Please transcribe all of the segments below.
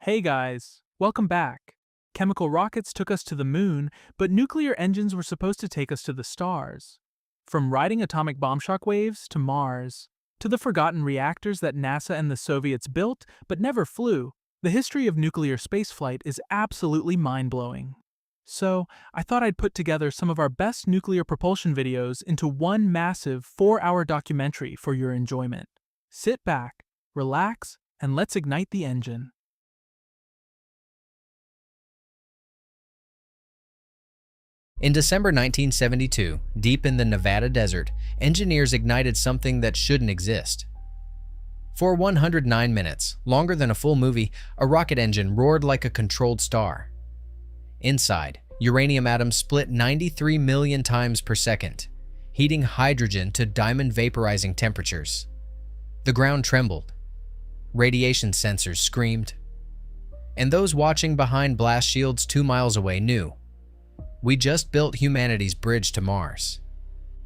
Hey guys, welcome back. Chemical rockets took us to the moon, but nuclear engines were supposed to take us to the stars. From riding atomic bomb shock waves to Mars, to the forgotten reactors that NASA and the Soviets built but never flew, the history of nuclear spaceflight is absolutely mind-blowing. So, I thought I'd put together some of our best nuclear propulsion videos into one massive 4-hour documentary for your enjoyment. Sit back, relax, and let's ignite the engine. In December 1972, deep in the Nevada desert, engineers ignited something that shouldn't exist. For 109 minutes, longer than a full movie, a rocket engine roared like a controlled star. Inside, uranium atoms split 93 million times per second, heating hydrogen to diamond vaporizing temperatures. The ground trembled. Radiation sensors screamed. And those watching behind blast shields 2 miles away knew. We just built humanity's bridge to Mars.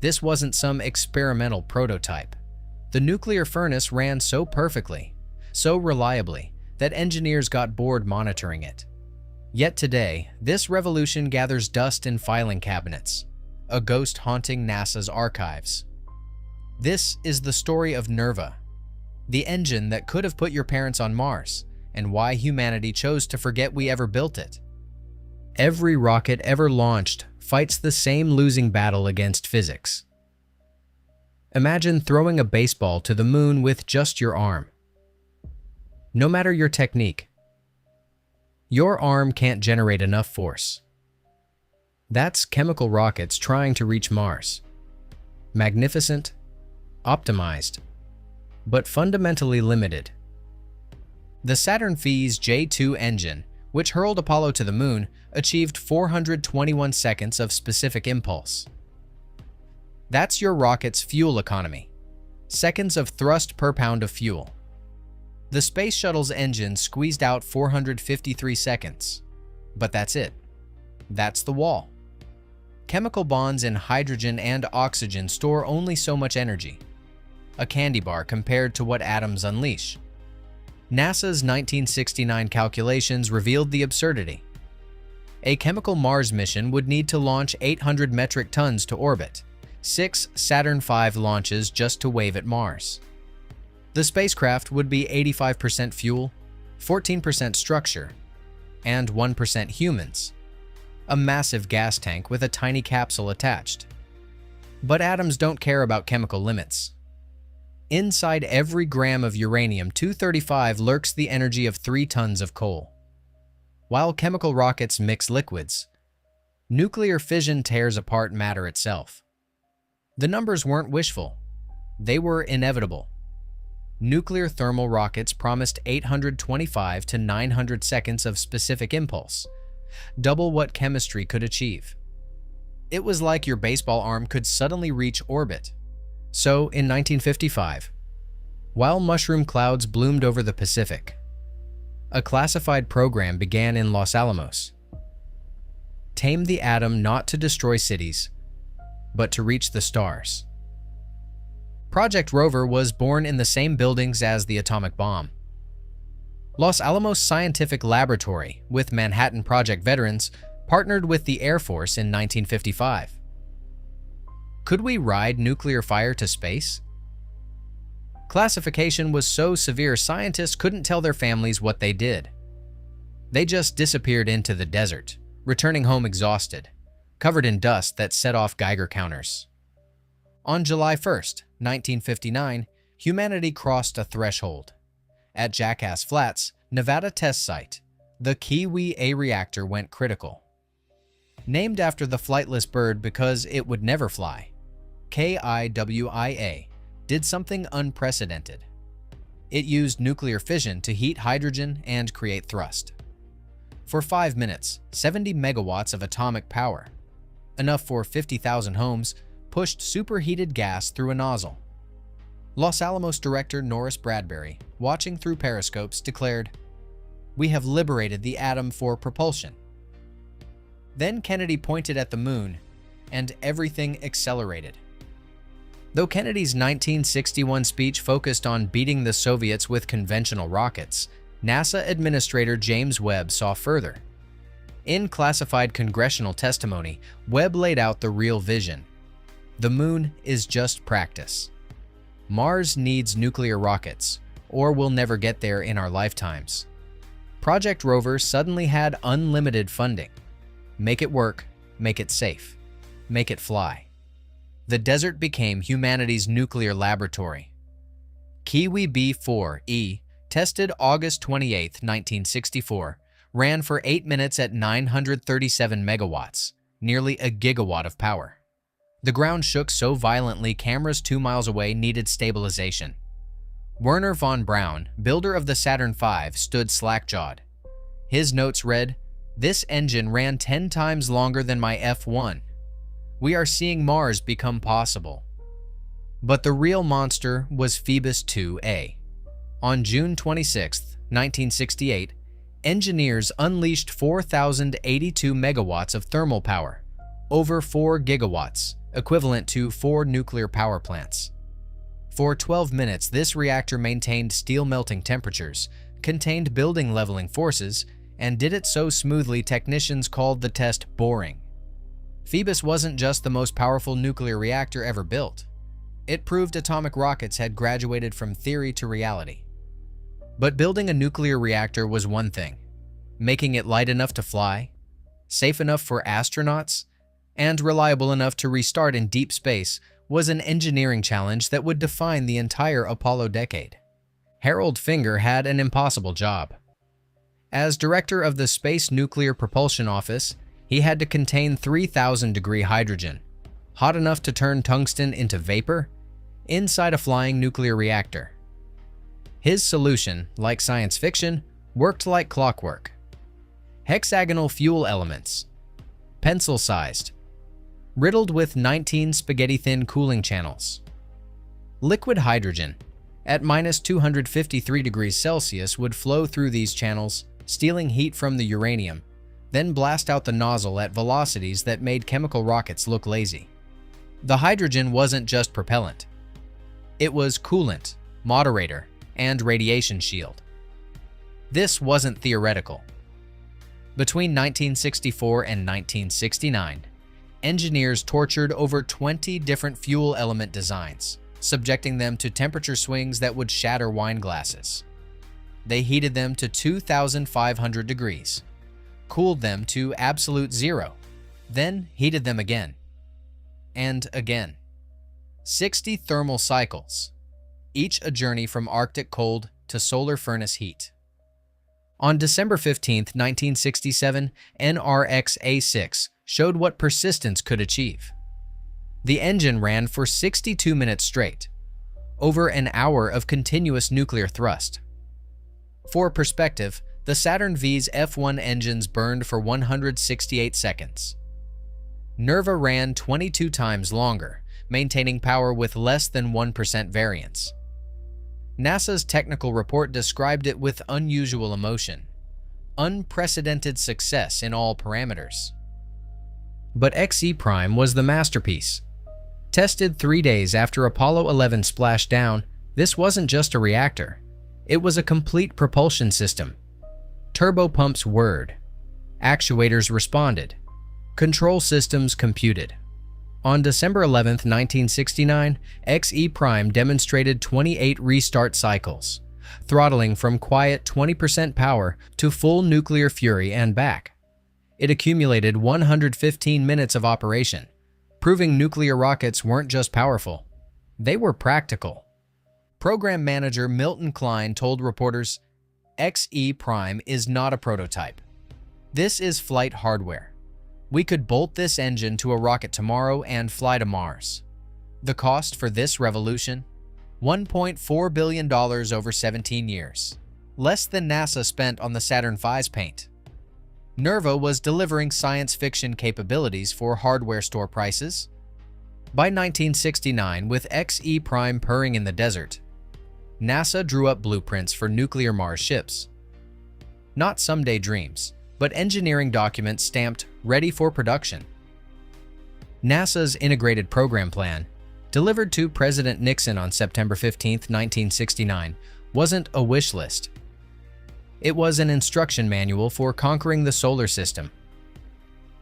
This wasn't some experimental prototype. The nuclear furnace ran so perfectly, so reliably, that engineers got bored monitoring it. Yet today, this revolution gathers dust in filing cabinets, a ghost haunting NASA's archives. This is the story of NERVA, the engine that could have put your parents on Mars, and why humanity chose to forget we ever built it. Every rocket ever launched fights the same losing battle against physics. Imagine throwing a baseball to the moon with just your arm. No matter your technique, your arm can't generate enough force. That's chemical rockets trying to reach Mars. Magnificent, optimized, but fundamentally limited. The Saturn V's J2 engine, which hurled Apollo to the moon, achieved 421 seconds of specific impulse. That's your rocket's fuel economy. Seconds of thrust per pound of fuel. The Space Shuttle's engine squeezed out 453 seconds. But that's it. That's the wall. Chemical bonds in hydrogen and oxygen store only so much energy. A candy bar compared to what atoms unleash. NASA's 1969 calculations revealed the absurdity. A chemical Mars mission would need to launch 800 metric tons to orbit, 6 Saturn V launches just to wave at Mars. The spacecraft would be 85% fuel, 14% structure, and 1% humans, a massive gas tank with a tiny capsule attached. But atoms don't care about chemical limits. Inside every gram of uranium-235 lurks the energy of 3 tons of coal. While chemical rockets mix liquids, nuclear fission tears apart matter itself. The numbers weren't wishful. They were inevitable. Nuclear thermal rockets promised 825 to 900 seconds of specific impulse, double what chemistry could achieve. It was like your baseball arm could suddenly reach orbit. So, in 1955, while mushroom clouds bloomed over the Pacific, a classified program began in Los Alamos. Tame the atom not to destroy cities, but to reach the stars. Project Rover was born in the same buildings as the atomic bomb. Los Alamos Scientific Laboratory, with Manhattan Project veterans, partnered with the Air Force in 1955. Could we ride nuclear fire to space? Classification was so severe scientists couldn't tell their families what they did. They just disappeared into the desert, returning home exhausted, covered in dust that set off Geiger counters. On July 1st, 1959, humanity crossed a threshold. At Jackass Flats, Nevada test site, the Kiwi A reactor went critical. Named after the flightless bird because it would never fly, KIWIA did something unprecedented. It used nuclear fission to heat hydrogen and create thrust. For 5 minutes, 70 megawatts of atomic power, enough for 50,000 homes, pushed superheated gas through a nozzle. Los Alamos director Norris Bradbury, watching through periscopes, declared, "We have liberated the atom for propulsion." Then Kennedy pointed at the moon, and everything accelerated. Though Kennedy's 1961 speech focused on beating the Soviets with conventional rockets, NASA Administrator James Webb saw further. In classified congressional testimony, Webb laid out the real vision. The moon is just practice. Mars needs nuclear rockets, or we'll never get there in our lifetimes. Project Rover suddenly had unlimited funding. Make it work, make it safe, make it fly. The desert became humanity's nuclear laboratory. Kiwi B4E, tested August 28, 1964, ran for 8 minutes at 937 megawatts, nearly a gigawatt of power. The ground shook so violently cameras 2 miles away needed stabilization. Werner von Braun, builder of the Saturn V, stood slack-jawed. His notes read, "This engine ran 10 times longer than my F1. We are seeing Mars become possible." But the real monster was Phoebus 2A. On June 26, 1968, engineers unleashed 4,082 megawatts of thermal power, over 4 gigawatts, equivalent to 4 nuclear power plants. For 12 minutes, this reactor maintained steel melting temperatures, contained building leveling forces, and did it so smoothly technicians called the test boring. Phoebus wasn't just the most powerful nuclear reactor ever built. It proved atomic rockets had graduated from theory to reality. But building a nuclear reactor was one thing. Making it light enough to fly, safe enough for astronauts, and reliable enough to restart in deep space was an engineering challenge that would define the entire Apollo decade. Harold Finger had an impossible job. As director of the Space Nuclear Propulsion Office, he had to contain 3,000-degree hydrogen, hot enough to turn tungsten into vapor, inside a flying nuclear reactor. His solution, like science fiction, worked like clockwork. Hexagonal fuel elements, pencil-sized, riddled with 19 spaghetti-thin cooling channels. Liquid hydrogen, at minus 253 degrees Celsius, would flow through these channels, stealing heat from the uranium, then blast out the nozzle at velocities that made chemical rockets look lazy. The hydrogen wasn't just propellant. It was coolant, moderator, and radiation shield. This wasn't theoretical. Between 1964 and 1969, engineers tortured over 20 different fuel element designs, subjecting them to temperature swings that would shatter wine glasses. They heated them to 2,500 degrees, cooled them to absolute zero, then heated them again and again. 60 thermal cycles, each a journey from Arctic cold to solar furnace heat. On December 15, 1967, NRX A6 showed what persistence could achieve. The engine ran for 62 minutes straight, over an hour of continuous nuclear thrust. For perspective, the Saturn V's F1 engines burned for 168 seconds. NERVA ran 22 times longer, maintaining power with less than 1% variance. NASA's technical report described it with unusual emotion, unprecedented success in all parameters. But XE Prime was the masterpiece. Tested 3 days after Apollo 11 splashed down, this wasn't just a reactor. It was a complete propulsion system. Turbopumps whirred. Actuators responded. Control systems computed. On December 11, 1969, XE Prime demonstrated 28 restart cycles, throttling from quiet 20% power to full nuclear fury and back. It accumulated 115 minutes of operation, proving nuclear rockets weren't just powerful, they were practical. Program manager Milton Klein told reporters, "XE Prime is not a prototype. This is flight hardware. We could bolt this engine to a rocket tomorrow and fly to Mars. The cost for this revolution? $1.4 billion over 17 years. Less than NASA spent on the Saturn V's paint." NERVA was delivering science fiction capabilities for hardware store prices. By 1969, with XE Prime purring in the desert, NASA drew up blueprints for nuclear Mars ships. Not someday dreams, but engineering documents stamped ready for production. NASA's Integrated Program Plan, delivered to President Nixon on September 15, 1969, wasn't a wish list. It was an instruction manual for conquering the solar system.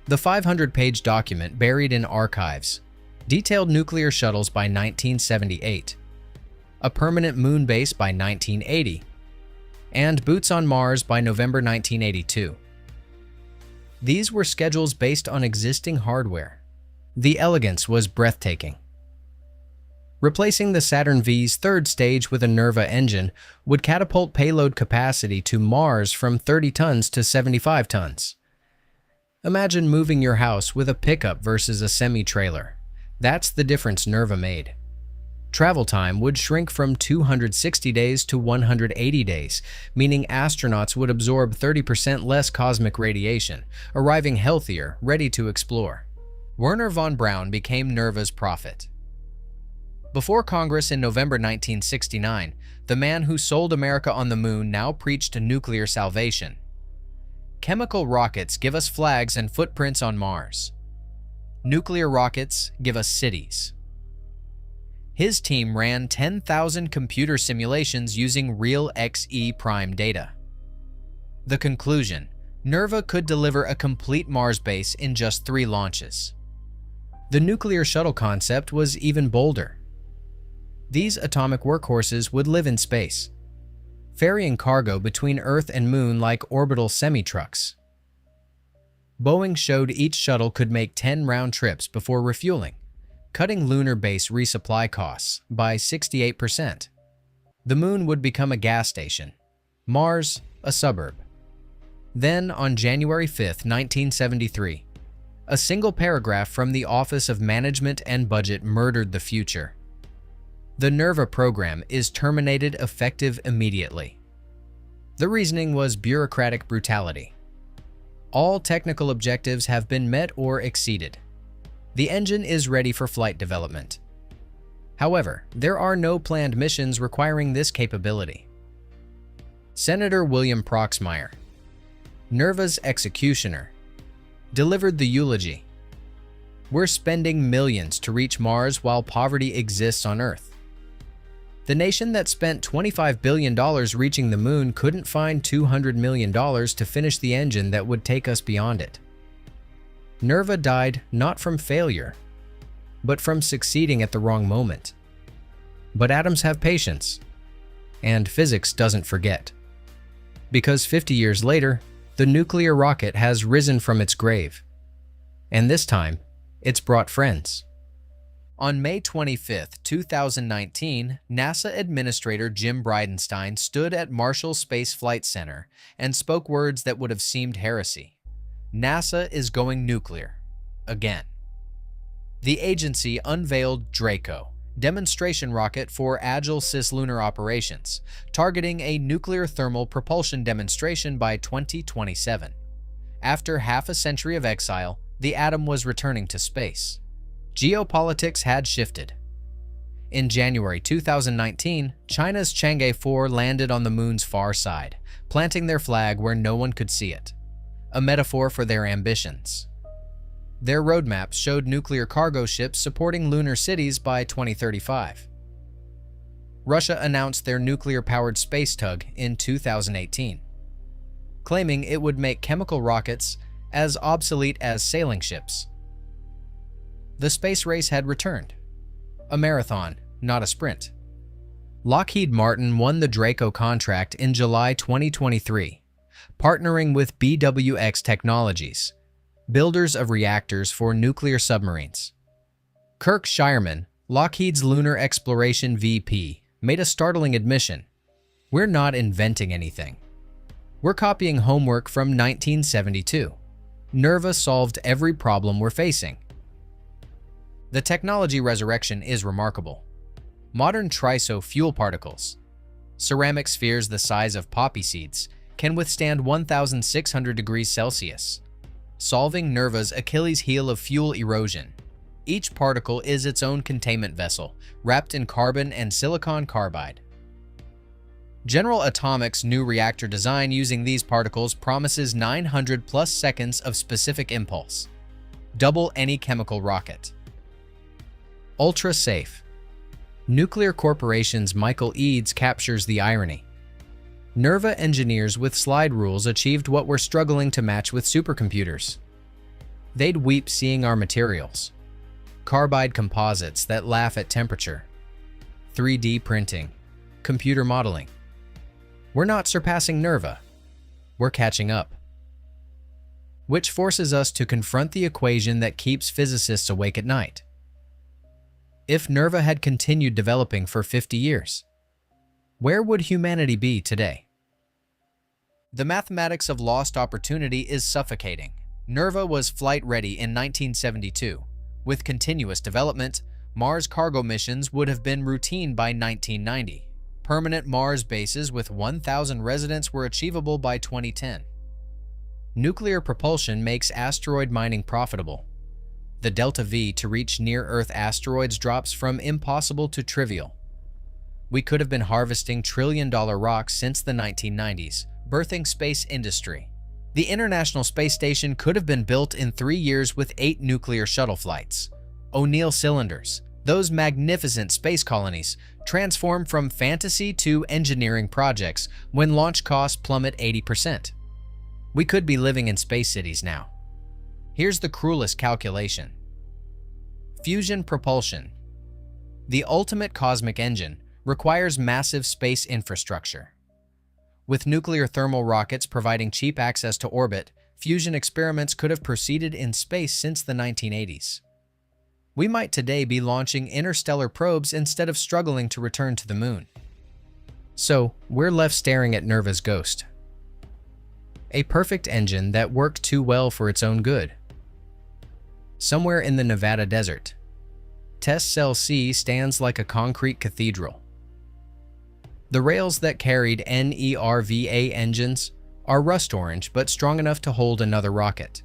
The 500-page document, buried in archives, detailed nuclear shuttles by 1978, a permanent moon base by 1980, and boots on Mars by November 1982. These were schedules based on existing hardware. The elegance was breathtaking. Replacing the Saturn V's third stage with a NERVA engine would catapult payload capacity to Mars from 30 tons to 75 tons. Imagine moving your house with a pickup versus a semi-trailer. That's the difference NERVA made. Travel time would shrink from 260 days to 180 days, meaning astronauts would absorb 30% less cosmic radiation, arriving healthier, ready to explore. Wernher von Braun became NERVA's prophet. Before Congress in November 1969, the man who sold America on the moon now preached nuclear salvation. Chemical rockets give us flags and footprints on Mars. Nuclear rockets give us cities. His team ran 10,000 computer simulations using real XE prime data. The conclusion: NERVA could deliver a complete Mars base in just 3 launches. The nuclear shuttle concept was even bolder. These atomic workhorses would live in space, ferrying cargo between Earth and Moon like orbital semi-trucks. Boeing showed each shuttle could make 10 round trips before refueling, cutting lunar base resupply costs by 68%. The Moon would become a gas station, Mars a suburb. Then, on January 5, 1973, a single paragraph from the Office of Management and Budget murdered the future. The NERVA program is terminated effective immediately. The reasoning was bureaucratic brutality. All technical objectives have been met or exceeded. The engine is ready for flight development. However, there are no planned missions requiring this capability. Senator William Proxmire, NERVA's executioner, delivered the eulogy. "We're spending millions to reach Mars while poverty exists on Earth. The nation that spent $25 billion reaching the moon couldn't find $200 million to finish the engine that would take us beyond it." NERVA died not from failure, but from succeeding at the wrong moment. But atoms have patience, and physics doesn't forget. Because 50 years later, the nuclear rocket has risen from its grave. And this time, it's brought friends. On May 25, 2019, NASA Administrator Jim Bridenstine stood at Marshall Space Flight Center and spoke words that would have seemed heresy. NASA is going nuclear. Again. The agency unveiled Draco, demonstration rocket for agile cislunar operations, targeting a nuclear thermal propulsion demonstration by 2027. After half a century of exile, the atom was returning to space. Geopolitics had shifted. In January 2019, China's Chang'e 4 landed on the moon's far side, planting their flag where no one could see it, a metaphor for their ambitions. Their roadmaps showed nuclear cargo ships supporting lunar cities by 2035. Russia announced their nuclear-powered space tug in 2018, claiming it would make chemical rockets as obsolete as sailing ships. The space race had returned. A marathon, not a sprint. Lockheed Martin won the Draco contract in July 2023, partnering with BWX Technologies, builders of reactors for nuclear submarines. Kirk Shireman, Lockheed's Lunar Exploration VP, made a startling admission. "We're not inventing anything. We're copying homework from 1972. NERVA solved every problem we're facing." The technology resurrection is remarkable. Modern TRISO fuel particles, ceramic spheres the size of poppy seeds, can withstand 1,600 degrees Celsius, solving NERVA's Achilles heel of fuel erosion. Each particle is its own containment vessel, wrapped in carbon and silicon carbide. General Atomics' new reactor design using these particles promises 900+ seconds of specific impulse, double any chemical rocket. Ultra safe. Nuclear Corporation's Michael Eads captures the irony. NERVA engineers with slide rules achieved what we're struggling to match with supercomputers. They'd weep seeing our materials. Carbide composites that laugh at temperature. 3D printing. Computer modeling. We're not surpassing NERVA. We're catching up. Which forces us to confront the equation that keeps physicists awake at night. If NERVA had continued developing for 50 years, where would humanity be today? The mathematics of lost opportunity is suffocating. NERVA was flight-ready in 1972. With continuous development, Mars cargo missions would have been routine by 1990. Permanent Mars bases with 1,000 residents were achievable by 2010. Nuclear propulsion makes asteroid mining profitable. The delta V to reach near-Earth asteroids drops from impossible to trivial. We could have been harvesting trillion-dollar rocks since the 1990s, birthing space industry. The International Space Station could have been built in 3 years with 8 nuclear shuttle flights. O'Neill cylinders, those magnificent space colonies, transform from fantasy to engineering projects when launch costs plummet 80%. We could be living in space cities now. Here's the cruelest calculation. Fusion propulsion, the ultimate cosmic engine, requires massive space infrastructure. With nuclear thermal rockets providing cheap access to orbit, fusion experiments could have proceeded in space since the 1980s. We might today be launching interstellar probes instead of struggling to return to the moon. So, we're left staring at NERVA's ghost. A perfect engine that worked too well for its own good. Somewhere in the Nevada desert, Test Cell C stands like a concrete cathedral. The rails that carried NERVA engines are rust orange but strong enough to hold another rocket.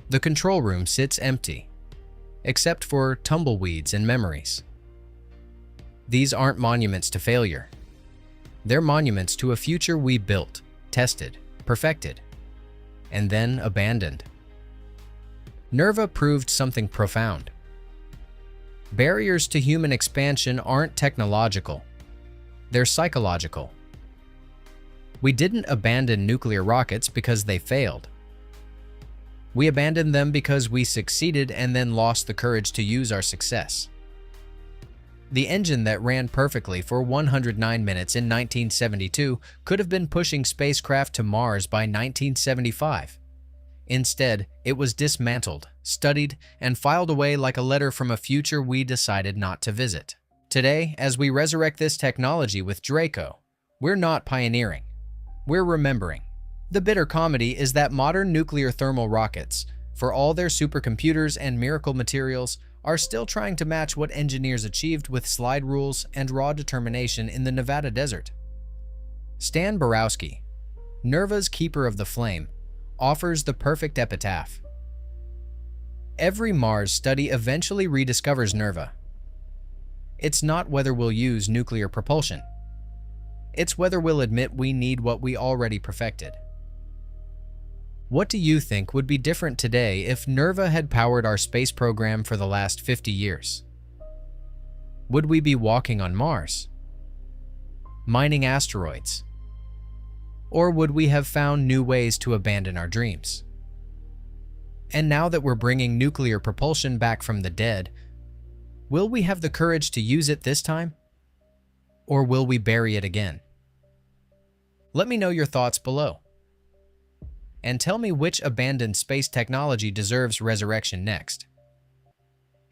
The control room sits empty, except for tumbleweeds and memories. These aren't monuments to failure. They're monuments to a future we built, tested, perfected, and then abandoned. NERVA proved something profound. Barriers to human expansion aren't technological. They're psychological. We didn't abandon nuclear rockets because they failed. We abandoned them because we succeeded and then lost the courage to use our success. The engine that ran perfectly for 109 minutes in 1972 could have been pushing spacecraft to Mars by 1975. Instead, it was dismantled, studied, and filed away like a letter from a future we decided not to visit. Today, as we resurrect this technology with Draco, we're not pioneering. We're remembering. The bitter comedy is that modern nuclear thermal rockets, for all their supercomputers and miracle materials, are still trying to match what engineers achieved with slide rules and raw determination in the Nevada desert. Stan Borowski, NERVA's keeper of the flame, offers the perfect epitaph. Every Mars study eventually rediscovers NERVA. It's not whether we'll use nuclear propulsion. It's whether we'll admit we need what we already perfected. What do you think would be different today if NERVA had powered our space program for the last 50 years? Would we be walking on Mars? Mining asteroids? Or would we have found new ways to abandon our dreams? And now that we're bringing nuclear propulsion back from the dead, will we have the courage to use it this time? Or will we bury it again? Let me know your thoughts below. And tell me which abandoned space technology deserves resurrection next.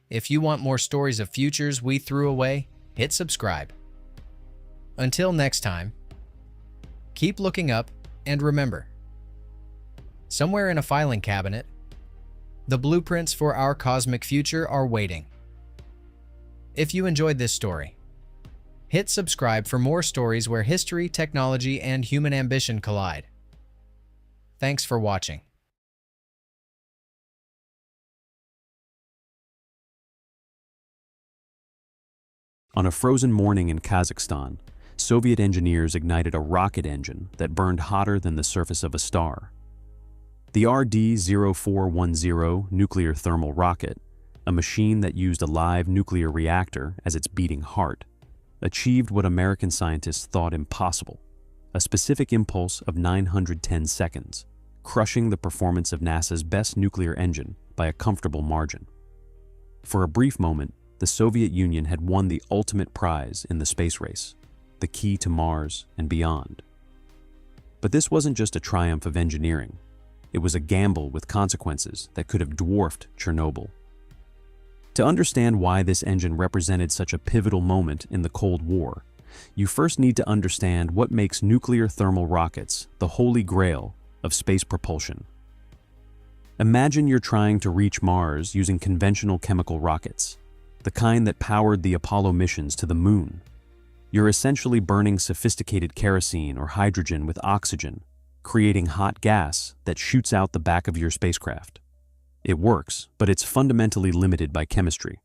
If you want more stories of futures we threw away, hit subscribe. Until next time, keep looking up, and remember, somewhere in a filing cabinet, the blueprints for our cosmic future are waiting. If you enjoyed this story, hit subscribe for more stories where history, technology, and human ambition collide. Thanks for watching. On a frozen morning in Kazakhstan, Soviet engineers ignited a rocket engine that burned hotter than the surface of a star. The RD-0410 nuclear thermal rocket, a machine that used a live nuclear reactor as its beating heart, achieved what American scientists thought impossible: a specific impulse of 910 seconds, crushing the performance of NASA's best nuclear engine by a comfortable margin. For a brief moment, the Soviet Union had won the ultimate prize in the space race, the key to Mars and beyond. But this wasn't just a triumph of engineering. It was a gamble with consequences that could have dwarfed Chernobyl. To understand why this engine represented such a pivotal moment in the Cold War, you first need to understand what makes nuclear thermal rockets the holy grail of space propulsion. Imagine you're trying to reach Mars using conventional chemical rockets, the kind that powered the Apollo missions to the moon. You're essentially burning sophisticated kerosene or hydrogen with oxygen, creating hot gas that shoots out the back of your spacecraft. It works, but it's fundamentally limited by chemistry.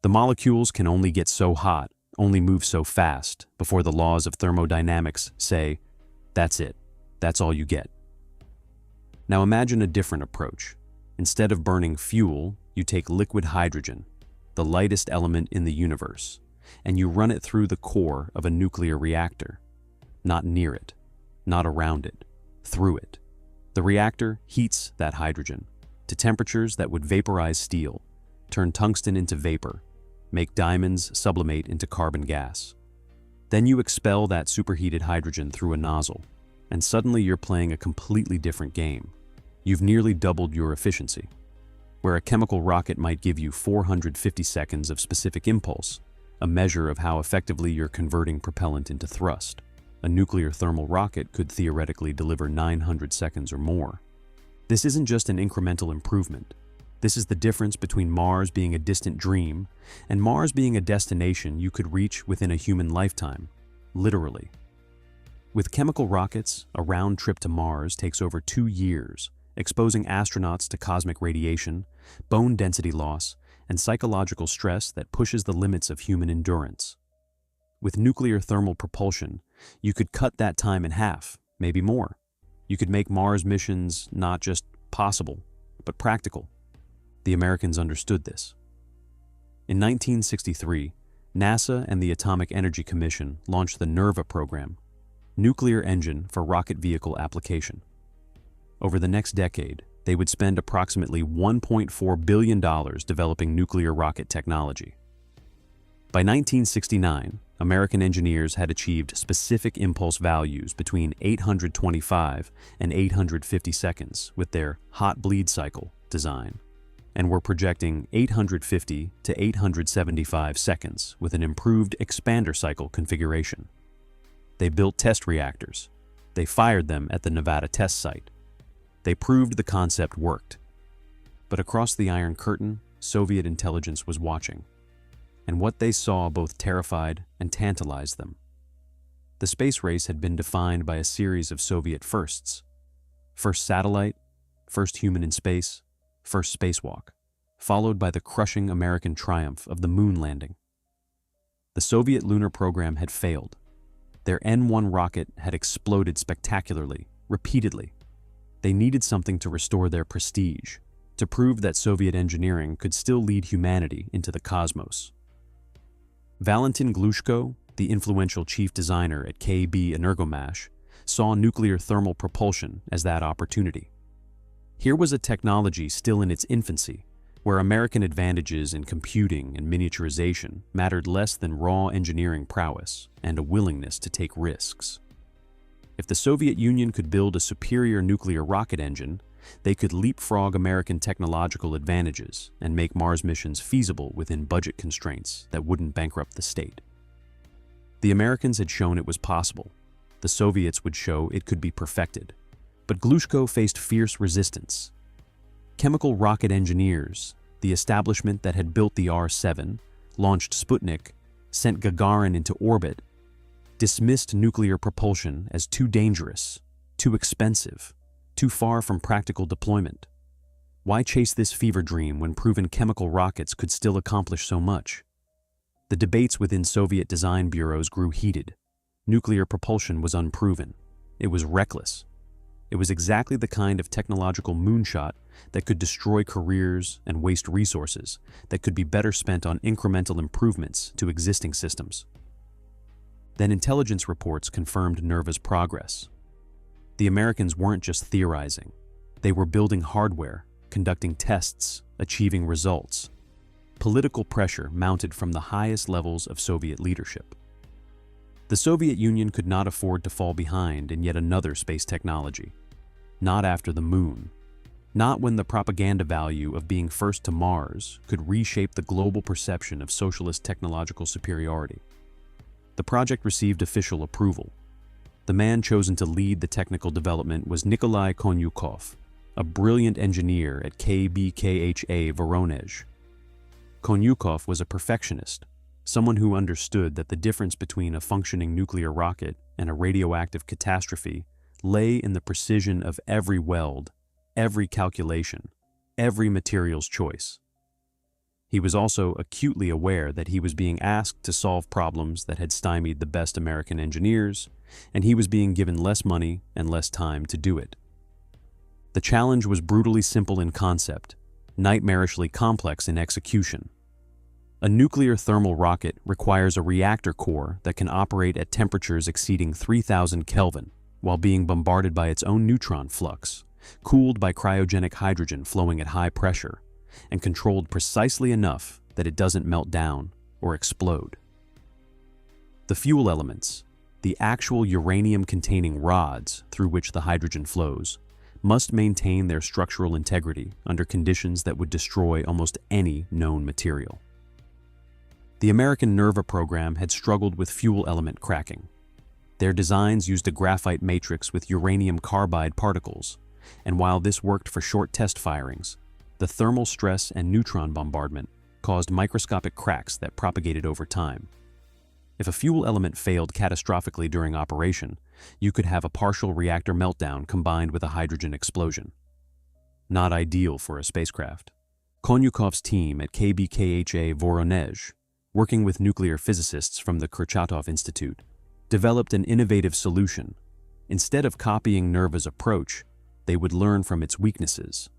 The molecules can only get so hot, only move so fast, before the laws of thermodynamics say, that's it, that's all you get. Now imagine a different approach. Instead of burning fuel, you take liquid hydrogen, the lightest element in the universe, and you run it through the core of a nuclear reactor. Not near it, not around it, through it. The reactor heats that hydrogen to temperatures that would vaporize steel, turn tungsten into vapor, make diamonds sublimate into carbon gas. Then you expel that superheated hydrogen through a nozzle, and suddenly you're playing a completely different game. You've nearly doubled your efficiency. Where a chemical rocket might give you 450 seconds of specific impulse, a measure of how effectively you're converting propellant into thrust, a nuclear thermal rocket could theoretically deliver 900 seconds or more. This isn't just an incremental improvement. This is the difference between Mars being a distant dream and Mars being a destination you could reach within a human lifetime, literally. With chemical rockets, a round trip to Mars takes over 2 years, exposing astronauts to cosmic radiation, bone density loss, and psychological stress that pushes the limits of human endurance. With nuclear thermal propulsion, you could cut that time in half, maybe more. You could make Mars missions not just possible, but practical. The Americans understood this. In 1963, NASA and the Atomic Energy Commission launched the NERVA program, Nuclear Engine for Rocket Vehicle Application. Over the next decade, they would spend approximately $1.4 billion developing nuclear rocket technology. By 1969, American engineers had achieved specific impulse values between 825 and 850 seconds with their hot bleed cycle design, and were projecting 850 to 875 seconds with an improved expander cycle configuration. They built test reactors. They fired them at the Nevada test site. They proved the concept worked. But across the Iron Curtain, Soviet intelligence was watching, and what they saw both terrified and tantalized them. The space race had been defined by a series of Soviet firsts. First satellite, first human in space, first spacewalk, followed by the crushing American triumph of the moon landing. The Soviet lunar program had failed. Their N-1 rocket had exploded spectacularly, repeatedly. They needed something to restore their prestige, to prove that Soviet engineering could still lead humanity into the cosmos. Valentin Glushko, the influential chief designer at KB Energomash, saw nuclear thermal propulsion as that opportunity. Here was a technology still in its infancy, where American advantages in computing and miniaturization mattered less than raw engineering prowess and a willingness to take risks. If the Soviet Union could build a superior nuclear rocket engine, they could leapfrog American technological advantages and make Mars missions feasible within budget constraints that wouldn't bankrupt the state. The Americans had shown it was possible. The Soviets would show it could be perfected. But Glushko faced fierce resistance. Chemical rocket engineers, the establishment that had built the R-7, launched Sputnik, sent Gagarin into orbit, dismissed nuclear propulsion as too dangerous, too expensive, too far from practical deployment. Why chase this fever dream when proven chemical rockets could still accomplish so much? The debates within Soviet design bureaus grew heated. Nuclear propulsion was unproven. It was reckless. It was exactly the kind of technological moonshot that could destroy careers and waste resources that could be better spent on incremental improvements to existing systems. Then intelligence reports confirmed NERVA's progress. The Americans weren't just theorizing. They were building hardware, conducting tests, achieving results. Political pressure mounted from the highest levels of Soviet leadership. The Soviet Union could not afford to fall behind in yet another space technology. Not after the moon. Not when the propaganda value of being first to Mars could reshape the global perception of socialist technological superiority. The project received official approval. The man chosen to lead the technical development was Nikolai Konyukov, a brilliant engineer at KBKHA Voronezh. Konyukov was a perfectionist, someone who understood that the difference between a functioning nuclear rocket and a radioactive catastrophe lay in the precision of every weld, every calculation, every materials choice. He was also acutely aware that he was being asked to solve problems that had stymied the best American engineers, and he was being given less money and less time to do it. The challenge was brutally simple in concept, nightmarishly complex in execution. A nuclear thermal rocket requires a reactor core that can operate at temperatures exceeding 3,000 Kelvin while being bombarded by its own neutron flux, cooled by cryogenic hydrogen flowing at high pressure, and controlled precisely enough that it doesn't melt down or explode. The fuel elements, the actual uranium-containing rods through which the hydrogen flows, must maintain their structural integrity under conditions that would destroy almost any known material. The American NERVA program had struggled with fuel element cracking. Their designs used a graphite matrix with uranium carbide particles, and while this worked for short test firings, the thermal stress and neutron bombardment caused microscopic cracks that propagated over time. If a fuel element failed catastrophically during operation, you could have a partial reactor meltdown combined with a hydrogen explosion. Not ideal for a spacecraft. Konyukov's team at KBKHA Voronezh, working with nuclear physicists from the Kurchatov Institute, developed an innovative solution. Instead of copying NERVA's approach, they would learn from its weaknesses.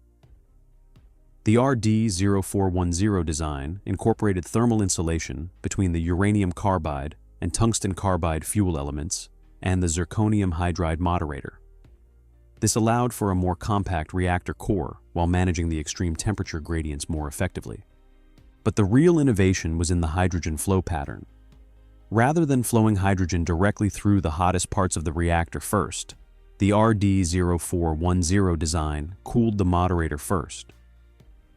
The RD-0410 design incorporated thermal insulation between the uranium carbide and tungsten carbide fuel elements and the zirconium hydride moderator. This allowed for a more compact reactor core while managing the extreme temperature gradients more effectively. But the real innovation was in the hydrogen flow pattern. Rather than flowing hydrogen directly through the hottest parts of the reactor first, the RD-0410 design cooled the moderator first.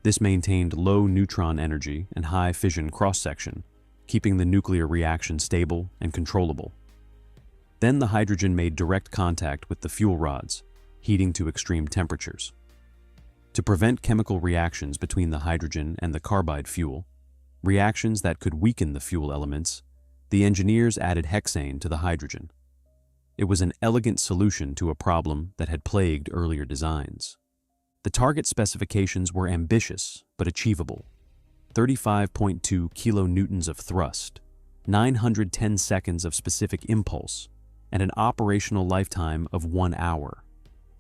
This maintained low neutron energy and high fission cross-section, keeping the nuclear reaction stable and controllable. Then the hydrogen made direct contact with the fuel rods, heating to extreme temperatures. To prevent chemical reactions between the hydrogen and the carbide fuel, reactions that could weaken the fuel elements, the engineers added hexane to the hydrogen. It was an elegant solution to a problem that had plagued earlier designs. The target specifications were ambitious but achievable. 35.2 kilonewtons of thrust, 910 seconds of specific impulse, and an operational lifetime of 1 hour,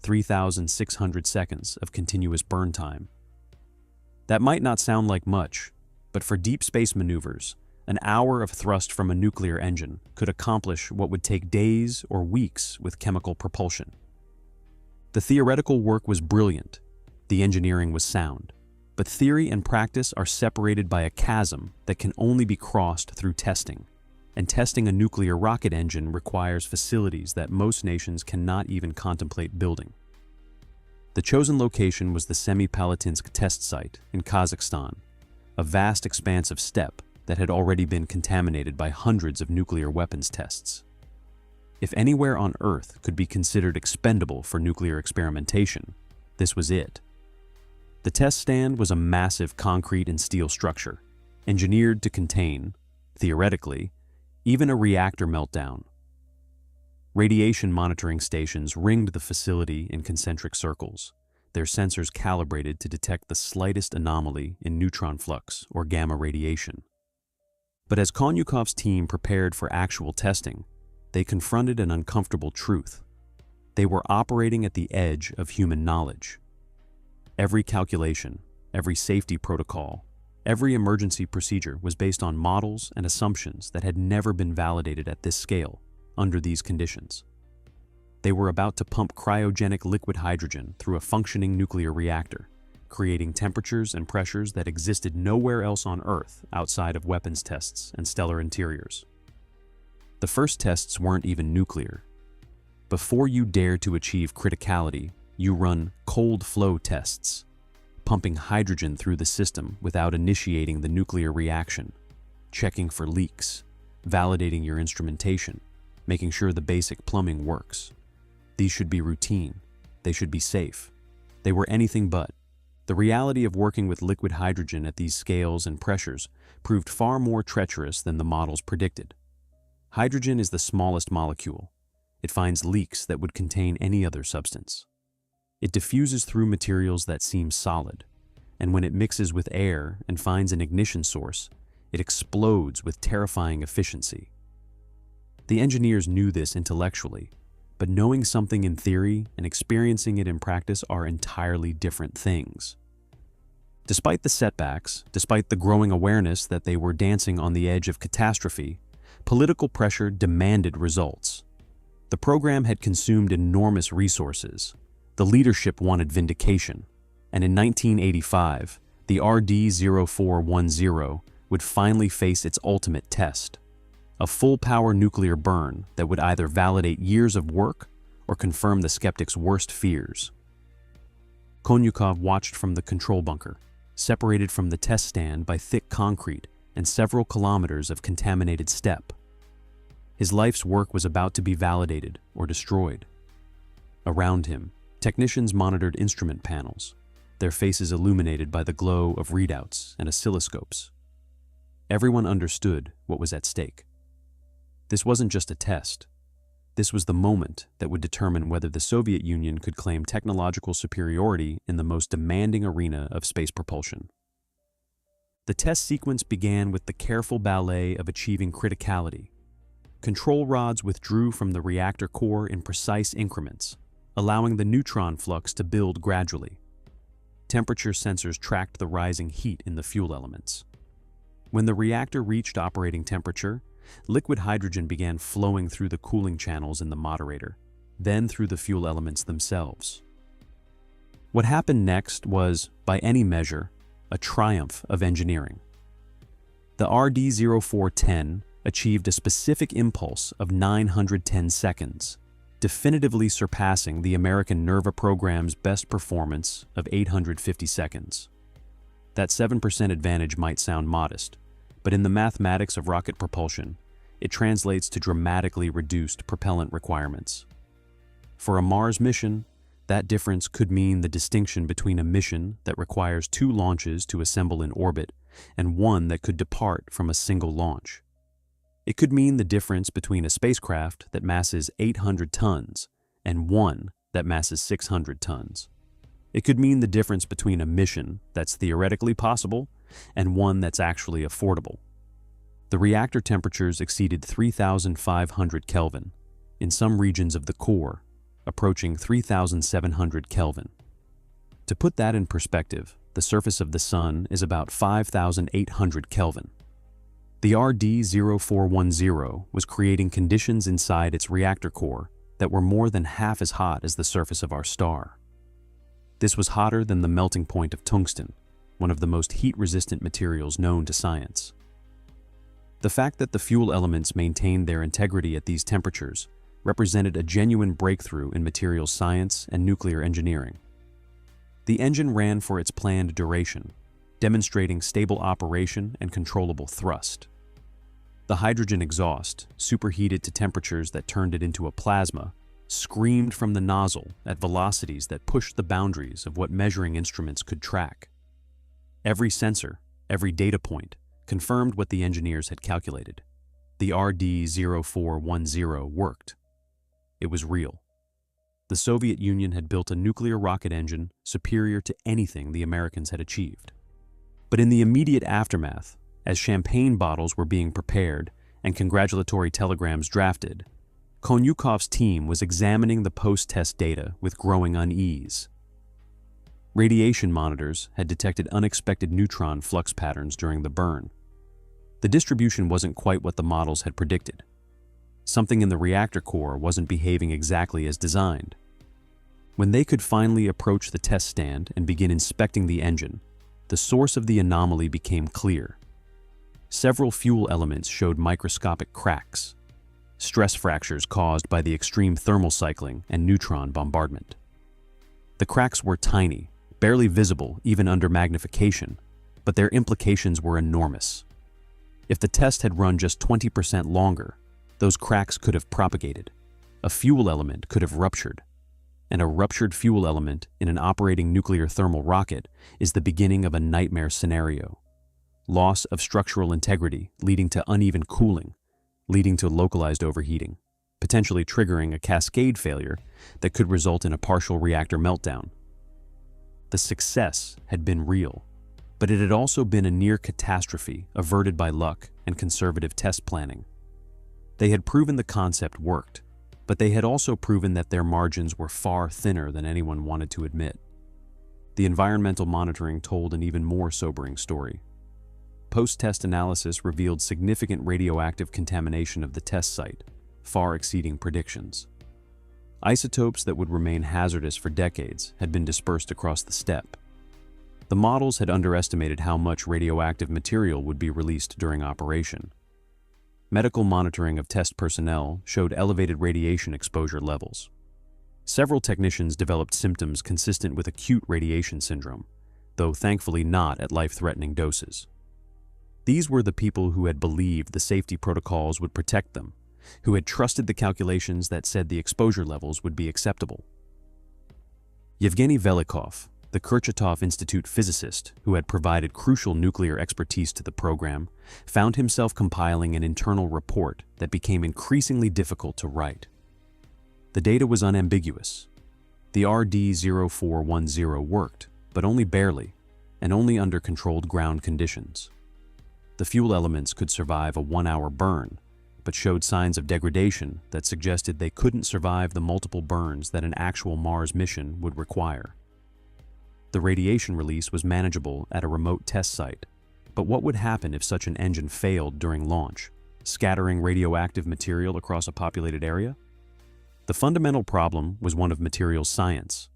3,600 seconds of continuous burn time. That might not sound like much, but for deep space maneuvers, an hour of thrust from a nuclear engine could accomplish what would take days or weeks with chemical propulsion. The theoretical work was brilliant. The engineering was sound, but theory and practice are separated by a chasm that can only be crossed through testing, and testing a nuclear rocket engine requires facilities that most nations cannot even contemplate building. The chosen location was the Semipalatinsk test site in Kazakhstan, a vast expanse of steppe that had already been contaminated by hundreds of nuclear weapons tests. If anywhere on Earth could be considered expendable for nuclear experimentation, this was it. The test stand was a massive concrete and steel structure, engineered to contain, theoretically, even a reactor meltdown. Radiation monitoring stations ringed the facility in concentric circles, their sensors calibrated to detect the slightest anomaly in neutron flux or gamma radiation. But as Konyukov's team prepared for actual testing, they confronted an uncomfortable truth. They were operating at the edge of human knowledge. Every calculation, every safety protocol, Every emergency procedure was based on models and assumptions that had never been validated at this scale, under these conditions. They were about to pump cryogenic liquid hydrogen through a functioning nuclear reactor, creating temperatures and pressures that existed nowhere else on Earth outside of weapons tests and stellar interiors. The first tests weren't even nuclear. Before you dare to achieve criticality, you run cold flow tests, pumping hydrogen through the system without initiating the nuclear reaction, checking for leaks, validating your instrumentation, making sure the basic plumbing works. These should be routine. They should be safe. They were anything but. The reality of working with liquid hydrogen at these scales and pressures proved far more treacherous than the models predicted. Hydrogen is the smallest molecule. It finds leaks that would contain any other substance. It diffuses through materials that seem solid, and when it mixes with air and finds an ignition source, it explodes with terrifying efficiency. The engineers knew this intellectually, but knowing something in theory and experiencing it in practice are entirely different things. Despite the setbacks, despite the growing awareness that they were dancing on the edge of catastrophe, political pressure demanded results. The program had consumed enormous resources. The leadership wanted vindication, and in 1985, the RD-0410 would finally face its ultimate test, a full-power nuclear burn that would either validate years of work or confirm the skeptics' worst fears. Konyukov watched from the control bunker, separated from the test stand by thick concrete and several kilometers of contaminated steppe. His life's work was about to be validated or destroyed. Around him, technicians monitored instrument panels, their faces illuminated by the glow of readouts and oscilloscopes. Everyone understood what was at stake. This wasn't just a test. This was the moment that would determine whether the Soviet Union could claim technological superiority in the most demanding arena of space propulsion. The test sequence began with the careful ballet of achieving criticality. Control rods withdrew from the reactor core in precise increments, allowing the neutron flux to build gradually. Temperature sensors tracked the rising heat in the fuel elements. When the reactor reached operating temperature, liquid hydrogen began flowing through the cooling channels in the moderator, then through the fuel elements themselves. What happened next was, by any measure, a triumph of engineering. The RD-0410 achieved a specific impulse of 910 seconds, definitively surpassing the American NERVA program's best performance of 850 seconds. That 7% advantage might sound modest, but in the mathematics of rocket propulsion, it translates to dramatically reduced propellant requirements. For a Mars mission, that difference could mean the distinction between a mission that requires 2 launches to assemble in orbit and one that could depart from a single launch. It could mean the difference between a spacecraft that masses 800 tons and one that masses 600 tons. It could mean the difference between a mission that's theoretically possible and one that's actually affordable. The reactor temperatures exceeded 3,500 Kelvin, in some regions of the core, approaching 3,700 Kelvin. To put that in perspective, the surface of the Sun is about 5,800 Kelvin. The RD-0410 was creating conditions inside its reactor core that were more than half as hot as the surface of our star. This was hotter than the melting point of tungsten, one of the most heat-resistant materials known to science. The fact that the fuel elements maintained their integrity at these temperatures represented a genuine breakthrough in materials science and nuclear engineering. The engine ran for its planned duration, demonstrating stable operation and controllable thrust. The hydrogen exhaust, superheated to temperatures that turned it into a plasma, screamed from the nozzle at velocities that pushed the boundaries of what measuring instruments could track. Every sensor, every data point, confirmed what the engineers had calculated. The RD-0410 worked. It was real. The Soviet Union had built a nuclear rocket engine superior to anything the Americans had achieved. But in the immediate aftermath, as champagne bottles were being prepared and congratulatory telegrams drafted, Konyukov's team was examining the post-test data with growing unease. Radiation monitors had detected unexpected neutron flux patterns during the burn. The distribution wasn't quite what the models had predicted. Something in the reactor core wasn't behaving exactly as designed. When they could finally approach the test stand and begin inspecting the engine, the source of the anomaly became clear. Several fuel elements showed microscopic cracks, stress fractures caused by the extreme thermal cycling and neutron bombardment. The cracks were tiny, barely visible even under magnification, but their implications were enormous. If the test had run just 20% longer, those cracks could have propagated. A fuel element could have ruptured. And a ruptured fuel element in an operating nuclear thermal rocket is the beginning of a nightmare scenario. Loss of structural integrity leading to uneven cooling, leading to localized overheating, potentially triggering a cascade failure that could result in a partial reactor meltdown. The success had been real, but it had also been a near catastrophe averted by luck and conservative test planning. They had proven the concept worked, but they had also proven that their margins were far thinner than anyone wanted to admit. The environmental monitoring told an even more sobering story. Post-test analysis revealed significant radioactive contamination of the test site, far exceeding predictions. Isotopes that would remain hazardous for decades had been dispersed across the steppe. The models had underestimated how much radioactive material would be released during operation. Medical monitoring of test personnel showed elevated radiation exposure levels. Several technicians developed symptoms consistent with acute radiation syndrome, though thankfully not at life-threatening doses. These were the people who had believed the safety protocols would protect them, who had trusted the calculations that said the exposure levels would be acceptable. Yevgeny Velikov, the Kurchatov Institute physicist who had provided crucial nuclear expertise to the program, found himself compiling an internal report that became increasingly difficult to write. The data was unambiguous. The RD-0410 worked, but only barely, and only under controlled ground conditions. The fuel elements could survive a 1-hour burn, but showed signs of degradation that suggested they couldn't survive the multiple burns that an actual Mars mission would require. The radiation release was manageable at a remote test site, but what would happen if such an engine failed during launch, scattering radioactive material across a populated area? The fundamental problem was one of materials science.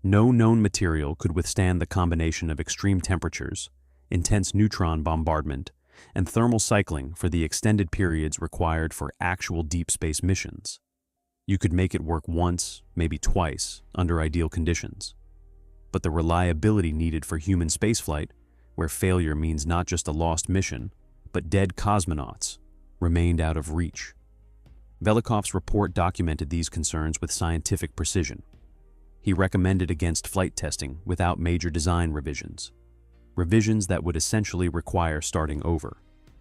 No known material could withstand the combination of extreme temperatures, intense neutron bombardment, and thermal cycling for the extended periods required for actual deep space missions. You could make it work once, maybe twice, under ideal conditions. But the reliability needed for human spaceflight, where failure means not just a lost mission, but dead cosmonauts, remained out of reach. Velikov's report documented these concerns with scientific precision. He recommended against flight testing without major design revisions that would essentially require starting over,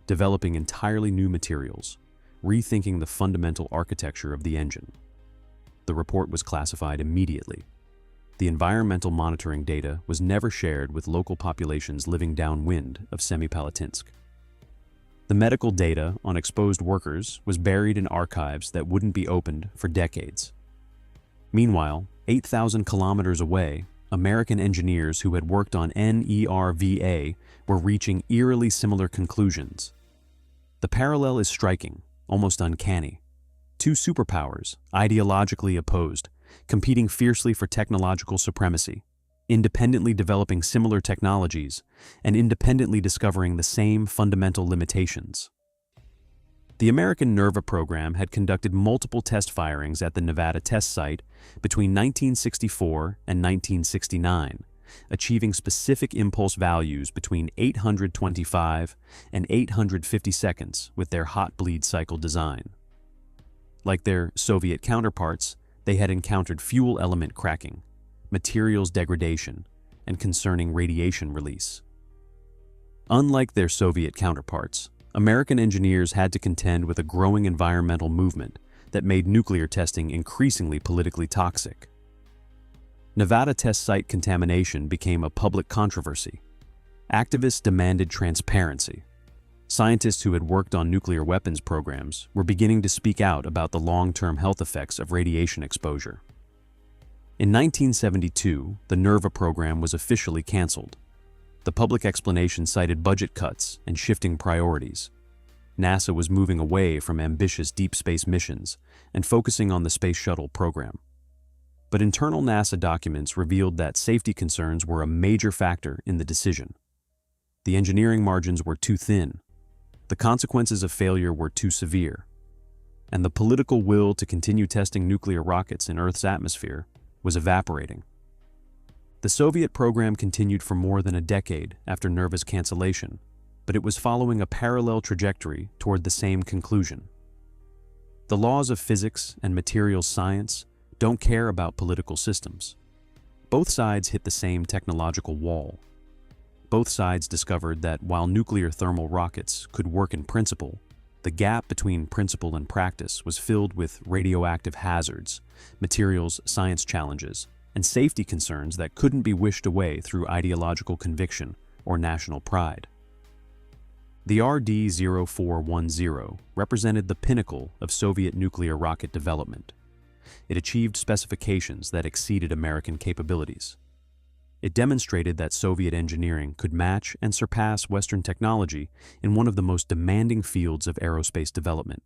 developing entirely new materials, rethinking the fundamental architecture of the engine. The report was classified immediately. The environmental monitoring data was never shared with local populations living downwind of Semipalatinsk. The medical data on exposed workers was buried in archives that wouldn't be opened for decades. Meanwhile, 8,000 kilometers away, American engineers who had worked on NERVA were reaching eerily similar conclusions. The parallel is striking, almost uncanny. Two superpowers, ideologically opposed, competing fiercely for technological supremacy, independently developing similar technologies, and independently discovering the same fundamental limitations. The American NERVA program had conducted multiple test firings at the Nevada test site between 1964 and 1969, achieving specific impulse values between 825 and 850 seconds with their hot bleed cycle design. Like their Soviet counterparts, they had encountered fuel element cracking, materials degradation, and concerning radiation release. Unlike their Soviet counterparts, American engineers had to contend with a growing environmental movement that made nuclear testing increasingly politically toxic. Nevada test site contamination became a public controversy. Activists demanded transparency. Scientists who had worked on nuclear weapons programs were beginning to speak out about the long-term health effects of radiation exposure. In 1972, the NERVA program was officially canceled. The public explanation cited budget cuts and shifting priorities. NASA was moving away from ambitious deep space missions and focusing on the Space Shuttle program. But internal NASA documents revealed that safety concerns were a major factor in the decision. The engineering margins were too thin, the consequences of failure were too severe, and the political will to continue testing nuclear rockets in Earth's atmosphere was evaporating. The Soviet program continued for more than a decade after NERVA's cancellation, but it was following a parallel trajectory toward the same conclusion. The laws of physics and materials science don't care about political systems. Both sides hit the same technological wall. Both sides discovered that while nuclear thermal rockets could work in principle, the gap between principle and practice was filled with radioactive hazards, materials science challenges, and safety concerns that couldn't be wished away through ideological conviction or national pride. The RD-0410 represented the pinnacle of Soviet nuclear rocket development. It achieved specifications that exceeded American capabilities. It demonstrated that Soviet engineering could match and surpass Western technology in one of the most demanding fields of aerospace development.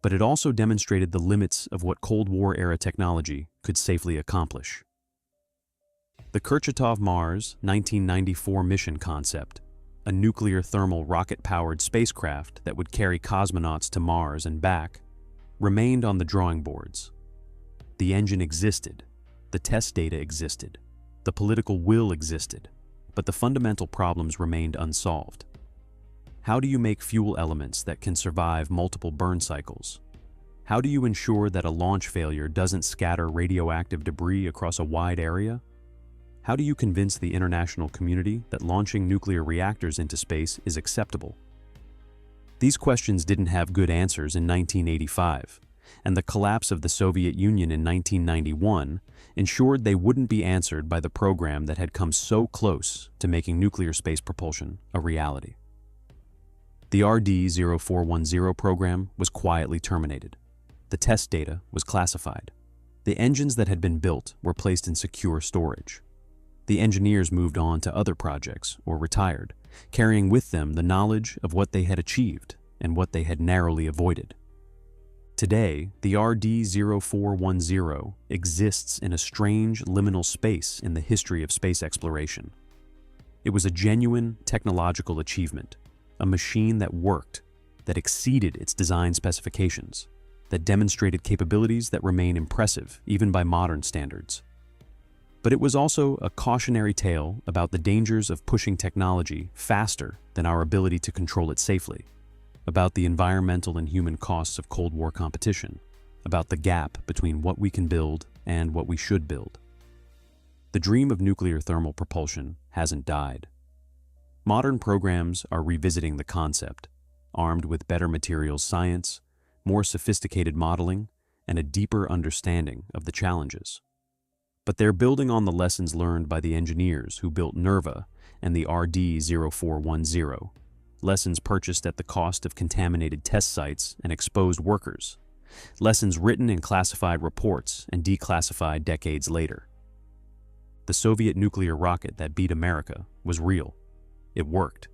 But it also demonstrated the limits of what Cold War-era technology could safely accomplish. The Kurchatov-Mars 1994 mission concept, a nuclear thermal rocket-powered spacecraft that would carry cosmonauts to Mars and back, remained on the drawing boards. The engine existed, the test data existed, the political will existed, but the fundamental problems remained unsolved. How do you make fuel elements that can survive multiple burn cycles? How do you ensure that a launch failure doesn't scatter radioactive debris across a wide area? How do you convince the international community that launching nuclear reactors into space is acceptable? These questions didn't have good answers in 1985, and the collapse of the Soviet Union in 1991 ensured they wouldn't be answered by the program that had come so close to making nuclear space propulsion a reality. The RD-0410 program was quietly terminated. The test data was classified. The engines that had been built were placed in secure storage. The engineers moved on to other projects or retired, carrying with them the knowledge of what they had achieved and what they had narrowly avoided. Today, the RD-0410 exists in a strange liminal space in the history of space exploration. It was a genuine technological achievement, a machine that worked, that exceeded its design specifications, that demonstrated capabilities that remain impressive even by modern standards. But it was also a cautionary tale about the dangers of pushing technology faster than our ability to control it safely, about the environmental and human costs of Cold War competition, about the gap between what we can build and what we should build. The dream of nuclear thermal propulsion hasn't died. Modern programs are revisiting the concept, armed with better materials science, more sophisticated modeling, and a deeper understanding of the challenges. But they're building on the lessons learned by the engineers who built NERVA and the RD-0410, lessons purchased at the cost of contaminated test sites and exposed workers, lessons written in classified reports and declassified decades later. The Soviet nuclear rocket that beat America was real. It worked.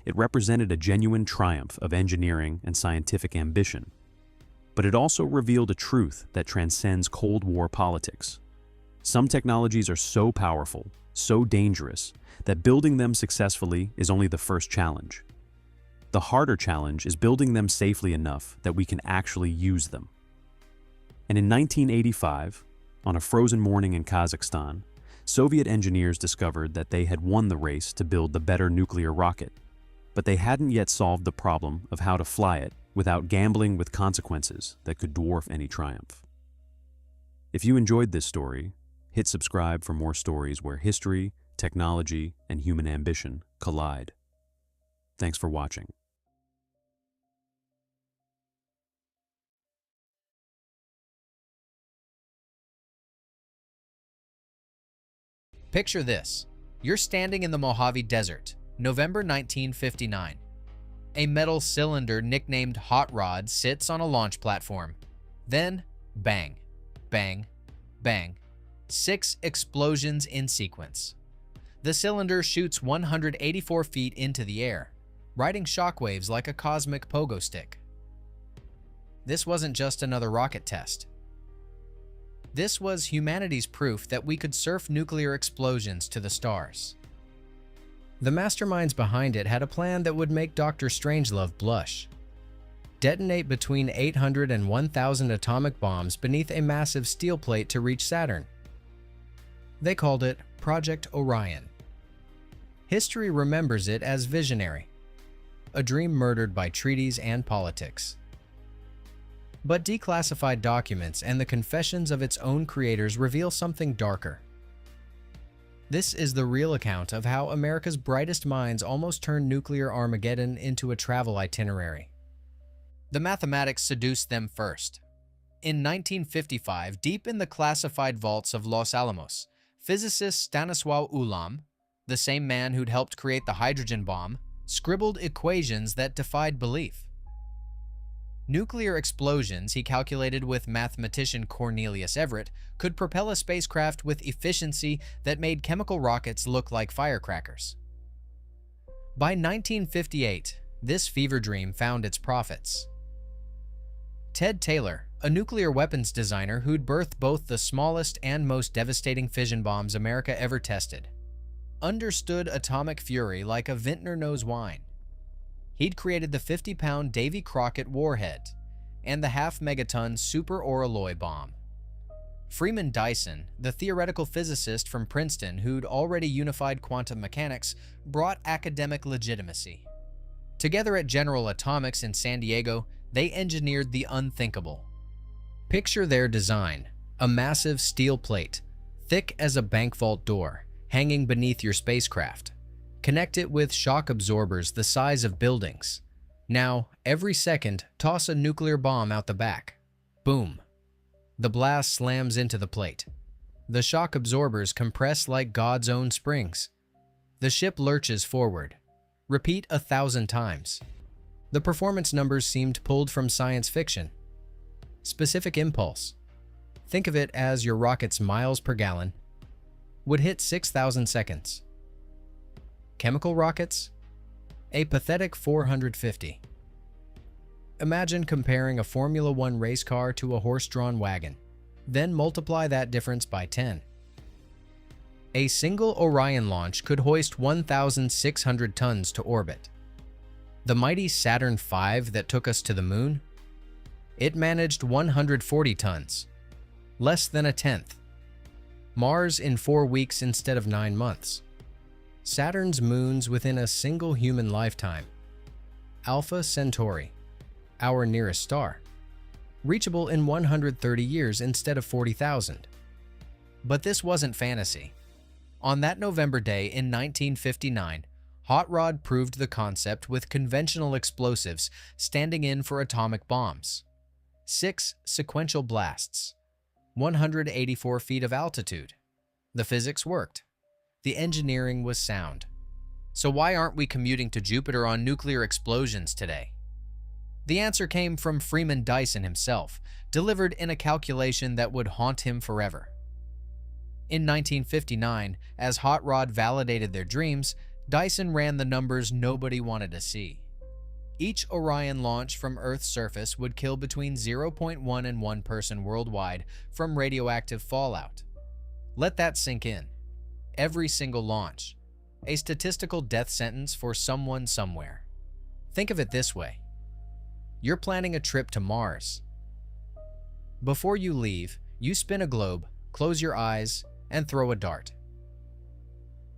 It represented a genuine triumph of engineering and scientific ambition. But it also revealed a truth that transcends Cold War politics. Some technologies are so powerful, so dangerous, that building them successfully is only the first challenge. The harder challenge is building them safely enough that we can actually use them. And in 1985, on a frozen morning in Kazakhstan, Soviet engineers discovered that they had won the race to build the better nuclear rocket, but they hadn't yet solved the problem of how to fly it without gambling with consequences that could dwarf any triumph. If you enjoyed this story, hit subscribe for more stories where history, technology, and human ambition collide. Thanks for watching. Picture this. You're standing in the Mojave Desert, November 1959. A metal cylinder nicknamed Hot Rod sits on a launch platform. Then, bang, bang, bang. 6 explosions in sequence. The cylinder shoots 184 feet into the air, riding shockwaves like a cosmic pogo stick. This wasn't just another rocket test. This was humanity's proof that we could surf nuclear explosions to the stars. The masterminds behind it had a plan that would make Dr. Strangelove blush. Detonate between 800 and 1,000 atomic bombs beneath a massive steel plate to reach Saturn. They called it Project Orion. History remembers it as visionary, a dream murdered by treaties and politics. But declassified documents and the confessions of its own creators reveal something darker. This is the real account of how America's brightest minds almost turned nuclear Armageddon into a travel itinerary. The mathematics seduced them first. In 1955, deep in the classified vaults of Los Alamos, physicist Stanisław Ulam, the same man who'd helped create the hydrogen bomb, scribbled equations that defied belief. Nuclear explosions, he calculated with mathematician Cornelius Everett, could propel a spacecraft with efficiency that made chemical rockets look like firecrackers. By 1958, this fever dream found its prophets. Ted Taylor, a nuclear weapons designer who'd birthed both the smallest and most devastating fission bombs America ever tested, understood atomic fury like a vintner knows wine. He'd created the 50-pound Davy Crockett warhead and the half-megaton super-oralloy bomb. Freeman Dyson, the theoretical physicist from Princeton who'd already unified quantum mechanics, brought academic legitimacy. Together at General Atomics in San Diego, they engineered the unthinkable. Picture their design: a massive steel plate, thick as a bank vault door, hanging beneath your spacecraft. Connect it with shock absorbers the size of buildings. Now, every second, toss a nuclear bomb out the back. Boom. The blast slams into the plate. The shock absorbers compress like God's own springs. The ship lurches forward. Repeat 1,000 times. The performance numbers seemed pulled from science fiction. Specific impulse. Think of it as your rocket's miles per gallon would hit 6,000 seconds. Chemical rockets? A pathetic 450. Imagine comparing a Formula One race car to a horse-drawn wagon, then multiply that difference by 10. A single Orion launch could hoist 1,600 tons to orbit. The mighty Saturn V that took us to the moon? It managed 140 tons, less than a tenth. Mars in 4 weeks instead of 9 months. Saturn's moons within a single human lifetime. Alpha Centauri, our nearest star, reachable in 130 years instead of 40,000. But this wasn't fantasy. On that November day in 1959, Hot Rod proved the concept with conventional explosives standing in for atomic bombs. 6 sequential blasts, 184 feet of altitude. The physics worked. The engineering was sound. So why aren't we commuting to Jupiter on nuclear explosions today? The answer came from Freeman Dyson himself, delivered in a calculation that would haunt him forever. In 1959, as Hot Rod validated their dreams, Dyson ran the numbers nobody wanted to see. Each Orion launch from Earth's surface would kill between 0.1 and 1 person worldwide from radioactive fallout. Let that sink in. Every single launch, a statistical death sentence for someone somewhere. Think of it this way. You're planning a trip to Mars. Before you leave, you spin a globe, close your eyes, and throw a dart.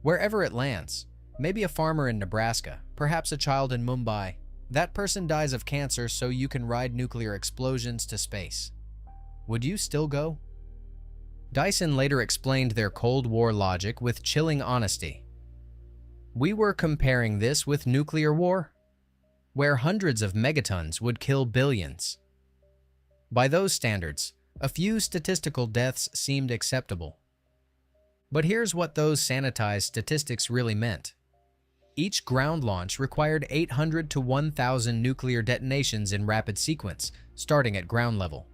Wherever it lands, maybe a farmer in Nebraska, perhaps a child in Mumbai, that person dies of cancer so you can ride nuclear explosions to space. Would you still go? Dyson later explained their Cold War logic with chilling honesty. We were comparing this with nuclear war, where hundreds of megatons would kill billions. By those standards, a few statistical deaths seemed acceptable. But here's what those sanitized statistics really meant. Each ground launch required 800 to 1,000 nuclear detonations in rapid sequence, starting at ground level.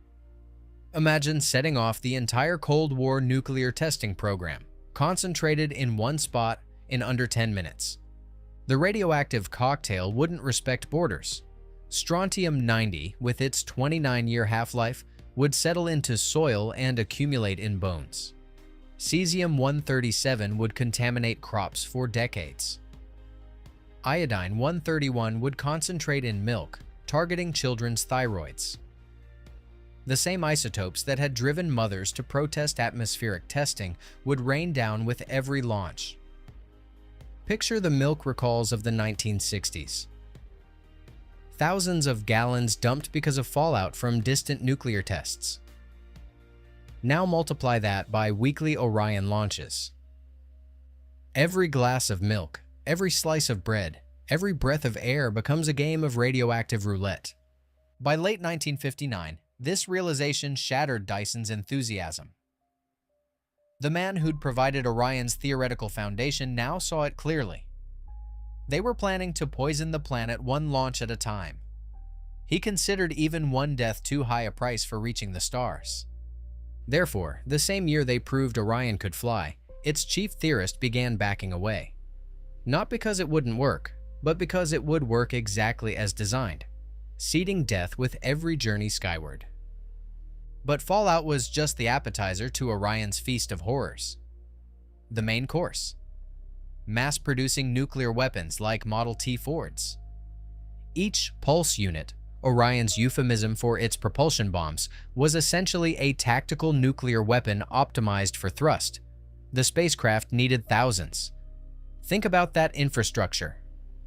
Imagine setting off the entire Cold War nuclear testing program, concentrated in one spot in under 10 minutes. The radioactive cocktail wouldn't respect borders. Strontium-90, with its 29-year half-life, would settle into soil and accumulate in bones. Cesium-137 would contaminate crops for decades. Iodine-131 would concentrate in milk, targeting children's thyroids. The same isotopes that had driven mothers to protest atmospheric testing would rain down with every launch. Picture the milk recalls of the 1960s. Thousands of gallons dumped because of fallout from distant nuclear tests. Now multiply that by weekly Orion launches. Every glass of milk, every slice of bread, every breath of air becomes a game of radioactive roulette. By late 1959, this realization shattered Dyson's enthusiasm. The man who'd provided Orion's theoretical foundation now saw it clearly. They were planning to poison the planet one launch at a time. He considered even one death too high a price for reaching the stars. Therefore, the same year they proved Orion could fly, its chief theorist began backing away. Not because it wouldn't work, but because it would work exactly as designed, seeding death with every journey skyward. But fallout was just the appetizer to Orion's feast of horrors. The main course: mass-producing nuclear weapons like Model T Fords. Each pulse unit, Orion's euphemism for its propulsion bombs, was essentially a tactical nuclear weapon optimized for thrust. The spacecraft needed thousands. Think about that infrastructure.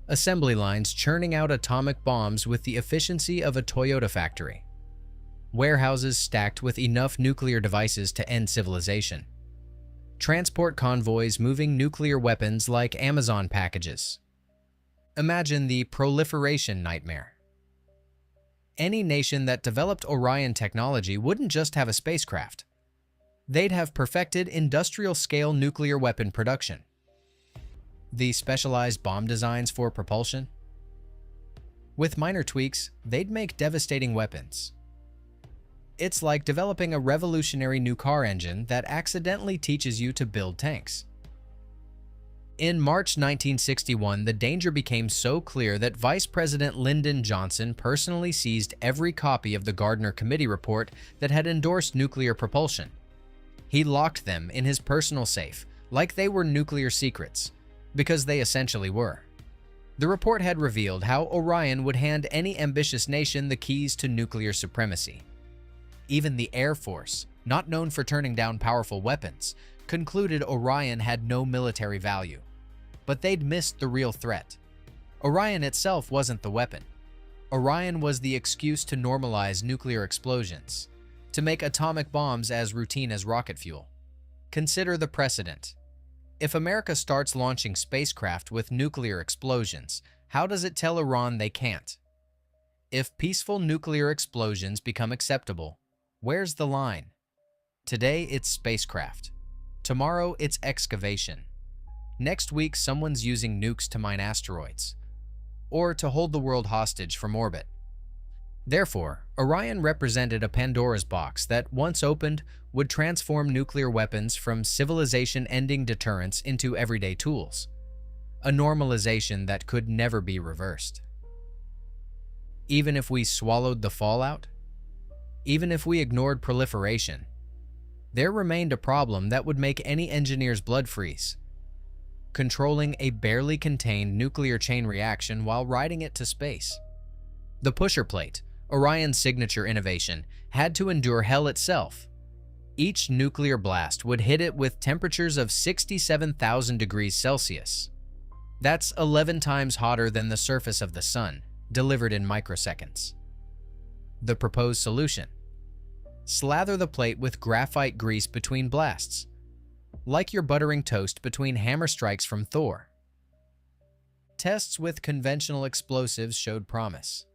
Assembly lines churning out atomic bombs with the efficiency of a Toyota factory. Warehouses stacked with enough nuclear devices to end civilization. Transport convoys moving nuclear weapons like Amazon packages. Imagine the proliferation nightmare. Any nation that developed Orion technology wouldn't just have a spacecraft. They'd have perfected industrial-scale nuclear weapon production. The specialized bomb designs for propulsion? With minor tweaks, they'd make devastating weapons. It's like developing a revolutionary new car engine that accidentally teaches you to build tanks. In March 1961, the danger became so clear that Vice President Lyndon Johnson personally seized every copy of the Gardner Committee report that had endorsed nuclear propulsion. He locked them in his personal safe, like they were nuclear secrets, because they essentially were. The report had revealed how Orion would hand any ambitious nation the keys to nuclear supremacy. Even the Air Force, not known for turning down powerful weapons, concluded Orion had no military value. But they'd missed the real threat. Orion itself wasn't the weapon. Orion was the excuse to normalize nuclear explosions, to make atomic bombs as routine as rocket fuel. Consider the precedent. If America starts launching spacecraft with nuclear explosions, how does it tell Iran they can't? If peaceful nuclear explosions become acceptable, where's the line? Today it's spacecraft. Tomorrow it's excavation. Next week someone's using nukes to mine asteroids, or to hold the world hostage from orbit. Therefore, Orion represented a Pandora's box that, once opened, would transform nuclear weapons from civilization-ending deterrents into everyday tools, a normalization that could never be reversed. Even if we swallowed the fallout, even if we ignored proliferation, there remained a problem that would make any engineer's blood freeze: controlling a barely contained nuclear chain reaction while riding it to space. The pusher plate, Orion's signature innovation, had to endure hell itself. Each nuclear blast would hit it with temperatures of 67,000 degrees Celsius. That's 11 times hotter than the surface of the sun, delivered in microseconds. The proposed solution: slather the plate with graphite grease between blasts, like you're buttering toast between hammer strikes from Thor. Tests with conventional explosives showed promise.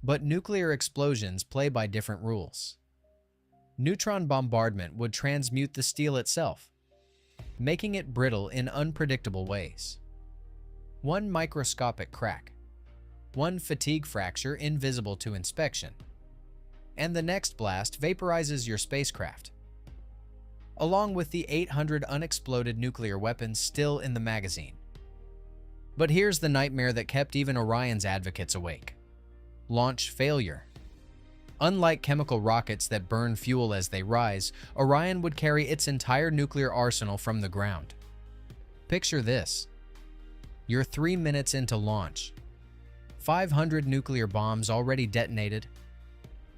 But nuclear explosions play by different rules. Neutron bombardment would transmute the steel itself, making it brittle in unpredictable ways. One microscopic crack, one fatigue fracture invisible to inspection, and the next blast vaporizes your spacecraft, along with the 800 unexploded nuclear weapons still in the magazine. But here's the nightmare that kept even Orion's advocates awake: launch failure. Unlike chemical rockets that burn fuel as they rise, Orion would carry its entire nuclear arsenal from the ground. Picture this. You're 3 minutes into launch. 500 nuclear bombs already detonated.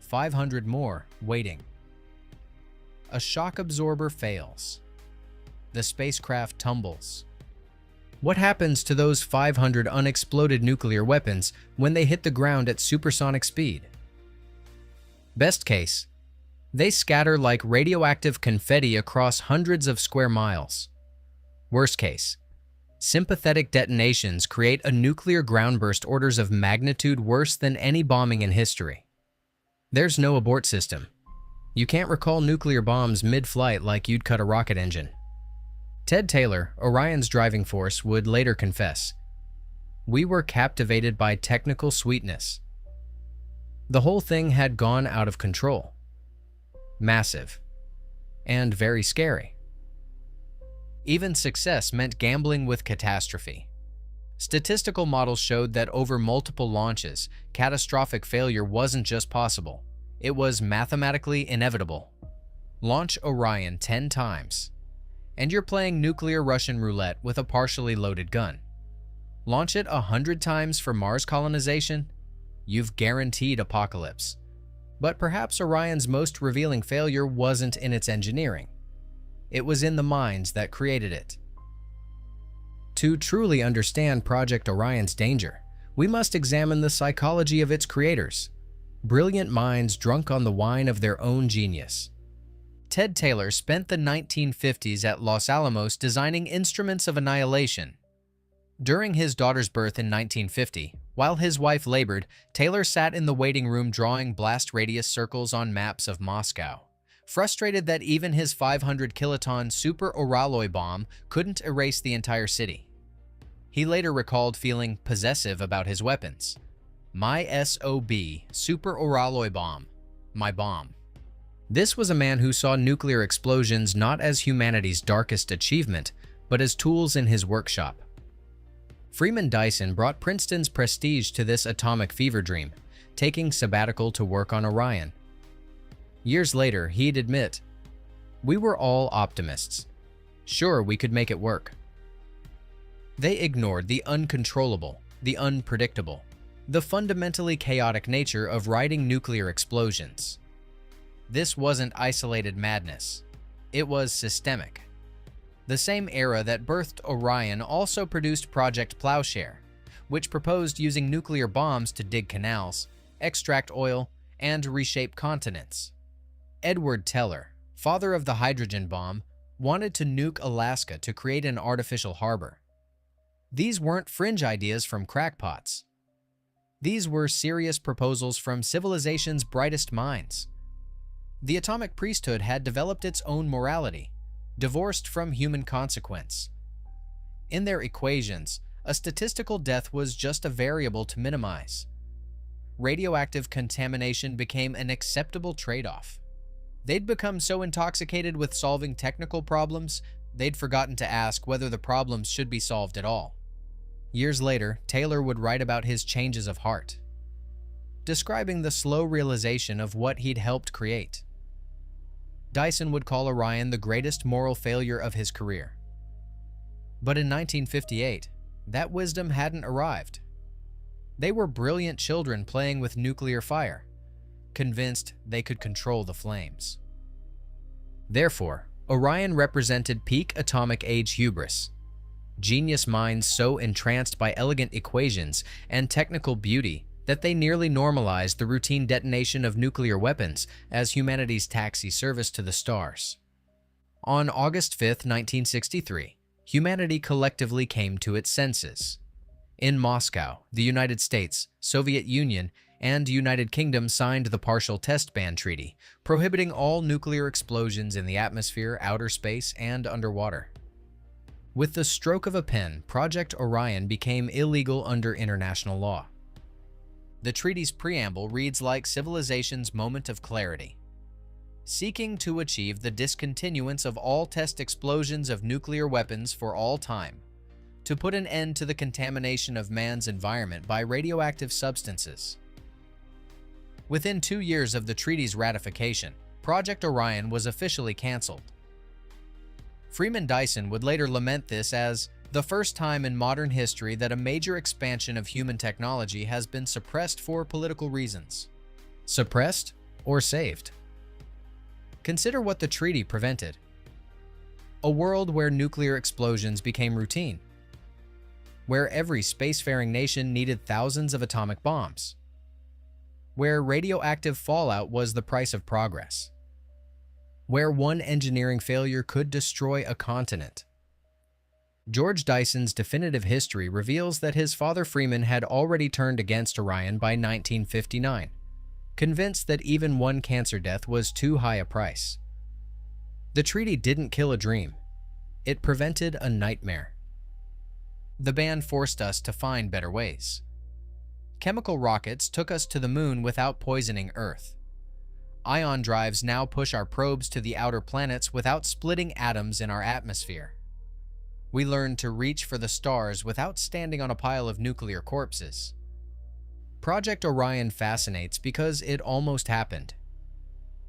500 more waiting. A shock absorber fails. The spacecraft tumbles. What happens to those 500 unexploded nuclear weapons when they hit the ground at supersonic speed? Best case, they scatter like radioactive confetti across hundreds of square miles. Worst case, sympathetic detonations create a nuclear groundburst orders of magnitude worse than any bombing in history. There's no abort system. You can't recall nuclear bombs mid-flight like you'd cut a rocket engine. Ted Taylor, Orion's driving force, would later confess, "We were captivated by technical sweetness. The whole thing had gone out of control. Massive. And very scary." Even success meant gambling with catastrophe. Statistical models showed that over multiple launches, catastrophic failure wasn't just possible, it was mathematically inevitable. Launch Orion 10 times, and you're playing nuclear Russian roulette with a partially loaded gun. Launch it 100 times for Mars colonization, you've guaranteed apocalypse. But perhaps Orion's most revealing failure wasn't in its engineering. It was in the minds that created it. To truly understand Project Orion's danger, we must examine the psychology of its creators, brilliant minds drunk on the wine of their own genius. Ted Taylor spent the 1950s at Los Alamos designing instruments of annihilation. During his daughter's birth in 1950, while his wife labored, Taylor sat in the waiting room drawing blast radius circles on maps of Moscow, frustrated that even his 500-kiloton super Oralloy bomb couldn't erase the entire city. He later recalled feeling possessive about his weapons. "My SOB, super Oralloy bomb, my bomb." This was a man who saw nuclear explosions not as humanity's darkest achievement, but as tools in his workshop. Freeman Dyson brought Princeton's prestige to this atomic fever dream, taking sabbatical to work on Orion. Years later, he'd admit, "We were all optimists. Sure, we could make it work." They ignored the uncontrollable, the unpredictable, the fundamentally chaotic nature of writing nuclear explosions. This wasn't isolated madness. It was systemic. The same era that birthed Orion also produced Project Plowshare, which proposed using nuclear bombs to dig canals, extract oil, and reshape continents. Edward Teller, father of the hydrogen bomb, wanted to nuke Alaska to create an artificial harbor. These weren't fringe ideas from crackpots. These were serious proposals from civilization's brightest minds. The atomic priesthood had developed its own morality, divorced from human consequence. In their equations, a statistical death was just a variable to minimize. Radioactive contamination became an acceptable trade-off. They'd become so intoxicated with solving technical problems, they'd forgotten to ask whether the problems should be solved at all. Years later, Taylor would write about his changes of heart, describing the slow realization of what he'd helped create. Dyson would call Orion the greatest moral failure of his career. But in 1958, that wisdom hadn't arrived. They were brilliant children playing with nuclear fire, convinced they could control the flames. Therefore, Orion represented peak atomic age hubris, genius minds so entranced by elegant equations and technical beauty that they nearly normalized the routine detonation of nuclear weapons as humanity's taxi service to the stars. On August 5, 1963, humanity collectively came to its senses. In Moscow, the United States, Soviet Union, and United Kingdom signed the Partial Test Ban Treaty, prohibiting all nuclear explosions in the atmosphere, outer space, and underwater. With the stroke of a pen, Project Orion became illegal under international law. The treaty's preamble reads like civilization's moment of clarity, seeking to achieve the discontinuance of all test explosions of nuclear weapons for all time, to put an end to the contamination of man's environment by radioactive substances. Within 2 years of the treaty's ratification, Project Orion was officially canceled. Freeman Dyson would later lament this as the first time in modern history that a major expansion of human technology has been suppressed for political reasons. Suppressed or saved? Consider what the treaty prevented. A world where nuclear explosions became routine, where every spacefaring nation needed thousands of atomic bombs, where radioactive fallout was the price of progress, where one engineering failure could destroy a continent. George Dyson's definitive history reveals that his father Freeman had already turned against Orion by 1959, convinced that even one cancer death was too high a price. The treaty didn't kill a dream. It prevented a nightmare. The ban forced us to find better ways. Chemical rockets took us to the moon without poisoning Earth. Ion drives now push our probes to the outer planets without splitting atoms in our atmosphere. We learned to reach for the stars without standing on a pile of nuclear corpses. Project Orion fascinates because it almost happened.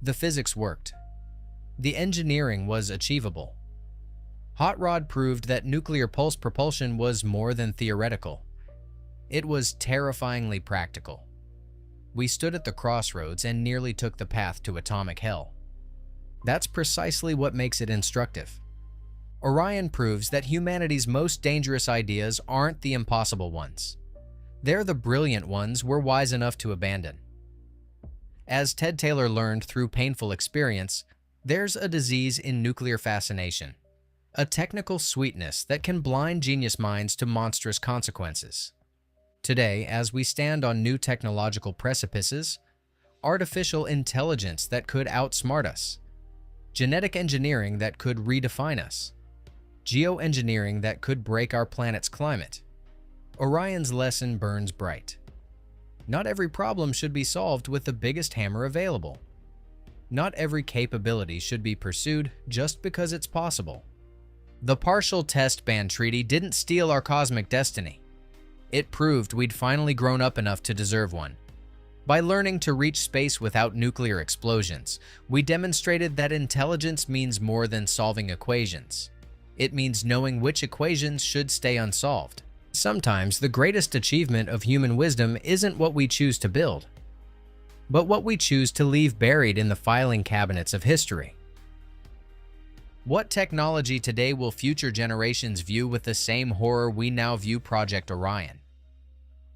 The physics worked. The engineering was achievable. Hot Rod proved that nuclear pulse propulsion was more than theoretical. It was terrifyingly practical. We stood at the crossroads and nearly took the path to atomic hell. That's precisely what makes it instructive. Orion proves that humanity's most dangerous ideas aren't the impossible ones. They're the brilliant ones we're wise enough to abandon. As Ted Taylor learned through painful experience, there's a disease in nuclear fascination, a technical sweetness that can blind genius minds to monstrous consequences. Today, as we stand on new technological precipices, artificial intelligence that could outsmart us, genetic engineering that could redefine us, geoengineering that could break our planet's climate, Orion's lesson burns bright. Not every problem should be solved with the biggest hammer available. Not every capability should be pursued just because it's possible. The partial test ban treaty didn't steal our cosmic destiny. It proved we'd finally grown up enough to deserve one. By learning to reach space without nuclear explosions, we demonstrated that intelligence means more than solving equations. It means knowing which equations should stay unsolved. Sometimes the greatest achievement of human wisdom isn't what we choose to build, but what we choose to leave buried in the filing cabinets of history. What technology today will future generations view with the same horror we now view Project Orion?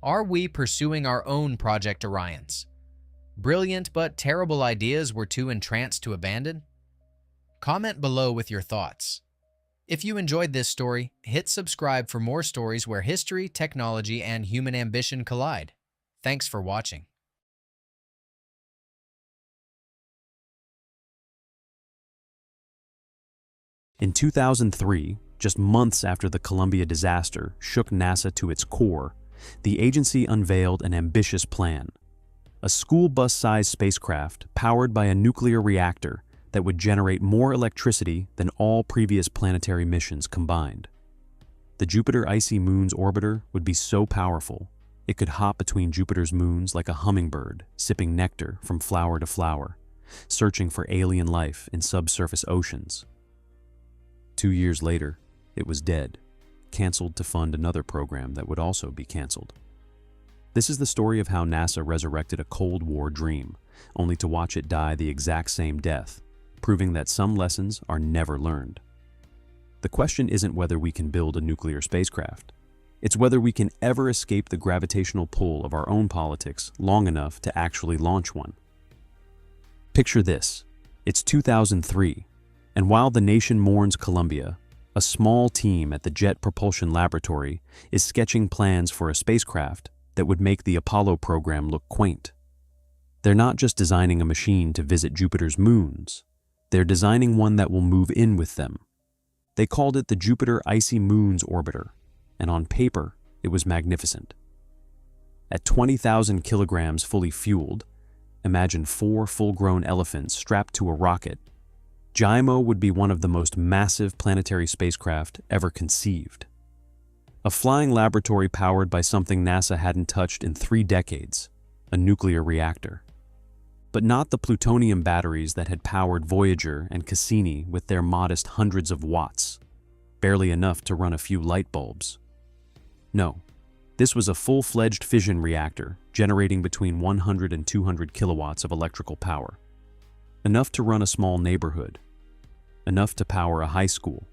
Are we pursuing our own Project Orions? Brilliant but terrible ideas we're too entranced to abandon? Comment below with your thoughts. If you enjoyed this story, hit subscribe for more stories where history, technology, and human ambition collide. Thanks for watching. In 2003, just months after the Columbia disaster shook NASA to its core, the agency unveiled an ambitious plan. A school bus-sized spacecraft powered by a nuclear reactor that would generate more electricity than all previous planetary missions combined. The Jupiter Icy Moons Orbiter would be so powerful, it could hop between Jupiter's moons like a hummingbird, sipping nectar from flower to flower, searching for alien life in subsurface oceans. 2 years later, it was dead, canceled to fund another program that would also be canceled. This is the story of how NASA resurrected a Cold War dream, only to watch it die the exact same death, proving that some lessons are never learned. The question isn't whether we can build a nuclear spacecraft. It's whether we can ever escape the gravitational pull of our own politics long enough to actually launch one. Picture this. It's 2003, and while the nation mourns Columbia, a small team at the Jet Propulsion Laboratory is sketching plans for a spacecraft that would make the Apollo program look quaint. They're not just designing a machine to visit Jupiter's moons. They're designing one that will move in with them. They called it the Jupiter Icy Moons Orbiter, and on paper, it was magnificent. At 20,000 kilograms fully fueled, imagine 4 full-grown elephants strapped to a rocket. JIMO would be one of the most massive planetary spacecraft ever conceived. A flying laboratory powered by something NASA hadn't touched in 3 decades, a nuclear reactor. But not the plutonium batteries that had powered Voyager and Cassini with their modest hundreds of watts, barely enough to run a few light bulbs. No, this was a full-fledged fission reactor generating between 100 and 200 kilowatts of electrical power. Enough to run a small neighborhood. Enough to power a high school.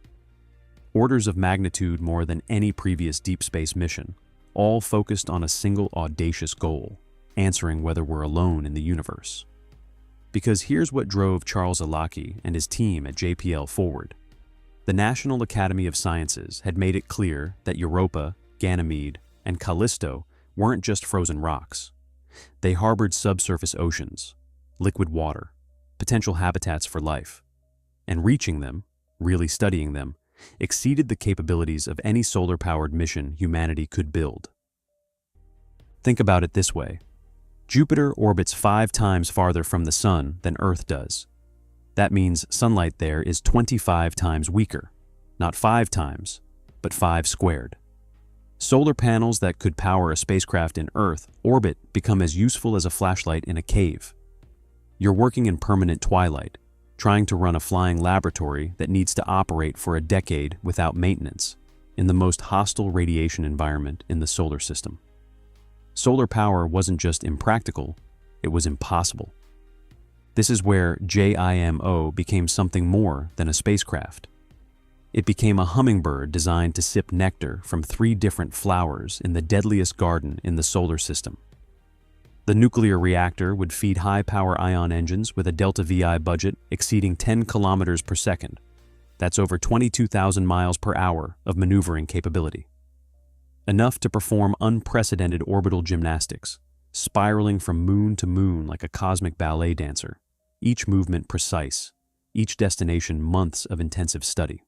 Orders of magnitude more than any previous deep space mission, all focused on a single audacious goal, answering whether we're alone in the universe. Because here's what drove Charles Alaki and his team at JPL forward. The National Academy of Sciences had made it clear that Europa, Ganymede, and Callisto weren't just frozen rocks. They harbored subsurface oceans, liquid water, potential habitats for life. And reaching them, really studying them, exceeded the capabilities of any solar-powered mission humanity could build. Think about it this way. Jupiter orbits 5 times farther from the Sun than Earth does. That means sunlight there is 25 times weaker. Not 5 times, but 5 squared. Solar panels that could power a spacecraft in Earth orbit become as useful as a flashlight in a cave. You're working in permanent twilight, trying to run a flying laboratory that needs to operate for a decade without maintenance, in the most hostile radiation environment in the solar system. Solar power wasn't just impractical, it was impossible. This is where JIMO became something more than a spacecraft. It became a hummingbird designed to sip nectar from 3 different flowers in the deadliest garden in the solar system. The nuclear reactor would feed high-power ion engines with a delta-VI budget exceeding 10 kilometers per second. That's over 22,000 miles per hour of maneuvering capability. Enough to perform unprecedented orbital gymnastics, spiraling from moon to moon like a cosmic ballet dancer, each movement precise, each destination months of intensive study.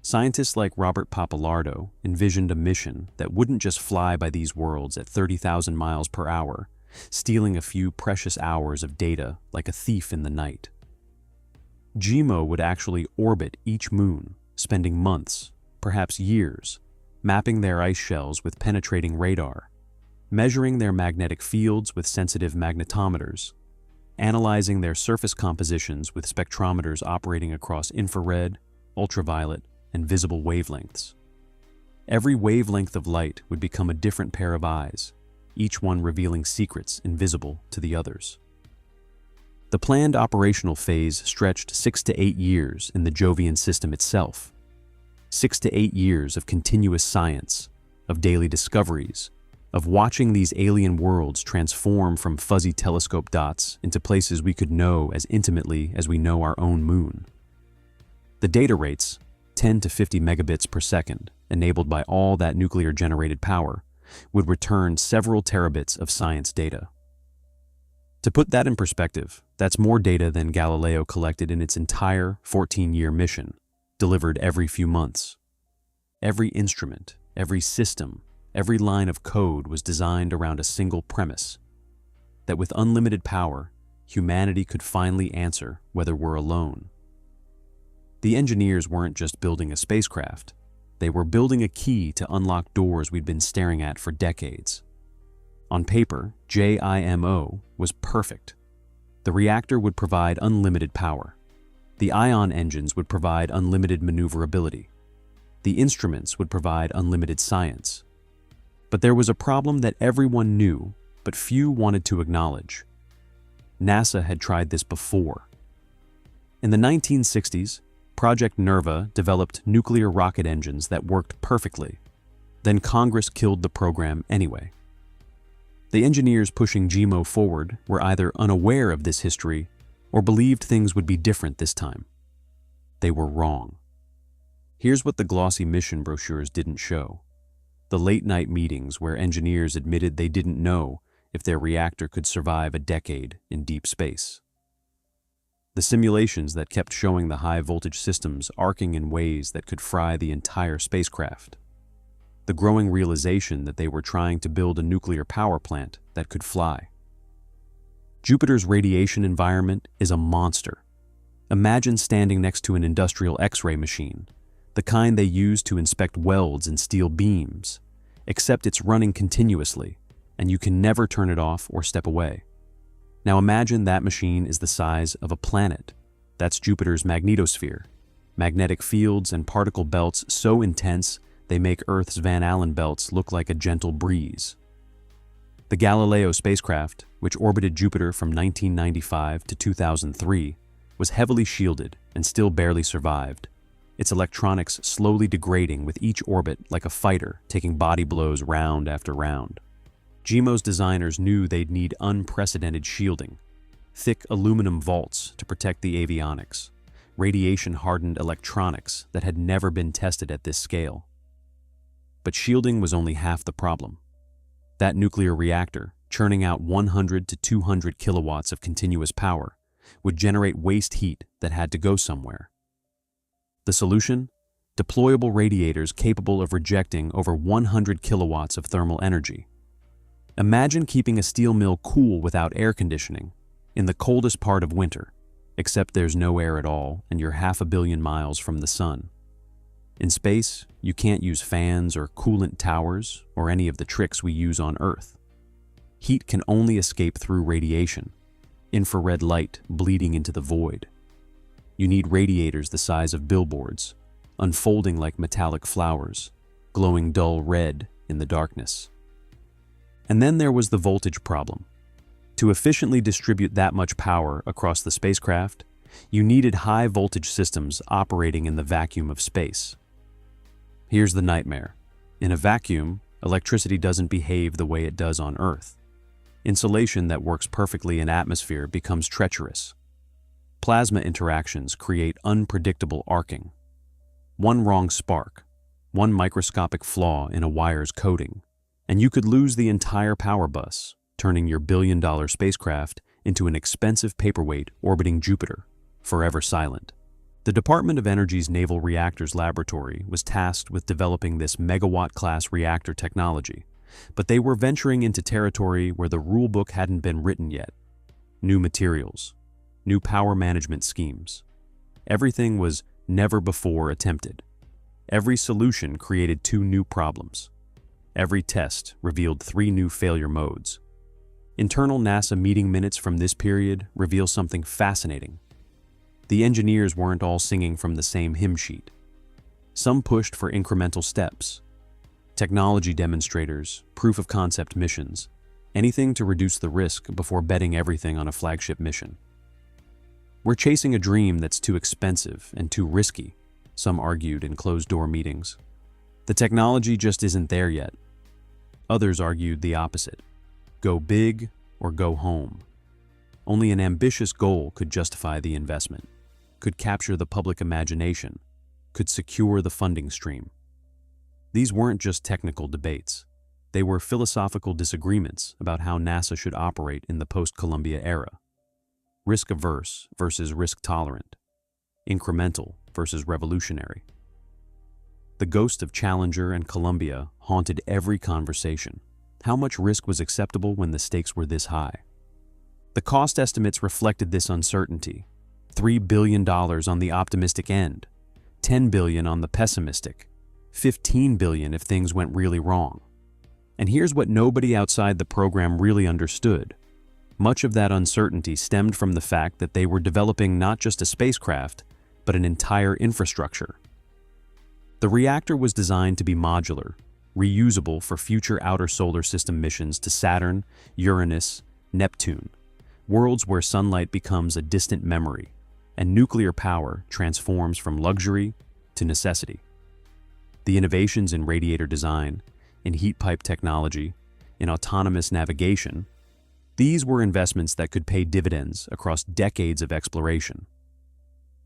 Scientists like Robert Pappalardo envisioned a mission that wouldn't just fly by these worlds at 30,000 miles per hour, stealing a few precious hours of data like a thief in the night. JIMO would actually orbit each moon, spending months, perhaps years, mapping their ice shells with penetrating radar, measuring their magnetic fields with sensitive magnetometers, analyzing their surface compositions with spectrometers operating across infrared, ultraviolet, and visible wavelengths. Every wavelength of light would become a different pair of eyes, each one revealing secrets invisible to the others. The planned operational phase stretched 6 to 8 years in the Jovian system itself. 6 to 8 years of continuous science, of daily discoveries, of watching these alien worlds transform from fuzzy telescope dots into places we could know as intimately as we know our own moon. The data rates, 10 to 50 megabits per second, enabled by all that nuclear-generated power, would return several terabits of science data. To put that in perspective, that's more data than Galileo collected in its entire 14-year mission, delivered every few months. Every instrument, every system, every line of code was designed around a single premise: that with unlimited power, humanity could finally answer whether we're alone. The engineers weren't just building a spacecraft, they were building a key to unlock doors we'd been staring at for decades. On paper, JIMO was perfect. The reactor would provide unlimited power. The ion engines would provide unlimited maneuverability. The instruments would provide unlimited science. But there was a problem that everyone knew, but few wanted to acknowledge. NASA had tried this before. In the 1960s, Project NERVA developed nuclear rocket engines that worked perfectly. Then Congress killed the program anyway. The engineers pushing JIMO forward were either unaware of this history or believed things would be different this time. They were wrong. Here's what the glossy mission brochures didn't show: the late-night meetings where engineers admitted they didn't know if their reactor could survive a decade in deep space. The simulations that kept showing the high-voltage systems arcing in ways that could fry the entire spacecraft. the growing realization that they were trying to build a nuclear power plant that could fly. Jupiter's radiation environment is a monster. Imagine standing next to an industrial X-ray machine, the kind they use to inspect welds and steel beams, except it's running continuously, and you can never turn it off or step away. Now imagine that machine is the size of a planet. That's Jupiter's magnetosphere. Magnetic fields and particle belts so intense they make Earth's Van Allen belts look like a gentle breeze. The Galileo spacecraft, which orbited Jupiter from 1995 to 2003, was heavily shielded and still barely survived, its electronics slowly degrading with each orbit like a fighter taking body blows round after round. JIMO's designers knew they'd need unprecedented shielding, thick aluminum vaults to protect the avionics, radiation-hardened electronics that had never been tested at this scale. But shielding was only half the problem. That nuclear reactor, churning out 100 to 200 kilowatts of continuous power, would generate waste heat that had to go somewhere. The solution? Deployable radiators capable of rejecting over 100 kilowatts of thermal energy. Imagine keeping a steel mill cool without air conditioning in the coldest part of winter, except there's no air at all and you're 500 million miles from the sun. In space, you can't use fans or coolant towers or any of the tricks we use on Earth. Heat can only escape through radiation, infrared light bleeding into the void. You need radiators the size of billboards, unfolding like metallic flowers, glowing dull red in the darkness. And then there was the voltage problem. To efficiently distribute that much power across the spacecraft, you needed high voltage systems operating in the vacuum of space. Here's the nightmare. In a vacuum, electricity doesn't behave the way it does on Earth. Insulation that works perfectly in atmosphere becomes treacherous. Plasma interactions create unpredictable arcing. One wrong spark, one microscopic flaw in a wire's coating, and you could lose the entire power bus, turning your billion-dollar spacecraft into an expensive paperweight orbiting Jupiter, forever silent. The Department of Energy's Naval Reactors Laboratory was tasked with developing this megawatt-class reactor technology, but they were venturing into territory where the rulebook hadn't been written yet. New materials, new power management schemes. Everything was never before attempted. Every solution created 2 new problems. Every test revealed 3 new failure modes. Internal NASA meeting minutes from this period reveal something fascinating. The engineers weren't all singing from the same hymn sheet. Some pushed for incremental steps, technology demonstrators, proof-of-concept missions, anything to reduce the risk before betting everything on a flagship mission. We're chasing a dream that's too expensive and too risky, some argued in closed-door meetings. The technology just isn't there yet. Others argued the opposite. Go big or go home. Only an ambitious goal could justify the investment, could capture the public imagination, could secure the funding stream. These weren't just technical debates. They were philosophical disagreements about how NASA should operate in the post-Columbia era. Risk-averse versus risk-tolerant. Incremental versus revolutionary. The ghost of Challenger and Columbia haunted every conversation. How much risk was acceptable when the stakes were this high? The cost estimates reflected this uncertainty. $3 billion on the optimistic end, $10 billion on the pessimistic, $15 billion if things went really wrong. And here's what nobody outside the program really understood. Much of that uncertainty stemmed from the fact that they were developing not just a spacecraft, but an entire infrastructure. The reactor was designed to be modular, reusable for future outer solar system missions to Saturn, Uranus, Neptune, worlds where sunlight becomes a distant memory, and nuclear power transforms from luxury to necessity. The innovations in radiator design, in heat pipe technology, in autonomous navigation, these were investments that could pay dividends across decades of exploration.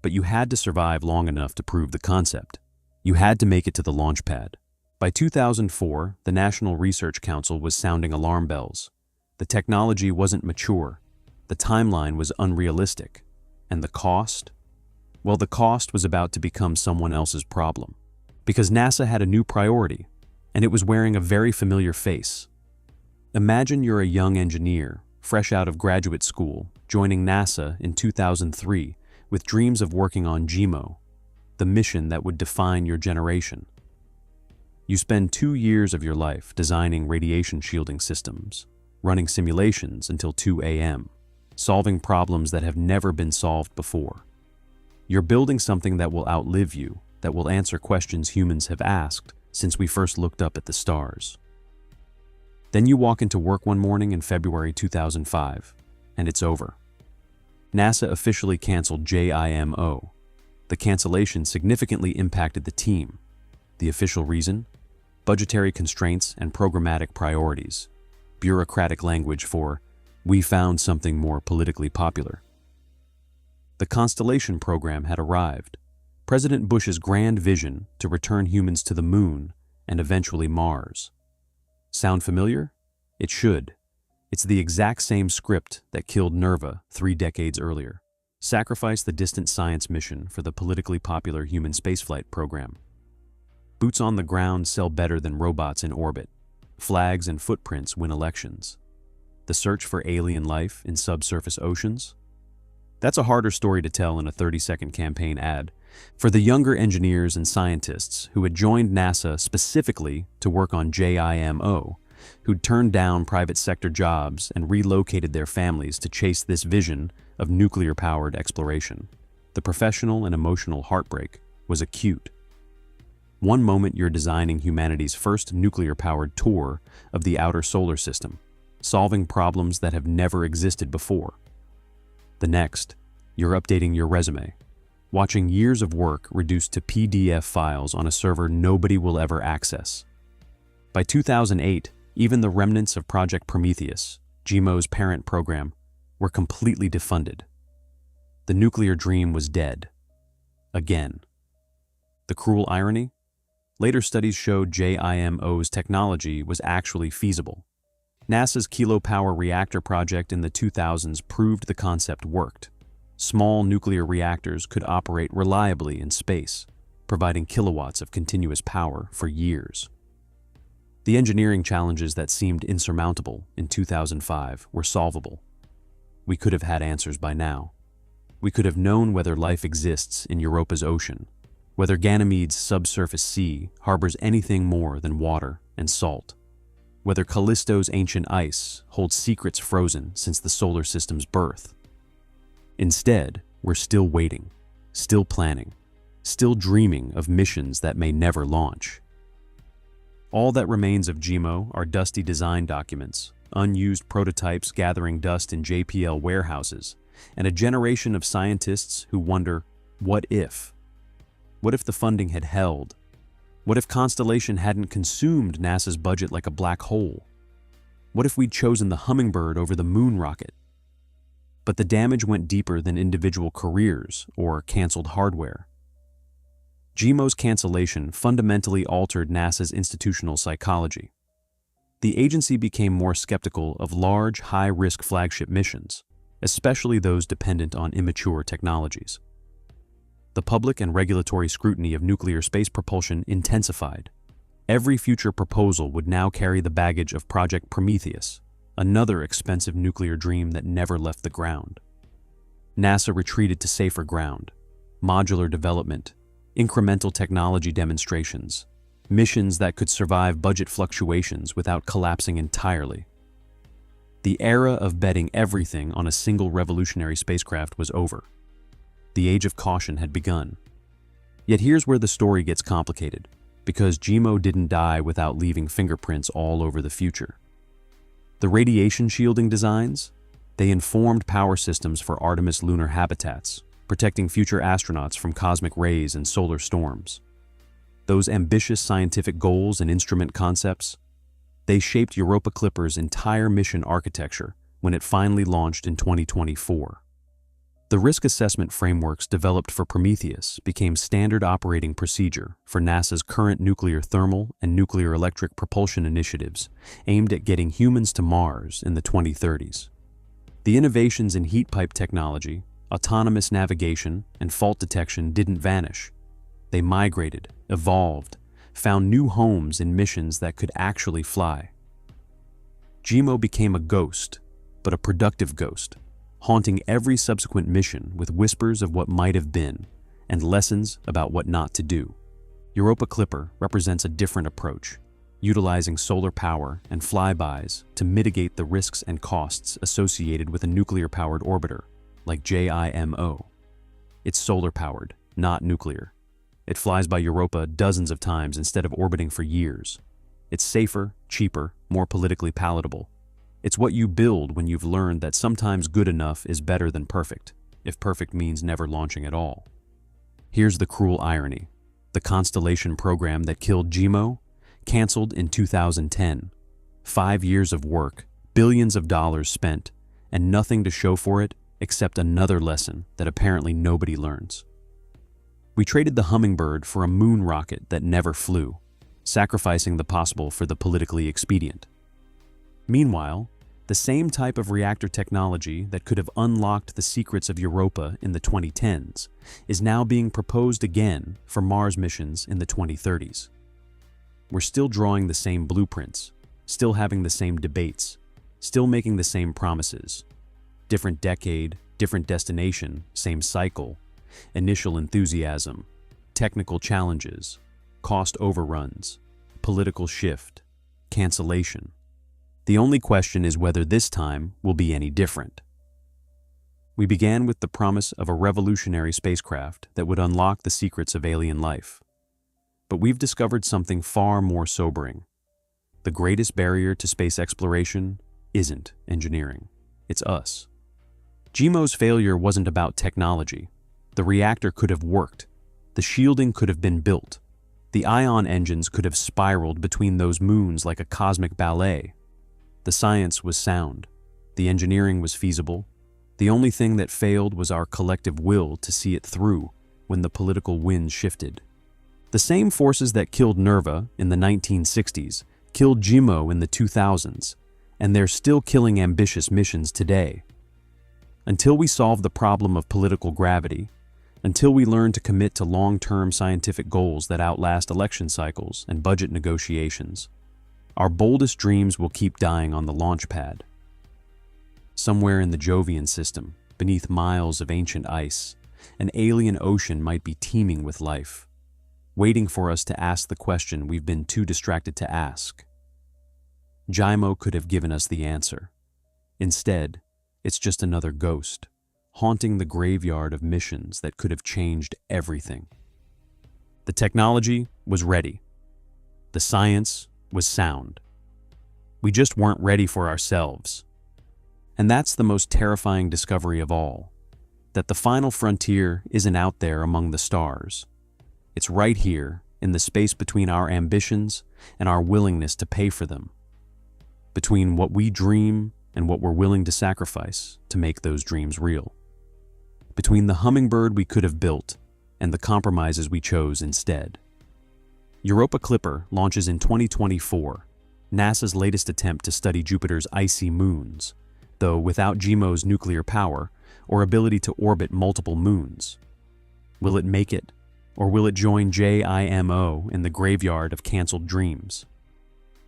But you had to survive long enough to prove the concept. You had to make it to the launch pad. By 2004, the National Research Council was sounding alarm bells. The technology wasn't mature, the timeline was unrealistic, and the cost? Well, the cost was about to become someone else's problem. Because NASA had a new priority, and it was wearing a very familiar face. Imagine you're a young engineer, fresh out of graduate school, joining NASA in 2003 with dreams of working on JIMO, the mission that would define your generation. You spend 2 years of your life designing radiation shielding systems, running simulations until 2 a.m., solving problems that have never been solved before. You're building something that will outlive you, that will answer questions humans have asked since we first looked up at the stars. Then you walk into work one morning in February 2005, and it's over. NASA officially canceled JIMO. The cancellation significantly impacted the team. The official reason? Budgetary constraints and programmatic priorities. Bureaucratic language for, "We found something more politically popular." The Constellation program had arrived. President Bush's grand vision to return humans to the moon and eventually Mars. Sound familiar? It should. It's the exact same script that killed NERVA 3 decades earlier. Sacrifice the distant science mission for the politically popular human spaceflight program. Boots on the ground sell better than robots in orbit. Flags and footprints win elections. The search for alien life in subsurface oceans? That's a harder story to tell in a 30-second campaign ad. For the younger engineers and scientists who had joined NASA specifically to work on JIMO, who'd turned down private sector jobs and relocated their families to chase this vision of nuclear-powered exploration, the professional and emotional heartbreak was acute. One moment you're designing humanity's first nuclear-powered tour of the outer solar system, solving problems that have never existed before. The next, you're updating your resume, watching years of work reduced to PDF files on a server nobody will ever access. By 2008, even the remnants of Project Prometheus, JIMO's parent program, were completely defunded. The nuclear dream was dead. Again. The cruel irony? Later studies showed JIMO's technology was actually feasible. NASA's kilopower reactor project in the 2000s proved the concept worked. Small nuclear reactors could operate reliably in space, providing kilowatts of continuous power for years. The engineering challenges that seemed insurmountable in 2005 were solvable. We could have had answers by now. We could have known whether life exists in Europa's ocean, whether Ganymede's subsurface sea harbors anything more than water and salt, whether Callisto's ancient ice holds secrets frozen since the solar system's birth. Instead, we're still waiting, still planning, still dreaming of missions that may never launch. All that remains of JIMO are dusty design documents, unused prototypes gathering dust in JPL warehouses, and a generation of scientists who wonder, what if? What if the funding had held? What if Constellation hadn't consumed NASA's budget like a black hole? What if we'd chosen the Hummingbird over the moon rocket? But the damage went deeper than individual careers or canceled hardware. JIMO's cancellation fundamentally altered NASA's institutional psychology. The agency became more skeptical of large, high-risk flagship missions, especially those dependent on immature technologies. The public and regulatory scrutiny of nuclear space propulsion intensified. Every future proposal would now carry the baggage of Project Prometheus, another expensive nuclear dream that never left the ground. NASA retreated to safer ground, modular development, incremental technology demonstrations, missions that could survive budget fluctuations without collapsing entirely. The era of betting everything on a single revolutionary spacecraft was over. The age of caution had begun. Yet here's where the story gets complicated, because JIMO didn't die without leaving fingerprints all over the future. The radiation shielding designs? They informed power systems for Artemis lunar habitats, protecting future astronauts from cosmic rays and solar storms. Those ambitious scientific goals and instrument concepts? They shaped Europa Clipper's entire mission architecture when it finally launched in 2024. The risk assessment frameworks developed for Prometheus became standard operating procedure for NASA's current nuclear thermal and nuclear electric propulsion initiatives aimed at getting humans to Mars in the 2030s. The innovations in heat pipe technology, autonomous navigation, and fault detection didn't vanish. They migrated, evolved, found new homes in missions that could actually fly. JIMO became a ghost, but a productive ghost, haunting every subsequent mission with whispers of what might have been and lessons about what not to do. Europa Clipper represents a different approach, utilizing solar power and flybys to mitigate the risks and costs associated with a nuclear-powered orbiter, like JIMO. It's solar-powered, not nuclear. It flies by Europa dozens of times instead of orbiting for years. It's safer, cheaper, more politically palatable. It's what you build when you've learned that sometimes good enough is better than perfect, if perfect means never launching at all. Here's the cruel irony. The Constellation program that killed JIMO canceled in 2010. 5 years of work, billions of dollars spent, and nothing to show for it except another lesson that apparently nobody learns. We traded the Hummingbird for a moon rocket that never flew, sacrificing the possible for the politically expedient. Meanwhile, the same type of reactor technology that could have unlocked the secrets of Europa in the 2010s is now being proposed again for Mars missions in the 2030s. We're still drawing the same blueprints, still having the same debates, still making the same promises. Different decade, different destination, same cycle, initial enthusiasm, technical challenges, cost overruns, political shift, cancellation. The only question is whether this time will be any different. We began with the promise of a revolutionary spacecraft that would unlock the secrets of alien life. But we've discovered something far more sobering. The greatest barrier to space exploration isn't engineering. It's us. JIMO's failure wasn't about technology. The reactor could have worked. The shielding could have been built. The ion engines could have spiraled between those moons like a cosmic ballet. The science was sound. The engineering was feasible. The only thing that failed was our collective will to see it through when the political winds shifted. The same forces that killed NERVA in the 1960s killed JIMO in the 2000s, and they're still killing ambitious missions today. Until we solve the problem of political gravity, until we learn to commit to long-term scientific goals that outlast election cycles and budget negotiations, our boldest dreams will keep dying on the launch pad. Somewhere in the Jovian system, beneath miles of ancient ice, an alien ocean might be teeming with life, waiting for us to ask the question we've been too distracted to ask. JIMO could have given us the answer. Instead, it's just another ghost, haunting the graveyard of missions that could have changed everything. The technology was ready. The science was sound. We just weren't ready for ourselves. And that's the most terrifying discovery of all, that the final frontier isn't out there among the stars. It's right here, in the space between our ambitions and our willingness to pay for them, between what we dream and what we're willing to sacrifice to make those dreams real, between the hummingbird we could have built and the compromises we chose instead. Europa Clipper launches in 2024, NASA's latest attempt to study Jupiter's icy moons, though without JIMO's nuclear power or ability to orbit multiple moons. Will it make it, or will it join JIMO in the graveyard of canceled dreams?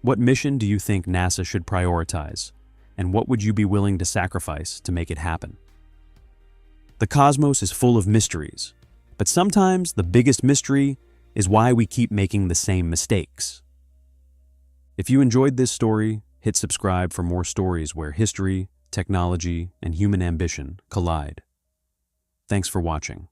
What mission do you think NASA should prioritize, and what would you be willing to sacrifice to make it happen? The cosmos is full of mysteries, but sometimes the biggest mystery is why we keep making the same mistakes. If you enjoyed this story, hit subscribe for more stories where history, technology, and human ambition collide. Thanks for watching.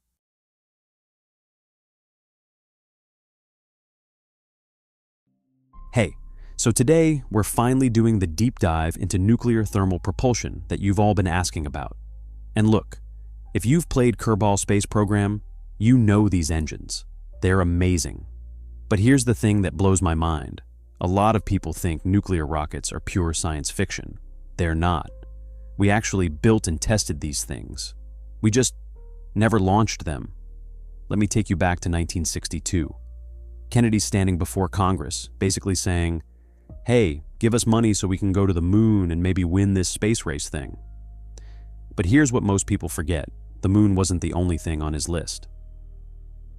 Hey, so today we're finally doing the deep dive into nuclear thermal propulsion that you've all been asking about. And look, if you've played Kerbal Space Program, you know these engines. They're amazing. But here's the thing that blows my mind. A lot of people think nuclear rockets are pure science fiction. They're not. We actually built and tested these things. We just never launched them. Let me take you back to 1962. Kennedy's standing before Congress, basically saying, "Hey, give us money so we can go to the moon and maybe win this space race thing." But here's what most people forget. The moon wasn't the only thing on his list.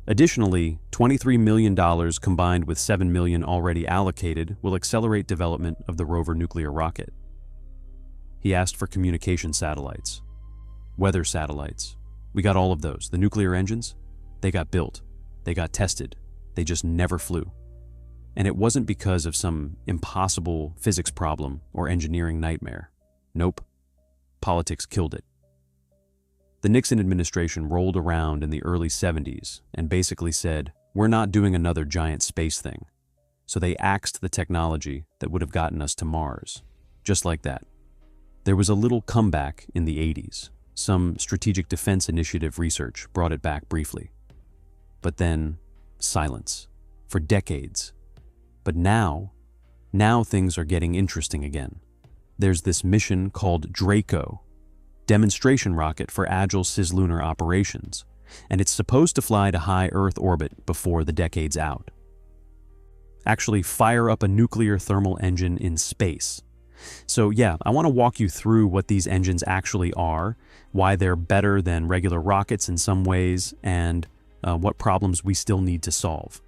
Additionally, $23 million combined with $7 million already allocated will accelerate development of the rover nuclear rocket. He asked for communication satellites, weather satellites. We got all of those. The nuclear engines, they got built, they got tested, they just never flew. And it wasn't because of some impossible physics problem or engineering nightmare. Nope. Politics killed it. The Nixon administration rolled around in the early 70s and basically said, we're not doing another giant space thing. So they axed the technology that would have gotten us to Mars. Just like that. There was a little comeback in the 80s. Some strategic defense initiative research brought it back briefly. But then, silence. For decades. But now things are getting interesting again. There's this mission called Draco, demonstration rocket for agile cislunar operations, and it's supposed to fly to high Earth orbit before the decade's out. Actually fire up a nuclear thermal engine in space. So yeah, I want to walk you through what these engines actually are, why they're better than regular rockets in some ways, and what problems we still need to solve.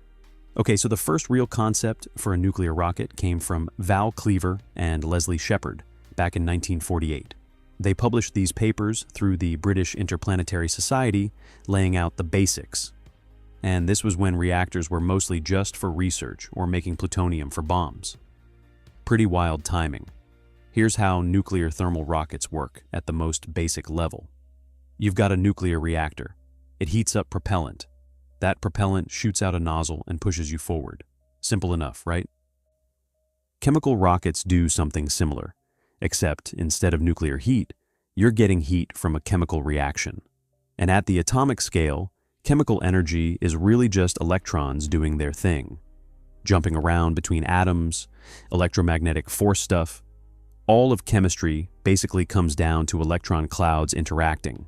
Okay, so the first real concept for a nuclear rocket came from Val Cleaver and Leslie Shepard back in 1948. They published these papers through the British Interplanetary Society, laying out the basics. And this was when reactors were mostly just for research or making plutonium for bombs. Pretty wild timing. Here's how nuclear thermal rockets work at the most basic level. You've got a nuclear reactor. It heats up propellant. That propellant shoots out a nozzle and pushes you forward. Simple enough, right? Chemical rockets do something similar, except instead of nuclear heat, you're getting heat from a chemical reaction. And at the atomic scale, chemical energy is really just electrons doing their thing, jumping around between atoms, electromagnetic force stuff. All of chemistry basically comes down to electron clouds interacting.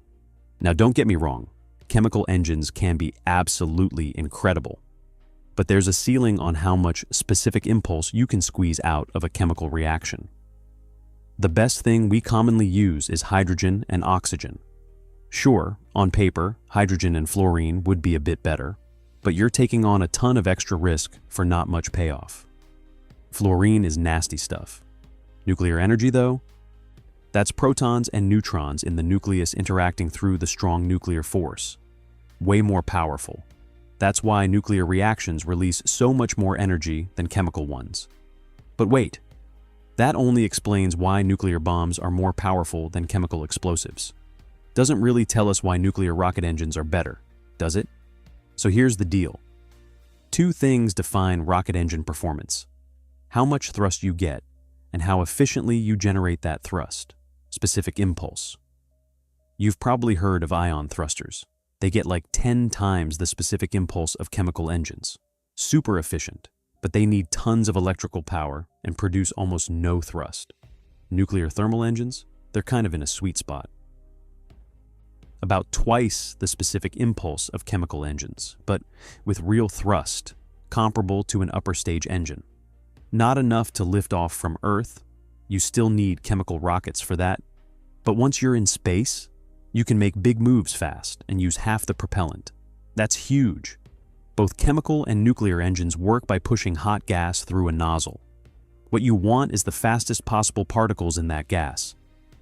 Now don't get me wrong, chemical engines can be absolutely incredible. But there's a ceiling on how much specific impulse you can squeeze out of a chemical reaction. The best thing we commonly use is hydrogen and oxygen. Sure, on paper, hydrogen and fluorine would be a bit better, but you're taking on a ton of extra risk for not much payoff. Fluorine is nasty stuff. Nuclear energy, though? That's protons and neutrons in the nucleus interacting through the strong nuclear force. Way more powerful. That's why nuclear reactions release so much more energy than chemical ones. But wait, that only explains why nuclear bombs are more powerful than chemical explosives. Doesn't really tell us why nuclear rocket engines are better, does it? So here's the deal. Two things define rocket engine performance: how much thrust you get, and how efficiently you generate that thrust. Specific impulse. You've probably heard of ion thrusters. They get like 10 times the specific impulse of chemical engines. Super efficient, but they need tons of electrical power and produce almost no thrust. Nuclear thermal engines, they're kind of in a sweet spot. About twice the specific impulse of chemical engines, but with real thrust, comparable to an upper stage engine. Not enough to lift off from Earth. You still need chemical rockets for that. But once you're in space, you can make big moves fast and use half the propellant. That's huge. Both chemical and nuclear engines work by pushing hot gas through a nozzle. What you want is the fastest possible particles in that gas.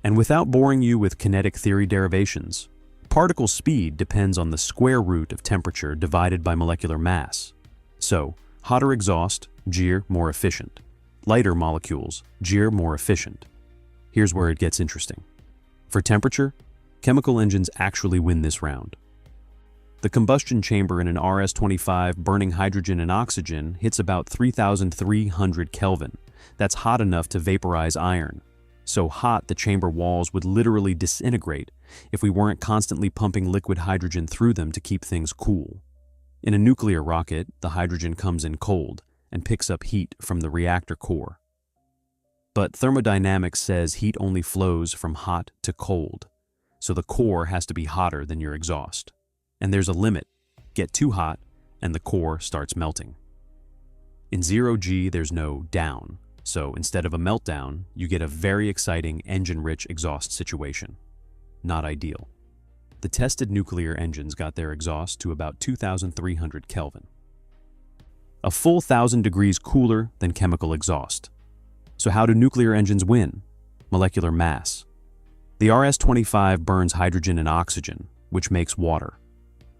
And without boring you with kinetic theory derivations, particle speed depends on the square root of temperature divided by molecular mass. So, hotter exhaust, GIR, more efficient. Lighter molecules, GIR, more efficient. Here's where it gets interesting. For temperature, chemical engines actually win this round. The combustion chamber in an RS-25 burning hydrogen and oxygen hits about 3,300 Kelvin. That's hot enough to vaporize iron. So hot the chamber walls would literally disintegrate if we weren't constantly pumping liquid hydrogen through them to keep things cool. In a nuclear rocket, the hydrogen comes in cold and picks up heat from the reactor core. But thermodynamics says heat only flows from hot to cold, so the core has to be hotter than your exhaust. And there's a limit. Get too hot, and the core starts melting. In 0G, there's no down, so instead of a meltdown, you get a very exciting engine-rich exhaust situation. Not ideal. The tested nuclear engines got their exhaust to about 2,300 Kelvin. A full 1,000 degrees cooler than chemical exhaust. So how do nuclear engines win? Molecular mass. The RS-25 burns hydrogen and oxygen, which makes water.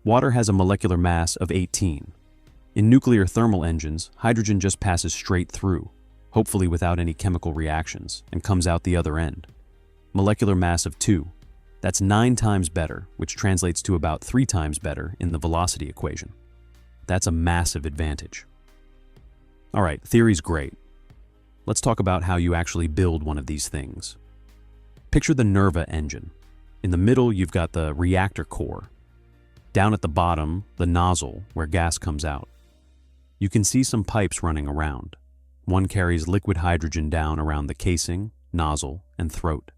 Water has a molecular mass of 18. In nuclear thermal engines, hydrogen just passes straight through, hopefully without any chemical reactions, and comes out the other end. Molecular mass of 2. That's 9 times better, which translates to about 3 times better in the velocity equation. That's a massive advantage. All right, theory's great. Let's talk about how you actually build one of these things. Picture the NERVA engine. In the middle, you've got the reactor core. Down at the bottom, the nozzle, where gas comes out. You can see some pipes running around. One carries liquid hydrogen down around the casing, nozzle, and throat.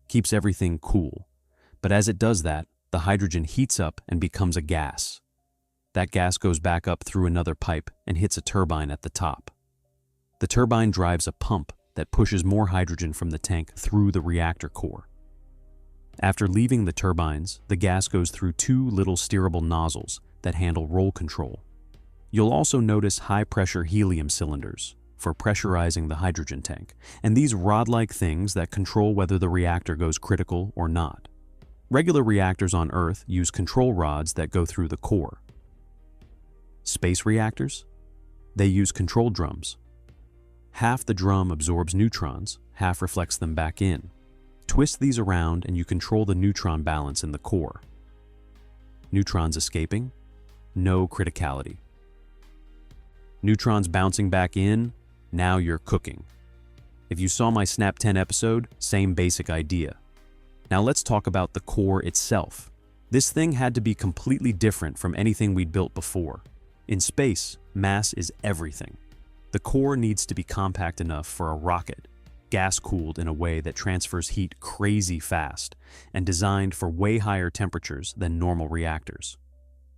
Keeps everything cool. But as it does that, the hydrogen heats up and becomes a gas. That gas goes back up through another pipe and hits a turbine at the top. The turbine drives a pump that pushes more hydrogen from the tank through the reactor core. After leaving the turbines, the gas goes through 2 little steerable nozzles that handle roll control. You'll also notice high-pressure helium cylinders for pressurizing the hydrogen tank, and these rod-like things that control whether the reactor goes critical or not. Regular reactors on Earth use control rods that go through the core. Space reactors? They use control drums. Half the drum absorbs neutrons, half reflects them back in. Twist these around and you control the neutron balance in the core. Neutrons escaping? No criticality. Neutrons bouncing back in? Now you're cooking. If you saw my Snap 10 episode, same basic idea. Now let's talk about the core itself. This thing had to be completely different from anything we'd built before. In space, mass is everything. The core needs to be compact enough for a rocket, gas-cooled in a way that transfers heat crazy fast, and designed for way higher temperatures than normal reactors.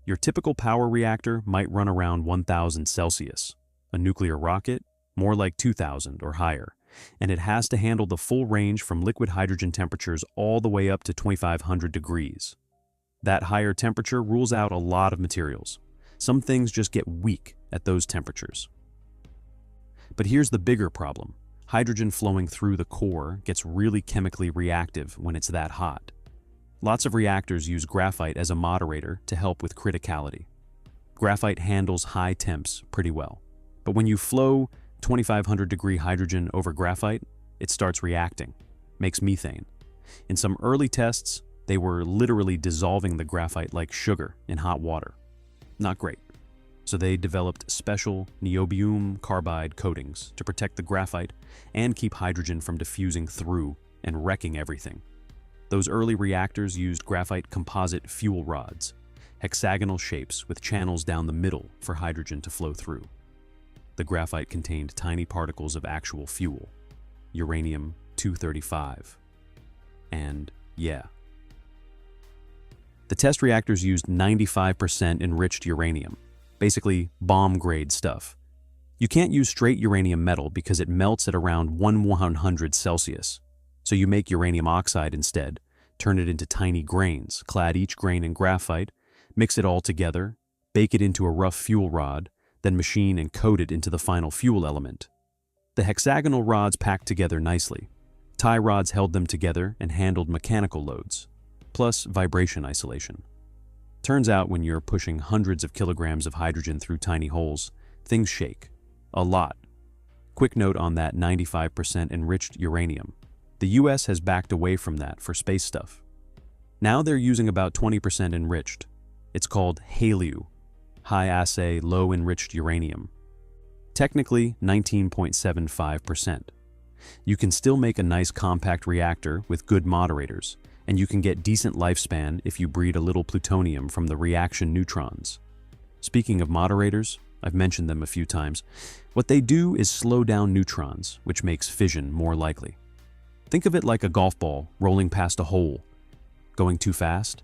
Your typical power reactor might run around 1,000 Celsius. A nuclear rocket, more like 2,000 or higher, and it has to handle the full range from liquid hydrogen temperatures all the way up to 2,500 degrees. That higher temperature rules out a lot of materials. Some things just get weak at those temperatures. But here's the bigger problem. Hydrogen flowing through the core gets really chemically reactive when it's that hot. Lots of reactors use graphite as a moderator to help with criticality. Graphite handles high temps pretty well. But when you flow 2,500 degree hydrogen over graphite, it starts reacting, makes methane. In some early tests, they were literally dissolving the graphite like sugar in hot water. Not great. So they developed special niobium carbide coatings to protect the graphite and keep hydrogen from diffusing through and wrecking everything. Those early reactors used graphite composite fuel rods, hexagonal shapes with channels down the middle for hydrogen to flow through. The graphite contained tiny particles of actual fuel, uranium-235. And yeah. The test reactors used 95% enriched uranium, basically bomb-grade stuff. You can't use straight uranium metal because it melts at around 1/100 Celsius. So you make uranium oxide instead, turn it into tiny grains, clad each grain in graphite, mix it all together, bake it into a rough fuel rod, then machine and coat it into the final fuel element. The hexagonal rods packed together nicely. Tie rods held them together and handled mechanical loads, plus vibration isolation. Turns out when you're pushing hundreds of kilograms of hydrogen through tiny holes, things shake. A lot. Quick note on that 95% enriched uranium. The US has backed away from that for space stuff. Now they're using about 20% enriched. It's called HALEU, high-assay, low-enriched uranium. Technically, 19.75%. You can still make a nice compact reactor with good moderators, and you can get decent lifespan if you breed a little plutonium from the reaction neutrons. Speaking of moderators, I've mentioned them a few times. What they do is slow down neutrons, which makes fission more likely. Think of it like a golf ball rolling past a hole. Going too fast?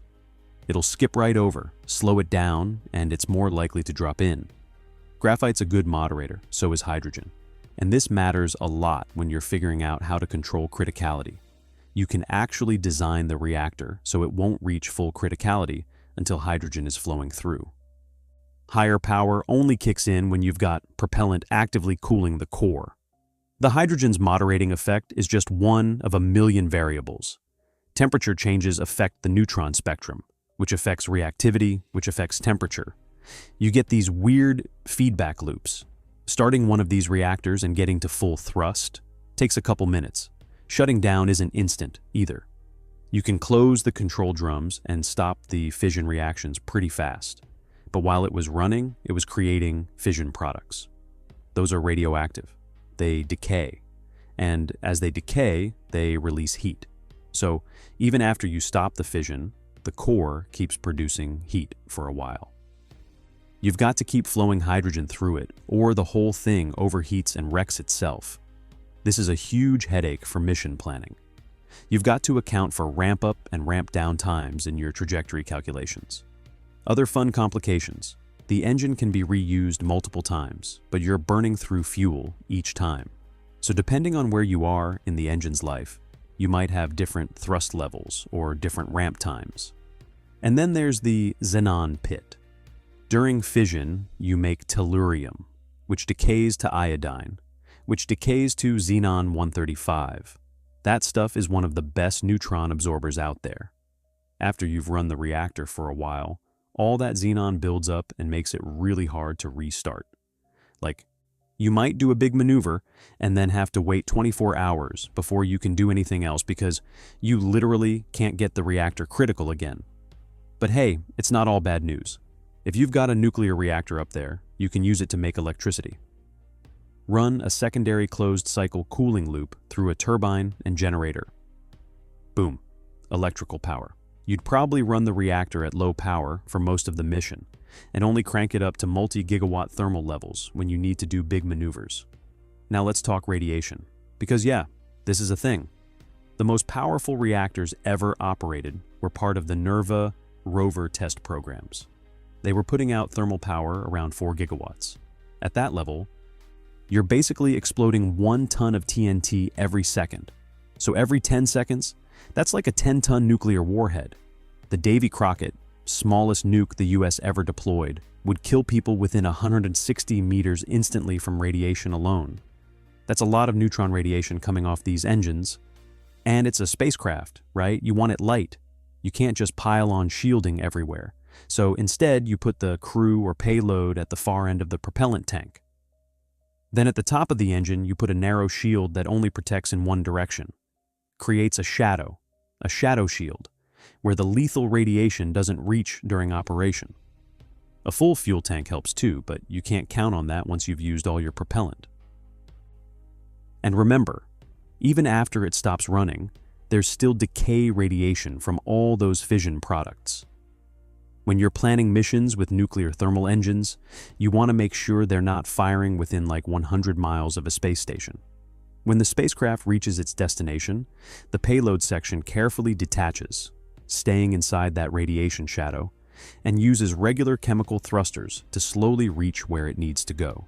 It'll skip right over, slow it down, and it's more likely to drop in. Graphite's a good moderator, so is hydrogen. And this matters a lot when you're figuring out how to control criticality. you can actually design the reactor so it won't reach full criticality until hydrogen is flowing through. Higher power only kicks in when you've got propellant actively cooling the core. The hydrogen's moderating effect is just one of a million variables. Temperature changes affect the neutron spectrum, which affects reactivity, which affects temperature. You get these weird feedback loops. Starting one of these reactors and getting to full thrust takes a couple minutes. Shutting down isn't instant either. You can close the control drums and stop the fission reactions pretty fast. But while it was running, it was creating fission products. Those are radioactive. They decay. And as they decay, they release heat. So even after you stop the fission, the core keeps producing heat for a while. You've got to keep flowing hydrogen through it, or the whole thing overheats and wrecks itself. This is a huge headache for mission planning. You've got to account for ramp-up and ramp-down times in your trajectory calculations. Other fun complications. The engine can be reused multiple times, but you're burning through fuel each time. So depending on where you are in the engine's life, you might have different thrust levels or different ramp times. And then there's the xenon pit. During fission, you make tellurium, which decays to iodine, which decays to xenon-135. That stuff is one of the best neutron absorbers out there. After you've run the reactor for a while, all that xenon builds up and makes it really hard to restart. Like, you might do a big maneuver and then have to wait 24 hours before you can do anything else because you literally can't get the reactor critical again. But hey, it's not all bad news. If you've got a nuclear reactor up there, you can use it to make electricity. Run a secondary closed-cycle cooling loop through a turbine and generator. Boom, electrical power. You'd probably run the reactor at low power for most of the mission, and only crank it up to multi-gigawatt thermal levels when you need to do big maneuvers. Now let's talk radiation, because yeah, this is a thing. The most powerful reactors ever operated were part of the NERVA rover test programs. They were putting out thermal power around 4 gigawatts. At that level, you're basically exploding 1 ton of TNT every second. So every 10 seconds, that's like a 10-ton nuclear warhead. The Davy Crockett, smallest nuke the US ever deployed, would kill people within 160 meters instantly from radiation alone. That's a lot of neutron radiation coming off these engines. And it's a spacecraft, right? You want it light. You can't just pile on shielding everywhere. So instead, you put the crew or payload at the far end of the propellant tank. Then at the top of the engine, you put a narrow shield that only protects in one direction. Creates a shadow shield, where the lethal radiation doesn't reach during operation. A full fuel tank helps too, but you can't count on that once you've used all your propellant. And remember, even after it stops running, there's still decay radiation from all those fission products. When you're planning missions with nuclear thermal engines, you want to make sure they're not firing within like 100 miles of a space station. When the spacecraft reaches its destination, the payload section carefully detaches, staying inside that radiation shadow, and uses regular chemical thrusters to slowly reach where it needs to go.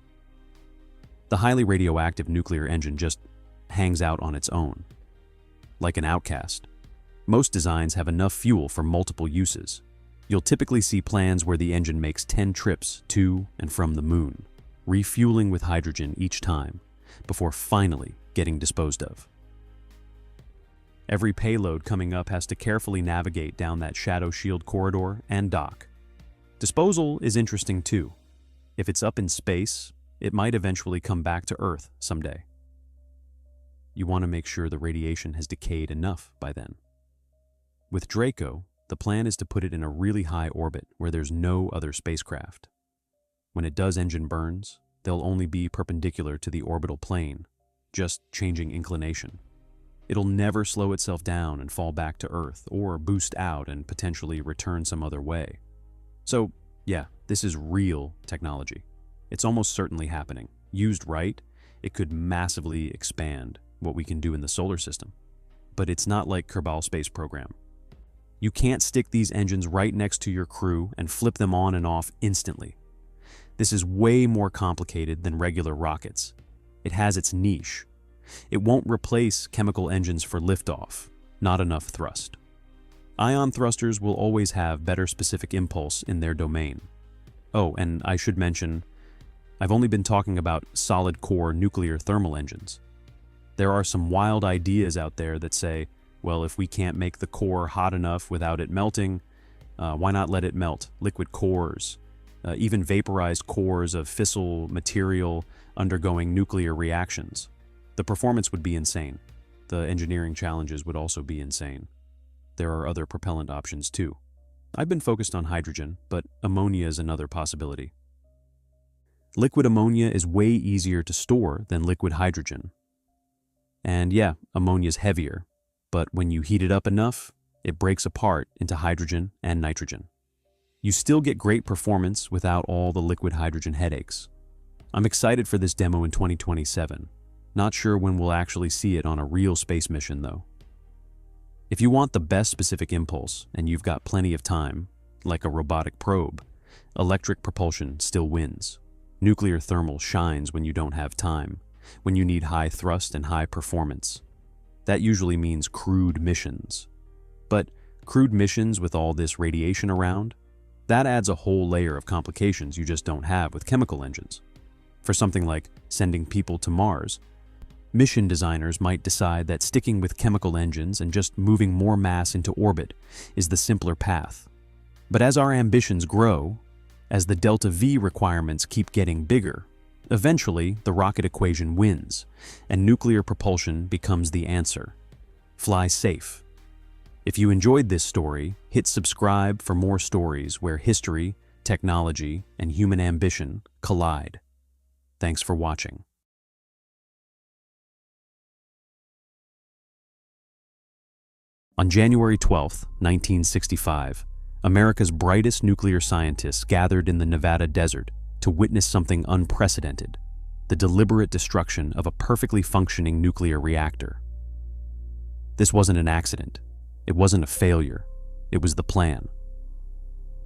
The highly radioactive nuclear engine just hangs out on its own, like an outcast. Most designs have enough fuel for multiple uses. You'll typically see plans where the engine makes 10 trips to and from the moon, refueling with hydrogen each time, before finally getting disposed of. Every payload coming up has to carefully navigate down that shadow shield corridor and dock. Disposal is interesting too. If it's up in space, it might eventually come back to Earth someday. You want to make sure the radiation has decayed enough by then. With Draco, the plan is to put it in a really high orbit where there's no other spacecraft. When it does engine burns, they'll only be perpendicular to the orbital plane, just changing inclination. It'll never slow itself down and fall back to Earth, or boost out and potentially return some other way. So, yeah, this is real technology. It's almost certainly happening. Used right, it could massively expand what we can do in the solar system. But it's not like Kerbal Space Program. You can't stick these engines right next to your crew and flip them on and off instantly. This is way more complicated than regular rockets. It has its niche. It won't replace chemical engines for liftoff. not enough thrust. Ion thrusters will always have better specific impulse in their domain. Oh, and I should mention, I've only been talking about solid-core nuclear thermal engines. There are some wild ideas out there that say, well, if we can't make the core hot enough without it melting, why not let it melt? Liquid cores, even vaporized cores of fissile material undergoing nuclear reactions. The performance would be insane. The engineering challenges would also be insane. There are other propellant options too. I've been focused on hydrogen, but ammonia is another possibility. Liquid ammonia is way easier to store than liquid hydrogen. And yeah, ammonia's heavier, but when you heat it up enough, it breaks apart into hydrogen and nitrogen. You still get great performance without all the liquid hydrogen headaches. I'm excited for this demo in 2027. Not sure when we'll actually see it on a real space mission though. If you want the best specific impulse and you've got plenty of time, like a robotic probe, electric propulsion still wins. Nuclear thermal shines when you don't have time, when you need high thrust and high performance. That usually means crewed missions. But crewed missions with all this radiation around, that adds a whole layer of complications you just don't have with chemical engines. For something like sending people to Mars, mission designers might decide that sticking with chemical engines and just moving more mass into orbit is the simpler path. But as our ambitions grow, as the delta V requirements keep getting bigger, eventually the rocket equation wins, and nuclear propulsion becomes the answer. Fly safe. If you enjoyed this story, hit subscribe for more stories where history, technology, and human ambition collide. Thanks for watching. On January 12, 1965, America's brightest nuclear scientists gathered in the Nevada desert to witness something unprecedented: the deliberate destruction of a perfectly functioning nuclear reactor. This wasn't an accident. It wasn't a failure. It was the plan.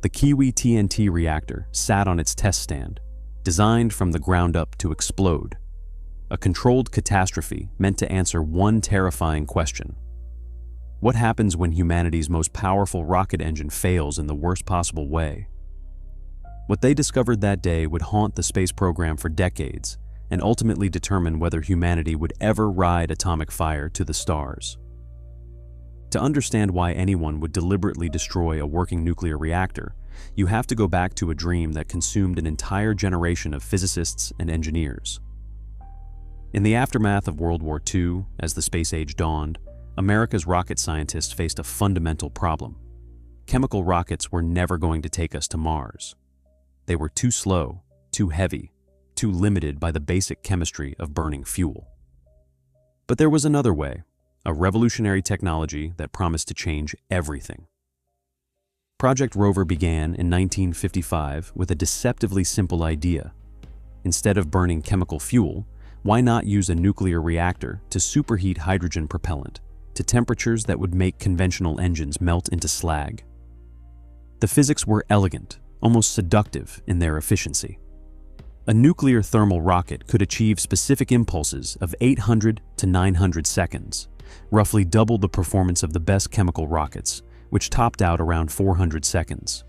The Kiwi TNT reactor sat on its test stand, designed from the ground up to explode. A controlled catastrophe meant to answer one terrifying question: what happens when humanity's most powerful rocket engine fails in the worst possible way? What they discovered that day would haunt the space program for decades and ultimately determine whether humanity would ever ride atomic fire to the stars. To understand why anyone would deliberately destroy a working nuclear reactor, you have to go back to a dream that consumed an entire generation of physicists and engineers. In the aftermath of World War II, as the space age dawned, America's rocket scientists faced a fundamental problem. Chemical rockets were never going to take us to Mars. They were too slow, too heavy, too limited by the basic chemistry of burning fuel. But there was another way, a revolutionary technology that promised to change everything. Project Rover began in 1955 with a deceptively simple idea. Instead of burning chemical fuel, why not use a nuclear reactor to superheat hydrogen propellant to temperatures that would make conventional engines melt into slag? The physics were elegant, almost seductive in their efficiency. A nuclear thermal rocket could achieve specific impulses of 800 to 900 seconds, roughly double the performance of the best chemical rockets, which topped out around 400 seconds.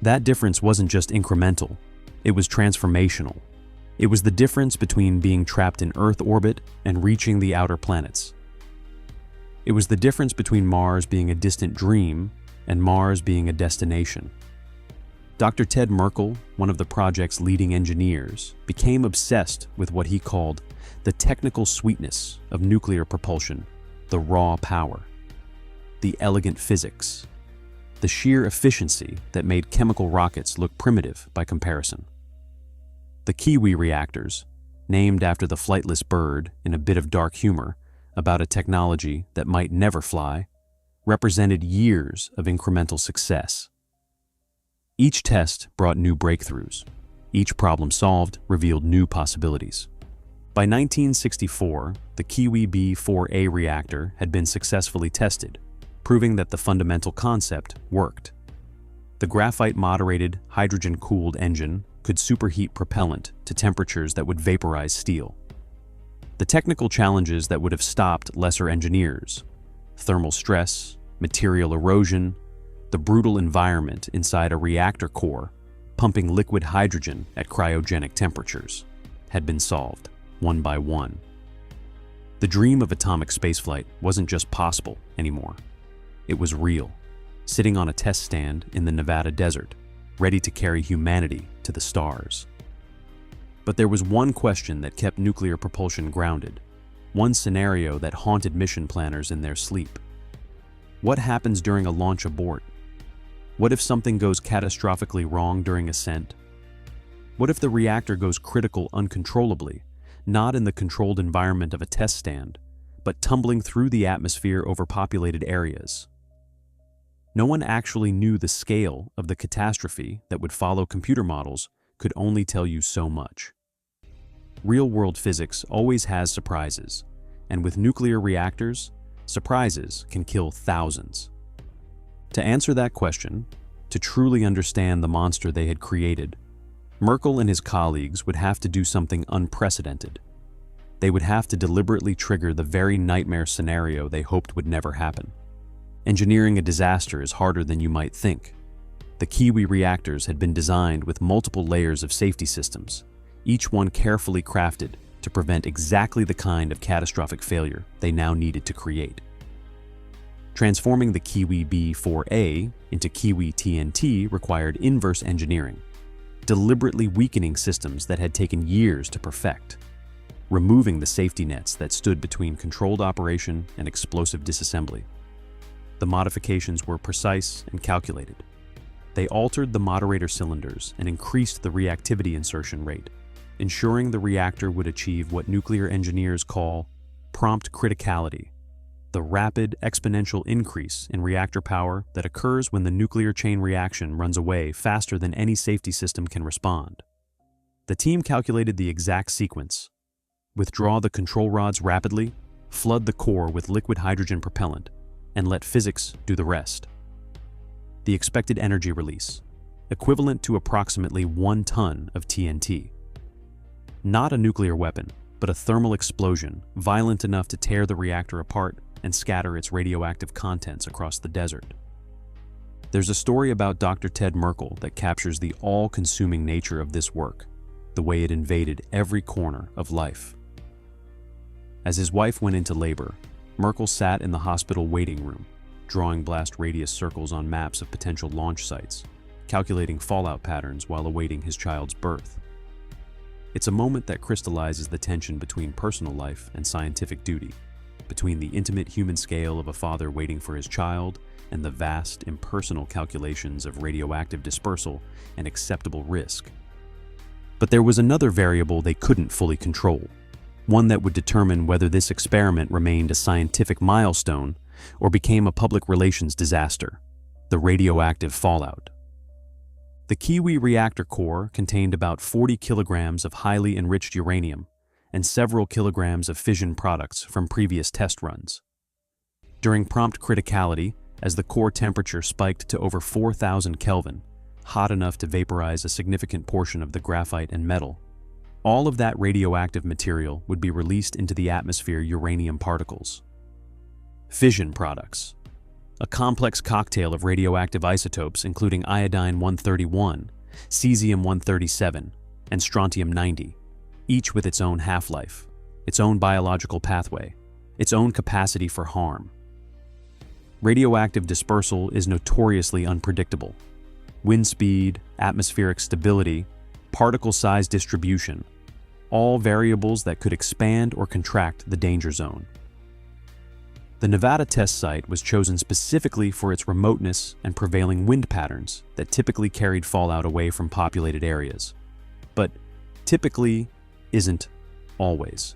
That difference wasn't just incremental, it was transformational. It was the difference between being trapped in Earth orbit and reaching the outer planets. It was the difference between Mars being a distant dream and Mars being a destination. Dr. Ted Merkel, one of the project's leading engineers, became obsessed with what he called the technical sweetness of nuclear propulsion, the raw power, the elegant physics, the sheer efficiency that made chemical rockets look primitive by comparison. The Kiwi reactors, named after the flightless bird in a bit of dark humor about a technology that might never fly, represented years of incremental success. Each test brought new breakthroughs. Each problem solved revealed new possibilities. By 1964, the Kiwi B4A reactor had been successfully tested, proving that the fundamental concept worked. The graphite-moderated, hydrogen-cooled engine could superheat propellant to temperatures that would vaporize steel. The technical challenges that would have stopped lesser engineers: thermal stress, material erosion, the brutal environment inside a reactor core, pumping liquid hydrogen at cryogenic temperatures, had been solved, one by one. The dream of atomic spaceflight wasn't just possible anymore. It was real, sitting on a test stand in the Nevada desert, ready to carry humanity to the stars. But there was one question that kept nuclear propulsion grounded, one scenario that haunted mission planners in their sleep. What happens during a launch abort? What if something goes catastrophically wrong during ascent? What if the reactor goes critical uncontrollably, not in the controlled environment of a test stand, but tumbling through the atmosphere over populated areas? No one actually knew the scale of the catastrophe that would follow. Computer models could only tell you so much. Real-world physics always has surprises, and with nuclear reactors, surprises can kill thousands. To answer that question, to truly understand the monster they had created, Merkel and his colleagues would have to do something unprecedented. They would have to deliberately trigger the very nightmare scenario they hoped would never happen. Engineering a disaster is harder than you might think. The Kiwi reactors had been designed with multiple layers of safety systems, each one carefully crafted to prevent exactly the kind of catastrophic failure they now needed to create. Transforming the Kiwi B4A into Kiwi TNT required inverse engineering, deliberately weakening systems that had taken years to perfect, removing the safety nets that stood between controlled operation and explosive disassembly. The modifications were precise and calculated. They altered the moderator cylinders and increased the reactivity insertion rate, ensuring the reactor would achieve what nuclear engineers call prompt criticality, the rapid exponential increase in reactor power that occurs when the nuclear chain reaction runs away faster than any safety system can respond. The team calculated the exact sequence: withdraw the control rods rapidly, flood the core with liquid hydrogen propellant, and let physics do the rest. The expected energy release, equivalent to approximately 1 ton of TNT. Not a nuclear weapon, but a thermal explosion violent enough to tear the reactor apart and scatter its radioactive contents across the desert. There's a story about Dr. Ted Merkel that captures the all-consuming nature of this work, the way it invaded every corner of life. As his wife went into labor, Merkel sat in the hospital waiting room, drawing blast radius circles on maps of potential launch sites, calculating fallout patterns while awaiting his child's birth. It's a moment that crystallizes the tension between personal life and scientific duty, between the intimate human scale of a father waiting for his child and the vast, impersonal calculations of radioactive dispersal and acceptable risk. But there was another variable they couldn't fully control, one that would determine whether this experiment remained a scientific milestone or became a public relations disaster: the radioactive fallout. The Kiwi reactor core contained about 40 kilograms of highly enriched uranium and several kilograms of fission products from previous test runs. During prompt criticality, as the core temperature spiked to over 4,000 Kelvin, hot enough to vaporize a significant portion of the graphite and metal, all of that radioactive material would be released into the atmosphere uranium particles. Fission products, a complex cocktail of radioactive isotopes including iodine-131, cesium-137, and strontium-90, each with its own half-life, its own biological pathway, its own capacity for harm. Radioactive dispersal is notoriously unpredictable. Wind speed, atmospheric stability, particle size distribution, all variables that could expand or contract the danger zone. The Nevada test site was chosen specifically for its remoteness and prevailing wind patterns that typically carried fallout away from populated areas. But typically isn't always.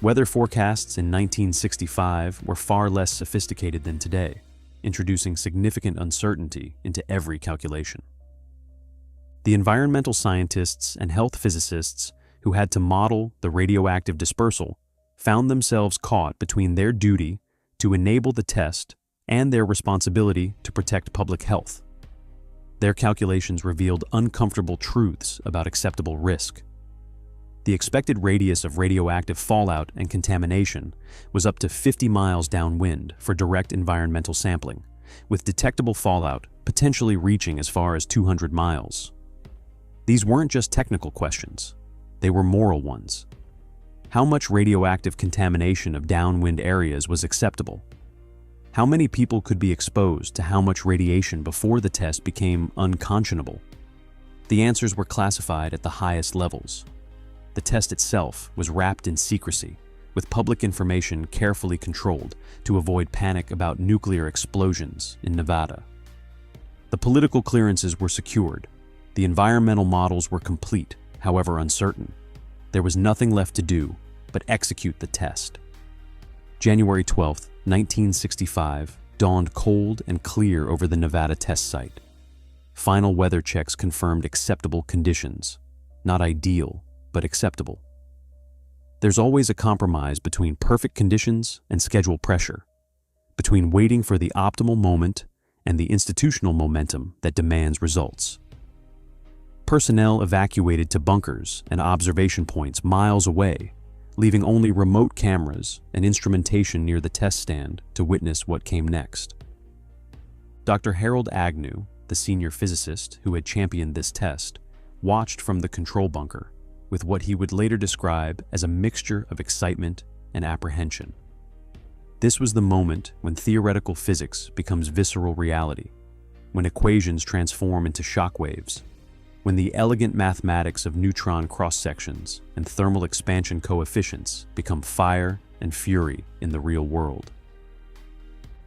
Weather forecasts in 1965 were far less sophisticated than today, introducing significant uncertainty into every calculation. The environmental scientists and health physicists who had to model the radioactive dispersal found themselves caught between their duty to enable the test and their responsibility to protect public health. Their calculations revealed uncomfortable truths about acceptable risk. The expected radius of radioactive fallout and contamination was up to 50 miles downwind for direct environmental sampling, with detectable fallout potentially reaching as far as 200 miles. These weren't just technical questions, they were moral ones. How much radioactive contamination of downwind areas was acceptable? How many people could be exposed to how much radiation before the test became unconscionable? The answers were classified at the highest levels. The test itself was wrapped in secrecy, with public information carefully controlled to avoid panic about nuclear explosions in Nevada. The political clearances were secured. The environmental models were complete, however uncertain. There was nothing left to do but execute the test. January 12, 1965, dawned cold and clear over the Nevada test site. Final weather checks confirmed acceptable conditions, not ideal, but acceptable. There's always a compromise between perfect conditions and schedule pressure, between waiting for the optimal moment and the institutional momentum that demands results. Personnel evacuated to bunkers and observation points miles away, leaving only remote cameras and instrumentation near the test stand to witness what came next. Dr. Harold Agnew, the senior physicist who had championed this test, watched from the control bunker with what he would later describe as a mixture of excitement and apprehension. This was the moment when theoretical physics becomes visceral reality, when equations transform into shock waves, when the elegant mathematics of neutron cross-sections and thermal expansion coefficients become fire and fury in the real world.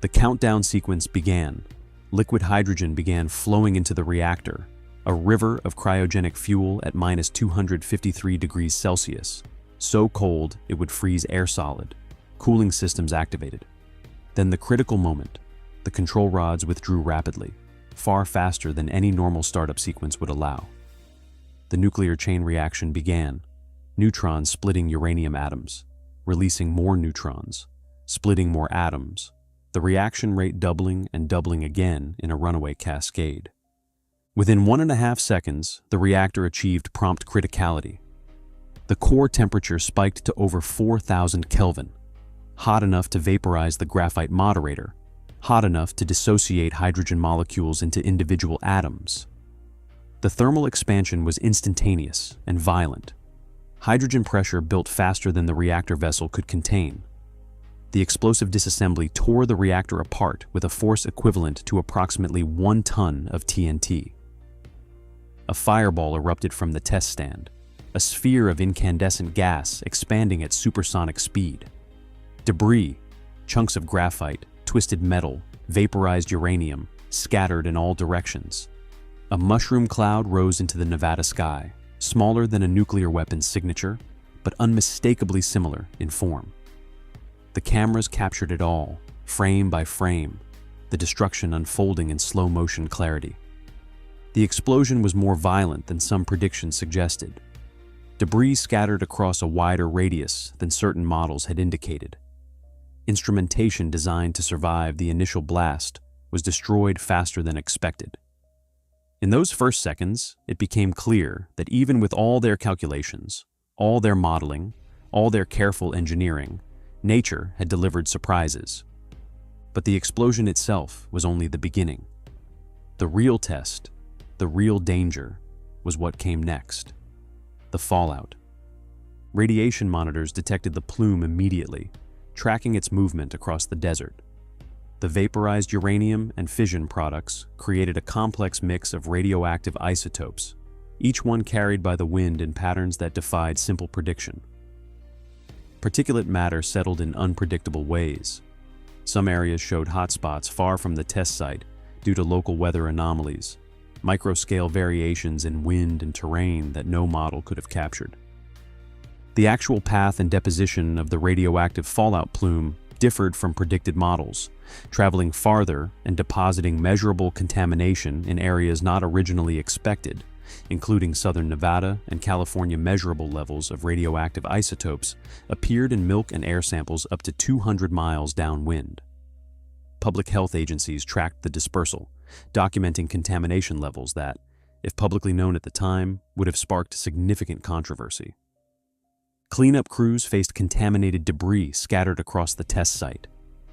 The countdown sequence began. Liquid hydrogen began flowing into the reactor, a river of cryogenic fuel at minus 253 degrees Celsius, so cold it would freeze air solid. Cooling systems activated. Then the critical moment. The control rods withdrew rapidly, far faster than any normal startup sequence would allow. The nuclear chain reaction began, neutrons splitting uranium atoms, releasing more neutrons, splitting more atoms, the reaction rate doubling and doubling again in a runaway cascade. Within 1.5 seconds, the reactor achieved prompt criticality. The core temperature spiked to over 4,000 Kelvin, hot enough to vaporize the graphite moderator, hot enough to dissociate hydrogen molecules into individual atoms. The thermal expansion was instantaneous and violent. Hydrogen pressure built faster than the reactor vessel could contain. The explosive disassembly tore the reactor apart with a force equivalent to approximately 1 ton of TNT. A fireball erupted from the test stand, a sphere of incandescent gas expanding at supersonic speed. Debris, chunks of graphite, twisted metal, vaporized uranium, scattered in all directions. A mushroom cloud rose into the Nevada sky, smaller than a nuclear weapon's signature, but unmistakably similar in form. The cameras captured it all, frame by frame, the destruction unfolding in slow-motion clarity. The explosion was more violent than some predictions suggested. Debris scattered across a wider radius than certain models had indicated. Instrumentation designed to survive the initial blast was destroyed faster than expected. In those first seconds, it became clear that even with all their calculations, all their modeling, all their careful engineering, nature had delivered surprises. But the explosion itself was only the beginning. The real test, the real danger, was what came next. The fallout. Radiation monitors detected the plume immediately, tracking its movement across the desert. The vaporized uranium and fission products created a complex mix of radioactive isotopes, each one carried by the wind in patterns that defied simple prediction. Particulate matter settled in unpredictable ways. Some areas showed hotspots far from the test site due to local weather anomalies, microscale variations in wind and terrain that no model could have captured. The actual path and deposition of the radioactive fallout plume differed from predicted models, traveling farther and depositing measurable contamination in areas not originally expected, including southern Nevada and California. Measurable levels of radioactive isotopes appeared in milk and air samples up to 200 miles downwind. Public health agencies tracked the dispersal, documenting contamination levels that, if publicly known at the time, would have sparked significant controversy. Cleanup crews faced contaminated debris scattered across the test site,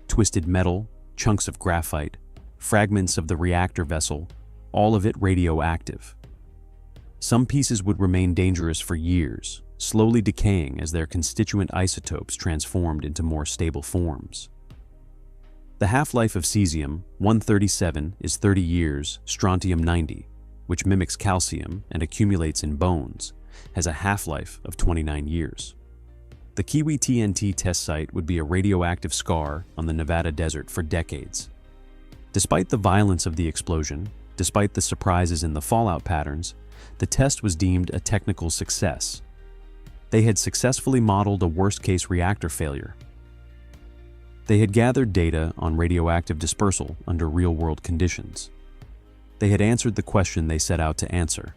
twisted metal, chunks of graphite, fragments of the reactor vessel, all of it radioactive. Some pieces would remain dangerous for years, slowly decaying as their constituent isotopes transformed into more stable forms. The half-life of cesium-137 is 30 years, strontium-90, which mimics calcium and accumulates in bones, has a half-life of 29 years. The Kiwi TNT test site would be a radioactive scar on the Nevada desert for decades. Despite the violence of the explosion, despite the surprises in the fallout patterns, the test was deemed a technical success. They had successfully modeled a worst-case reactor failure. They had gathered data on radioactive dispersal under real-world conditions. They had answered the question they set out to answer.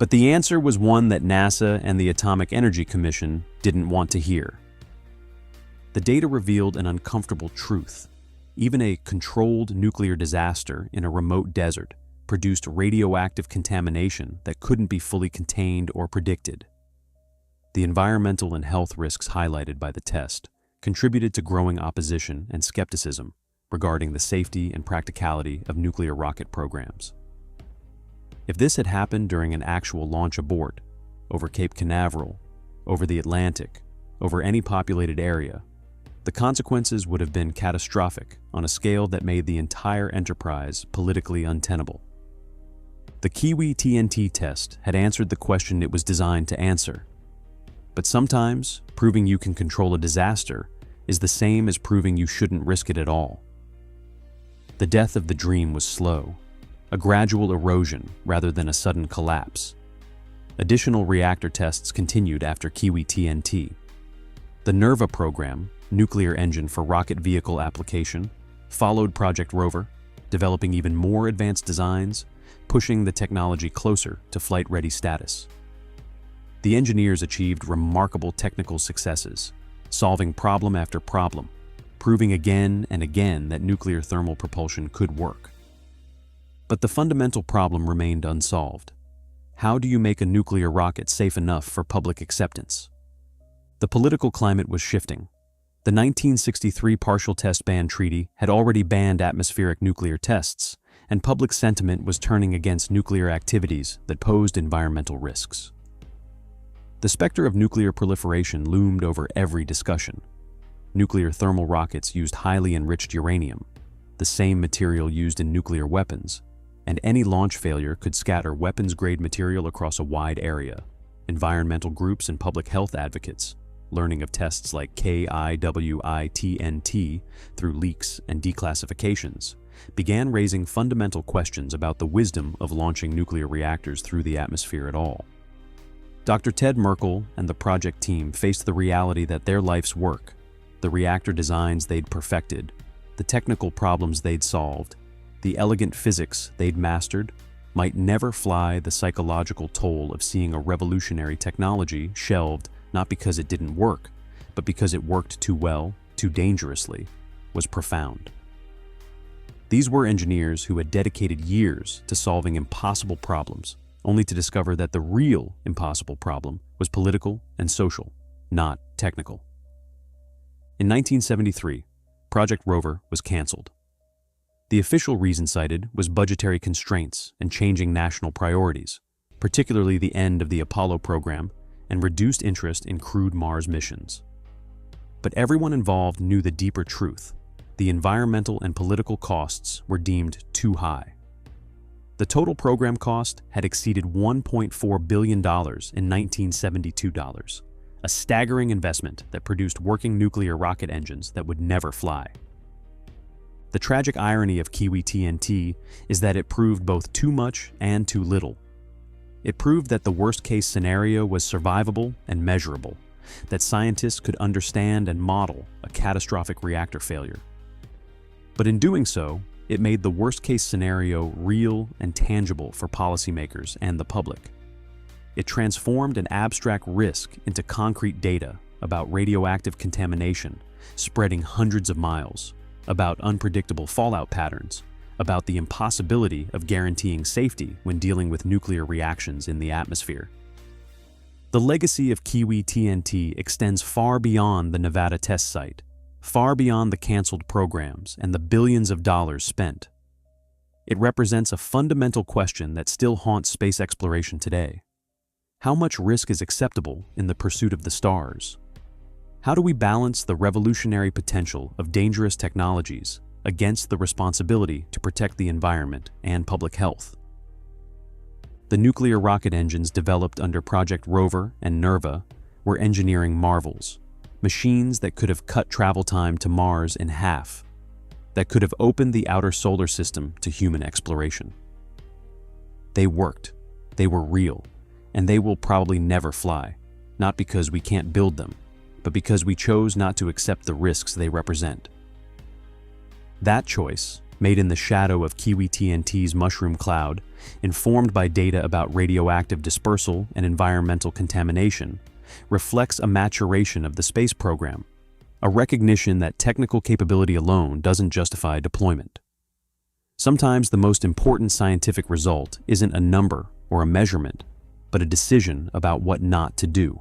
But the answer was one that NASA and the Atomic Energy Commission didn't want to hear. The data revealed an uncomfortable truth. Even a controlled nuclear disaster in a remote desert produced radioactive contamination that couldn't be fully contained or predicted. The environmental and health risks highlighted by the test contributed to growing opposition and skepticism regarding the safety and practicality of nuclear rocket programs. If this had happened during an actual launch abort, over Cape Canaveral, over the Atlantic, over any populated area, the consequences would have been catastrophic on a scale that made the entire enterprise politically untenable. The Kiwi TNT test had answered the question it was designed to answer. But sometimes, proving you can control a disaster is the same as proving you shouldn't risk it at all. The death of the dream was slow, a gradual erosion rather than a sudden collapse. Additional reactor tests continued after Kiwi TNT. The NERVA program, Nuclear Engine for Rocket Vehicle Application, followed Project Rover, developing even more advanced designs, pushing the technology closer to flight-ready status. The engineers achieved remarkable technical successes, solving problem after problem, proving again and again that nuclear thermal propulsion could work. But the fundamental problem remained unsolved. How do you make a nuclear rocket safe enough for public acceptance? The political climate was shifting. The 1963 Partial Test Ban Treaty had already banned atmospheric nuclear tests, and public sentiment was turning against nuclear activities that posed environmental risks. The specter of nuclear proliferation loomed over every discussion. Nuclear thermal rockets used highly enriched uranium, the same material used in nuclear weapons, and any launch failure could scatter weapons-grade material across a wide area. Environmental groups and public health advocates, learning of tests like KIWI-TNT through leaks and declassifications, began raising fundamental questions about the wisdom of launching nuclear reactors through the atmosphere at all. Dr. Ted Merkel and the project team faced the reality that their life's work, the reactor designs they'd perfected, the technical problems they'd solved, the elegant physics they'd mastered, might never fly the psychological toll of seeing a revolutionary technology shelved not because it didn't work, but because it worked too well, too dangerously, was profound. These were engineers who had dedicated years to solving impossible problems, only to discover that the real impossible problem was political and social, not technical. In 1973, Project Rover was canceled. The official reason cited was budgetary constraints and changing national priorities, particularly the end of the Apollo program and reduced interest in crewed Mars missions. But everyone involved knew the deeper truth. The environmental and political costs were deemed too high. The total program cost had exceeded $1.4 billion in 1972, a staggering investment that produced working nuclear rocket engines that would never fly. The tragic irony of Kiwi TNT is that it proved both too much and too little. It proved that the worst-case scenario was survivable and measurable, that scientists could understand and model a catastrophic reactor failure. But in doing so, it made the worst-case scenario real and tangible for policymakers and the public. It transformed an abstract risk into concrete data about radioactive contamination spreading hundreds of miles, about unpredictable fallout patterns, about the impossibility of guaranteeing safety when dealing with nuclear reactions in the atmosphere. The legacy of Kiwi TNT extends far beyond the Nevada test site, far beyond the canceled programs and the billions of dollars spent. It represents a fundamental question that still haunts space exploration today. How much risk is acceptable in the pursuit of the stars? How do we balance the revolutionary potential of dangerous technologies against the responsibility to protect the environment and public health? The nuclear rocket engines developed under Project Rover and NERVA were engineering marvels, machines that could have cut travel time to Mars in half, that could have opened the outer solar system to human exploration. They worked, they were real, and they will probably never fly, not because we can't build them, but because we chose not to accept the risks they represent. That choice, made in the shadow of Kiwi TNT's mushroom cloud, informed by data about radioactive dispersal and environmental contamination, reflects a maturation of the space program, a recognition that technical capability alone doesn't justify deployment. Sometimes the most important scientific result isn't a number or a measurement, but a decision about what not to do.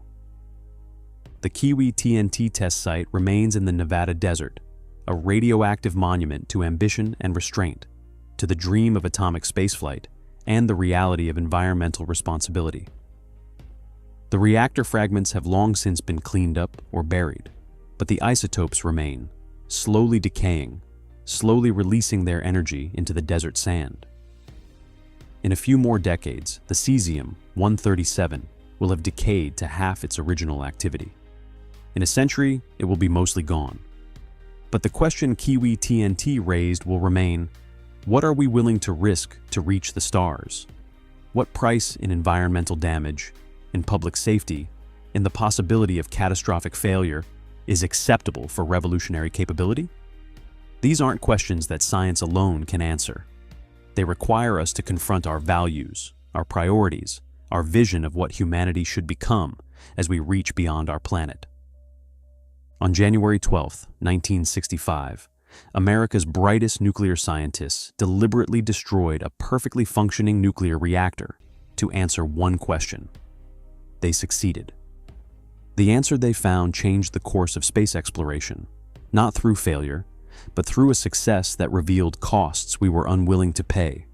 The Kiwi TNT test site remains in the Nevada desert, a radioactive monument to ambition and restraint, to the dream of atomic spaceflight and the reality of environmental responsibility. The reactor fragments have long since been cleaned up or buried, but the isotopes remain, slowly decaying, slowly releasing their energy into the desert sand. In a few more decades, the cesium-137 will have decayed to half its original activity. In a century, it will be mostly gone. But the question Kiwi TNT raised will remain, what are we willing to risk to reach the stars? What price in environmental damage, in public safety, in the possibility of catastrophic failure is acceptable for revolutionary capability? These aren't questions that science alone can answer. They require us to confront our values, our priorities, our vision of what humanity should become as we reach beyond our planet. On January 12, 1965, America's brightest nuclear scientists deliberately destroyed a perfectly functioning nuclear reactor to answer one question. They succeeded. The answer they found changed the course of space exploration, not through failure, but through a success that revealed costs we were unwilling to pay.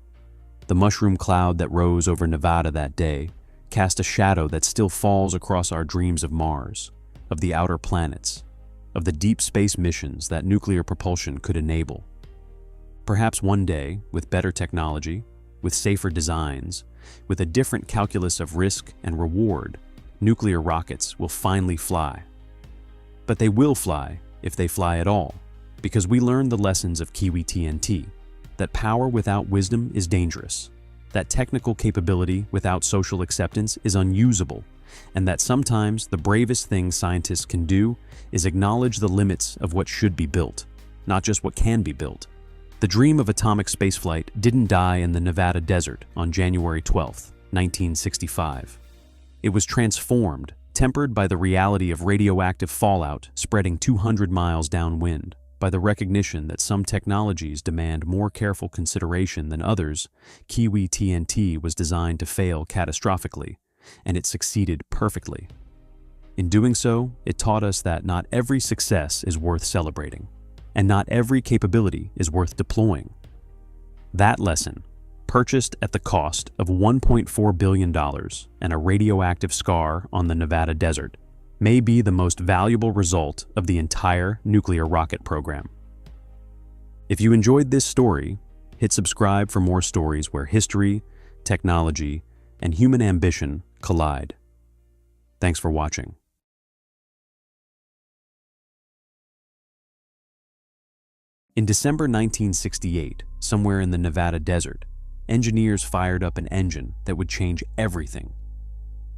The mushroom cloud that rose over Nevada that day cast a shadow that still falls across our dreams of Mars, of the outer planets, of the deep space missions that nuclear propulsion could enable. Perhaps one day, with better technology, with safer designs, with a different calculus of risk and reward, nuclear rockets will finally fly. But they will fly if they fly at all, because we learned the lessons of Kiwi TNT, that power without wisdom is dangerous, that technical capability without social acceptance is unusable, and that sometimes the bravest thing scientists can do is acknowledge the limits of what should be built, not just what can be built. The dream of atomic spaceflight didn't die in the Nevada desert on January 12, 1965. It was transformed, tempered by the reality of radioactive fallout spreading 200 miles downwind. By the recognition that some technologies demand more careful consideration than others, Kiwi TNT was designed to fail catastrophically, and it succeeded perfectly. In doing so, it taught us that not every success is worth celebrating, and not every capability is worth deploying. That lesson, purchased at the cost of $1.4 billion and a radioactive scar on the Nevada desert, may be the most valuable result of the entire nuclear rocket program. If you enjoyed this story, hit subscribe for more stories where history, technology, and human ambition collide. Thanks for watching. In December 1968, somewhere in the Nevada desert, engineers fired up an engine that would change everything.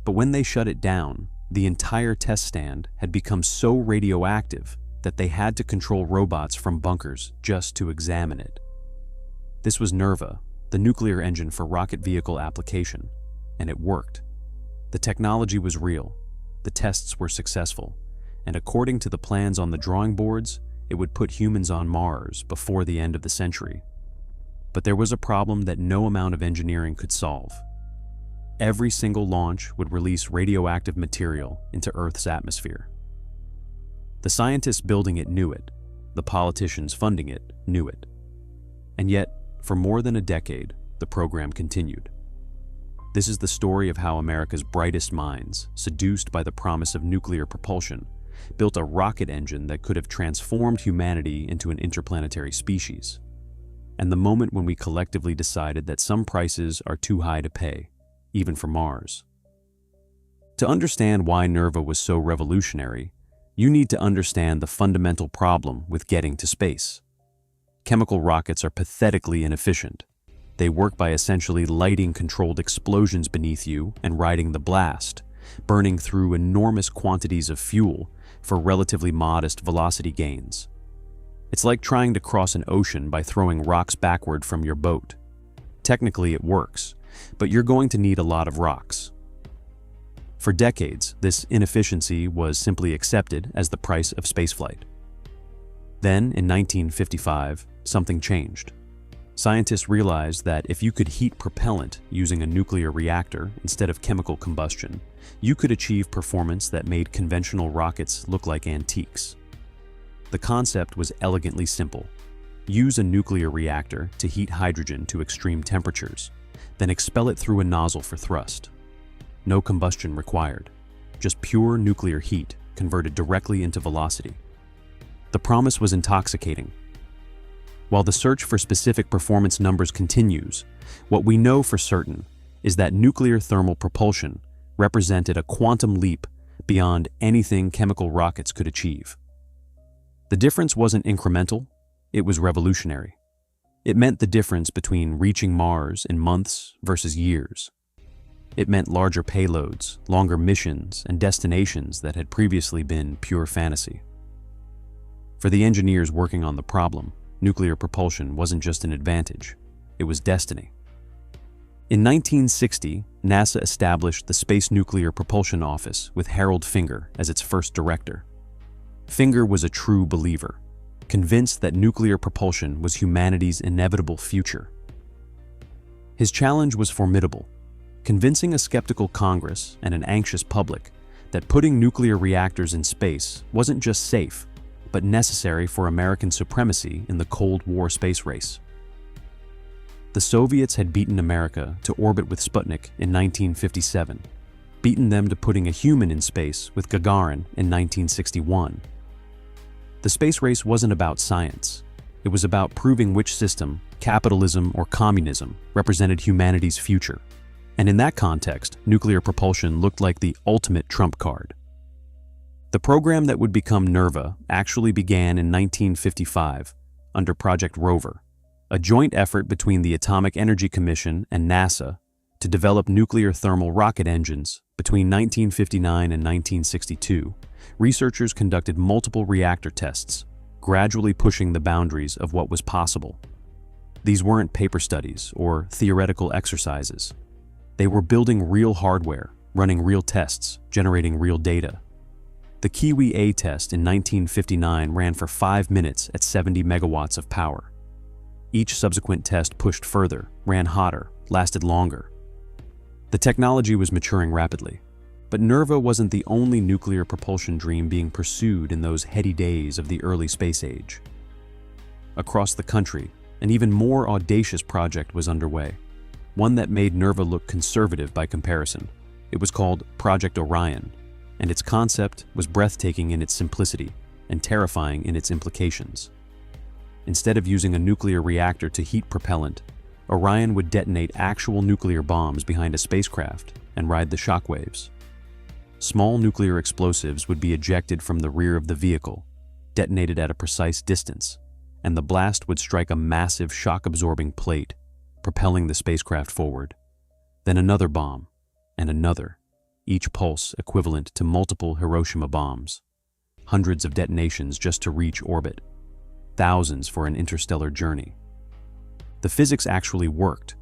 But when they shut it down, the entire test stand had become so radioactive that they had to control robots from bunkers just to examine it. This was NERVA, the nuclear engine for rocket vehicle application, and it worked. The technology was real, the tests were successful, and according to the plans on the drawing boards, it would put humans on Mars before the end of the century. But there was a problem that no amount of engineering could solve. Every single launch would release radioactive material into Earth's atmosphere. The scientists building it knew it. The politicians funding it knew it. And yet, for more than a decade, the program continued. This is the story of how America's brightest minds, seduced by the promise of nuclear propulsion, built a rocket engine that could have transformed humanity into an interplanetary species. And the moment when we collectively decided that some prices are too high to pay, even for Mars. To understand why NERVA was so revolutionary, you need to understand the fundamental problem with getting to space. Chemical rockets are pathetically inefficient. They work by essentially lighting controlled explosions beneath you and riding the blast, burning through enormous quantities of fuel for relatively modest velocity gains. It's like trying to cross an ocean by throwing rocks backward from your boat. Technically it works, but you're going to need a lot of rocks. For decades, this inefficiency was simply accepted as the price of spaceflight. Then, in 1955, something changed. Scientists realized that if you could heat propellant using a nuclear reactor instead of chemical combustion, you could achieve performance that made conventional rockets look like antiques. The concept was elegantly simple. Use a nuclear reactor to heat hydrogen to extreme temperatures, then expel it through a nozzle for thrust. No combustion required, just pure nuclear heat converted directly into velocity. The promise was intoxicating. While the search for specific performance numbers continues, what we know for certain is that nuclear thermal propulsion represented a quantum leap beyond anything chemical rockets could achieve. The difference wasn't incremental, it was revolutionary. It meant the difference between reaching Mars in months versus years. It meant larger payloads, longer missions, and destinations that had previously been pure fantasy. For the engineers working on the problem, nuclear propulsion wasn't just an advantage, it was destiny. In 1960, NASA established the Space Nuclear Propulsion Office with Harold Finger as its first director. Finger was a true believer, convinced that nuclear propulsion was humanity's inevitable future. His challenge was formidable, convincing a skeptical Congress and an anxious public that putting nuclear reactors in space wasn't just safe, but necessary for American supremacy in the Cold War space race. The Soviets had beaten America to orbit with Sputnik in 1957, beaten them to putting a human in space with Gagarin in 1961. The space race wasn't about science. It was about proving which system, capitalism or communism, represented humanity's future. And in that context, nuclear propulsion looked like the ultimate trump card. The program that would become NERVA actually began in 1955 under Project Rover, a joint effort between the Atomic Energy Commission and NASA to develop nuclear thermal rocket engines. Between 1959 and 1962, researchers conducted multiple reactor tests, gradually pushing the boundaries of what was possible. These weren't paper studies or theoretical exercises. They were building real hardware, running real tests, generating real data. The Kiwi A test in 1959 ran for 5 minutes at 70 megawatts of power. Each subsequent test pushed further, ran hotter, lasted longer. The technology was maturing rapidly, but NERVA wasn't the only nuclear propulsion dream being pursued in those heady days of the early space age. Across the country, an even more audacious project was underway, one that made NERVA look conservative by comparison. It was called Project Orion, and its concept was breathtaking in its simplicity and terrifying in its implications. Instead of using a nuclear reactor to heat propellant, Orion would detonate actual nuclear bombs behind a spacecraft and ride the shockwaves. Small nuclear explosives would be ejected from the rear of the vehicle, detonated at a precise distance, and the blast would strike a massive shock-absorbing plate, propelling the spacecraft forward. Then another bomb, and another, each pulse equivalent to multiple Hiroshima bombs. Hundreds of detonations just to reach orbit, thousands for an interstellar journey. The physics actually worked.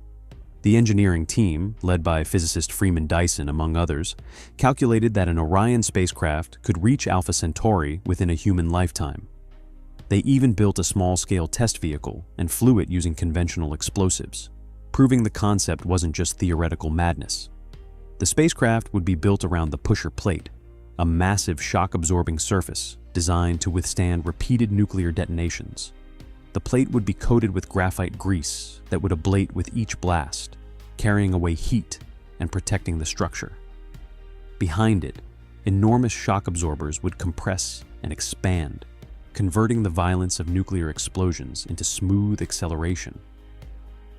The engineering team, led by physicist Freeman Dyson among others, calculated that an Orion spacecraft could reach Alpha Centauri within a human lifetime. They even built a small-scale test vehicle and flew it using conventional explosives, proving the concept wasn't just theoretical madness. The spacecraft would be built around the pusher plate, a massive shock-absorbing surface designed to withstand repeated nuclear detonations. The plate would be coated with graphite grease that would ablate with each blast, carrying away heat and protecting the structure. Behind it, enormous shock absorbers would compress and expand, converting the violence of nuclear explosions into smooth acceleration.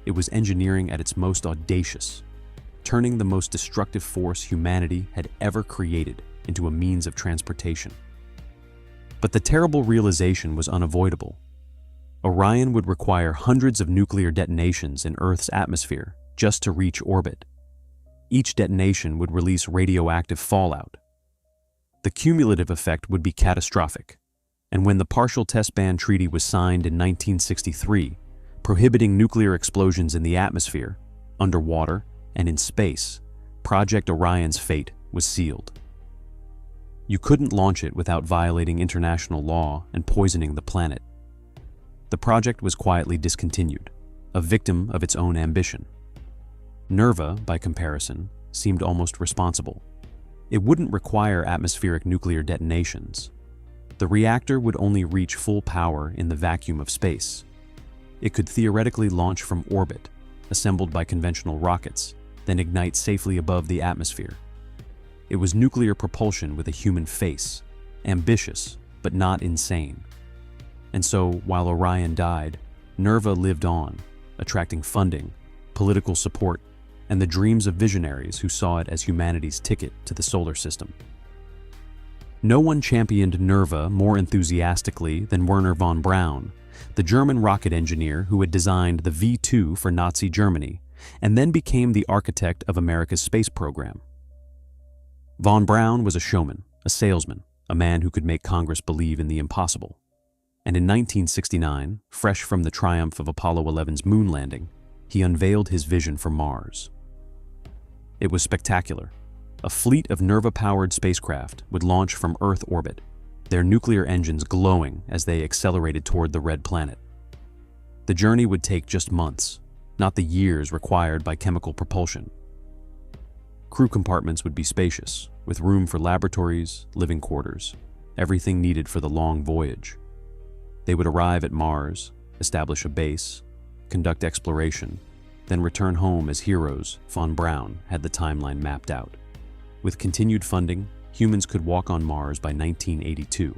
It was engineering at its most audacious, turning the most destructive force humanity had ever created into a means of transportation. But the terrible realization was unavoidable. Orion would require hundreds of nuclear detonations in Earth's atmosphere just to reach orbit. Each detonation would release radioactive fallout. The cumulative effect would be catastrophic, and when the Partial Test Ban Treaty was signed in 1963, prohibiting nuclear explosions in the atmosphere, underwater, and in space, Project Orion's fate was sealed. You couldn't launch it without violating international law and poisoning the planet. The project was quietly discontinued, a victim of its own ambition. NERVA, by comparison, seemed almost responsible. It wouldn't require atmospheric nuclear detonations. The reactor would only reach full power in the vacuum of space. It could theoretically launch from orbit, assembled by conventional rockets, then ignite safely above the atmosphere. It was nuclear propulsion with a human face, ambitious but not insane. And so, while Orion died, NERVA lived on, attracting funding, political support, and the dreams of visionaries who saw it as humanity's ticket to the solar system. No one championed NERVA more enthusiastically than Werner von Braun, the German rocket engineer who had designed the V-2 for Nazi Germany, and then became the architect of America's space program. Von Braun was a showman, a salesman, a man who could make Congress believe in the impossible. And in 1969, fresh from the triumph of Apollo 11's moon landing, he unveiled his vision for Mars. It was spectacular. A fleet of NERVA-powered spacecraft would launch from Earth orbit, their nuclear engines glowing as they accelerated toward the red planet. The journey would take just months, not the years required by chemical propulsion. Crew compartments would be spacious, with room for laboratories, living quarters, everything needed for the long voyage. They would arrive at Mars, establish a base, conduct exploration, then return home as heroes. Von Braun had the timeline mapped out. With continued funding, humans could walk on Mars by 1982.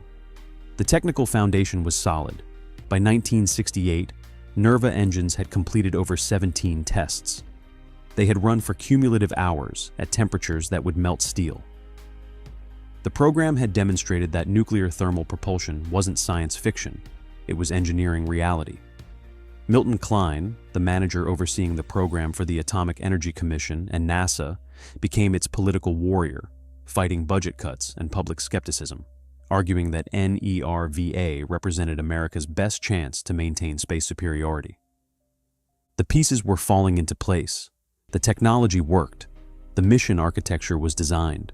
The technical foundation was solid. By 1968, NERVA engines had completed over 17 tests. They had run for cumulative hours at temperatures that would melt steel. The program had demonstrated that nuclear thermal propulsion wasn't science fiction, it was engineering reality. Milton Klein, the manager overseeing the program for the Atomic Energy Commission and NASA, became its political warrior, fighting budget cuts and public skepticism, arguing that NERVA represented America's best chance to maintain space superiority. The pieces were falling into place. The technology worked. The mission architecture was designed.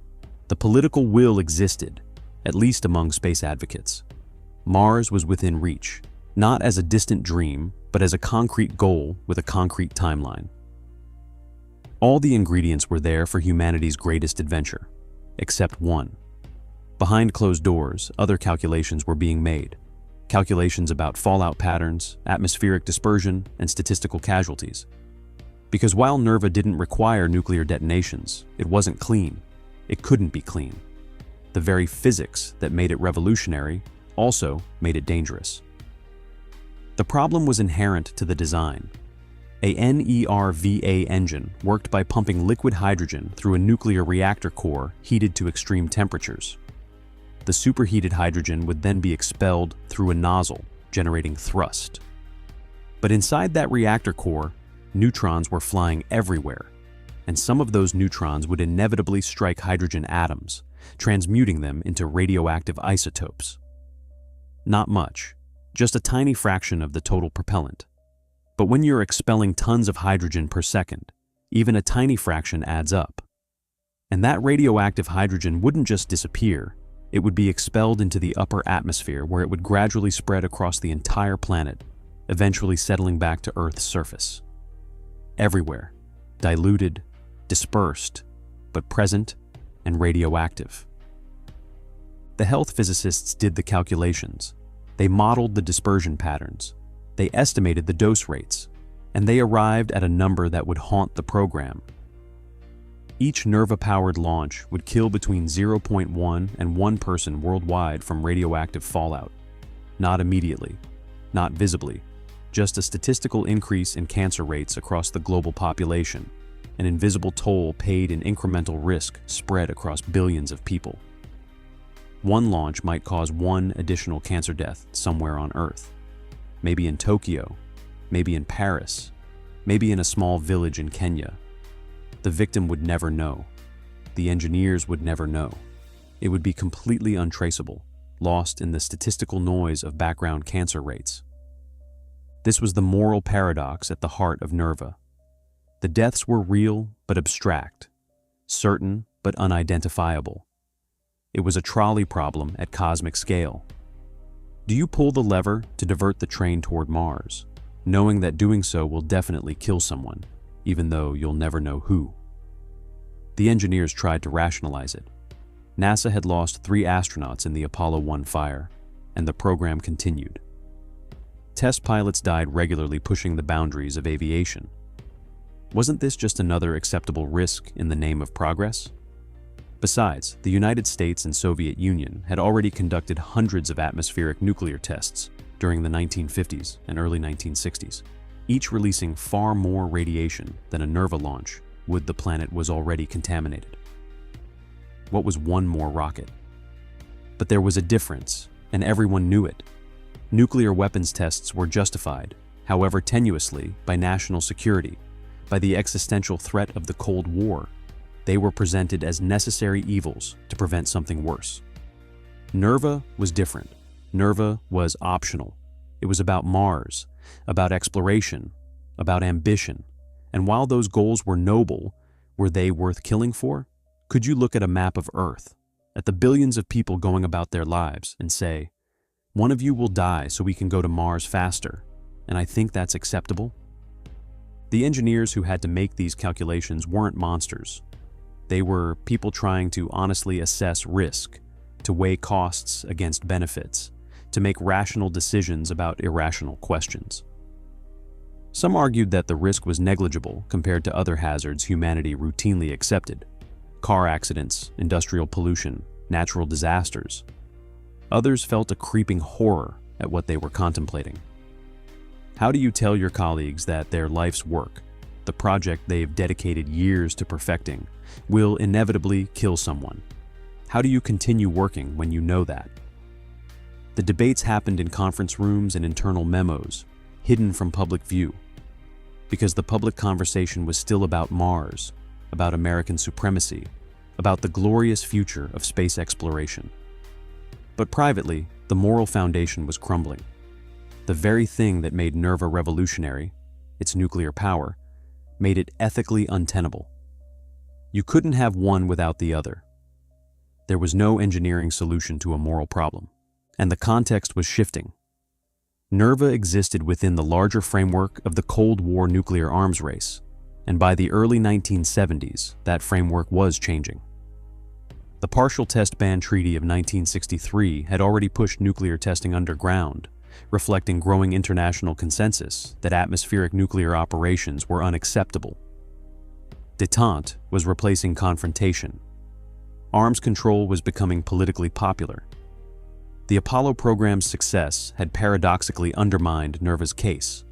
The political will existed, at least among space advocates. Mars was within reach, not as a distant dream, but as a concrete goal with a concrete timeline. All the ingredients were there for humanity's greatest adventure, except one. Behind closed doors, other calculations were being made. Calculations about fallout patterns, atmospheric dispersion, and statistical casualties. Because while NERVA didn't require nuclear detonations, it wasn't clean. It couldn't be clean. The very physics that made it revolutionary also made it dangerous. The problem was inherent to the design. A NERVA engine worked by pumping liquid hydrogen through a nuclear reactor core heated to extreme temperatures. The superheated hydrogen would then be expelled through a nozzle, generating thrust. But inside that reactor core, neutrons were flying everywhere, and some of those neutrons would inevitably strike hydrogen atoms, transmuting them into radioactive isotopes. Not much, just a tiny fraction of the total propellant. But when you're expelling tons of hydrogen per second, even a tiny fraction adds up. And that radioactive hydrogen wouldn't just disappear, it would be expelled into the upper atmosphere where it would gradually spread across the entire planet, eventually settling back to Earth's surface. Everywhere, diluted, dispersed, but present and radioactive. The health physicists did the calculations. They modeled the dispersion patterns. They estimated the dose rates, and they arrived at a number that would haunt the program. Each NERVA-powered launch would kill between 0.1 and 1 person worldwide from radioactive fallout. Not immediately, not visibly, just a statistical increase in cancer rates across the global population, an invisible toll paid in incremental risk spread across billions of people. One launch might cause one additional cancer death somewhere on Earth. Maybe in Tokyo, maybe in Paris, maybe in a small village in Kenya. The victim would never know. The engineers would never know. It would be completely untraceable, lost in the statistical noise of background cancer rates. This was the moral paradox at the heart of NERVA. The deaths were real but abstract, certain but unidentifiable. It was a trolley problem at cosmic scale. Do you pull the lever to divert the train toward Mars, knowing that doing so will definitely kill someone, even though you'll never know who? The engineers tried to rationalize it. NASA had lost 3 astronauts in the Apollo 1 fire, and the program continued. Test pilots died regularly pushing the boundaries of aviation. Wasn't this just another acceptable risk in the name of progress? Besides, the United States and Soviet Union had already conducted hundreds of atmospheric nuclear tests during the 1950s and early 1960s, each releasing far more radiation than a NERVA launch would the planet was already contaminated. What was one more rocket? But there was a difference, and everyone knew it. Nuclear weapons tests were justified, however tenuously, by national security, by the existential threat of the Cold War. They were presented as necessary evils to prevent something worse. NERVA was different. NERVA was optional. It was about Mars, about exploration, about ambition. And while those goals were noble, were they worth killing for? Could you look at a map of Earth, at the billions of people going about their lives, and say, one of you will die so we can go to Mars faster, and I think that's acceptable? The engineers who had to make these calculations weren't monsters. They were people trying to honestly assess risk, to weigh costs against benefits, to make rational decisions about irrational questions. Some argued that the risk was negligible compared to other hazards humanity routinely accepted: car accidents, industrial pollution, natural disasters. Others felt a creeping horror at what they were contemplating. How do you tell your colleagues that their life's work, the project they've dedicated years to perfecting, will inevitably kill someone? How do you continue working when you know that? The debates happened in conference rooms and internal memos, hidden from public view, because the public conversation was still about Mars, about American supremacy, about the glorious future of space exploration. But privately, the moral foundation was crumbling. The very thing that made NERVA revolutionary, its nuclear power, made it ethically untenable. You couldn't have one without the other. There was no engineering solution to a moral problem, and the context was shifting. NERVA existed within the larger framework of the Cold War nuclear arms race, and by the early 1970s, that framework was changing. The Partial Test Ban Treaty of 1963 had already pushed nuclear testing underground, reflecting growing international consensus that atmospheric nuclear operations were unacceptable. Détente was replacing confrontation. Arms control was becoming politically popular. The Apollo program's success had paradoxically undermined NERVA's case.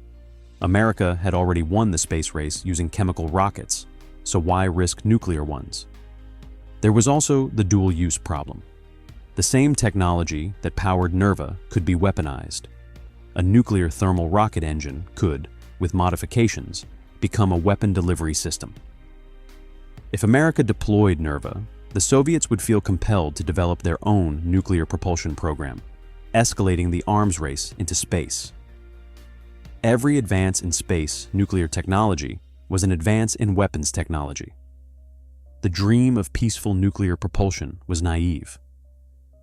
America had already won the space race using chemical rockets, so why risk nuclear ones? There was also the dual-use problem. The same technology that powered NERVA could be weaponized. A nuclear thermal rocket engine could, with modifications, become a weapon delivery system. If America deployed NERVA, the Soviets would feel compelled to develop their own nuclear propulsion program, escalating the arms race into space. Every advance in space nuclear technology was an advance in weapons technology. The dream of peaceful nuclear propulsion was naive.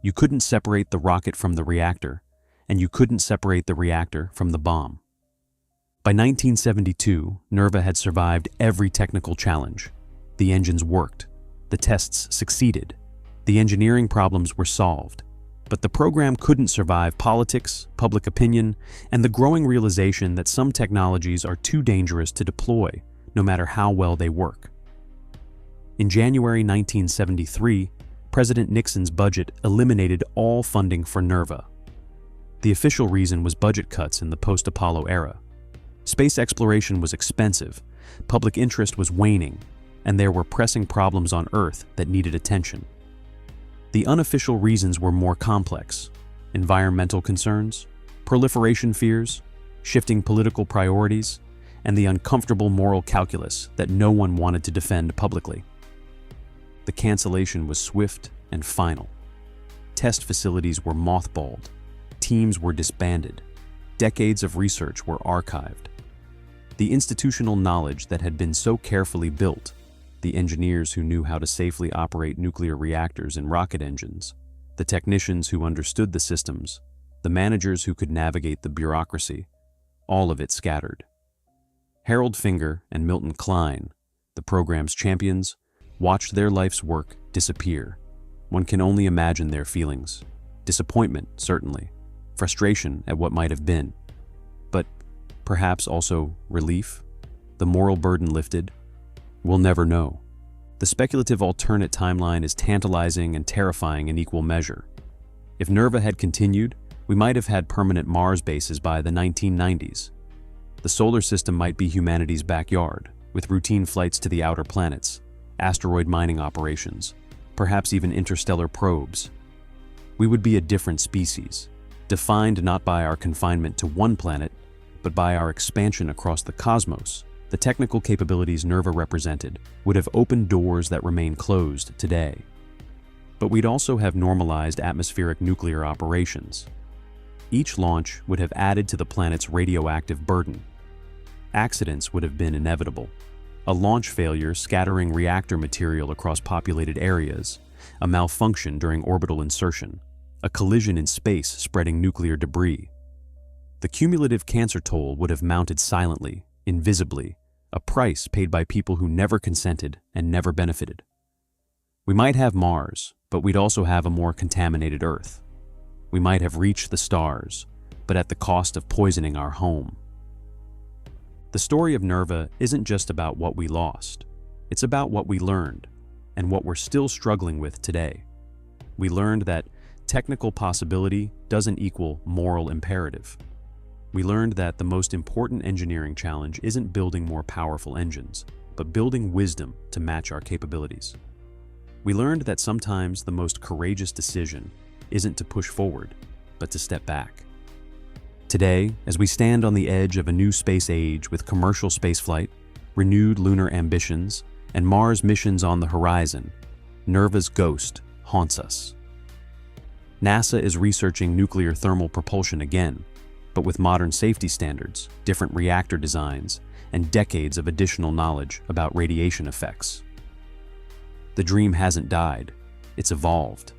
You couldn't separate the rocket from the reactor, and you couldn't separate the reactor from the bomb. By 1972, NERVA had survived every technical challenge. The engines worked. The tests succeeded. The engineering problems were solved. But the program couldn't survive politics, public opinion, and the growing realization that some technologies are too dangerous to deploy, no matter how well they work. In January 1973, President Nixon's budget eliminated all funding for NERVA. The official reason was budget cuts in the post-Apollo era. Space exploration was expensive, public interest was waning, and there were pressing problems on Earth that needed attention. The unofficial reasons were more complex: environmental concerns, proliferation fears, shifting political priorities, and the uncomfortable moral calculus that no one wanted to defend publicly. The cancellation was swift and final. Test facilities were mothballed, teams were disbanded, decades of research were archived. The institutional knowledge that had been so carefully built, the engineers who knew how to safely operate nuclear reactors and rocket engines, the technicians who understood the systems, the managers who could navigate the bureaucracy, all of it scattered. Harold Finger and Milton Klein, the program's champions, watched their life's work disappear. One can only imagine their feelings. Disappointment, certainly. Frustration at what might have been. But perhaps also relief? The moral burden lifted? We'll never know. The speculative alternate timeline is tantalizing and terrifying in equal measure. If NERVA had continued, we might have had permanent Mars bases by the 1990s. The solar system might be humanity's backyard, with routine flights to the outer planets, asteroid mining operations, perhaps even interstellar probes. We would be a different species, defined not by our confinement to one planet, but by our expansion across the cosmos. The technical capabilities NERVA represented would have opened doors that remain closed today. But we'd also have normalized atmospheric nuclear operations. Each launch would have added to the planet's radioactive burden. Accidents would have been inevitable. A launch failure scattering reactor material across populated areas, a malfunction during orbital insertion, a collision in space spreading nuclear debris. The cumulative cancer toll would have mounted silently, invisibly, a price paid by people who never consented and never benefited. We might have Mars, but we'd also have a more contaminated Earth. We might have reached the stars, but at the cost of poisoning our home. The story of NERVA isn't just about what we lost. It's about what we learned, and what we're still struggling with today. We learned that technical possibility doesn't equal moral imperative. We learned that the most important engineering challenge isn't building more powerful engines, but building wisdom to match our capabilities. We learned that sometimes the most courageous decision isn't to push forward, but to step back. Today, as we stand on the edge of a new space age with commercial spaceflight, renewed lunar ambitions, and Mars missions on the horizon, NERVA's ghost haunts us. NASA is researching nuclear thermal propulsion again, but with modern safety standards, different reactor designs, and decades of additional knowledge about radiation effects. The dream hasn't died, it's evolved.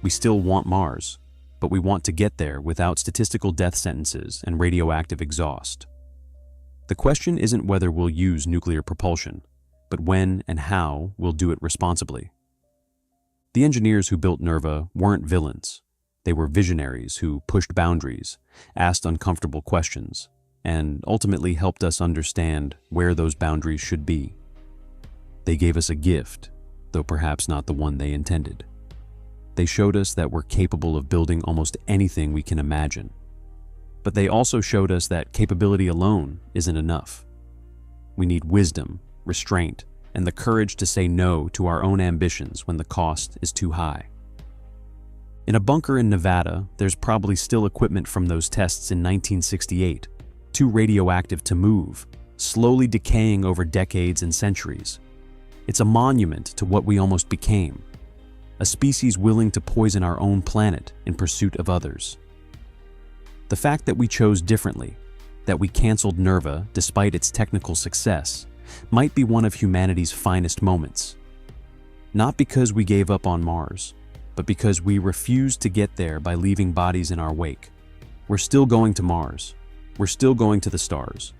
We still want Mars, but we want to get there without statistical death sentences and radioactive exhaust. The question isn't whether we'll use nuclear propulsion, but when and how we'll do it responsibly. The engineers who built NERVA weren't villains. They were visionaries who pushed boundaries, asked uncomfortable questions, and ultimately helped us understand where those boundaries should be. They gave us a gift, though perhaps not the one they intended. They showed us that we're capable of building almost anything we can imagine. But they also showed us that capability alone isn't enough. We need wisdom, restraint, and the courage to say no to our own ambitions when the cost is too high. In a bunker in Nevada, there's probably still equipment from those tests in 1968, too radioactive to move, slowly decaying over decades and centuries. It's a monument to what we almost became, a species willing to poison our own planet in pursuit of others. The fact that we chose differently, that we canceled NERVA despite its technical success, might be one of humanity's finest moments. Not because we gave up on Mars, but because we refused to get there by leaving bodies in our wake. We're still going to Mars. We're still going to the stars.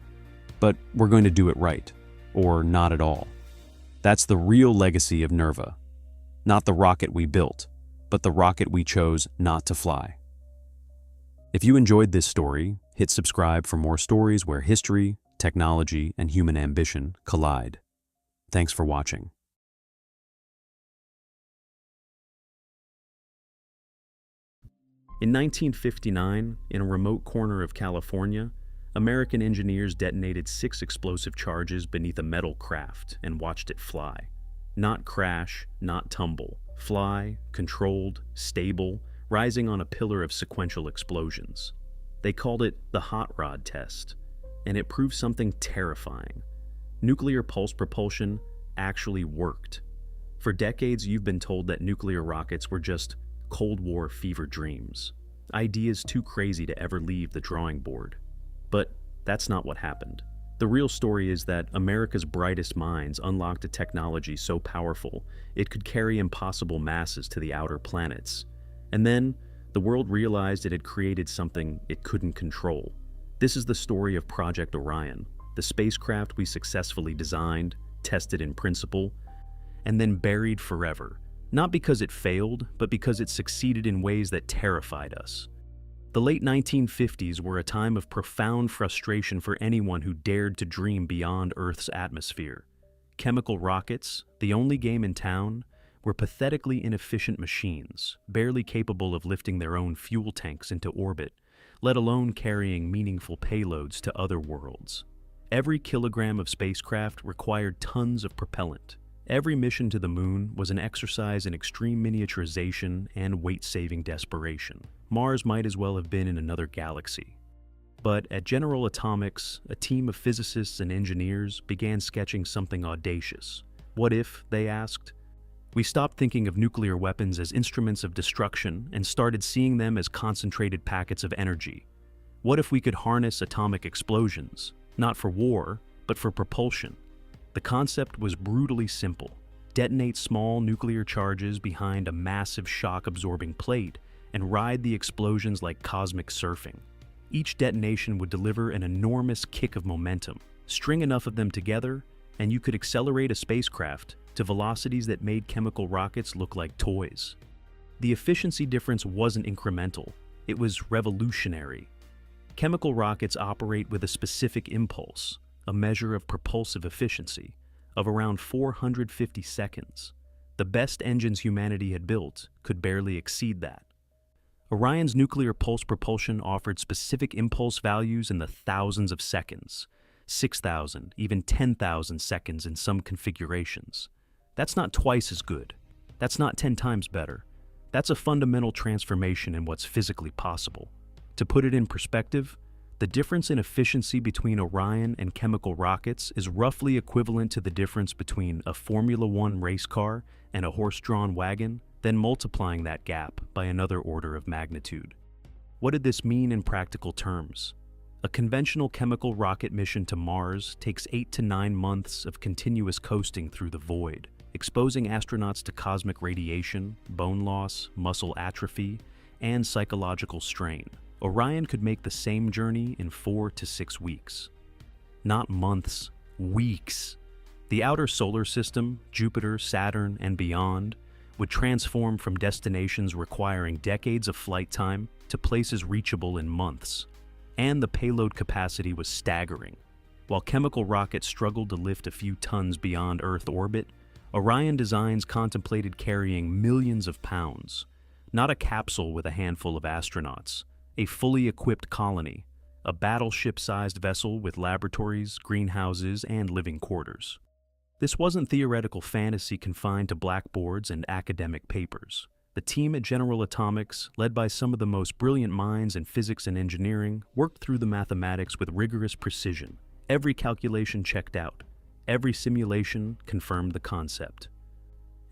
But we're going to do it right, or not at all. That's the real legacy of NERVA. Not the rocket we built, but the rocket we chose not to fly. If you enjoyed this story, hit subscribe for more stories where history, technology, and human ambition collide. Thanks for watching. In 1959, in a remote corner of California, American engineers detonated 6 explosive charges beneath a metal craft and watched it fly. Not crash, not tumble. Fly, controlled, stable, rising on a pillar of sequential explosions. They called it the hot rod test, and it proved something terrifying. Nuclear pulse propulsion actually worked. For decades, you've been told that nuclear rockets were just Cold War fever dreams, ideas too crazy to ever leave the drawing board. But that's not what happened. The real story is that America's brightest minds unlocked a technology so powerful it could carry impossible masses to the outer planets. And then, the world realized it had created something it couldn't control. This is the story of Project Orion, the spacecraft we successfully designed, tested in principle, and then buried forever. Not because it failed, but because it succeeded in ways that terrified us. The late 1950s were a time of profound frustration for anyone who dared to dream beyond Earth's atmosphere. Chemical rockets, the only game in town, were pathetically inefficient machines, barely capable of lifting their own fuel tanks into orbit, let alone carrying meaningful payloads to other worlds. Every kilogram of spacecraft required tons of propellant. Every mission to the moon was an exercise in extreme miniaturization and weight-saving desperation. Mars might as well have been in another galaxy. But at General Atomics, a team of physicists and engineers began sketching something audacious. What if, they asked? We stopped thinking of nuclear weapons as instruments of destruction and started seeing them as concentrated packets of energy. What if we could harness atomic explosions, not for war, but for propulsion? The concept was brutally simple. Detonate small nuclear charges behind a massive shock-absorbing plate and ride the explosions like cosmic surfing. Each detonation would deliver an enormous kick of momentum. String enough of them together, and you could accelerate a spacecraft to velocities that made chemical rockets look like toys. The efficiency difference wasn't incremental, it was revolutionary. Chemical rockets operate with a specific impulse, a measure of propulsive efficiency, of around 450 seconds. The best engines humanity had built could barely exceed that. Orion's nuclear pulse propulsion offered specific impulse values in the thousands of seconds, 6,000, even 10,000 seconds in some configurations. That's not twice as good. That's not 10 times better. That's a fundamental transformation in what's physically possible. To put it in perspective, the difference in efficiency between Orion and chemical rockets is roughly equivalent to the difference between a Formula One race car and a horse-drawn wagon, then multiplying that gap by another order of magnitude. What did this mean in practical terms? A conventional chemical rocket mission to Mars takes 8 to 9 months of continuous coasting through the void, exposing astronauts to cosmic radiation, bone loss, muscle atrophy, and psychological strain. Orion could make the same journey in 4 to 6 weeks. Not months, weeks. The outer solar system, Jupiter, Saturn, and beyond, would transform from destinations requiring decades of flight time to places reachable in months. And the payload capacity was staggering. While chemical rockets struggled to lift a few tons beyond Earth orbit, Orion designs contemplated carrying millions of pounds. Not a capsule with a handful of astronauts, a fully equipped colony, a battleship-sized vessel with laboratories, greenhouses, and living quarters. This wasn't theoretical fantasy confined to blackboards and academic papers. The team at General Atomics, led by some of the most brilliant minds in physics and engineering, worked through the mathematics with rigorous precision. Every calculation checked out. Every simulation confirmed the concept.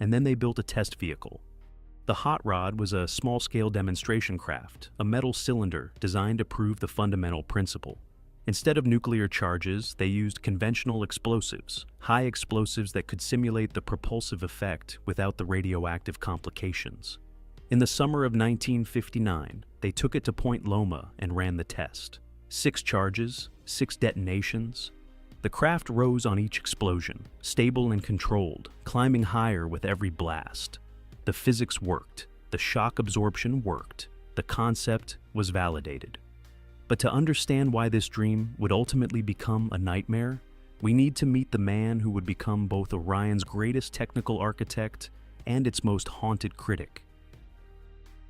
And then they built a test vehicle. The hot rod was a small-scale demonstration craft, a metal cylinder designed to prove the fundamental principle. Instead of nuclear charges, they used conventional explosives, high explosives that could simulate the propulsive effect without the radioactive complications. In the summer of 1959, they took it to Point Loma and ran the test. 6 charges, 6 detonations. The craft rose on each explosion, stable and controlled, climbing higher with every blast. The physics worked, the shock absorption worked, the concept was validated. But to understand why this dream would ultimately become a nightmare, we need to meet the man who would become both Orion's greatest technical architect and its most haunted critic.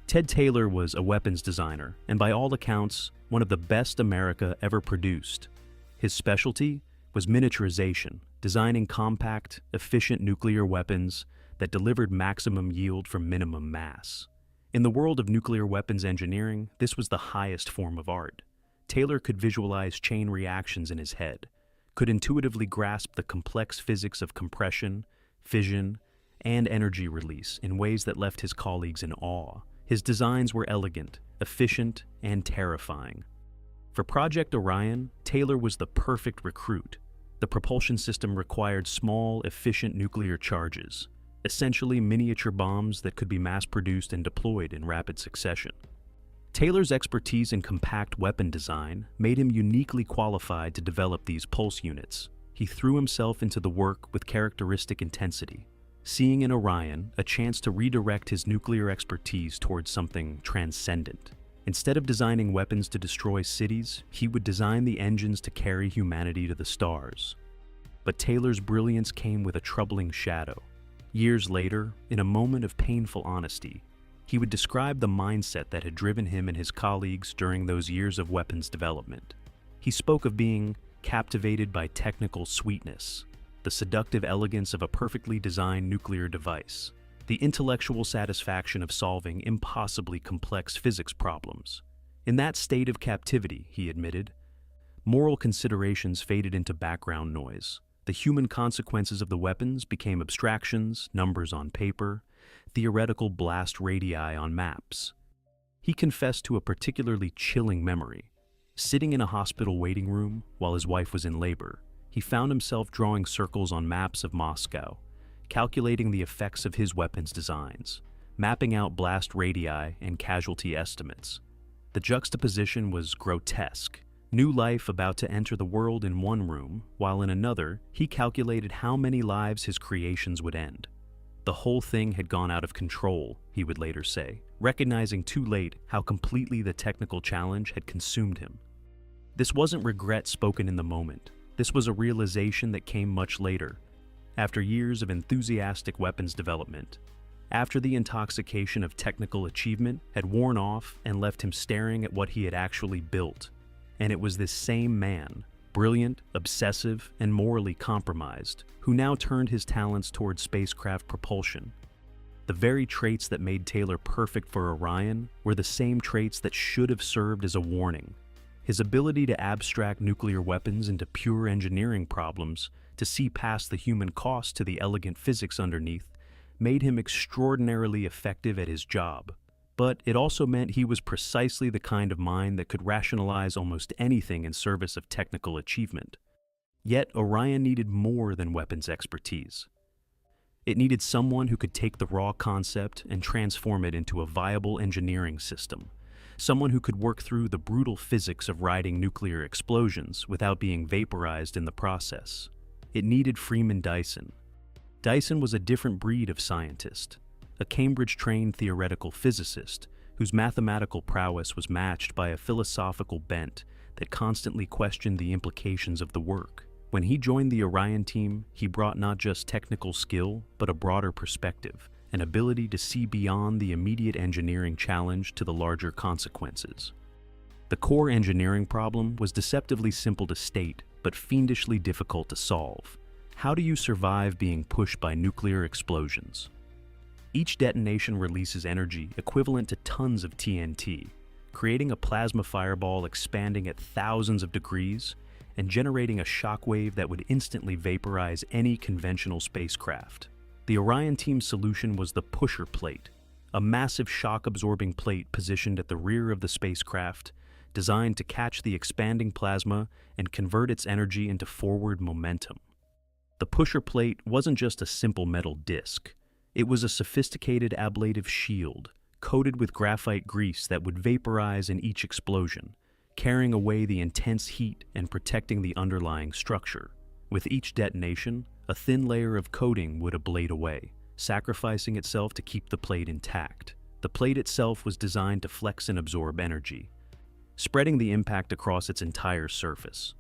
Ted Taylor was a weapons designer, and by all accounts, one of the best America ever produced. His specialty was miniaturization, designing compact, efficient nuclear weapons that delivered maximum yield from minimum mass. In the world of nuclear weapons engineering, this was the highest form of art. Taylor could visualize chain reactions in his head, could intuitively grasp the complex physics of compression, fission, and energy release in ways that left his colleagues in awe. His designs were elegant, efficient, and terrifying. For Project Orion, Taylor was the perfect recruit. The propulsion system required small, efficient nuclear charges, essentially miniature bombs that could be mass-produced and deployed in rapid succession. Taylor's expertise in compact weapon design made him uniquely qualified to develop these pulse units. He threw himself into the work with characteristic intensity, seeing in Orion a chance to redirect his nuclear expertise towards something transcendent. Instead of designing weapons to destroy cities, he would design the engines to carry humanity to the stars. But Taylor's brilliance came with a troubling shadow. Years later, in a moment of painful honesty, he would describe the mindset that had driven him and his colleagues during those years of weapons development. He spoke of being captivated by technical sweetness, the seductive elegance of a perfectly designed nuclear device, the intellectual satisfaction of solving impossibly complex physics problems. In that state of captivity, he admitted, moral considerations faded into background noise. The human consequences of the weapons became abstractions, numbers on paper, theoretical blast radii on maps. He confessed to a particularly chilling memory. Sitting in a hospital waiting room while his wife was in labor, he found himself drawing circles on maps of Moscow, calculating the effects of his weapons designs, mapping out blast radii and casualty estimates. The juxtaposition was grotesque. New life about to enter the world in one room, while in another, he calculated how many lives his creations would end. The whole thing had gone out of control, he would later say, recognizing too late how completely the technical challenge had consumed him. This wasn't regret spoken in the moment. This was a realization that came much later, after years of enthusiastic weapons development, after the intoxication of technical achievement had worn off and left him staring at what he had actually built. And it was this same man, brilliant, obsessive, and morally compromised, who now turned his talents towards spacecraft propulsion. The very traits that made Taylor perfect for Orion were the same traits that should have served as a warning. His ability to abstract nuclear weapons into pure engineering problems, to see past the human cost to the elegant physics underneath, made him extraordinarily effective at his job. But it also meant he was precisely the kind of mind that could rationalize almost anything in service of technical achievement. Yet Orion needed more than weapons expertise. It needed someone who could take the raw concept and transform it into a viable engineering system. Someone who could work through the brutal physics of riding nuclear explosions without being vaporized in the process. It needed Freeman Dyson. Dyson was a different breed of scientist, a Cambridge-trained theoretical physicist whose mathematical prowess was matched by a philosophical bent that constantly questioned the implications of the work. When he joined the Orion team, he brought not just technical skill, but a broader perspective, an ability to see beyond the immediate engineering challenge to the larger consequences. The core engineering problem was deceptively simple to state, but fiendishly difficult to solve. How do you survive being pushed by nuclear explosions? Each detonation releases energy equivalent to tons of TNT, creating a plasma fireball expanding at thousands of degrees and generating a shockwave that would instantly vaporize any conventional spacecraft. The Orion team's solution was the pusher plate, a massive shock-absorbing plate positioned at the rear of the spacecraft, designed to catch the expanding plasma and convert its energy into forward momentum. The pusher plate wasn't just a simple metal disc. It was a sophisticated ablative shield, coated with graphite grease that would vaporize in each explosion, carrying away the intense heat and protecting the underlying structure. With each detonation, a thin layer of coating would ablate away, sacrificing itself to keep the plate intact. The plate itself was designed to flex and absorb energy, spreading the impact across its entire surface.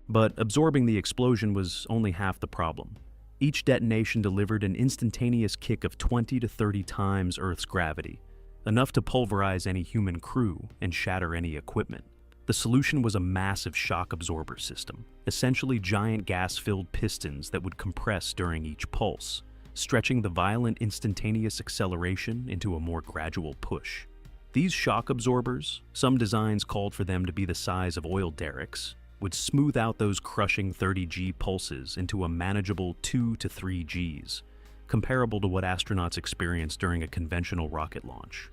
But absorbing the explosion was only half the problem. Each detonation delivered an instantaneous kick of 20 to 30 times Earth's gravity, enough to pulverize any human crew and shatter any equipment. The solution was a massive shock absorber system, essentially giant gas-filled pistons that would compress during each pulse, stretching the violent instantaneous acceleration into a more gradual push. These shock absorbers, some designs called for them to be the size of oil derricks, would smooth out those crushing 30G pulses into a manageable 2 to 3 Gs, comparable to what astronauts experience during a conventional rocket launch.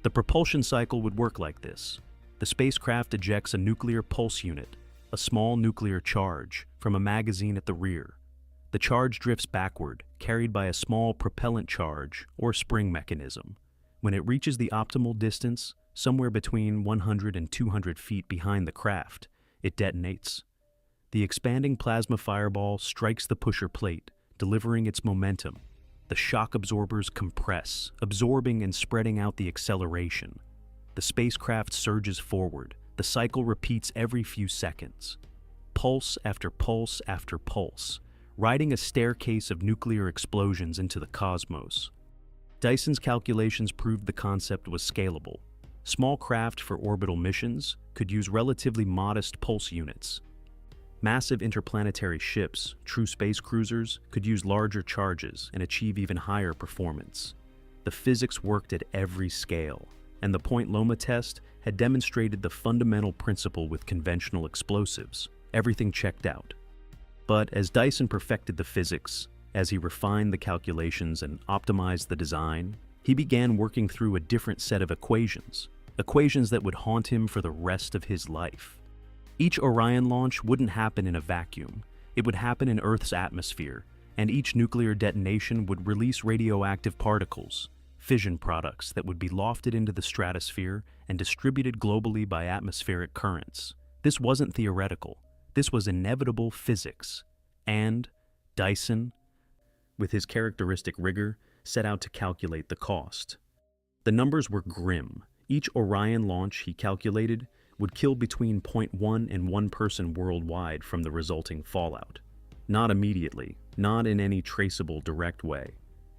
The propulsion cycle would work like this. The spacecraft ejects a nuclear pulse unit, a small nuclear charge, from a magazine at the rear. The charge drifts backward, carried by a small propellant charge or spring mechanism. When it reaches the optimal distance, somewhere between 100 and 200 feet behind the craft, it detonates. The expanding plasma fireball strikes the pusher plate, delivering its momentum. The shock absorbers compress, absorbing and spreading out the acceleration. The spacecraft surges forward. The cycle repeats every few seconds. Pulse after pulse after pulse, riding a staircase of nuclear explosions into the cosmos. Dyson's calculations proved the concept was scalable. Small craft for orbital missions could use relatively modest pulse units. Massive interplanetary ships, true space cruisers, could use larger charges and achieve even higher performance. The physics worked at every scale, and the Point Loma test had demonstrated the fundamental principle with conventional explosives. Everything checked out. But as Dyson perfected the physics, as he refined the calculations and optimized the design, he began working through a different set of equations that would haunt him for the rest of his life. Each Orion launch wouldn't happen in a vacuum. It would happen in Earth's atmosphere, and each nuclear detonation would release radioactive particles, fission products that would be lofted into the stratosphere and distributed globally by atmospheric currents. This wasn't theoretical. This was inevitable physics. And Dyson, with his characteristic rigor, set out to calculate the cost. The numbers were grim. Each Orion launch, he calculated, would kill between 0.1 and 1 person worldwide from the resulting fallout. Not immediately, not in any traceable direct way.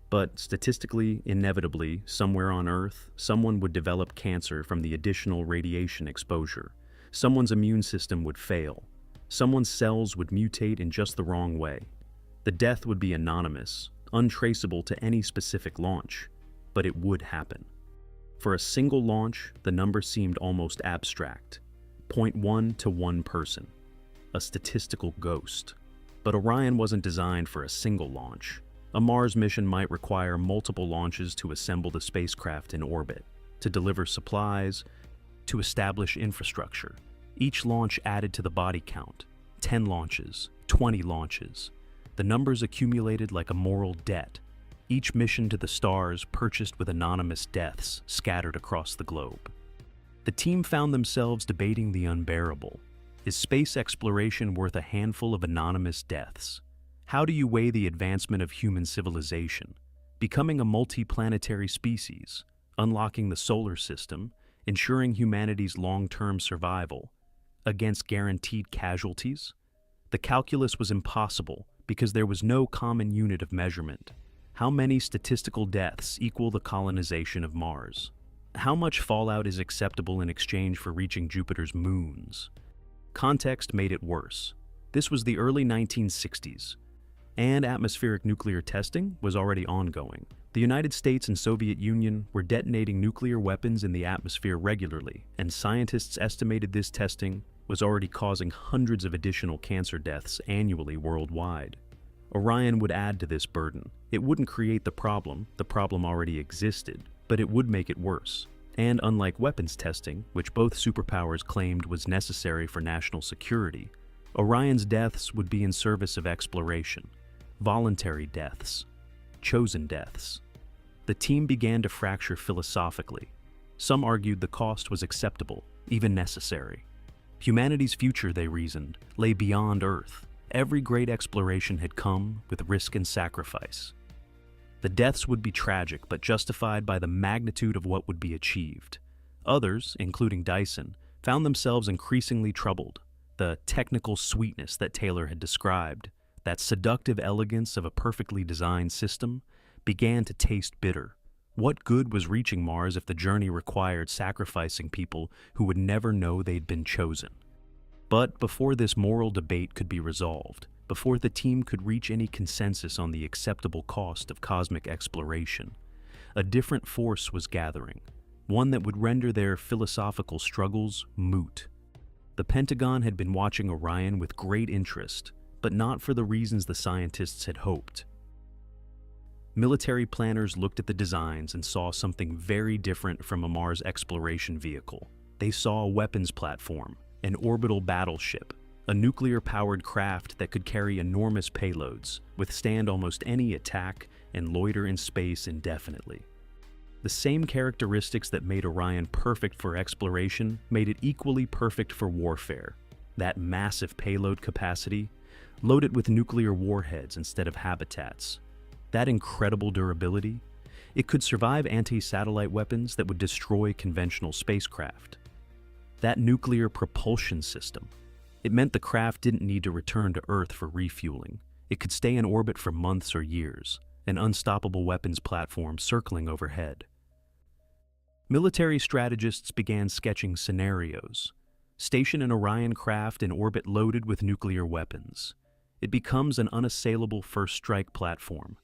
But statistically, inevitably, somewhere on Earth, someone would develop cancer from the additional radiation exposure. Someone's immune system would fail. Someone's cells would mutate in just the wrong way. The death would be anonymous, untraceable to any specific launch, but it would happen. For a single launch, the number seemed almost abstract. 0.1 to 1 person. A statistical ghost. But Orion wasn't designed for a single launch. A Mars mission might require multiple launches to assemble the spacecraft in orbit, to deliver supplies, to establish infrastructure. Each launch added to the body count. 10 launches, 20 launches. The numbers accumulated like a moral debt. Each mission to the stars purchased with anonymous deaths scattered across the globe. The team found themselves debating the unbearable. Is space exploration worth a handful of anonymous deaths? How do you weigh the advancement of human civilization, becoming a multi-planetary species, unlocking the solar system, ensuring humanity's long-term survival, against guaranteed casualties? The calculus was impossible because there was no common unit of measurement. How many statistical deaths equal the colonization of Mars? How much fallout is acceptable in exchange for reaching Jupiter's moons? Context made it worse. This was the early 1960s, and atmospheric nuclear testing was already ongoing. The United States and Soviet Union were detonating nuclear weapons in the atmosphere regularly, and scientists estimated this testing was already causing hundreds of additional cancer deaths annually worldwide. Orion would add to this burden. It wouldn't create the problem already existed, but it would make it worse. And unlike weapons testing, which both superpowers claimed was necessary for national security, Orion's deaths would be in service of exploration. Voluntary deaths. Chosen deaths. The team began to fracture philosophically. Some argued the cost was acceptable, even necessary. Humanity's future, they reasoned, lay beyond Earth. Every great exploration had come with risk and sacrifice. The deaths would be tragic, but justified by the magnitude of what would be achieved. Others, including Dyson, found themselves increasingly troubled. The technical sweetness that Taylor had described, that seductive elegance of a perfectly designed system, began to taste bitter. What good was reaching Mars if the journey required sacrificing people who would never know they'd been chosen? But before this moral debate could be resolved, before the team could reach any consensus on the acceptable cost of cosmic exploration, a different force was gathering, one that would render their philosophical struggles moot. The Pentagon had been watching Orion with great interest, but not for the reasons the scientists had hoped. Military planners looked at the designs and saw something very different from a Mars exploration vehicle. They saw a weapons platform, an orbital battleship, a nuclear-powered craft that could carry enormous payloads, withstand almost any attack, and loiter in space indefinitely. The same characteristics that made Orion perfect for exploration made it equally perfect for warfare. That massive payload capacity, loaded with nuclear warheads instead of habitats. That incredible durability, it could survive anti-satellite weapons that would destroy conventional spacecraft. That nuclear propulsion system, it meant the craft didn't need to return to Earth for refueling. It could stay in orbit for months or years, an unstoppable weapons platform circling overhead. Military strategists began sketching scenarios. Station an Orion craft in orbit loaded with nuclear weapons. It becomes an unassailable first strike platform,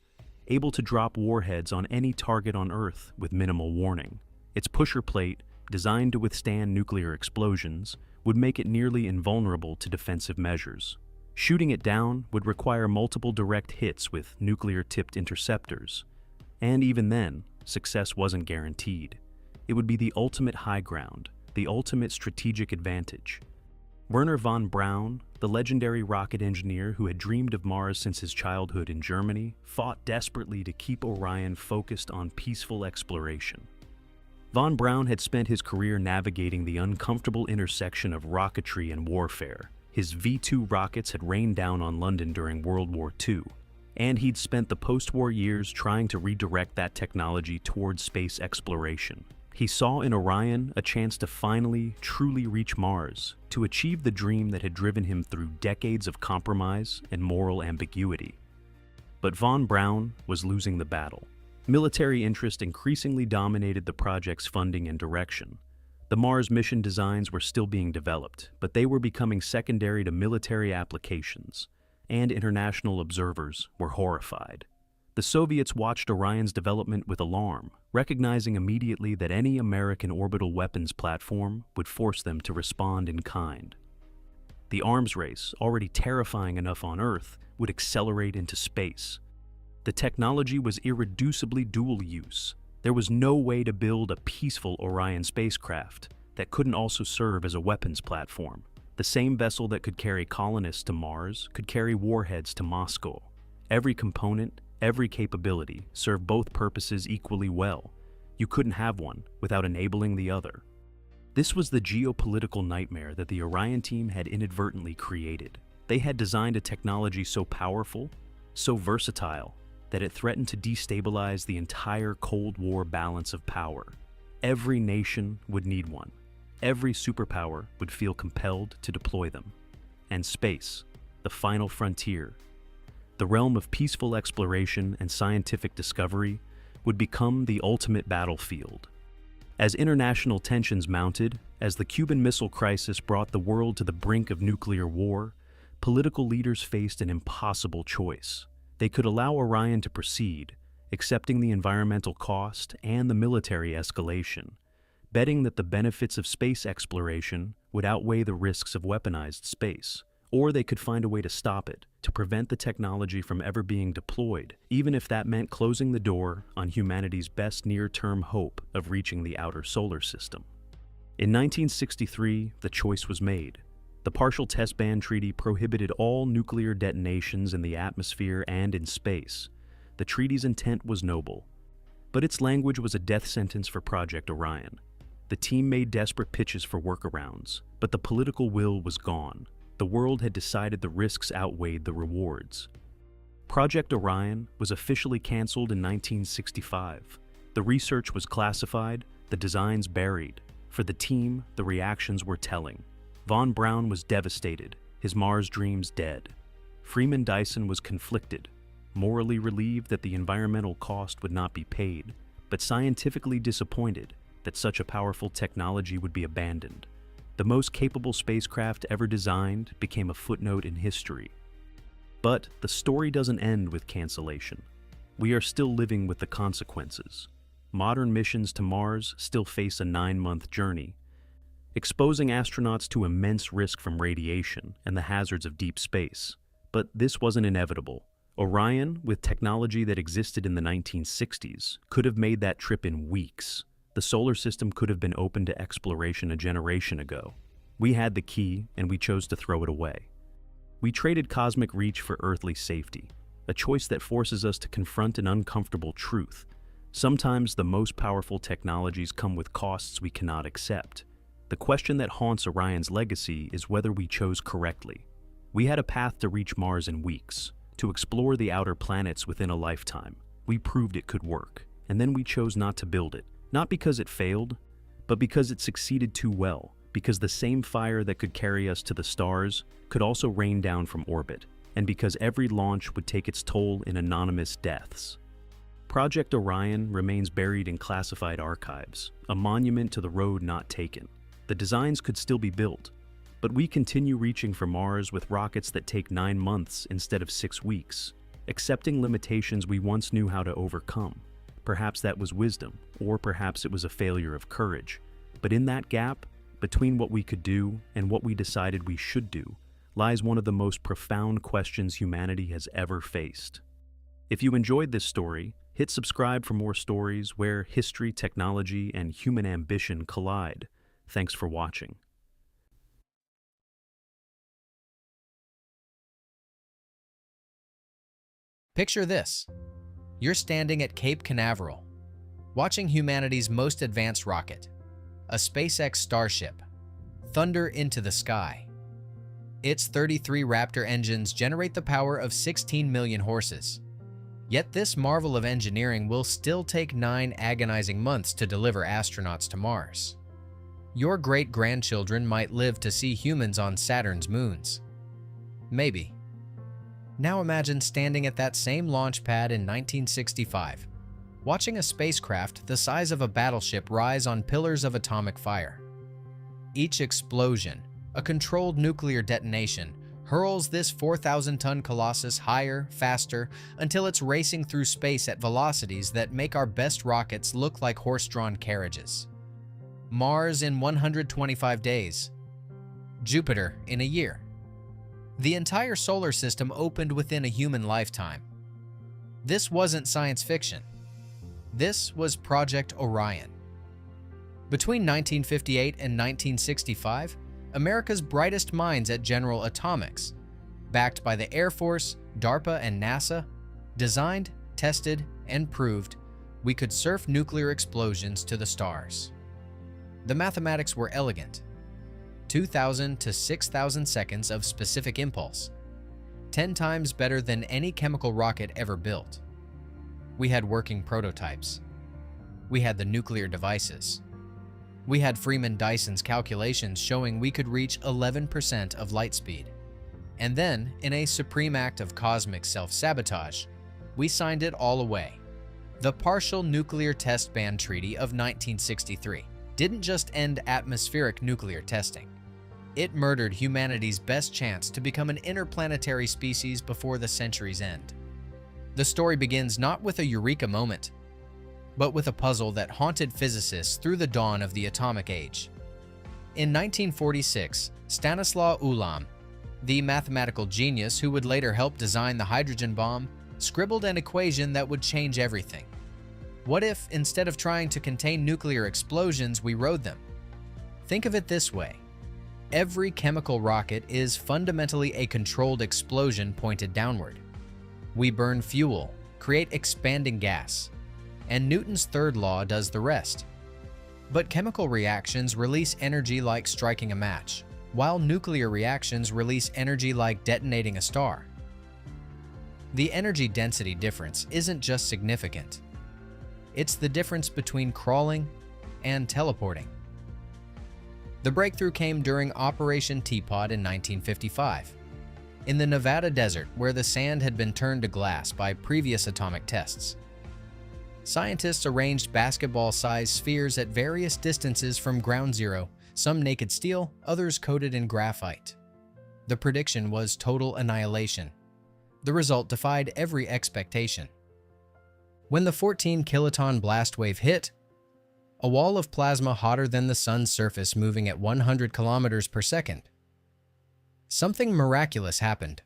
able to drop warheads on any target on Earth with minimal warning. Its pusher plate, designed to withstand nuclear explosions, would make it nearly invulnerable to defensive measures. Shooting it down would require multiple direct hits with nuclear-tipped interceptors. And even then, success wasn't guaranteed. It would be the ultimate high ground, the ultimate strategic advantage. Wernher von Braun, the legendary rocket engineer who had dreamed of Mars since his childhood in Germany, fought desperately to keep Orion focused on peaceful exploration. Von Braun had spent his career navigating the uncomfortable intersection of rocketry and warfare. His V-2 rockets had rained down on London during World War II, and he'd spent the post-war years trying to redirect that technology towards space exploration. He saw in Orion a chance to finally, truly reach Mars, to achieve the dream that had driven him through decades of compromise and moral ambiguity. But von Braun was losing the battle. Military interest increasingly dominated the project's funding and direction. The Mars mission designs were still being developed, but they were becoming secondary to military applications, and international observers were horrified. The Soviets watched Orion's development with alarm, recognizing immediately that any American orbital weapons platform would force them to respond in kind. The arms race, already terrifying enough on Earth, would accelerate into space. The technology was irreducibly dual-use. There was no way to build a peaceful Orion spacecraft that couldn't also serve as a weapons platform. The same vessel that could carry colonists to Mars could carry warheads to Moscow. Every component, every capability served both purposes equally well. You couldn't have one without enabling the other. This was the geopolitical nightmare that the Orion team had inadvertently created. They had designed a technology so powerful, so versatile, that it threatened to destabilize the entire Cold War balance of power. Every nation would need one. Every superpower would feel compelled to deploy them. And space, the final frontier, the realm of peaceful exploration and scientific discovery, would become the ultimate battlefield. As international tensions mounted, as the Cuban Missile Crisis brought the world to the brink of nuclear war, political leaders faced an impossible choice. They could allow Orion to proceed, accepting the environmental cost and the military escalation, betting that the benefits of space exploration would outweigh the risks of weaponized space. Or they could find a way to stop it, to prevent the technology from ever being deployed, even if that meant closing the door on humanity's best near-term hope of reaching the outer solar system. In 1963, the choice was made. The Partial Test Ban Treaty prohibited all nuclear detonations in the atmosphere and in space. The treaty's intent was noble, but its language was a death sentence for Project Orion. The team made desperate pitches for workarounds, but the political will was gone. The world had decided the risks outweighed the rewards. Project Orion was officially canceled in 1965. The research was classified, the designs buried. For the team, the reactions were telling. Von Braun was devastated, his Mars dreams dead. Freeman Dyson was conflicted, morally relieved that the environmental cost would not be paid, but scientifically disappointed that such a powerful technology would be abandoned. The most capable spacecraft ever designed became a footnote in history. But the story doesn't end with cancellation. We are still living with the consequences. Modern missions to Mars still face a 9-month journey, exposing astronauts to immense risk from radiation and the hazards of deep space. But this wasn't inevitable. Orion, with technology that existed in the 1960s, could have made that trip in weeks. The solar system could have been open to exploration a generation ago. We had the key, and we chose to throw it away. We traded cosmic reach for earthly safety, a choice that forces us to confront an uncomfortable truth. Sometimes the most powerful technologies come with costs we cannot accept. The question that haunts Orion's legacy is whether we chose correctly. We had a path to reach Mars in weeks, to explore the outer planets within a lifetime. We proved it could work, and then we chose not to build it. Not because it failed, but because it succeeded too well, because the same fire that could carry us to the stars could also rain down from orbit, and because every launch would take its toll in anonymous deaths. Project Orion remains buried in classified archives, a monument to the road not taken. The designs could still be built, but we continue reaching for Mars with rockets that take 9 months instead of 6 weeks, accepting limitations we once knew how to overcome. Perhaps that was wisdom, or perhaps it was a failure of courage. But in that gap, between what we could do and what we decided we should do, lies one of the most profound questions humanity has ever faced. If you enjoyed this story, hit subscribe for more stories where history, technology, and human ambition collide. Thanks for watching. Picture this. You're standing at Cape Canaveral, watching humanity's most advanced rocket, a SpaceX Starship, thunder into the sky. Its 33 Raptor engines generate the power of 16 million horses. Yet this marvel of engineering will still take 9 agonizing months to deliver astronauts to Mars. Your great-grandchildren might live to see humans on Saturn's moons. Maybe. Now imagine standing at that same launch pad in 1965, watching a spacecraft the size of a battleship rise on pillars of atomic fire. Each explosion, a controlled nuclear detonation, hurls this 4,000-ton colossus higher, faster, until it's racing through space at velocities that make our best rockets look like horse-drawn carriages. Mars in 125 days. Jupiter in a year. The entire solar system opened within a human lifetime. This wasn't science fiction. This was Project Orion. Between 1958 and 1965, America's brightest minds at General Atomics, backed by the Air Force, DARPA, and NASA, designed, tested, and proved we could surf nuclear explosions to the stars. The mathematics were elegant. 2,000 to 6,000 seconds of specific impulse, 10 times better than any chemical rocket ever built. We had working prototypes. We had the nuclear devices. We had Freeman Dyson's calculations showing we could reach 11% of light speed. And then, in a supreme act of cosmic self-sabotage, we signed it all away. The Partial Nuclear Test Ban Treaty of 1963 didn't just end atmospheric nuclear testing. It murdered humanity's best chance to become an interplanetary species before the century's end. The story begins not with a eureka moment, but with a puzzle that haunted physicists through the dawn of the atomic age. In 1946, Stanislaw Ulam, the mathematical genius who would later help design the hydrogen bomb, scribbled an equation that would change everything. What if, instead of trying to contain nuclear explosions, we rode them? Think of it this way. Every chemical rocket is fundamentally a controlled explosion pointed downward. We burn fuel, create expanding gas, and Newton's third law does the rest. But chemical reactions release energy like striking a match. while nuclear reactions release energy like detonating a star. The energy density difference isn't just significant. It's the difference between crawling and teleporting. The breakthrough came during Operation Teapot in 1955, in the Nevada desert where the sand had been turned to glass by previous atomic tests. Scientists arranged basketball-sized spheres at various distances from ground zero, some naked steel, others coated in graphite. The prediction was total annihilation. The result defied every expectation. When the 14-kiloton blast wave hit, a wall of plasma hotter than the sun's surface moving at 100 kilometers per second, something miraculous happened.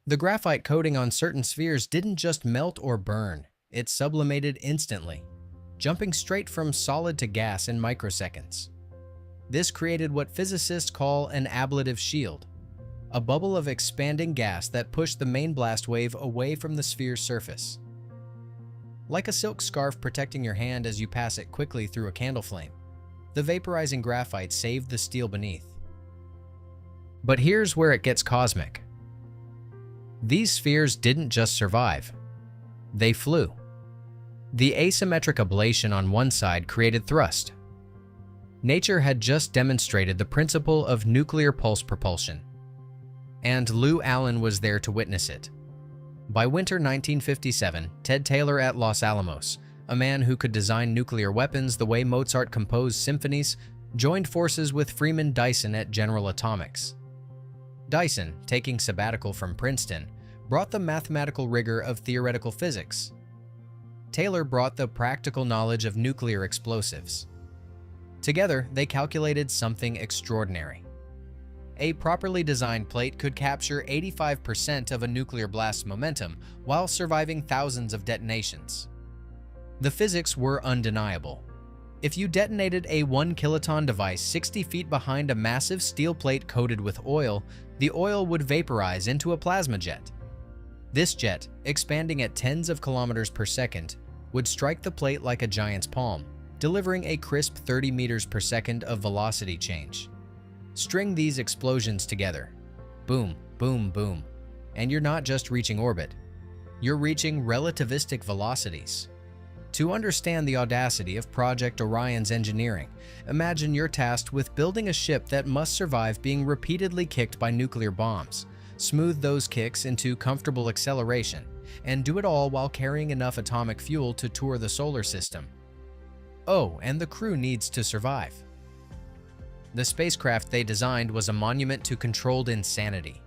The graphite coating on certain spheres didn't just melt or burn, it sublimated instantly, jumping straight from solid to gas in microseconds. This created what physicists call an ablative shield, a bubble of expanding gas that pushed the main blast wave away from the sphere's surface. Like a silk scarf protecting your hand as you pass it quickly through a candle flame, the vaporizing graphite saved the steel beneath. But here's where it gets cosmic. These spheres didn't just survive, they flew. The asymmetric ablation on one side created thrust. Nature had just demonstrated the principle of nuclear pulse propulsion, and Lou Allen was there to witness it. By winter 1957, Ted Taylor at Los Alamos, a man who could design nuclear weapons the way Mozart composed symphonies, joined forces with Freeman Dyson at General Atomics. Dyson, taking sabbatical from Princeton, brought the mathematical rigor of theoretical physics. Taylor brought the practical knowledge of nuclear explosives. Together, they calculated something extraordinary. A properly designed plate could capture 85% of a nuclear blast's momentum while surviving thousands of detonations. The physics were undeniable. If you detonated a 1-kiloton device 60 feet behind a massive steel plate coated with oil, the oil would vaporize into a plasma jet. This jet, expanding at tens of kilometers per second, would strike the plate like a giant's palm, delivering a crisp 30 meters per second of velocity change. String these explosions together. Boom, boom, boom. And you're not just reaching orbit. You're reaching relativistic velocities. To understand the audacity of Project Orion's engineering, imagine you're tasked with building a ship that must survive being repeatedly kicked by nuclear bombs, smooth those kicks into comfortable acceleration, and do it all while carrying enough atomic fuel to tour the solar system. Oh, and the crew needs to survive. The spacecraft they designed was a monument to controlled insanity.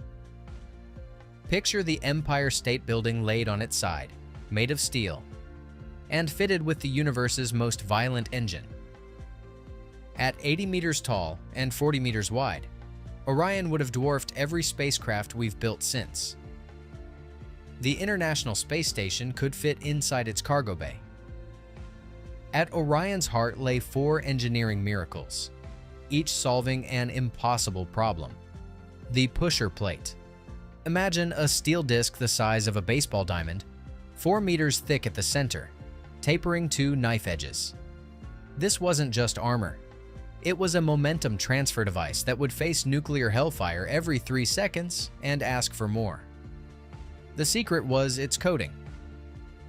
Picture the Empire State Building laid on its side, made of steel, and fitted with the universe's most violent engine. At 80 meters tall and 40 meters wide, Orion would have dwarfed every spacecraft we've built since. The International Space Station could fit inside its cargo bay. At Orion's heart lay 4 engineering miracles, each solving an impossible problem. The pusher plate. Imagine a steel disc the size of a baseball diamond, 4 meters thick at the center, tapering to knife edges. This wasn't just armor. It was a momentum transfer device that would face nuclear hellfire every 3 seconds and ask for more. The secret was its coating.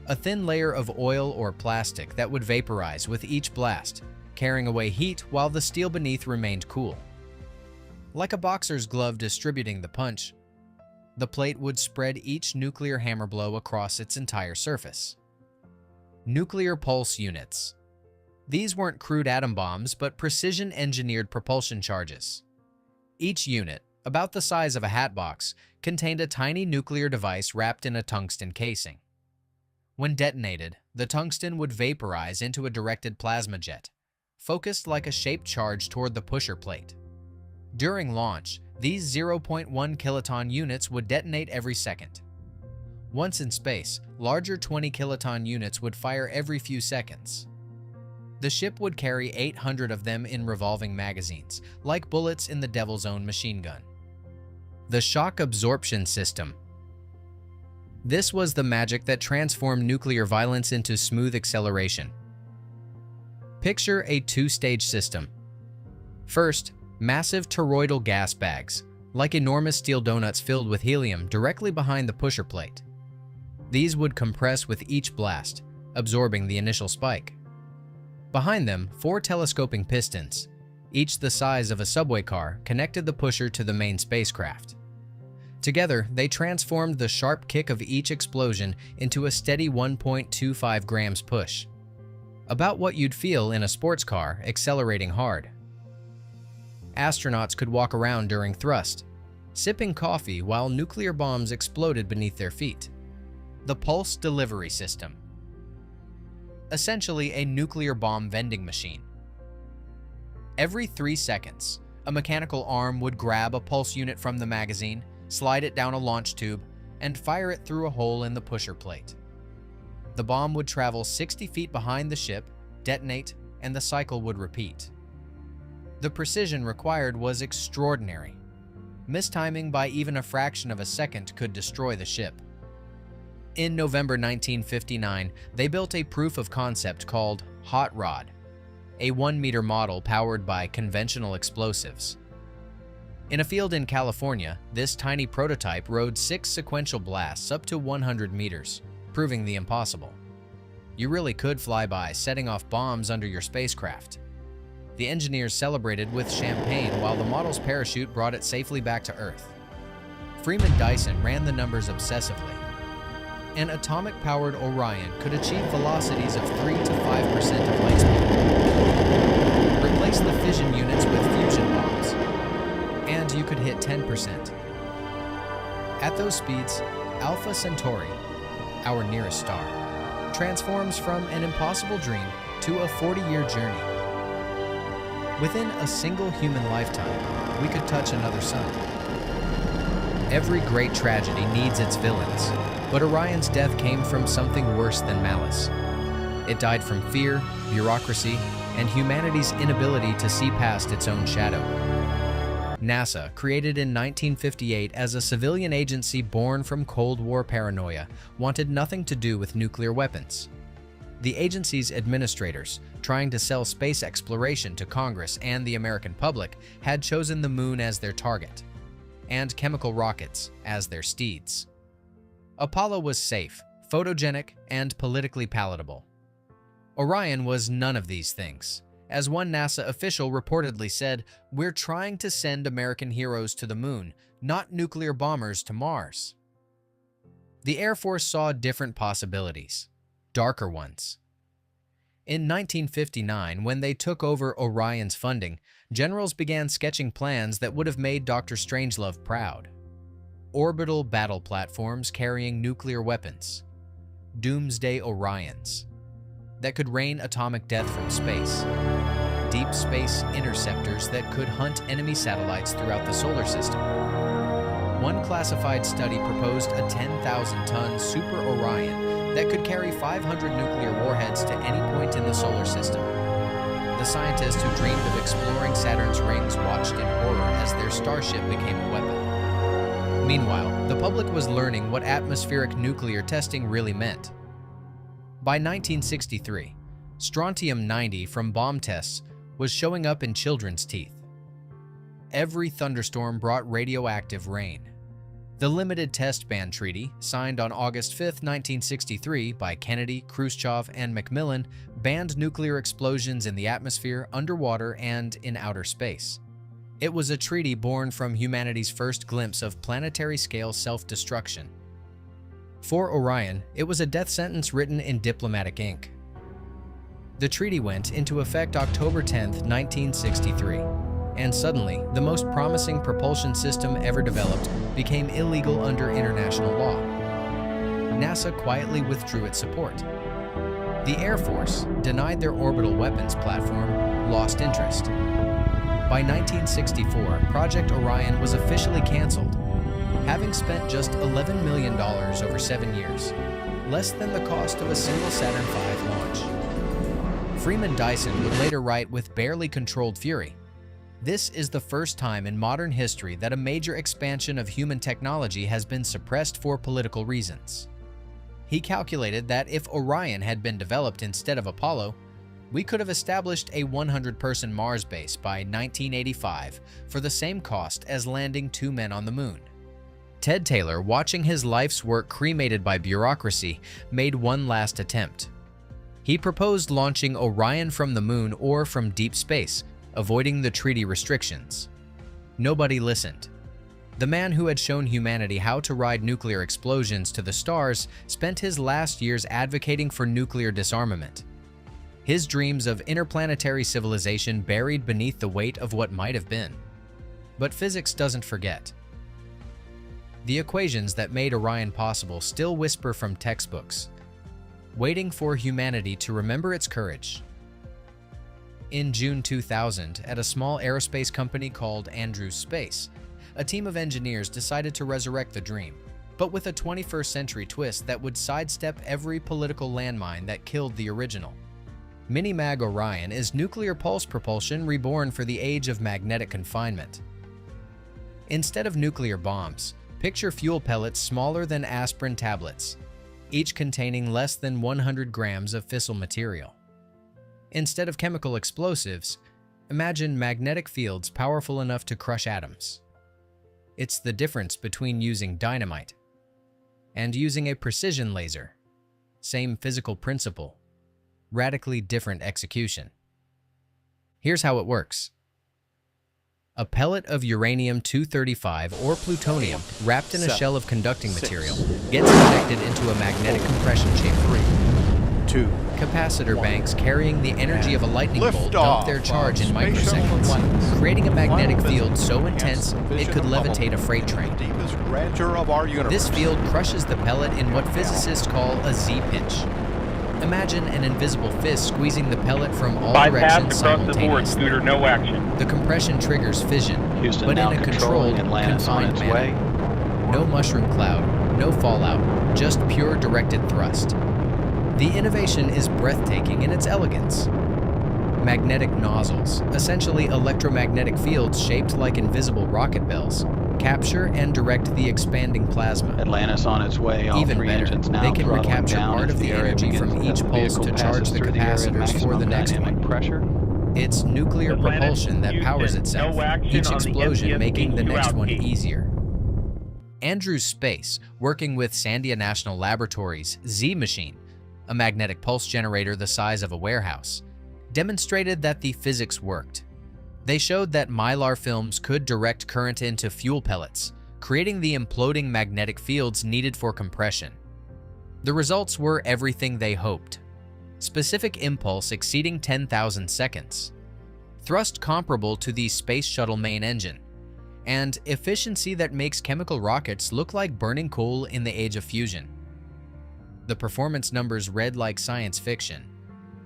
A thin layer of oil or plastic that would vaporize with each blast, carrying away heat while the steel beneath remained cool. Like a boxer's glove distributing the punch, the plate would spread each nuclear hammer blow across its entire surface. Nuclear pulse units. These weren't crude atom bombs, but precision-engineered propulsion charges. Each unit, about the size of a hat box, contained a tiny nuclear device wrapped in a tungsten casing. When detonated, the tungsten would vaporize into a directed plasma jet, focused like a shaped charge toward the pusher plate. During launch, these 0.1 kiloton units would detonate every second. Once in space, larger 20 kiloton units would fire every few seconds. The ship would carry 800 of them in revolving magazines, like bullets in the Devil's Own machine gun. The shock absorption system. This was the magic that transformed nuclear violence into smooth acceleration. Picture a 2-stage system. First, massive toroidal gas bags, like enormous steel donuts filled with helium directly behind the pusher plate. These would compress with each blast, absorbing the initial spike. Behind them, 4 telescoping pistons, each the size of a subway car, connected the pusher to the main spacecraft. Together, they transformed the sharp kick of each explosion into a steady 1.25 grams push, about what you'd feel in a sports car accelerating hard. Astronauts could walk around during thrust, sipping coffee while nuclear bombs exploded beneath their feet. The Pulse Delivery System. Essentially a nuclear bomb vending machine. Every 3 seconds, a mechanical arm would grab a pulse unit from the magazine, slide it down a launch tube, and fire it through a hole in the pusher plate. The bomb would travel 60 feet behind the ship, detonate, and the cycle would repeat. The precision required was extraordinary. Mistiming by even a fraction of a second could destroy the ship. In November 1959, they built a proof of concept called Hot Rod, a 1-meter model powered by conventional explosives. In a field in California, this tiny prototype rode 6 sequential blasts up to 100 meters, proving the impossible. You really could fly by setting off bombs under your spacecraft. The engineers celebrated with champagne while the model's parachute brought it safely back to Earth. Freeman Dyson ran the numbers obsessively. An atomic-powered Orion could achieve velocities of 3 to 5% of light speed. Replace the fission units with fusion bombs, and you could hit 10%. At those speeds, Alpha Centauri, our nearest star, transforms from an impossible dream to a 40-year journey. Within a single human lifetime, we could touch another sun. Every great tragedy needs its villains, but Orion's death came from something worse than malice. It died from fear, bureaucracy, and humanity's inability to see past its own shadow. NASA, created in 1958 as a civilian agency born from Cold War paranoia, wanted nothing to do with nuclear weapons. The agency's administrators, trying to sell space exploration to Congress and the American public, had chosen the moon as their target, and chemical rockets as their steeds. Apollo was safe, photogenic, and politically palatable. Orion was none of these things. As one NASA official reportedly said, "We're trying to send American heroes to the moon, not nuclear bombers to Mars." The Air Force saw different possibilities, darker ones. In 1959, when they took over Orion's funding, generals began sketching plans that would have made Dr. Strangelove proud. Orbital battle platforms carrying nuclear weapons, doomsday Orions, that could rain atomic death from space, deep space interceptors that could hunt enemy satellites throughout the solar system. One classified study proposed a 10,000-ton Super Orion that could carry 500 nuclear warheads to any point in the solar system. The scientists who dreamed of exploring Saturn's rings watched in horror as their starship became a weapon. Meanwhile, the public was learning what atmospheric nuclear testing really meant. By 1963, strontium-90 from bomb tests was showing up in children's teeth. Every thunderstorm brought radioactive rain. The Limited Test Ban Treaty, signed on August 5, 1963 by Kennedy, Khrushchev, and Macmillan, banned nuclear explosions in the atmosphere, underwater, and in outer space. It was a treaty born from humanity's first glimpse of planetary-scale self-destruction. For Orion, it was a death sentence written in diplomatic ink. The treaty went into effect October 10, 1963, and suddenly, the most promising propulsion system ever developed became illegal under international law. NASA quietly withdrew its support. The Air Force, denied their orbital weapons platform, lost interest. By 1964, Project Orion was officially canceled, having spent just $11 million over 7 years, less than the cost of a single Saturn V launch. Freeman Dyson would later write with barely controlled fury, "This is the first time in modern history that a major expansion of human technology has been suppressed for political reasons." He calculated that if Orion had been developed instead of Apollo, we could have established a 100-person Mars base by 1985 for the same cost as landing 2 men on the moon. Ted Taylor, watching his life's work cremated by bureaucracy, made one last attempt. He proposed launching Orion from the moon or from deep space, avoiding the treaty restrictions. Nobody listened. The man who had shown humanity how to ride nuclear explosions to the stars spent his last years advocating for nuclear disarmament. His dreams of interplanetary civilization buried beneath the weight of what might have been. But physics doesn't forget. The equations that made Orion possible still whisper from textbooks, waiting for humanity to remember its courage. In June 2000, at a small aerospace company called Andrews Space, a team of engineers decided to resurrect the dream, but with a 21st century twist that would sidestep every political landmine that killed the original. Mini-Mag Orion is nuclear pulse propulsion reborn for the age of magnetic confinement. Instead of nuclear bombs, picture fuel pellets smaller than aspirin tablets, each containing less than 100 grams of fissile material. Instead of chemical explosives, imagine magnetic fields powerful enough to crush atoms. It's the difference between using dynamite and using a precision laser. Same physical principle, radically different execution. Here's how it works. A pellet of uranium-235 or plutonium wrapped in a shell of conducting material gets connected into a magnetic compression chamber. 2. Capacitor banks carrying the energy of a lightning bolt dump Liftoff their charge in of Space Shuttle microseconds, Atlantis. creating a magnetic Final field physics so to enhance intense the it vision could of Hubble levitate a freight into train. the deepest grandeur of our universe. This field crushes the pellet in what physicists call a Z-pinch. Imagine an invisible fist squeezing the pellet from all directions Bypassed across the board, simultaneously. Scooter, no action. The compression triggers fission, Houston but in now a controlling controlled, Atlantis on confined its manner. way. No mushroom cloud, no fallout, just pure directed thrust. The innovation is breathtaking in its elegance. Magnetic nozzles, essentially electromagnetic fields shaped like invisible rocket bells, capture and direct the expanding plasma. Atlantis on its way. All Even 3 better, engines now they can throttling recapture down part as of the area energy from begins each as pulse vehicle to passes charge the through the area at capacitors for the maximum next dynamic one. pressure. It's nuclear Atlantis, propulsion that powers Houston, itself, no action each on the explosion NTSB making the next one outgate. easier. Andrews Space, working with Sandia National Laboratories' Z-Machine, a magnetic pulse generator the size of a warehouse, demonstrated that the physics worked. They showed that mylar films could direct current into fuel pellets, creating the imploding magnetic fields needed for compression. The results were everything they hoped. Specific impulse exceeding 10,000 seconds, thrust comparable to the Space Shuttle main engine, and efficiency that makes chemical rockets look like burning coal in the age of fusion. The performance numbers read like science fiction.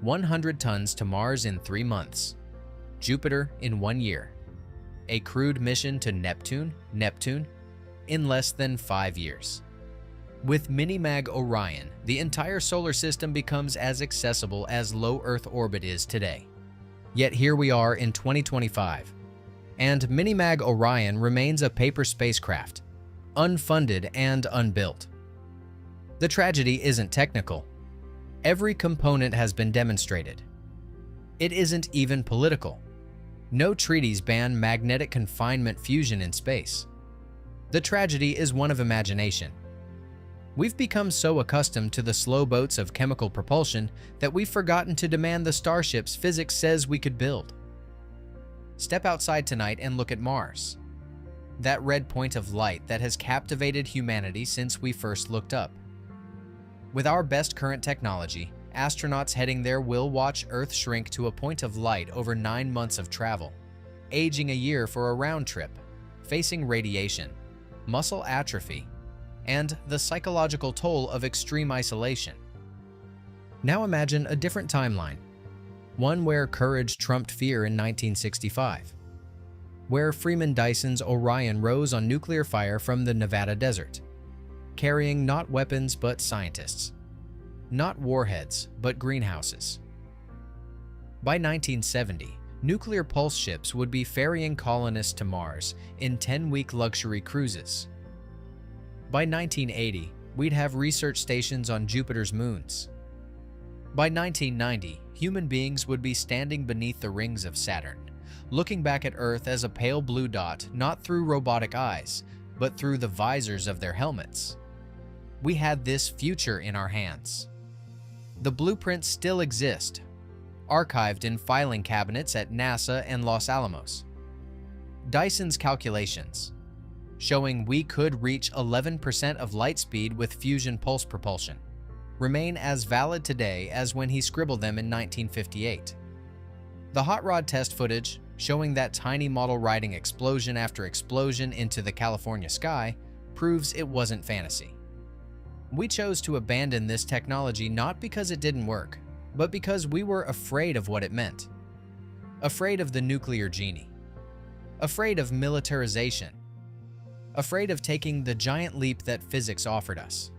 100 tons to Mars in 3 months. Jupiter in 1 year. A crewed mission to Neptune in less than 5 years. With Mini-Mag Orion, the entire solar system becomes as accessible as low Earth orbit is today. Yet here we are in 2025, and Mini-Mag Orion remains a paper spacecraft, unfunded and unbuilt. The tragedy isn't technical. Every component has been demonstrated. It isn't even political. No treaties ban magnetic confinement fusion in space. The tragedy is one of imagination. We've become so accustomed to the slow boats of chemical propulsion that we've forgotten to demand the starships physics says we could build. Step outside tonight and look at Mars. That red point of light that has captivated humanity since we first looked up. With our best current technology, astronauts heading there will watch Earth shrink to a point of light over 9 months of travel, aging a year for a round trip, facing radiation, muscle atrophy, and the psychological toll of extreme isolation. Now imagine a different timeline, one where courage trumped fear in 1965, where Freeman Dyson's Orion rose on nuclear fire from the Nevada desert, carrying not weapons but scientists, not warheads but greenhouses. By 1970, nuclear pulse ships would be ferrying colonists to Mars in 10-week luxury cruises. By 1980, we'd have research stations on Jupiter's moons. By 1990, human beings would be standing beneath the rings of Saturn, looking back at Earth as a pale blue dot, not through robotic eyes, but through the visors of their helmets. We had this future in our hands. The blueprints still exist, archived in filing cabinets at NASA and Los Alamos. Dyson's calculations, showing we could reach 11% of light speed with fusion pulse propulsion, remain as valid today as when he scribbled them in 1958. The hot rod test footage, showing that tiny model riding explosion after explosion into the California sky, proves it wasn't fantasy. We chose to abandon this technology not because it didn't work, but because we were afraid of what it meant. Afraid of the nuclear genie. Afraid of militarization. Afraid of taking the giant leap that physics offered us.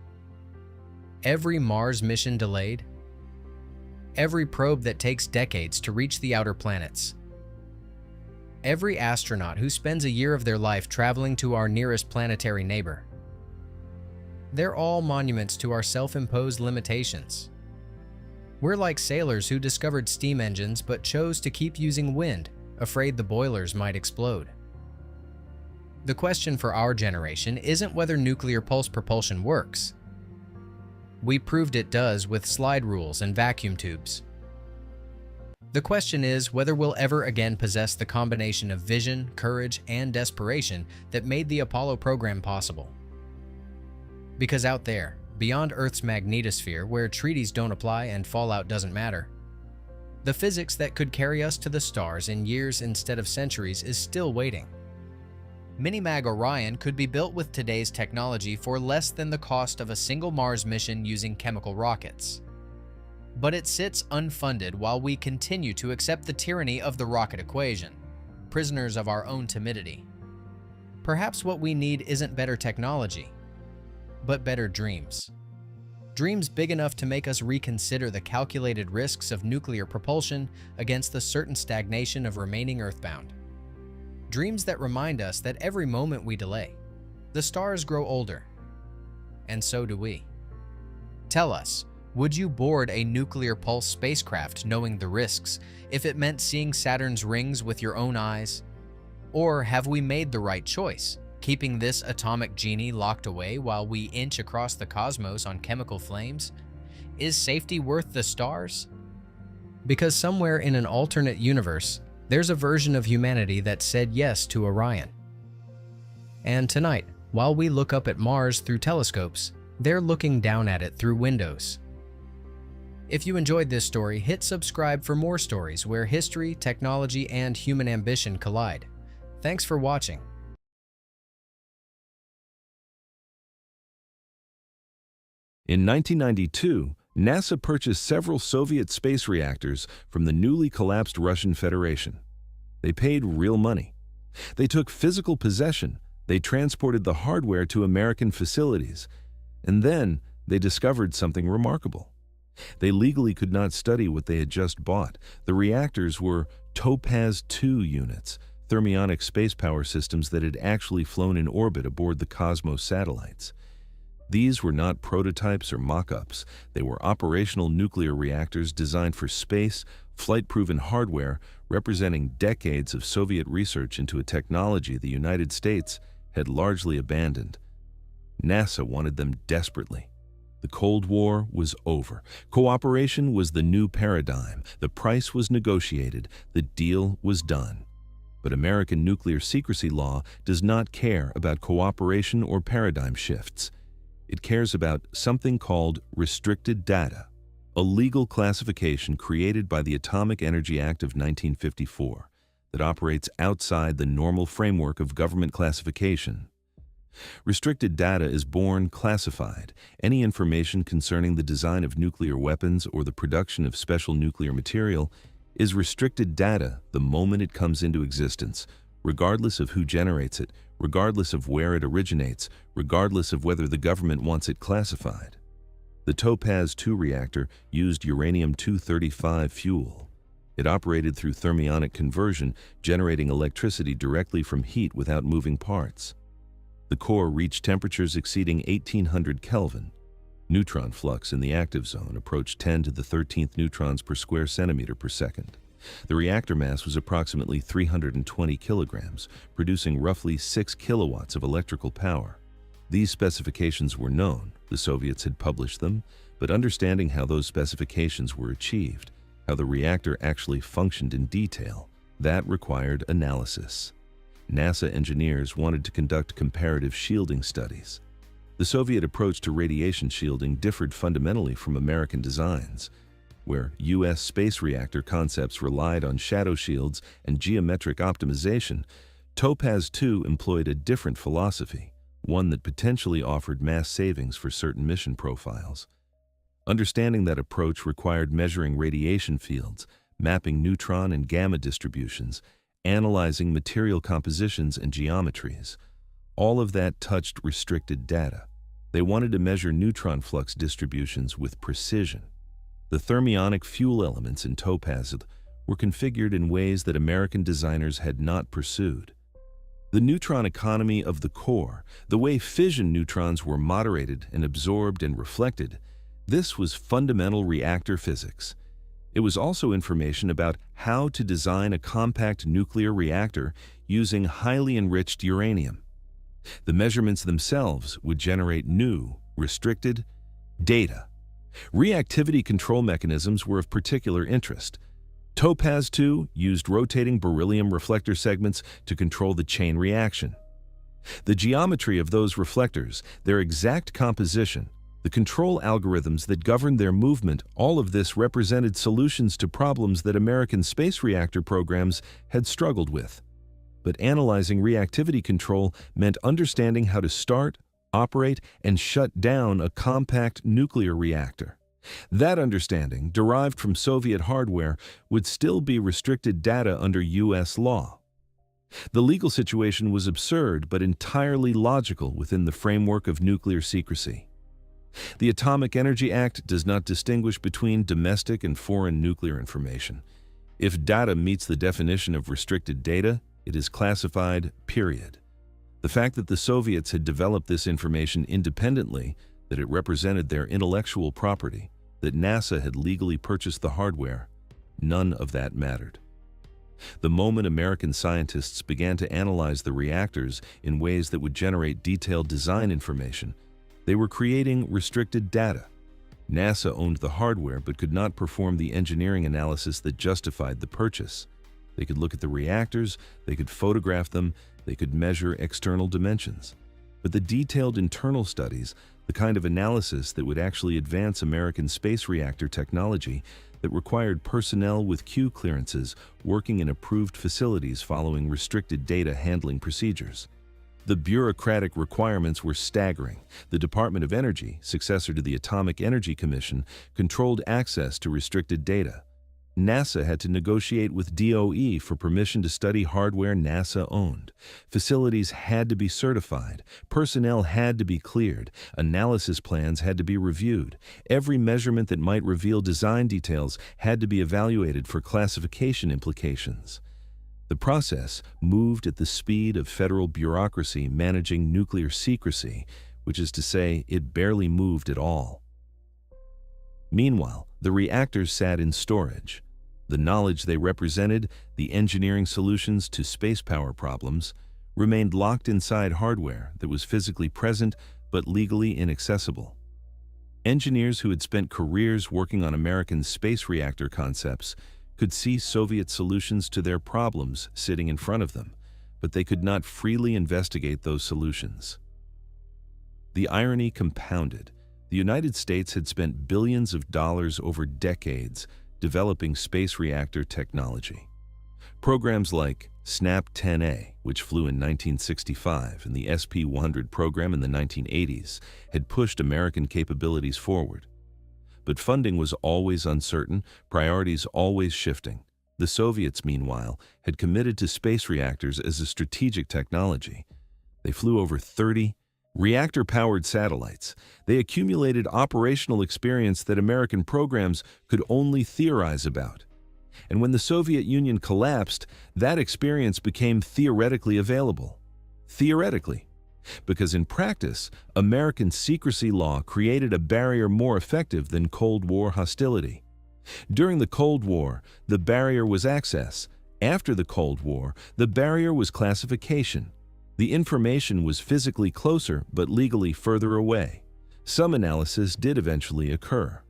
Every Mars mission delayed. Every probe that takes decades to reach the outer planets. Every astronaut who spends a year of their life traveling to our nearest planetary neighbor. They're all monuments to our self-imposed limitations. We're like sailors who discovered steam engines but chose to keep using wind, afraid the boilers might explode. The question for our generation isn't whether nuclear pulse propulsion works. We proved it does with slide rules and vacuum tubes. The question is whether we'll ever again possess the combination of vision, courage, and desperation that made the Apollo program possible. Because out there, beyond Earth's magnetosphere where treaties don't apply and fallout doesn't matter, the physics that could carry us to the stars in years instead of centuries is still waiting. Minimag Orion could be built with today's technology for less than the cost of a single Mars mission using chemical rockets. But it sits unfunded while we continue to accept the tyranny of the rocket equation, prisoners of our own timidity. Perhaps what we need isn't better technology, but better dreams. Dreams big enough to make us reconsider the calculated risks of nuclear propulsion against the certain stagnation of remaining Earthbound. Dreams that remind us that every moment we delay, the stars grow older, and so do we. Tell us, would you board a nuclear pulse spacecraft knowing the risks if it meant seeing Saturn's rings with your own eyes? Or have we made the right choice, keeping this atomic genie locked away while we inch across the cosmos on chemical flames? Is safety worth the stars? Because somewhere in an alternate universe, there's a version of humanity that said yes to Orion. And tonight, while we look up at Mars through telescopes, they're looking down at it through windows. If you enjoyed this story, hit subscribe for more stories where history, technology, and human ambition collide. Thanks for watching. In 1992, NASA purchased several Soviet space reactors from the newly collapsed Russian Federation. They paid real money. They took physical possession, they transported the hardware to American facilities, and then they discovered something remarkable. They legally could not study what they had just bought. The reactors were Topaz 2 units, thermionic space power systems that had actually flown in orbit aboard the Cosmos satellites. These were not prototypes or mock-ups. They were operational nuclear reactors designed for space, flight-proven hardware, representing decades of Soviet research into a technology the United States had largely abandoned. NASA wanted them desperately. The Cold War was over. Cooperation was the new paradigm. The price was negotiated. The deal was done. But American nuclear secrecy law does not care about cooperation or paradigm shifts. It cares about something called restricted data, a legal classification created by the Atomic Energy Act of 1954 that operates outside the normal framework of government classification. Restricted data is born classified. Any information concerning the design of nuclear weapons or the production of special nuclear material is restricted data the moment it comes into existence, regardless of who generates it, regardless of where it originates, regardless of whether the government wants it classified. The Topaz 2 reactor used uranium-235 fuel. It operated through thermionic conversion, generating electricity directly from heat without moving parts. The core reached temperatures exceeding 1800 Kelvin. Neutron flux in the active zone approached 10 to the 13th neutrons per square centimeter per second. The reactor mass was approximately 320 kilograms, producing roughly 6 kilowatts of electrical power. These specifications were known, the Soviets had published them, but understanding how those specifications were achieved, how the reactor actually functioned in detail, that required analysis. NASA engineers wanted to conduct comparative shielding studies. The Soviet approach to radiation shielding differed fundamentally from American designs, where U.S. space reactor concepts relied on shadow shields and geometric optimization. Topaz 2 employed a different philosophy, one that potentially offered mass savings for certain mission profiles. Understanding that approach required measuring radiation fields, mapping neutron and gamma distributions, analyzing material compositions and geometries. All of that touched restricted data. They wanted to measure neutron flux distributions with precision. The thermionic fuel elements in Topaz were configured in ways that American designers had not pursued. The neutron economy of the core, the way fission neutrons were moderated and absorbed and reflected, this was fundamental reactor physics. It was also information about how to design a compact nuclear reactor using highly enriched uranium. The measurements themselves would generate new, restricted data. Reactivity control mechanisms were of particular interest. Topaz 2 used rotating beryllium reflector segments to control the chain reaction. The geometry of those reflectors, their exact composition, the control algorithms that governed their movement, all of this represented solutions to problems that American space reactor programs had struggled with. But analyzing reactivity control meant understanding how to start, operate, and shut down a compact nuclear reactor. That understanding, derived from Soviet hardware, would still be restricted data under U.S. law. The legal situation was absurd but entirely logical within the framework of nuclear secrecy. The Atomic Energy Act does not distinguish between domestic and foreign nuclear information. If data meets the definition of restricted data, it is classified, period. The fact that the Soviets had developed this information independently, that it represented their intellectual property, that NASA had legally purchased the hardware, none of that mattered. The moment American scientists began to analyze the reactors in ways that would generate detailed design information, they were creating restricted data. NASA owned the hardware but could not perform the engineering analysis that justified the purchase. They could look at the reactors, they could photograph them, they could measure external dimensions. But the detailed internal studies, the kind of analysis that would actually advance American space reactor technology, that required personnel with Q clearances working in approved facilities following restricted data handling procedures. The bureaucratic requirements were staggering. The Department of Energy, successor to the Atomic Energy Commission, controlled access to restricted data. NASA had to negotiate with DOE for permission to study hardware NASA owned. Facilities had to be certified. Personnel had to be cleared. Analysis plans had to be reviewed. Every measurement that might reveal design details had to be evaluated for classification implications. The process moved at the speed of federal bureaucracy managing nuclear secrecy, which is to say, it barely moved at all. Meanwhile, the reactors sat in storage. The knowledge they represented, the engineering solutions to space power problems, remained locked inside hardware that was physically present but legally inaccessible. Engineers who had spent careers working on American space reactor concepts could see Soviet solutions to their problems sitting in front of them, but they could not freely investigate those solutions. The irony compounded. The United States had spent billions of dollars over decades developing space reactor technology. Programs like SNAP-10A, which flew in 1965, and the SP-100 program in the 1980s had pushed American capabilities forward. But funding was always uncertain, priorities always shifting. The Soviets, meanwhile, had committed to space reactors as a strategic technology. They flew over 30 reactor-powered satellites. They accumulated operational experience that American programs could only theorize about. And when the Soviet Union collapsed, that experience became theoretically available. Theoretically. Because in practice, American secrecy law created a barrier more effective than Cold War hostility. During the Cold War, the barrier was access. After the Cold War, the barrier was classification. The information was physically closer but legally further away. Some analysis did eventually occur.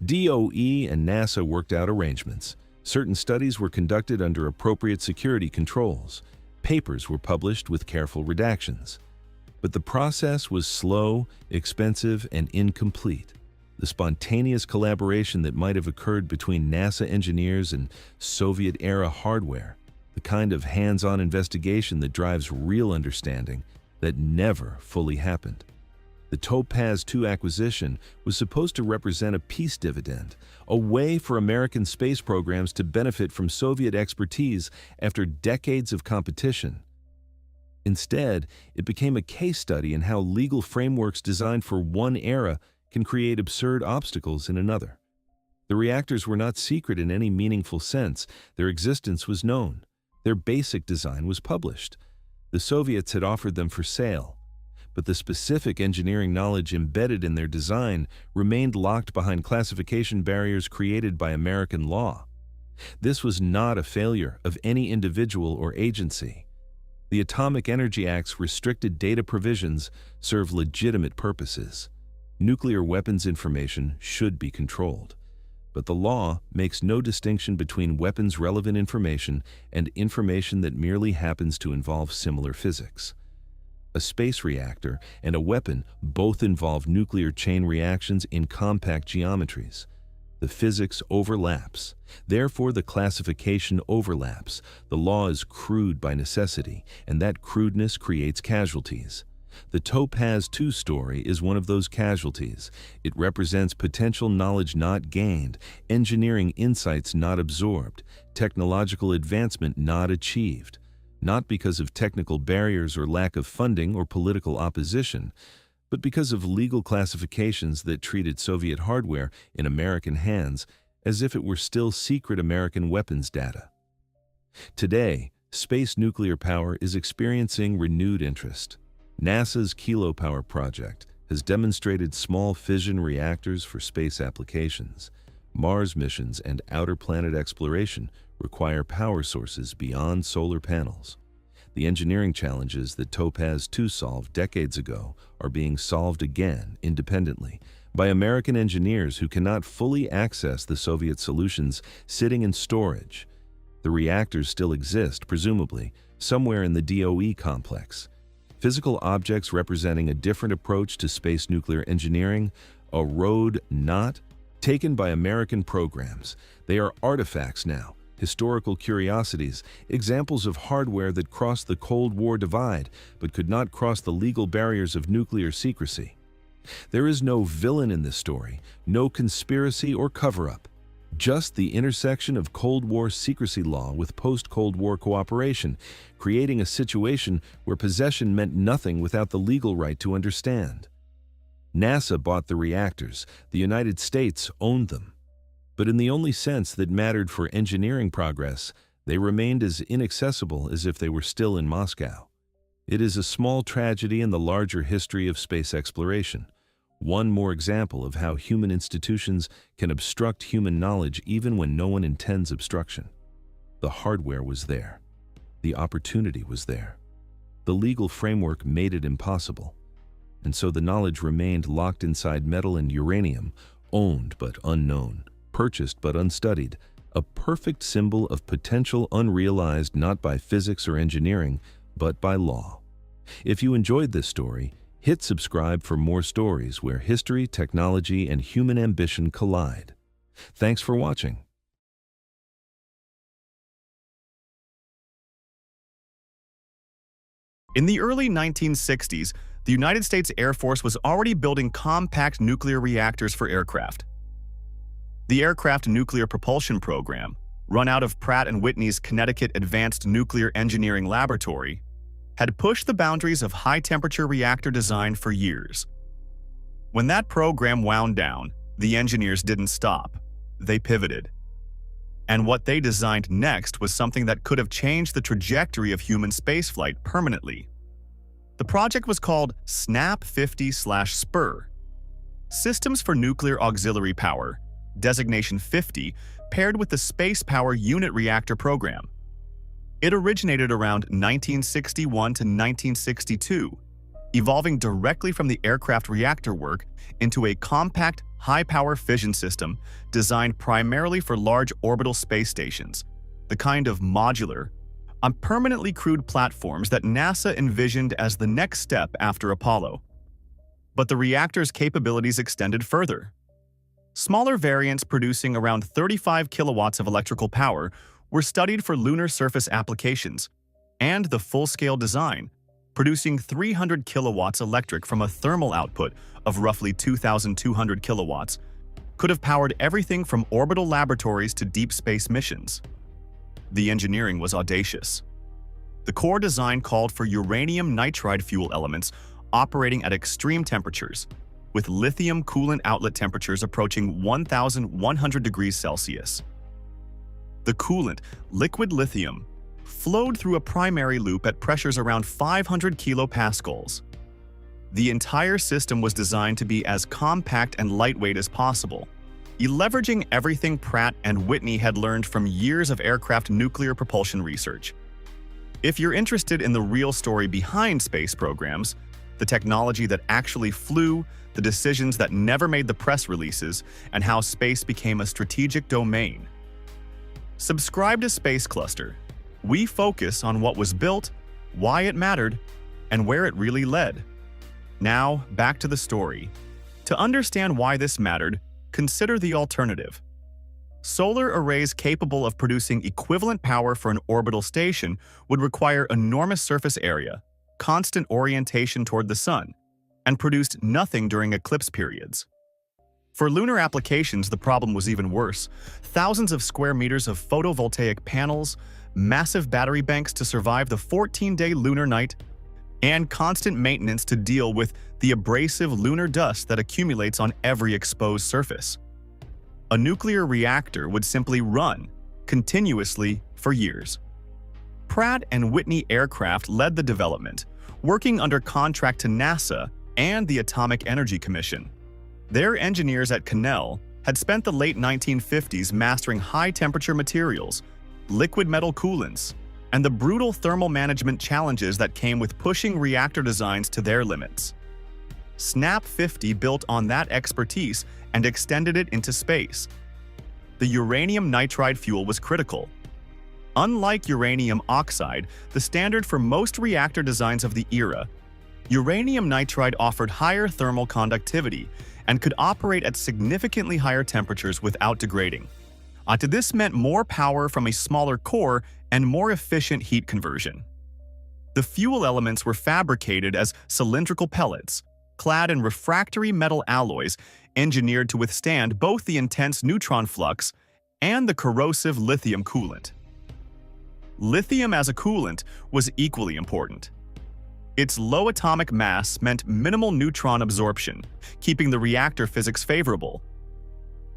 DOE and NASA worked out arrangements. Certain studies were conducted under appropriate security controls. Papers were published with careful redactions. But the process was slow, expensive, and incomplete. The spontaneous collaboration that might have occurred between NASA engineers and Soviet-era hardware, the kind of hands-on investigation that drives real understanding, that never fully happened. The Topaz 2 acquisition was supposed to represent a peace dividend, a way for American space programs to benefit from Soviet expertise after decades of competition. Instead, it became a case study in how legal frameworks designed for one era can create absurd obstacles in another. The reactors were not secret in any meaningful sense. Their existence was known. Their basic design was published. The Soviets had offered them for sale, but the specific engineering knowledge embedded in their design remained locked behind classification barriers created by American law. This was not a failure of any individual or agency. The Atomic Energy Act's restricted data provisions serve legitimate purposes. Nuclear weapons information should be controlled. But the law makes no distinction between weapons-relevant information and information that merely happens to involve similar physics. A space reactor and a weapon both involve nuclear chain reactions in compact geometries. The physics overlaps. Therefore, the classification overlaps. The law is crude by necessity, and that crudeness creates casualties. The Topaz 2 story is one of those casualties. It represents potential knowledge not gained, engineering insights not absorbed, technological advancement not achieved, not because of technical barriers or lack of funding or political opposition, but because of legal classifications that treated Soviet hardware in American hands as if it were still secret American weapons data. Today, space nuclear power is experiencing renewed interest. NASA's Kilopower project has demonstrated small fission reactors for space applications. Mars missions and outer planet exploration require power sources beyond solar panels. The engineering challenges that Topaz 2 solved decades ago are being solved again independently by American engineers who cannot fully access the Soviet solutions sitting in storage. The reactors still exist, presumably, somewhere in the DOE complex. Physical objects representing a different approach to space nuclear engineering, a road not taken by American programs. They are artifacts now, historical curiosities, examples of hardware that crossed the Cold War divide but could not cross the legal barriers of nuclear secrecy. There is no villain in this story, no conspiracy or cover-up. Just the intersection of Cold War secrecy law with post-Cold War cooperation, creating a situation where possession meant nothing without the legal right to understand. NASA bought the reactors, the United States owned them. But in the only sense that mattered for engineering progress, they remained as inaccessible as if they were still in Moscow. It is a small tragedy in the larger history of space exploration. One more example of how human institutions can obstruct human knowledge even when no one intends obstruction. The hardware was there. The opportunity was there. The legal framework made it impossible. And so the knowledge remained locked inside metal and uranium, owned but unknown, purchased but unstudied, a perfect symbol of potential unrealized not by physics or engineering, but by law. If you enjoyed this story, hit subscribe for more stories where history, technology, and human ambition collide. Thanks for watching. In the early 1960s, the United States Air Force was already building compact nuclear reactors for aircraft. The Aircraft Nuclear Propulsion Program, run out of Pratt & Whitney's Connecticut Advanced Nuclear Engineering Laboratory, had pushed the boundaries of high-temperature reactor design for years. When that program wound down, the engineers didn't stop. They pivoted. And what they designed next was something that could have changed the trajectory of human spaceflight permanently. The project was called SNAP-50/SPUR, Systems for Nuclear Auxiliary Power, designation 50, paired with the Space Power Unit Reactor program. It originated around 1961 to 1962, evolving directly from the aircraft reactor work into a compact, high-power fission system designed primarily for large orbital space stations, the kind of modular, permanently crewed platforms that NASA envisioned as the next step after Apollo. But the reactor's capabilities extended further. Smaller variants producing around 35 kilowatts of electrical power were studied for lunar surface applications, and the full-scale design, producing 300 kilowatts electric from a thermal output of roughly 2,200 kilowatts, could have powered everything from orbital laboratories to deep space missions. The engineering was audacious. The core design called for uranium nitride fuel elements operating at extreme temperatures, with lithium coolant outlet temperatures approaching 1,100 degrees Celsius. The coolant, liquid lithium, flowed through a primary loop at pressures around 500 kilopascals. The entire system was designed to be as compact and lightweight as possible, leveraging everything Pratt and Whitney had learned from years of aircraft nuclear propulsion research. If you're interested in the real story behind space programs, the technology that actually flew, the decisions that never made the press releases, and how space became a strategic domain, subscribe to Space Cluster. We focus on what was built, why it mattered, and where it really led. Now, back to the story. To understand why this mattered, consider the alternative. Solar arrays capable of producing equivalent power for an orbital station would require enormous surface area, constant orientation toward the sun, and produced nothing during eclipse periods. For lunar applications, the problem was even worse. Thousands of square meters of photovoltaic panels, massive battery banks to survive the 14-day lunar night, and constant maintenance to deal with the abrasive lunar dust that accumulates on every exposed surface. A nuclear reactor would simply run continuously for years. Pratt and Whitney Aircraft led the development, working under contract to NASA and the Atomic Energy Commission. Their engineers at Cornell had spent the late 1950s mastering high-temperature materials, liquid metal coolants, and the brutal thermal management challenges that came with pushing reactor designs to their limits. SNAP-50 built on that expertise and extended it into space. The uranium nitride fuel was critical. Unlike uranium oxide, the standard for most reactor designs of the era, uranium nitride offered higher thermal conductivity and could operate at significantly higher temperatures without degrading. This meant more power from a smaller core and more efficient heat conversion. The fuel elements were fabricated as cylindrical pellets, clad in refractory metal alloys engineered to withstand both the intense neutron flux and the corrosive lithium coolant. Lithium as a coolant was equally important. Its low atomic mass meant minimal neutron absorption, keeping the reactor physics favorable.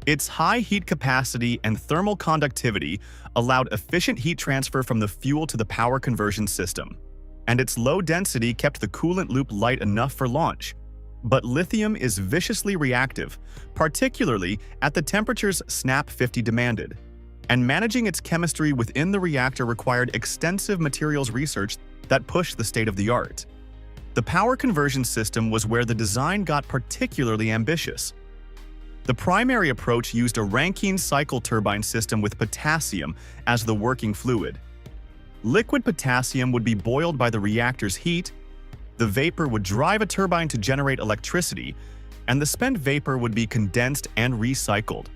Its high heat capacity and thermal conductivity allowed efficient heat transfer from the fuel to the power conversion system, and its low density kept the coolant loop light enough for launch. But lithium is viciously reactive, particularly at the temperatures SNAP-50 demanded, and managing its chemistry within the reactor required extensive materials research that pushed the state-of-the-art. The power conversion system was where the design got particularly ambitious. The primary approach used a Rankine cycle turbine system with potassium as the working fluid. Liquid potassium would be boiled by the reactor's heat, the vapor would drive a turbine to generate electricity, and the spent vapor would be condensed and recycled.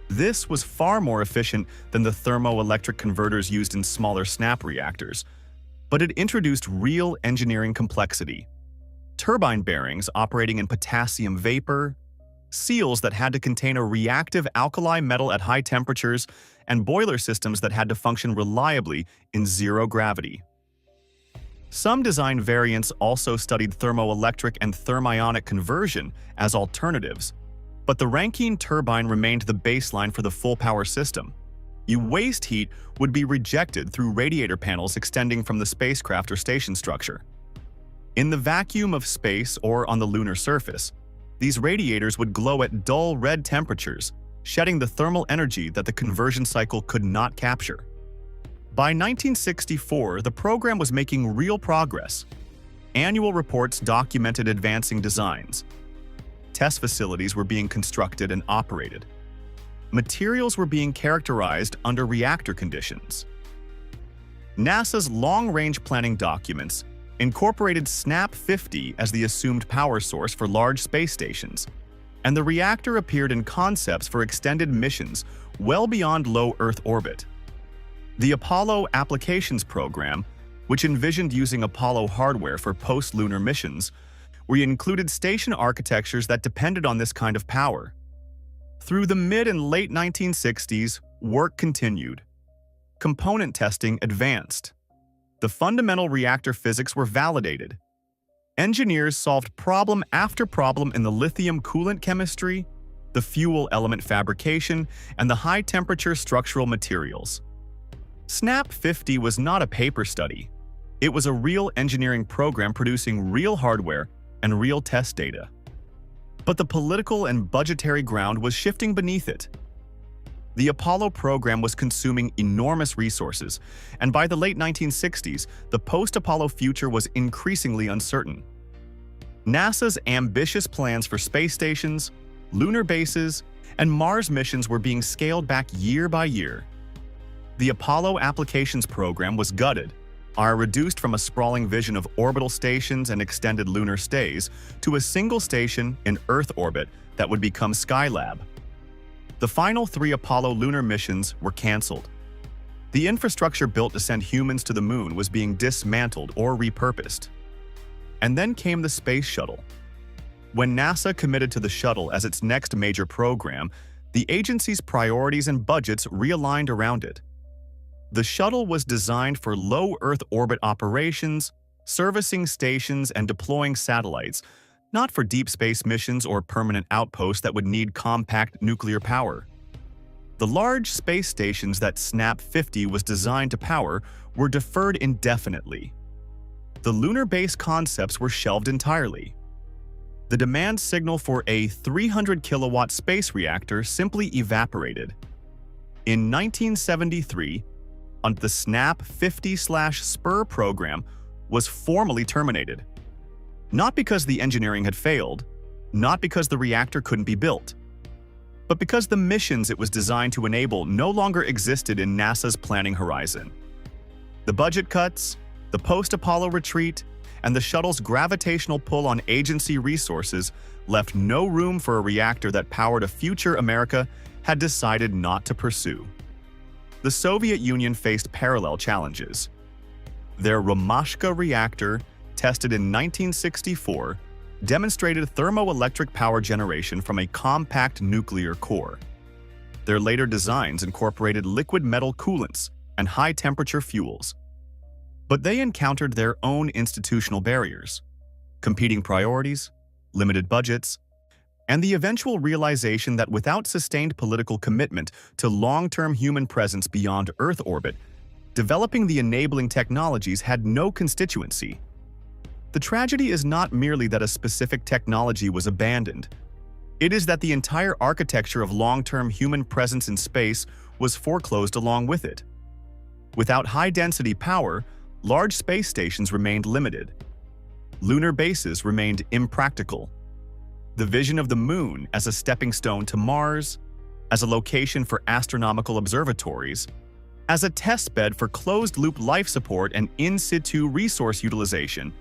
This was far more efficient than the thermoelectric converters used in smaller SNAP reactors, but it introduced real engineering complexity. Turbine bearings operating in potassium vapor, seals that had to contain a reactive alkali metal at high temperatures, and boiler systems that had to function reliably in zero gravity. Some design variants also studied thermoelectric and thermionic conversion as alternatives, but the Rankine turbine remained the baseline for the full power system. Waste heat would be rejected through radiator panels extending from the spacecraft or station structure. In the vacuum of space or on the lunar surface, these radiators would glow at dull red temperatures, shedding the thermal energy that the conversion cycle could not capture. By 1964, the program was making real progress. Annual reports documented advancing designs. Test facilities were being constructed and operated. Materials were being characterized under reactor conditions. NASA's long-range planning documents incorporated SNAP 50 as the assumed power source for large space stations, and the reactor appeared in concepts for extended missions well beyond low Earth orbit. The Apollo Applications Program, which envisioned using Apollo hardware for post-lunar missions, included station architectures that depended on this kind of power. Through the mid and late 1960s, work continued. Component testing advanced. The fundamental reactor physics were validated. Engineers solved problem after problem in the lithium coolant chemistry, the fuel element fabrication, and the high-temperature structural materials. SNAP 50 was not a paper study. It was a real engineering program producing real hardware and real test data. But the political and budgetary ground was shifting beneath it. The Apollo program was consuming enormous resources, and by the late 1960s, the post-Apollo future was increasingly uncertain. NASA's ambitious plans for space stations, lunar bases, and Mars missions were being scaled back year by year. The Apollo Applications Program was gutted, reduced from a sprawling vision of orbital stations and extended lunar stays to a single station in Earth orbit that would become Skylab. The final 3 Apollo lunar missions were canceled. The infrastructure built to send humans to the moon was being dismantled or repurposed. And then came the Space Shuttle. When NASA committed to the shuttle as its next major program, the agency's priorities and budgets realigned around it. The shuttle was designed for low Earth orbit operations, servicing stations and deploying satellites, not for deep space missions or permanent outposts that would need compact nuclear power. The large space stations that SNAP 50 was designed to power were deferred indefinitely. The lunar base concepts were shelved entirely. The demand signal for a 300-kilowatt space reactor simply evaporated. In 1973, the SNAP 50/SPUR program was formally terminated. Not because the engineering had failed, not because the reactor couldn't be built, but because the missions it was designed to enable no longer existed in NASA's planning horizon. The budget cuts, the post-Apollo retreat, and the shuttle's gravitational pull on agency resources left no room for a reactor that powered a future America had decided not to pursue. The Soviet Union faced parallel challenges. Their Romashka reactor, tested in 1964, demonstrated thermoelectric power generation from a compact nuclear core. Their later designs incorporated liquid metal coolants and high-temperature fuels. But they encountered their own institutional barriers, competing priorities, limited budgets, and the eventual realization that without sustained political commitment to long-term human presence beyond Earth orbit, developing the enabling technologies had no constituency. The tragedy is not merely that a specific technology was abandoned. It is that the entire architecture of long-term human presence in space was foreclosed along with it. Without high-density power, large space stations remained limited. Lunar bases remained impractical. The vision of the moon as a stepping stone to Mars, as a location for astronomical observatories, as a testbed for closed-loop life support and in-situ resource utilization,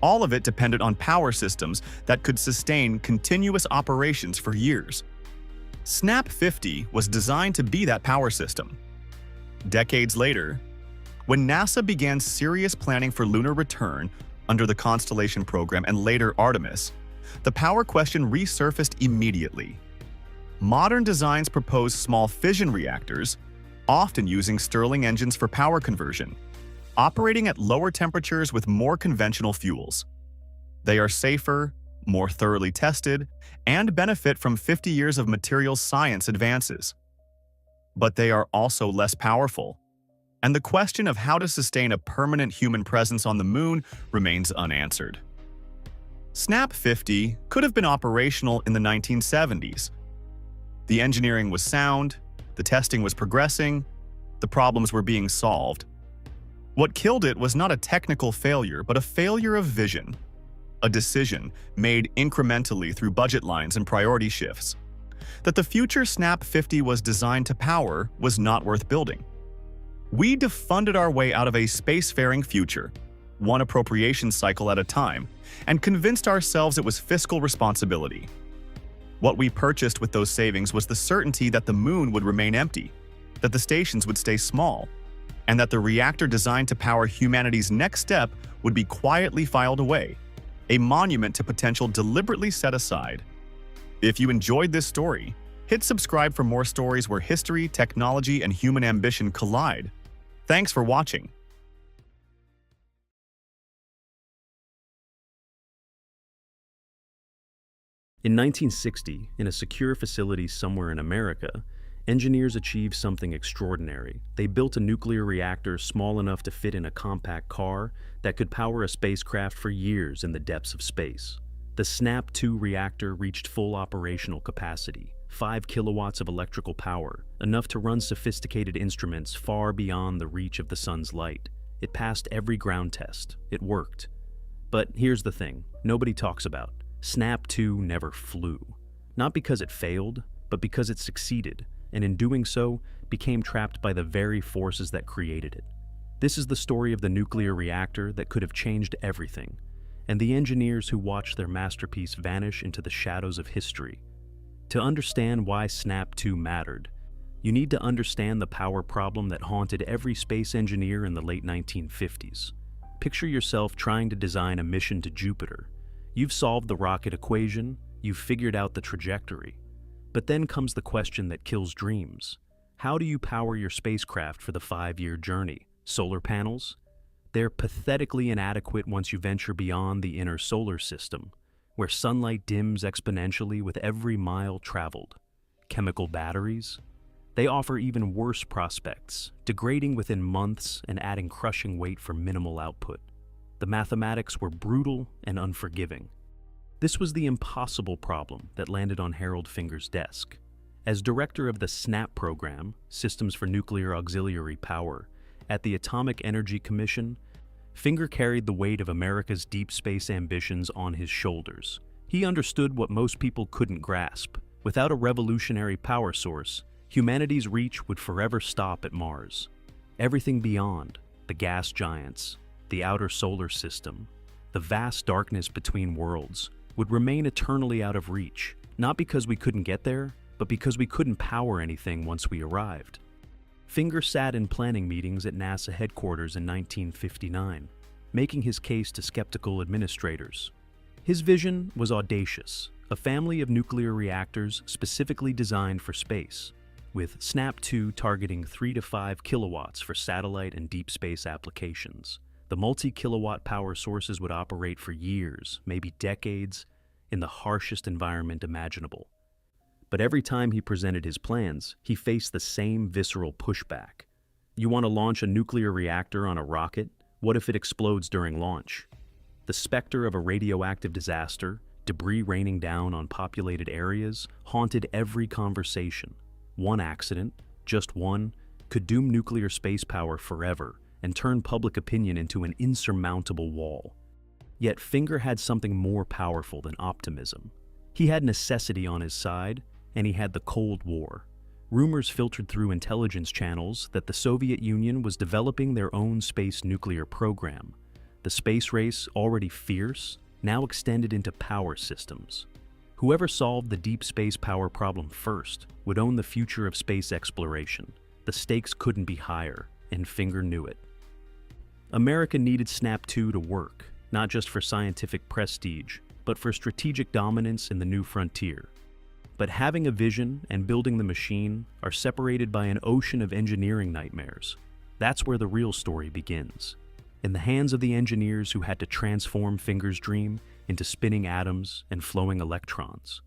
all of it depended on power systems that could sustain continuous operations for years. SNAP 50 was designed to be that power system. Decades later, when NASA began serious planning for lunar return under the Constellation program and later Artemis, the power question resurfaced immediately. Modern designs propose small fission reactors, often using Stirling engines for power conversion, operating at lower temperatures with more conventional fuels. They are safer, more thoroughly tested, and benefit from 50 years of materials science advances. But they are also less powerful, and the question of how to sustain a permanent human presence on the moon remains unanswered. SNAP 50 could have been operational in the 1970s. The engineering was sound, the testing was progressing, the problems were being solved. What killed it was not a technical failure, but a failure of vision. A decision made incrementally through budget lines and priority shifts. That the future SNAP 50 was designed to power was not worth building. We defunded our way out of a spacefaring future, one appropriation cycle at a time, and convinced ourselves it was fiscal responsibility. What we purchased with those savings was the certainty that the moon would remain empty, that the stations would stay small, and that the reactor designed to power humanity's next step would be quietly filed away, a monument to potential deliberately set aside. If you enjoyed this story, hit subscribe for more stories where history, technology, and human ambition collide. Thanks for watching. In 1960, in a secure facility somewhere in America, engineers achieved something extraordinary. They built a nuclear reactor small enough to fit in a compact car that could power a spacecraft for years in the depths of space. The SNAP-2 reactor reached full operational capacity, 5 kilowatts of electrical power, enough to run sophisticated instruments far beyond the reach of the sun's light. It passed every ground test. It worked. But here's the thing nobody talks about. SNAP-2 never flew. Not because it failed, but because it succeeded, and in doing so, became trapped by the very forces that created it. This is the story of the nuclear reactor that could have changed everything, and the engineers who watched their masterpiece vanish into the shadows of history. To understand why SNAP-2 mattered, you need to understand the power problem that haunted every space engineer in the late 1950s. Picture yourself trying to design a mission to Jupiter. You've solved the rocket equation, you've figured out the trajectory. But then comes the question that kills dreams. How do you power your spacecraft for the 5-year journey? Solar panels? They're pathetically inadequate once you venture beyond the inner solar system, where sunlight dims exponentially with every mile traveled. Chemical batteries? They offer even worse prospects, degrading within months and adding crushing weight for minimal output. The mathematics were brutal and unforgiving. This was the impossible problem that landed on Harold Finger's desk. As director of the SNAP program, Systems for Nuclear Auxiliary Power, at the Atomic Energy Commission, Finger carried the weight of America's deep space ambitions on his shoulders. He understood what most people couldn't grasp. Without a revolutionary power source, humanity's reach would forever stop at Mars. Everything beyond, the gas giants, the outer solar system, the vast darkness between worlds, would remain eternally out of reach, not because we couldn't get there, but because we couldn't power anything once we arrived. Finger sat in planning meetings at NASA headquarters in 1959, making his case to skeptical administrators. His vision was audacious, a family of nuclear reactors specifically designed for space, with SNAP-2 targeting 3 to 5 kilowatts for satellite and deep space applications. The multi-kilowatt power sources would operate for years, maybe decades, in the harshest environment imaginable. But every time he presented his plans, he faced the same visceral pushback. You want to launch a nuclear reactor on a rocket? What if it explodes during launch? The specter of a radioactive disaster, debris raining down on populated areas, haunted every conversation. One accident, just one, could doom nuclear space power forever and turn public opinion into an insurmountable wall. Yet Finger had something more powerful than optimism. He had necessity on his side, and he had the Cold War. Rumors filtered through intelligence channels that the Soviet Union was developing their own space nuclear program. The space race, already fierce, now extended into power systems. Whoever solved the deep space power problem first would own the future of space exploration. The stakes couldn't be higher, and Finger knew it. America needed SNAP-2 to work, not just for scientific prestige, but for strategic dominance in the new frontier. But having a vision and building the machine are separated by an ocean of engineering nightmares. That's where the real story begins. In the hands of the engineers who had to transform Finger's dream into spinning atoms and flowing electrons.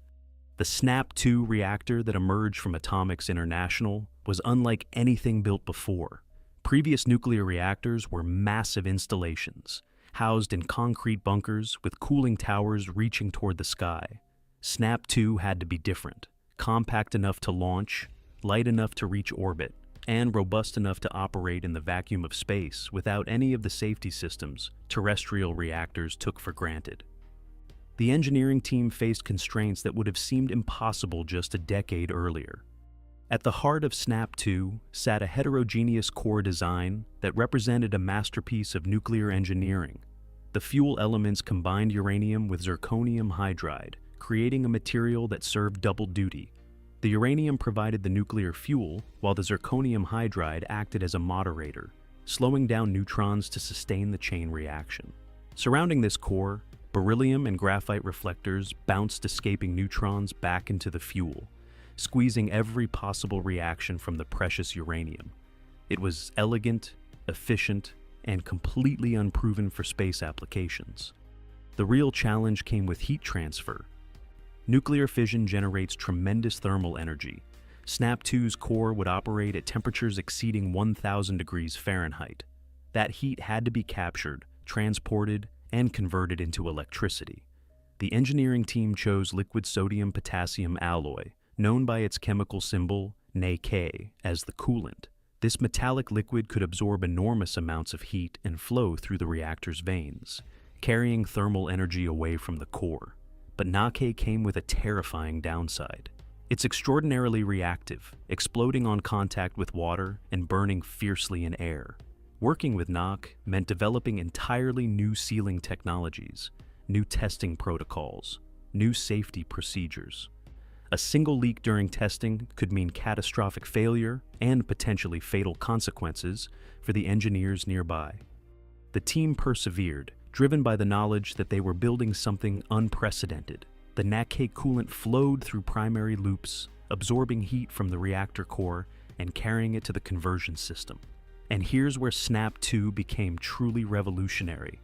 The SNAP-2 reactor that emerged from Atomics International was unlike anything built before. Previous nuclear reactors were massive installations, housed in concrete bunkers with cooling towers reaching toward the sky. SNAP-2 had to be different, compact enough to launch, light enough to reach orbit, and robust enough to operate in the vacuum of space without any of the safety systems terrestrial reactors took for granted. The engineering team faced constraints that would have seemed impossible just a decade earlier. At the heart of SNAP-2 sat a heterogeneous core design that represented a masterpiece of nuclear engineering. The fuel elements combined uranium with zirconium hydride, creating a material that served double duty. The uranium provided the nuclear fuel, while the zirconium hydride acted as a moderator, slowing down neutrons to sustain the chain reaction. Surrounding this core, beryllium and graphite reflectors bounced escaping neutrons back into the fuel, squeezing every possible reaction from the precious uranium. It was elegant, efficient, and completely unproven for space applications. The real challenge came with heat transfer. Nuclear fission generates tremendous thermal energy. SNAP-2's core would operate at temperatures exceeding 1,000 degrees Fahrenheit. That heat had to be captured, transported, and converted into electricity. The engineering team chose liquid sodium-potassium alloy, known by its chemical symbol, Na-K, as the coolant. This metallic liquid could absorb enormous amounts of heat and flow through the reactor's veins, carrying thermal energy away from the core. But Na-K came with a terrifying downside. It's extraordinarily reactive, exploding on contact with water and burning fiercely in air. Working with NOC meant developing entirely new sealing technologies, new testing protocols, new safety procedures. A single leak during testing could mean catastrophic failure and potentially fatal consequences for the engineers nearby. The team persevered, driven by the knowledge that they were building something unprecedented. The Na-K coolant flowed through primary loops, absorbing heat from the reactor core and carrying it to the conversion system. And here's where SNAP-2 became truly revolutionary.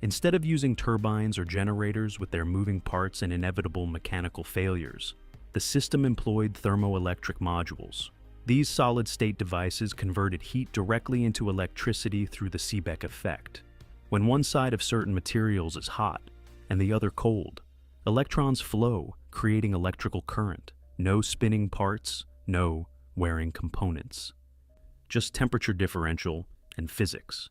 Instead of using turbines or generators with their moving parts and inevitable mechanical failures, the system employed thermoelectric modules. These solid-state devices converted heat directly into electricity through the Seebeck effect. When one side of certain materials is hot and the other cold, electrons flow, creating electrical current. No spinning parts, no wearing components. Just temperature differential and physics.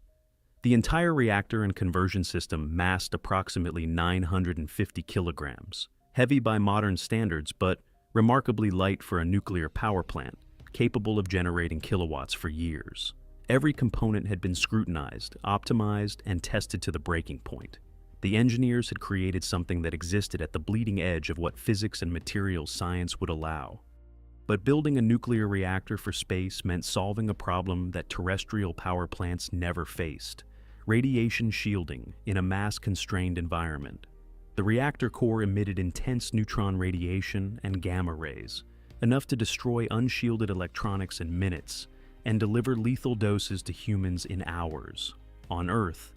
The entire reactor and conversion system massed approximately 950 kilograms, heavy by modern standards but remarkably light for a nuclear power plant, capable of generating kilowatts for years. Every component had been scrutinized, optimized, and tested to the breaking point. The engineers had created something that existed at the bleeding edge of what physics and materials science would allow. But building a nuclear reactor for space meant solving a problem that terrestrial power plants never faced: radiation shielding in a mass-constrained environment. The reactor core emitted intense neutron radiation and gamma rays, enough to destroy unshielded electronics in minutes and deliver lethal doses to humans in hours. On Earth,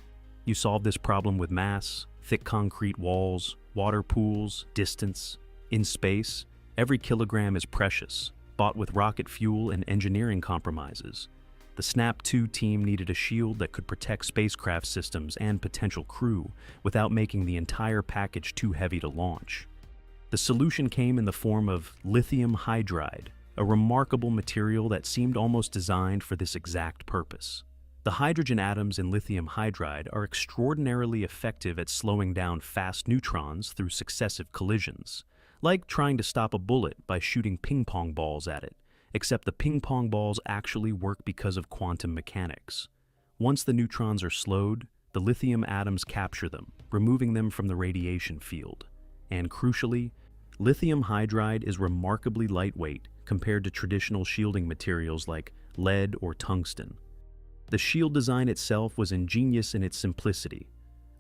you solve this problem with mass, thick concrete walls, water pools, distance. In space, every kilogram is precious, bought with rocket fuel and engineering compromises. The SNAP-2 team needed a shield that could protect spacecraft systems and potential crew without making the entire package too heavy to launch. The solution came in the form of lithium hydride, a remarkable material that seemed almost designed for this exact purpose. The hydrogen atoms in lithium hydride are extraordinarily effective at slowing down fast neutrons through successive collisions, like trying to stop a bullet by shooting ping pong balls at it, except the ping pong balls actually work because of quantum mechanics. Once the neutrons are slowed, the lithium atoms capture them, removing them from the radiation field. And crucially, lithium hydride is remarkably lightweight compared to traditional shielding materials like lead or tungsten. The shield design itself was ingenious in its simplicity: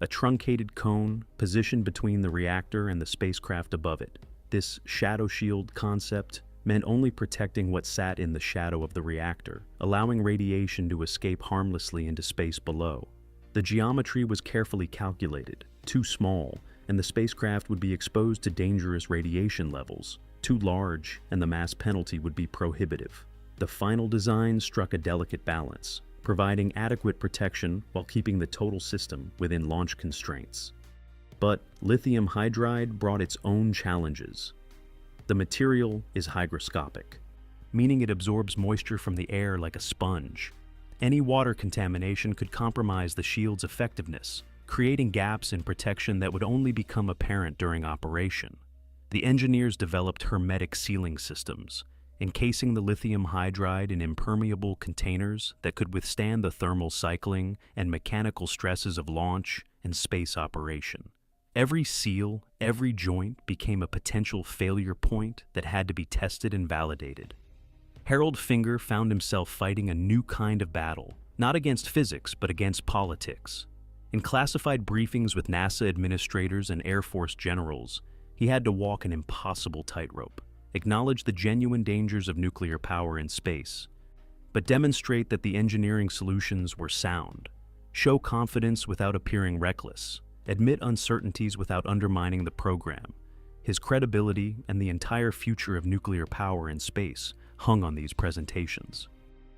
a truncated cone positioned between the reactor and the spacecraft above it. This shadow shield concept meant only protecting what sat in the shadow of the reactor, allowing radiation to escape harmlessly into space below. The geometry was carefully calculated, too small, and the spacecraft would be exposed to dangerous radiation levels; too large, and the mass penalty would be prohibitive. The final design struck a delicate balance, providing adequate protection while keeping the total system within launch constraints. But lithium hydride brought its own challenges. The material is hygroscopic, meaning it absorbs moisture from the air like a sponge. Any water contamination could compromise the shield's effectiveness, creating gaps in protection that would only become apparent during operation. The engineers developed hermetic sealing systems, encasing the lithium hydride in impermeable containers that could withstand the thermal cycling and mechanical stresses of launch and space operation. Every seal, every joint became a potential failure point that had to be tested and validated. Harold Finger found himself fighting a new kind of battle, not against physics, but against politics. In classified briefings with NASA administrators and Air Force generals, he had to walk an impossible tightrope, acknowledge the genuine dangers of nuclear power in space, but demonstrate that the engineering solutions were sound, show confidence without appearing reckless, admit uncertainties without undermining the program. His credibility and the entire future of nuclear power in space hung on these presentations.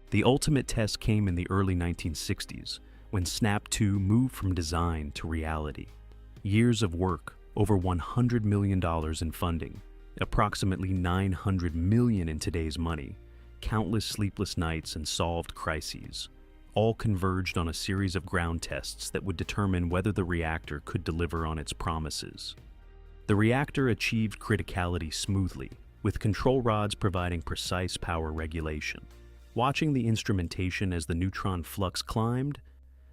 The ultimate test came in the early 1960s, when SNAP-2 moved from design to reality. Years of work, over $100 million in funding, approximately $900 million in today's money, countless sleepless nights and solved crises, all converged on a series of ground tests that would determine whether the reactor could deliver on its promises. The reactor achieved criticality smoothly, with control rods providing precise power regulation. Watching the instrumentation as the neutron flux climbed,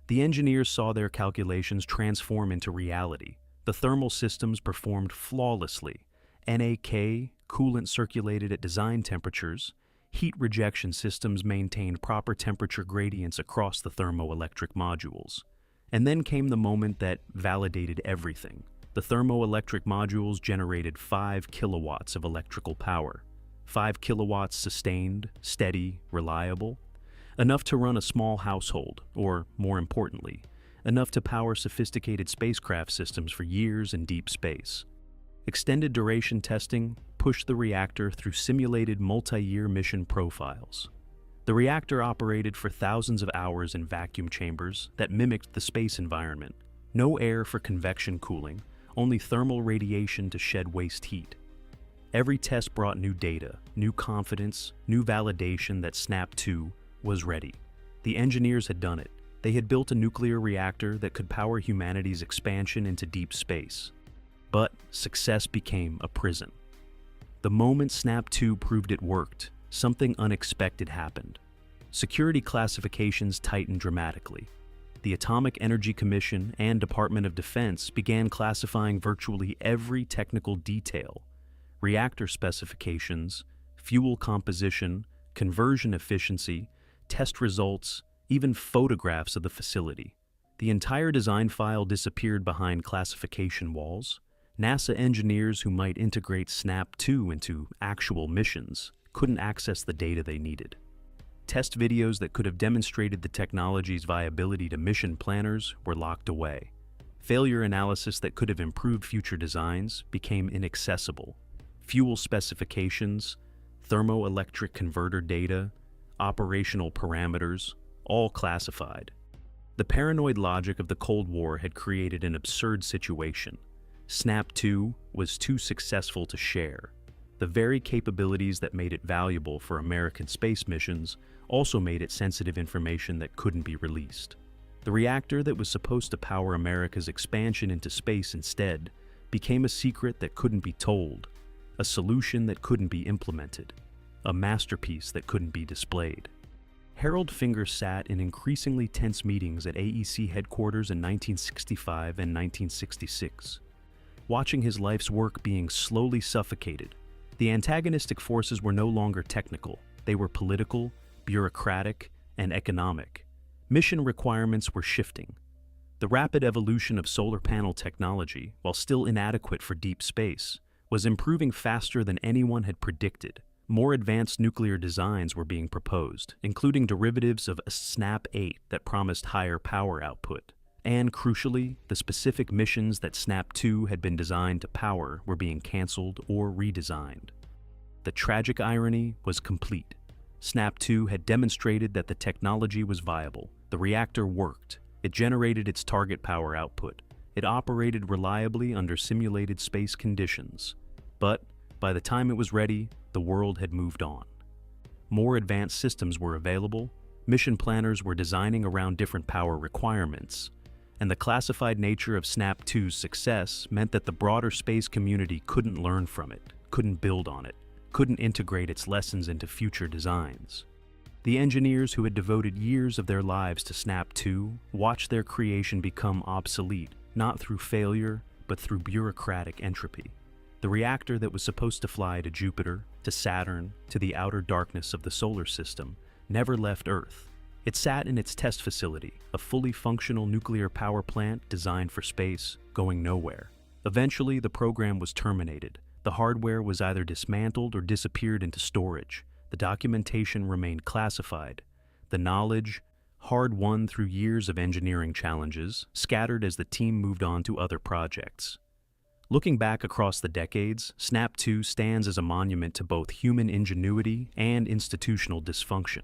the engineers saw their calculations transform into reality. The thermal systems performed flawlessly. NAK, coolant circulated at design temperatures. Heat rejection systems maintained proper temperature gradients across the thermoelectric modules. And then came the moment that validated everything. The thermoelectric modules generated 5 kilowatts of electrical power. 5 kilowatts sustained, steady, reliable. Enough to run a small household, or, more importantly, enough to power sophisticated spacecraft systems for years in deep space. Extended duration testing pushed the reactor through simulated multi-year mission profiles. The reactor operated for thousands of hours in vacuum chambers that mimicked the space environment. No air for convection cooling, only thermal radiation to shed waste heat. Every test brought new data, new confidence, new validation that SNAP-2 was ready. The engineers had done it. They had built a nuclear reactor that could power humanity's expansion into deep space. But success became a prison. The moment SNAP-2 proved it worked, something unexpected happened. Security classifications tightened dramatically. The Atomic Energy Commission and Department of Defense began classifying virtually every technical detail: reactor specifications, fuel composition, conversion efficiency, test results, even photographs of the facility. The entire design file disappeared behind classification walls. NASA engineers who might integrate SNAP-2 into actual missions couldn't access the data they needed. Test videos that could have demonstrated the technology's viability to mission planners were locked away. Failure analysis that could have improved future designs became inaccessible. Fuel specifications, thermoelectric converter data, operational parameters, all classified. The paranoid logic of the Cold War had created an absurd situation. SNAP-2 was too successful to share. The very capabilities that made it valuable for American space missions also made it sensitive information that couldn't be released. The reactor that was supposed to power America's expansion into space instead became a secret that couldn't be told, a solution that couldn't be implemented, a masterpiece that couldn't be displayed. Harold Finger sat in increasingly tense meetings at AEC headquarters in 1965 and 1966, watching his life's work being slowly suffocated. The antagonistic forces were no longer technical. They were political, bureaucratic, and economic. Mission requirements were shifting. The rapid evolution of solar panel technology, while still inadequate for deep space, was improving faster than anyone had predicted. More advanced nuclear designs were being proposed, including derivatives of a SNAP-8 that promised higher power output. And, crucially, the specific missions that SNAP-2 had been designed to power were being canceled or redesigned. The tragic irony was complete. SNAP-2 had demonstrated that the technology was viable. The reactor worked. It generated its target power output. It operated reliably under simulated space conditions. But by the time it was ready, the world had moved on. More advanced systems were available, mission planners were designing around different power requirements, and the classified nature of SNAP-2's success meant that the broader space community couldn't learn from it, couldn't build on it, couldn't integrate its lessons into future designs. The engineers who had devoted years of their lives to SNAP-2 watched their creation become obsolete, not through failure, but through bureaucratic entropy. The reactor that was supposed to fly to Jupiter, to Saturn, to the outer darkness of the solar system, never left Earth. It sat in its test facility, a fully functional nuclear power plant designed for space, going nowhere. Eventually, the program was terminated. The hardware was either dismantled or disappeared into storage. The documentation remained classified. The knowledge, hard-won through years of engineering challenges, scattered as the team moved on to other projects. Looking back across the decades, SNAP-2 stands as a monument to both human ingenuity and institutional dysfunction.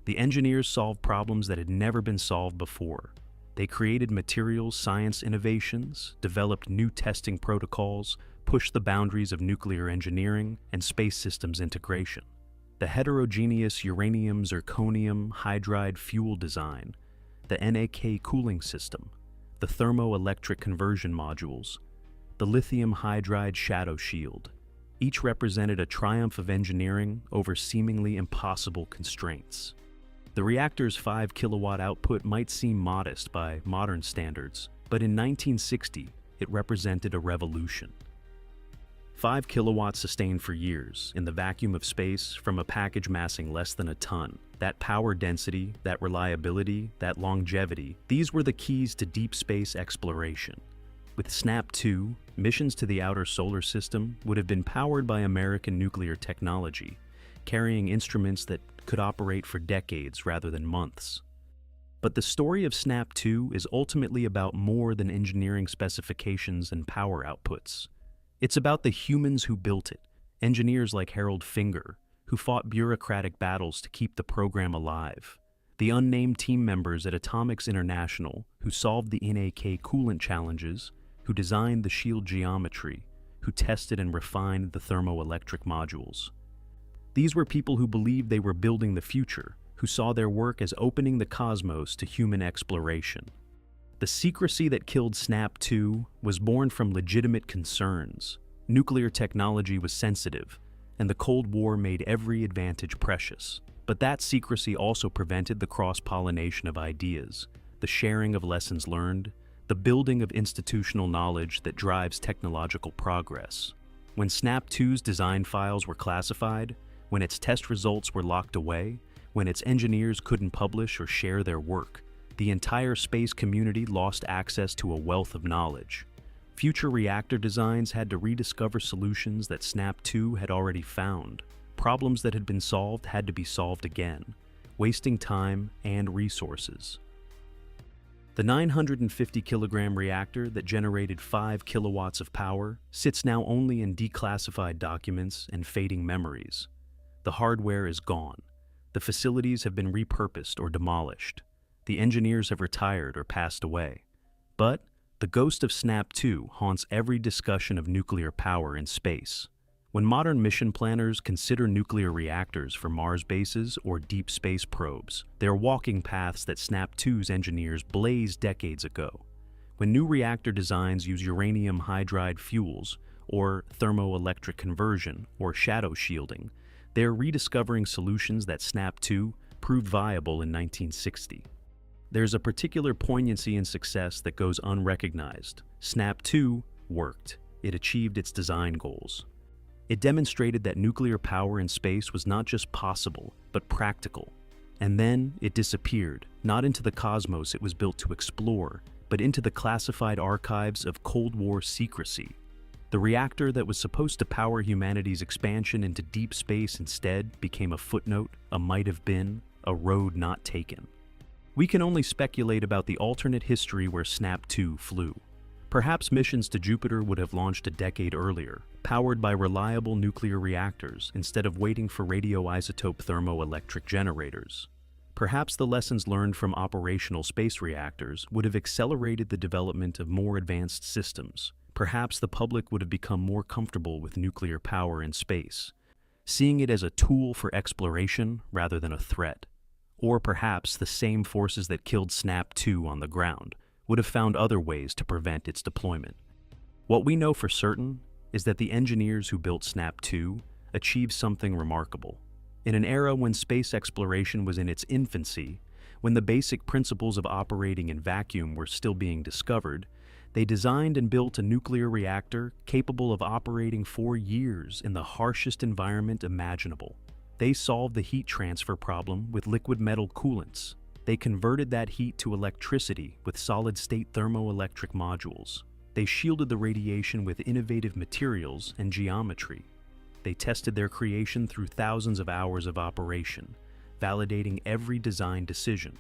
The engineers solved problems that had never been solved before. They created materials science innovations, developed new testing protocols, pushed the boundaries of nuclear engineering and space systems integration. The heterogeneous uranium-zirconium hydride fuel design, the NAK cooling system, the thermoelectric conversion modules, the lithium hydride shadow shield. Each represented a triumph of engineering over seemingly impossible constraints. The reactor's 5 kilowatt output might seem modest by modern standards, but in 1960, it represented a revolution. 5 kilowatts sustained for years in the vacuum of space from a package massing less than a ton. That power density, that reliability, that longevity, these were the keys to deep space exploration. With SNAP-2, missions to the outer solar system would have been powered by American nuclear technology, carrying instruments that could operate for decades rather than months. But the story of SNAP-2 is ultimately about more than engineering specifications and power outputs. It's about the humans who built it, engineers like Harold Finger, who fought bureaucratic battles to keep the program alive, the unnamed team members at Atomics International who solved the NAK coolant challenges, who designed the shield geometry, who tested and refined the thermoelectric modules. These were people who believed they were building the future, who saw their work as opening the cosmos to human exploration. The secrecy that killed SNAP-2 was born from legitimate concerns. Nuclear technology was sensitive, and the Cold War made every advantage precious. But that secrecy also prevented the cross-pollination of ideas, the sharing of lessons learned, the building of institutional knowledge that drives technological progress. When SNAP-2's design files were classified, when its test results were locked away, when its engineers couldn't publish or share their work, the entire space community lost access to a wealth of knowledge. Future reactor designs had to rediscover solutions that SNAP-2 had already found. Problems that had been solved had to be solved again, wasting time and resources. The 950-kilogram reactor that generated 5 kilowatts of power sits now only in declassified documents and fading memories. The hardware is gone. The facilities have been repurposed or demolished. The engineers have retired or passed away. But the ghost of SNAP-2 haunts every discussion of nuclear power in space. When modern mission planners consider nuclear reactors for Mars bases or deep space probes, they are walking paths that SNAP-2's engineers blazed decades ago. When new reactor designs use uranium hydride fuels, or thermoelectric conversion, or shadow shielding, they are rediscovering solutions that SNAP-2 proved viable in 1960. There's a particular poignancy in success that goes unrecognized. SNAP-2 worked. It achieved its design goals. It demonstrated that nuclear power in space was not just possible, but practical. And then it disappeared, not into the cosmos it was built to explore, but into the classified archives of Cold War secrecy. The reactor that was supposed to power humanity's expansion into deep space instead became a footnote, a might have been, a road not taken. We can only speculate about the alternate history where SNAP-2 flew. Perhaps missions to Jupiter would have launched a decade earlier, powered by reliable nuclear reactors instead of waiting for radioisotope thermoelectric generators. Perhaps the lessons learned from operational space reactors would have accelerated the development of more advanced systems. Perhaps the public would have become more comfortable with nuclear power in space, seeing it as a tool for exploration rather than a threat. Or perhaps the same forces that killed SNAP-2 on the ground would have found other ways to prevent its deployment. What we know for certain is that the engineers who built SNAP-2 achieved something remarkable. In an era when space exploration was in its infancy, when the basic principles of operating in vacuum were still being discovered, they designed and built a nuclear reactor capable of operating for years in the harshest environment imaginable. They solved the heat transfer problem with liquid metal coolants. They converted that heat to electricity with solid-state thermoelectric modules. They shielded the radiation with innovative materials and geometry. They tested their creation through thousands of hours of operation, validating every design decision.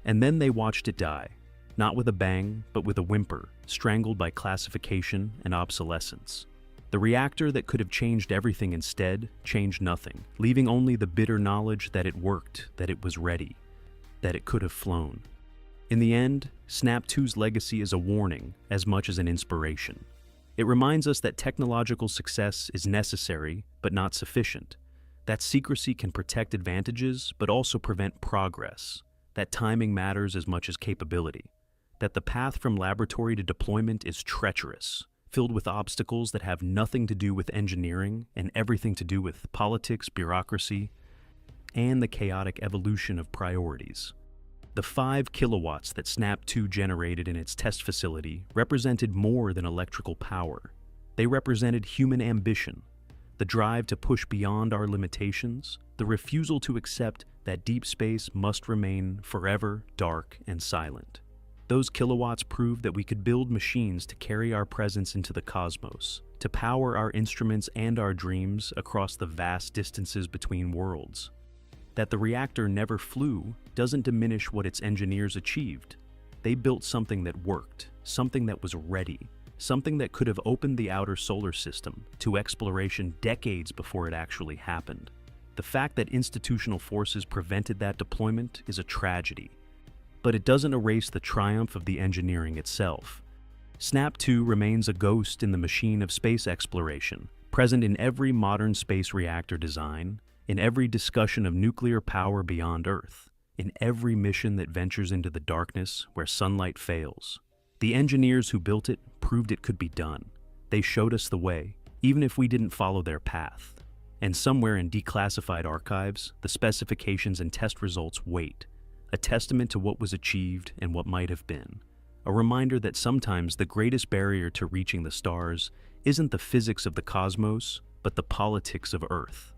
And then they watched it die, not with a bang, but with a whimper, strangled by classification and obsolescence. The reactor that could have changed everything instead changed nothing, leaving only the bitter knowledge that it worked, that it was ready, that it could have flown. In the end, SNAP-2's legacy is a warning as much as an inspiration. It reminds us that technological success is necessary, but not sufficient. That secrecy can protect advantages, but also prevent progress. That timing matters as much as capability. That the path from laboratory to deployment is treacherous, filled with obstacles that have nothing to do with engineering and everything to do with politics, bureaucracy, and the chaotic evolution of priorities. The 5 kilowatts that SNAP-2 generated in its test facility represented more than electrical power. They represented human ambition, the drive to push beyond our limitations, the refusal to accept that deep space must remain forever dark and silent. Those kilowatts proved that we could build machines to carry our presence into the cosmos, to power our instruments and our dreams across the vast distances between worlds. That the reactor never flew doesn't diminish what its engineers achieved. They built something that worked, something that was ready, something that could have opened the outer solar system to exploration decades before it actually happened. The fact that institutional forces prevented that deployment is a tragedy, but it doesn't erase the triumph of the engineering itself. SNAP-2 remains a ghost in the machine of space exploration, present in every modern space reactor design, in every discussion of nuclear power beyond Earth, in every mission that ventures into the darkness where sunlight fails. The engineers who built it proved it could be done. They showed us the way, even if we didn't follow their path. And somewhere in declassified archives, the specifications and test results wait, a testament to what was achieved and what might have been. A reminder that sometimes the greatest barrier to reaching the stars isn't the physics of the cosmos, but the politics of Earth.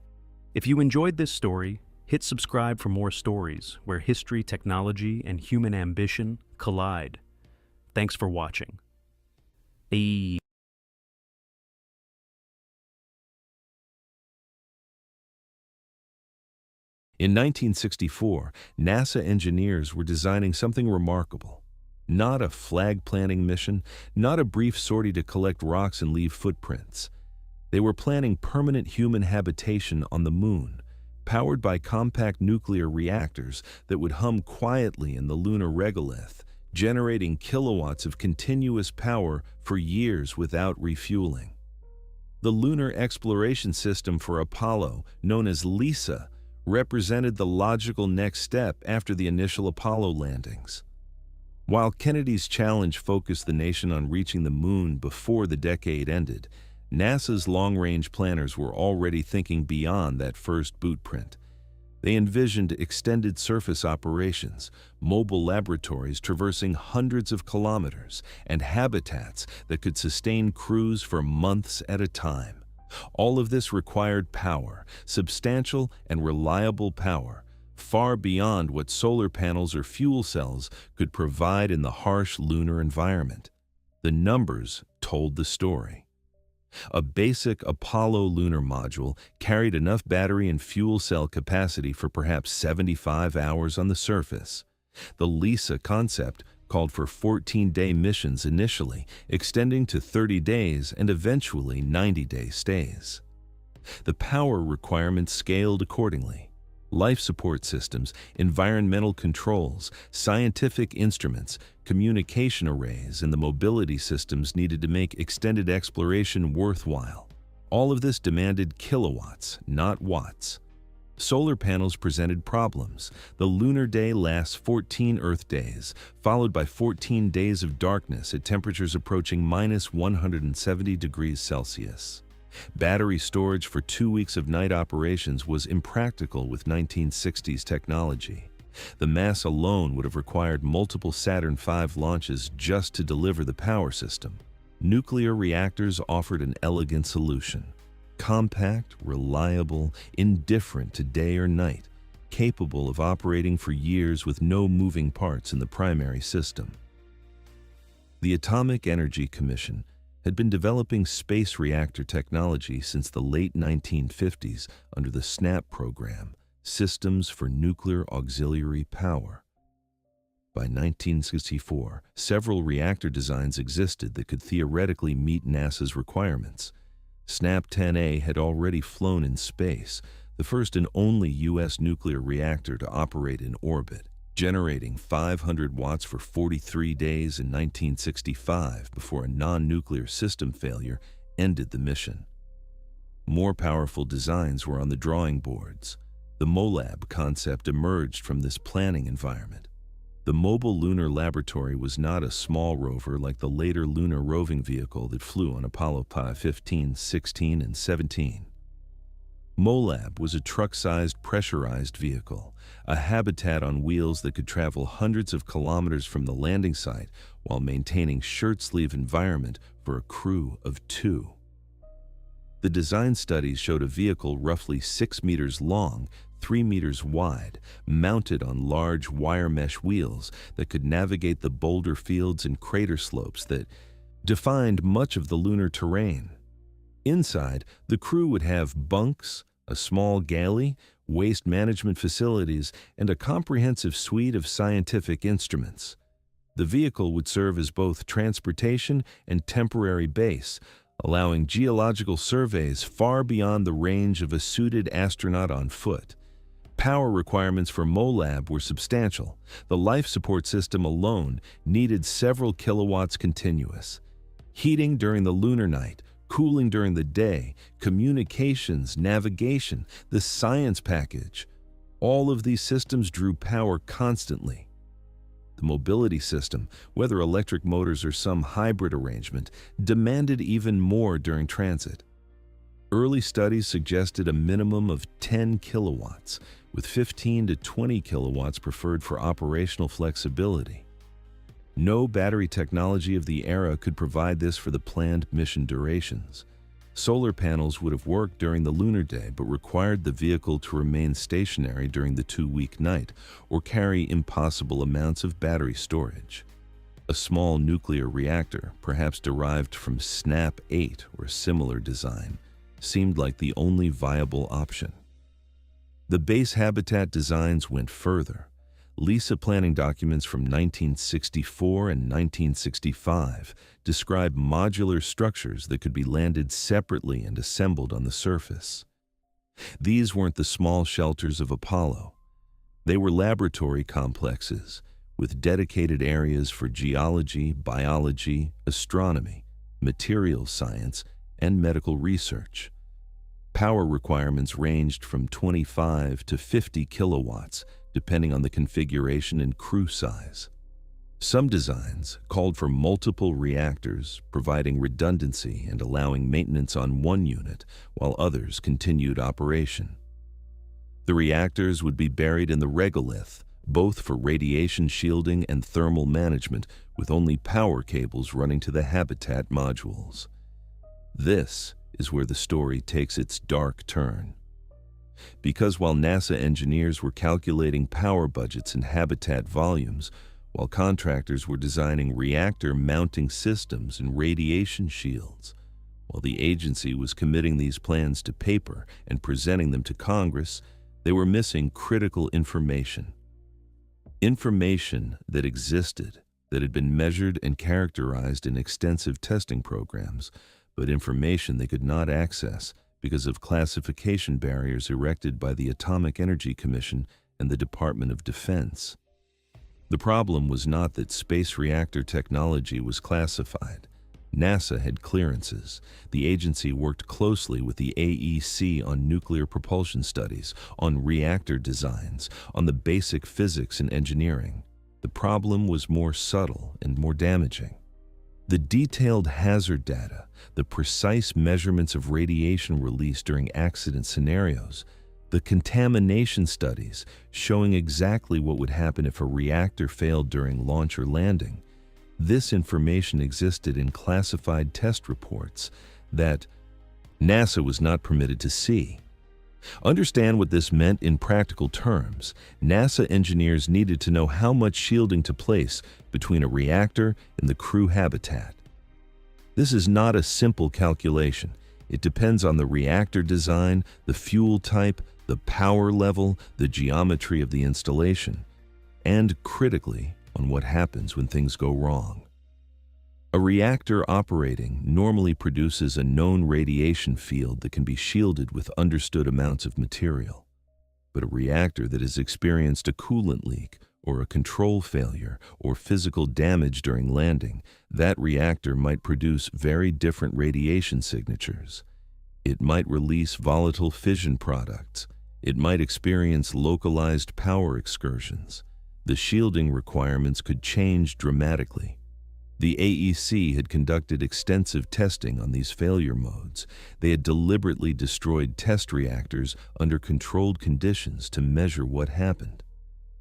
If you enjoyed this story, hit subscribe for more stories where history, technology, and human ambition collide. Thanks for watching. In 1964, NASA engineers were designing something remarkable. Not a flag-planting mission, not a brief sortie to collect rocks and leave footprints. They were planning permanent human habitation on the moon, powered by compact nuclear reactors that would hum quietly in the lunar regolith, generating kilowatts of continuous power for years without refueling. The Lunar Exploration System for Apollo, known as LISA, represented the logical next step after the initial Apollo landings. While Kennedy's challenge focused the nation on reaching the moon before the decade ended, NASA's long-range planners were already thinking beyond that first bootprint. They envisioned extended surface operations, mobile laboratories traversing hundreds of kilometers, and habitats that could sustain crews for months at a time. All of this required power, substantial and reliable power, far beyond what solar panels or fuel cells could provide in the harsh lunar environment. The numbers told the story. A basic Apollo lunar module carried enough battery and fuel cell capacity for perhaps 75 hours on the surface. The LISA concept called for 14-day missions initially, extending to 30 days and eventually 90-day stays. The power requirements scaled accordingly. Life support systems, environmental controls, scientific instruments, communication arrays, and the mobility systems needed to make extended exploration worthwhile. All of this demanded kilowatts, not watts. Solar panels presented problems. The lunar day lasts 14 Earth days, followed by 14 days of darkness at temperatures approaching -170 degrees Celsius. Battery storage for 2 weeks of night operations was impractical with 1960s technology. The mass alone would have required multiple Saturn V launches just to deliver the power system. Nuclear reactors offered an elegant solution. Compact, reliable, indifferent to day or night, capable of operating for years with no moving parts in the primary system. The Atomic Energy Commission had been developing space reactor technology since the late 1950s under the SNAP program, Systems for Nuclear Auxiliary Power. By 1964, several reactor designs existed that could theoretically meet NASA's requirements. SNAP-10A had already flown in space, the first and only U.S. nuclear reactor to operate in orbit, generating 500 watts for 43 days in 1965 before a non-nuclear system failure ended the mission. More powerful designs were on the drawing boards. The MOLAB concept emerged from this planning environment. The Mobile Lunar Laboratory was not a small rover like the later lunar roving vehicle that flew on Apollo 15, 16, and 17. MOLAB was a truck-sized pressurized vehicle, a habitat on wheels that could travel hundreds of kilometers from the landing site while maintaining shirt-sleeve environment for a crew of 2. The design studies showed a vehicle roughly 6 meters long, 3 meters wide, mounted on large wire mesh wheels that could navigate the boulder fields and crater slopes that defined much of the lunar terrain. Inside, the crew would have bunks, a small galley, waste management facilities, and a comprehensive suite of scientific instruments. The vehicle would serve as both transportation and temporary base, allowing geological surveys far beyond the range of a suited astronaut on foot. Power requirements for MOLAB were substantial. The life support system alone needed several kilowatts continuous. Heating during the lunar night, cooling during the day, communications, navigation, the science package. All of these systems drew power constantly. The mobility system, whether electric motors or some hybrid arrangement, demanded even more during transit. Early studies suggested a minimum of 10 kilowatts, with 15 to 20 kilowatts preferred for operational flexibility. No battery technology of the era could provide this for the planned mission durations. Solar panels would have worked during the lunar day but required the vehicle to remain stationary during the 2-week night or carry impossible amounts of battery storage. A small nuclear reactor, perhaps derived from SNAP-8 or a similar design, seemed like the only viable option. The base habitat designs went further. LISA planning documents from 1964 and 1965 describe modular structures that could be landed separately and assembled on the surface. These weren't the small shelters of Apollo. They were laboratory complexes with dedicated areas for geology, biology, astronomy, materials science, and medical research. Power requirements ranged from 25 to 50 kilowatts, depending on the configuration and crew size. Some designs called for multiple reactors, providing redundancy and allowing maintenance on one unit, while others continued operation. The reactors would be buried in the regolith, both for radiation shielding and thermal management, with only power cables running to the habitat modules. This is where the story takes its dark turn. Because while NASA engineers were calculating power budgets and habitat volumes, while contractors were designing reactor mounting systems and radiation shields, while the agency was committing these plans to paper and presenting them to Congress, they were missing critical information. Information that existed that had been measured and characterized in extensive testing programs, but information they could not access because of classification barriers erected by the Atomic Energy Commission and the Department of Defense. The problem was not that space reactor technology was classified. NASA had clearances. The agency worked closely with the AEC on nuclear propulsion studies, on reactor designs, on the basic physics and engineering. The problem was more subtle and more damaging. The detailed hazard data, the precise measurements of radiation release during accident scenarios, the contamination studies showing exactly what would happen if a reactor failed during launch or landing. This information existed in classified test reports that NASA was not permitted to see. Understand what this meant in practical terms. NASA engineers needed to know how much shielding to place between a reactor and the crew habitat. This is not a simple calculation. It depends on the reactor design, the fuel type, the power level, the geometry of the installation, and critically, on what happens when things go wrong. A reactor operating normally produces a known radiation field that can be shielded with understood amounts of material. But a reactor that has experienced a coolant leak or a control failure or physical damage during landing, that reactor might produce very different radiation signatures. It might release volatile fission products. It might experience localized power excursions. The shielding requirements could change dramatically. The AEC had conducted extensive testing on these failure modes. They had deliberately destroyed test reactors under controlled conditions to measure what happened.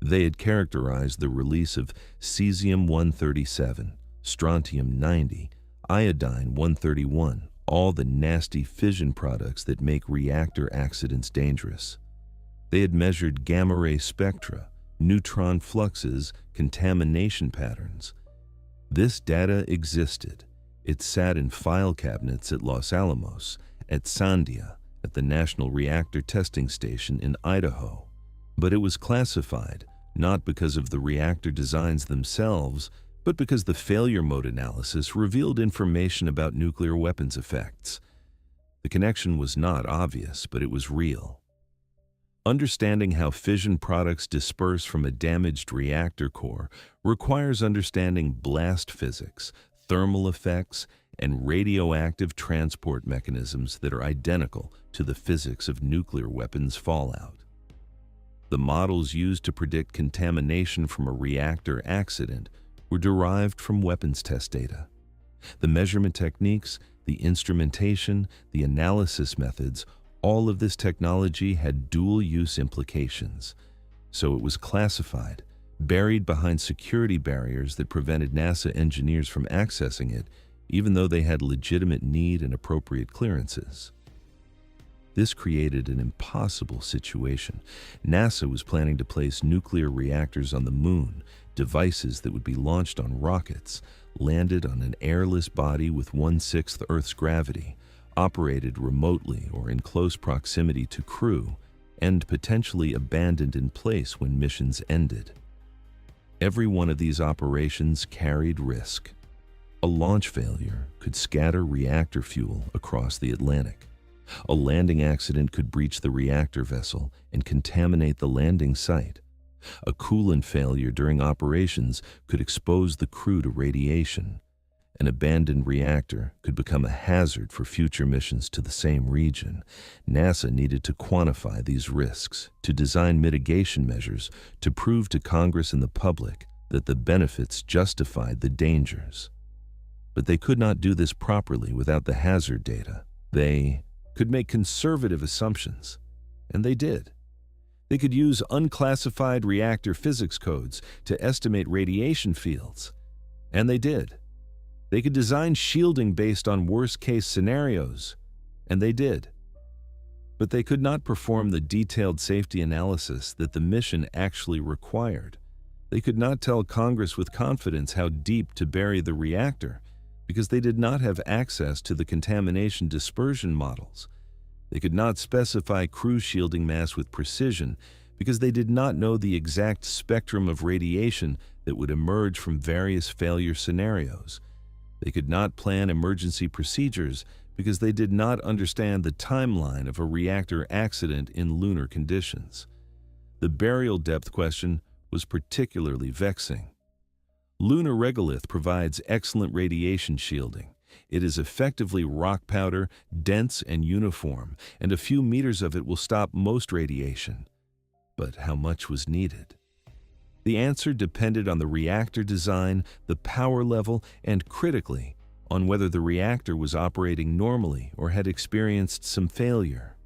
They had characterized the release of cesium-137, strontium-90, iodine-131, all the nasty fission products that make reactor accidents dangerous. They had measured gamma-ray spectra, neutron fluxes, contamination patterns. This data existed. It sat in file cabinets at Los Alamos, at Sandia, at the National Reactor Testing Station in Idaho. But it was classified, not because of the reactor designs themselves, but because the failure mode analysis revealed information about nuclear weapons effects. The connection was not obvious, but it was real. Understanding how fission products disperse from a damaged reactor core requires understanding blast physics, thermal effects, and radioactive transport mechanisms that are identical to the physics of nuclear weapons fallout. The models used to predict contamination from a reactor accident were derived from weapons test data. The measurement techniques, the instrumentation, the analysis methods, all of this technology had dual-use implications. So it was classified, buried behind security barriers that prevented NASA engineers from accessing it, even though they had legitimate need and appropriate clearances. This created an impossible situation. NASA was planning to place nuclear reactors on the moon, devices that would be launched on rockets, landed on an airless body with 1/6 Earth's gravity, operated remotely or in close proximity to crew, and potentially abandoned in place when missions ended. Every one of these operations carried risk. A launch failure could scatter reactor fuel across the Atlantic. A landing accident could breach the reactor vessel and contaminate the landing site. A coolant failure during operations could expose the crew to radiation. An abandoned reactor could become a hazard for future missions to the same region. NASA needed to quantify these risks, to design mitigation measures, to prove to Congress and the public that the benefits justified the dangers. But they could not do this properly without the hazard data. They could make conservative assumptions, and they did. They could use unclassified reactor physics codes to estimate radiation fields, and they did. They could design shielding based on worst-case scenarios, and they did. But they could not perform the detailed safety analysis that the mission actually required. They could not tell Congress with confidence how deep to bury the reactor because they did not have access to the contamination dispersion models. They could not specify crew shielding mass with precision because they did not know the exact spectrum of radiation that would emerge from various failure scenarios. They could not plan emergency procedures because they did not understand the timeline of a reactor accident in lunar conditions. The burial depth question was particularly vexing. Lunar regolith provides excellent radiation shielding. It is effectively rock powder, dense and uniform, and a few meters of it will stop most radiation. But how much was needed? The answer depended on the reactor design, the power level, and critically, on whether the reactor was operating normally or had experienced some failure.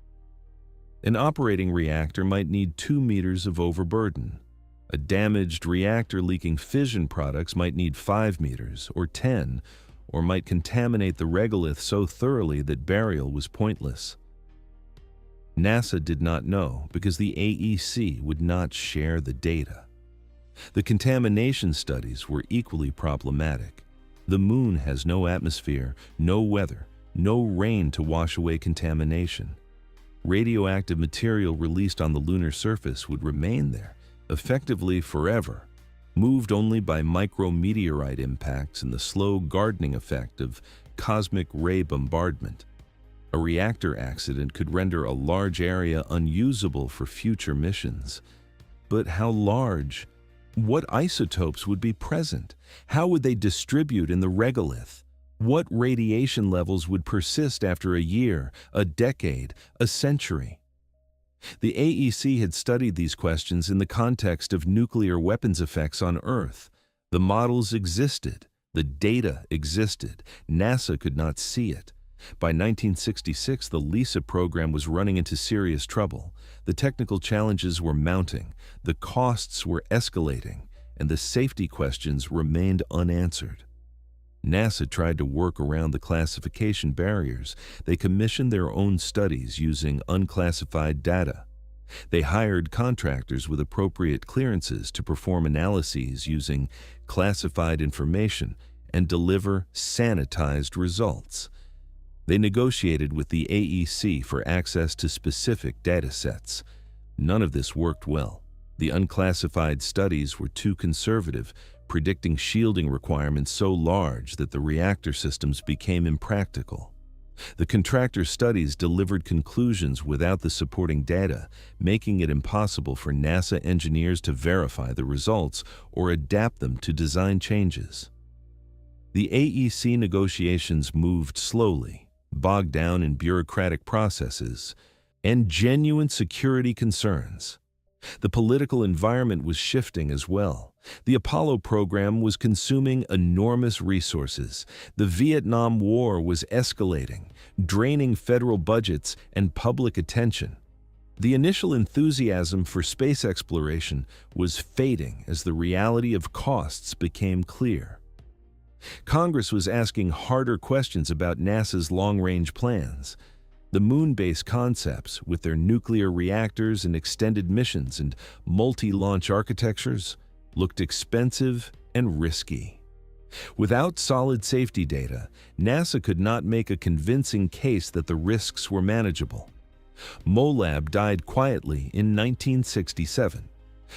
An operating reactor might need 2 meters of overburden. A damaged reactor leaking fission products might need 5 meters or 10, or might contaminate the regolith so thoroughly that burial was pointless. NASA did not know because the AEC would not share the data. The contamination studies were equally problematic. The moon has no atmosphere, no weather, no rain to wash away contamination. Radioactive material released on the lunar surface would remain there, effectively forever, moved only by micrometeorite impacts and the slow gardening effect of cosmic ray bombardment. A reactor accident could render a large area unusable for future missions. But how large? What isotopes would be present? How would they distribute in the regolith? What radiation levels would persist after a year, a decade, a century? The AEC had studied these questions in the context of nuclear weapons effects on Earth. The models existed. The data existed. NASA could not see it. By 1966, the LISA program was running into serious trouble. The technical challenges were mounting, the costs were escalating, and the safety questions remained unanswered. NASA tried to work around the classification barriers. They commissioned their own studies using unclassified data. They hired contractors with appropriate clearances to perform analyses using classified information and deliver sanitized results. They negotiated with the AEC for access to specific data sets. None of this worked well. The unclassified studies were too conservative, predicting shielding requirements so large that the reactor systems became impractical. The contractor studies delivered conclusions without the supporting data, making it impossible for NASA engineers to verify the results or adapt them to design changes. The AEC negotiations moved slowly, bogged down in bureaucratic processes, and genuine security concerns. The political environment was shifting as well. The Apollo program was consuming enormous resources. The Vietnam War was escalating, draining federal budgets and public attention. The initial enthusiasm for space exploration was fading as the reality of costs became clear. Congress was asking harder questions about NASA's long-range plans. The moon-based concepts, with their nuclear reactors and extended missions and multi-launch architectures, looked expensive and risky. Without solid safety data, NASA could not make a convincing case that the risks were manageable. MOLAB died quietly in 1967.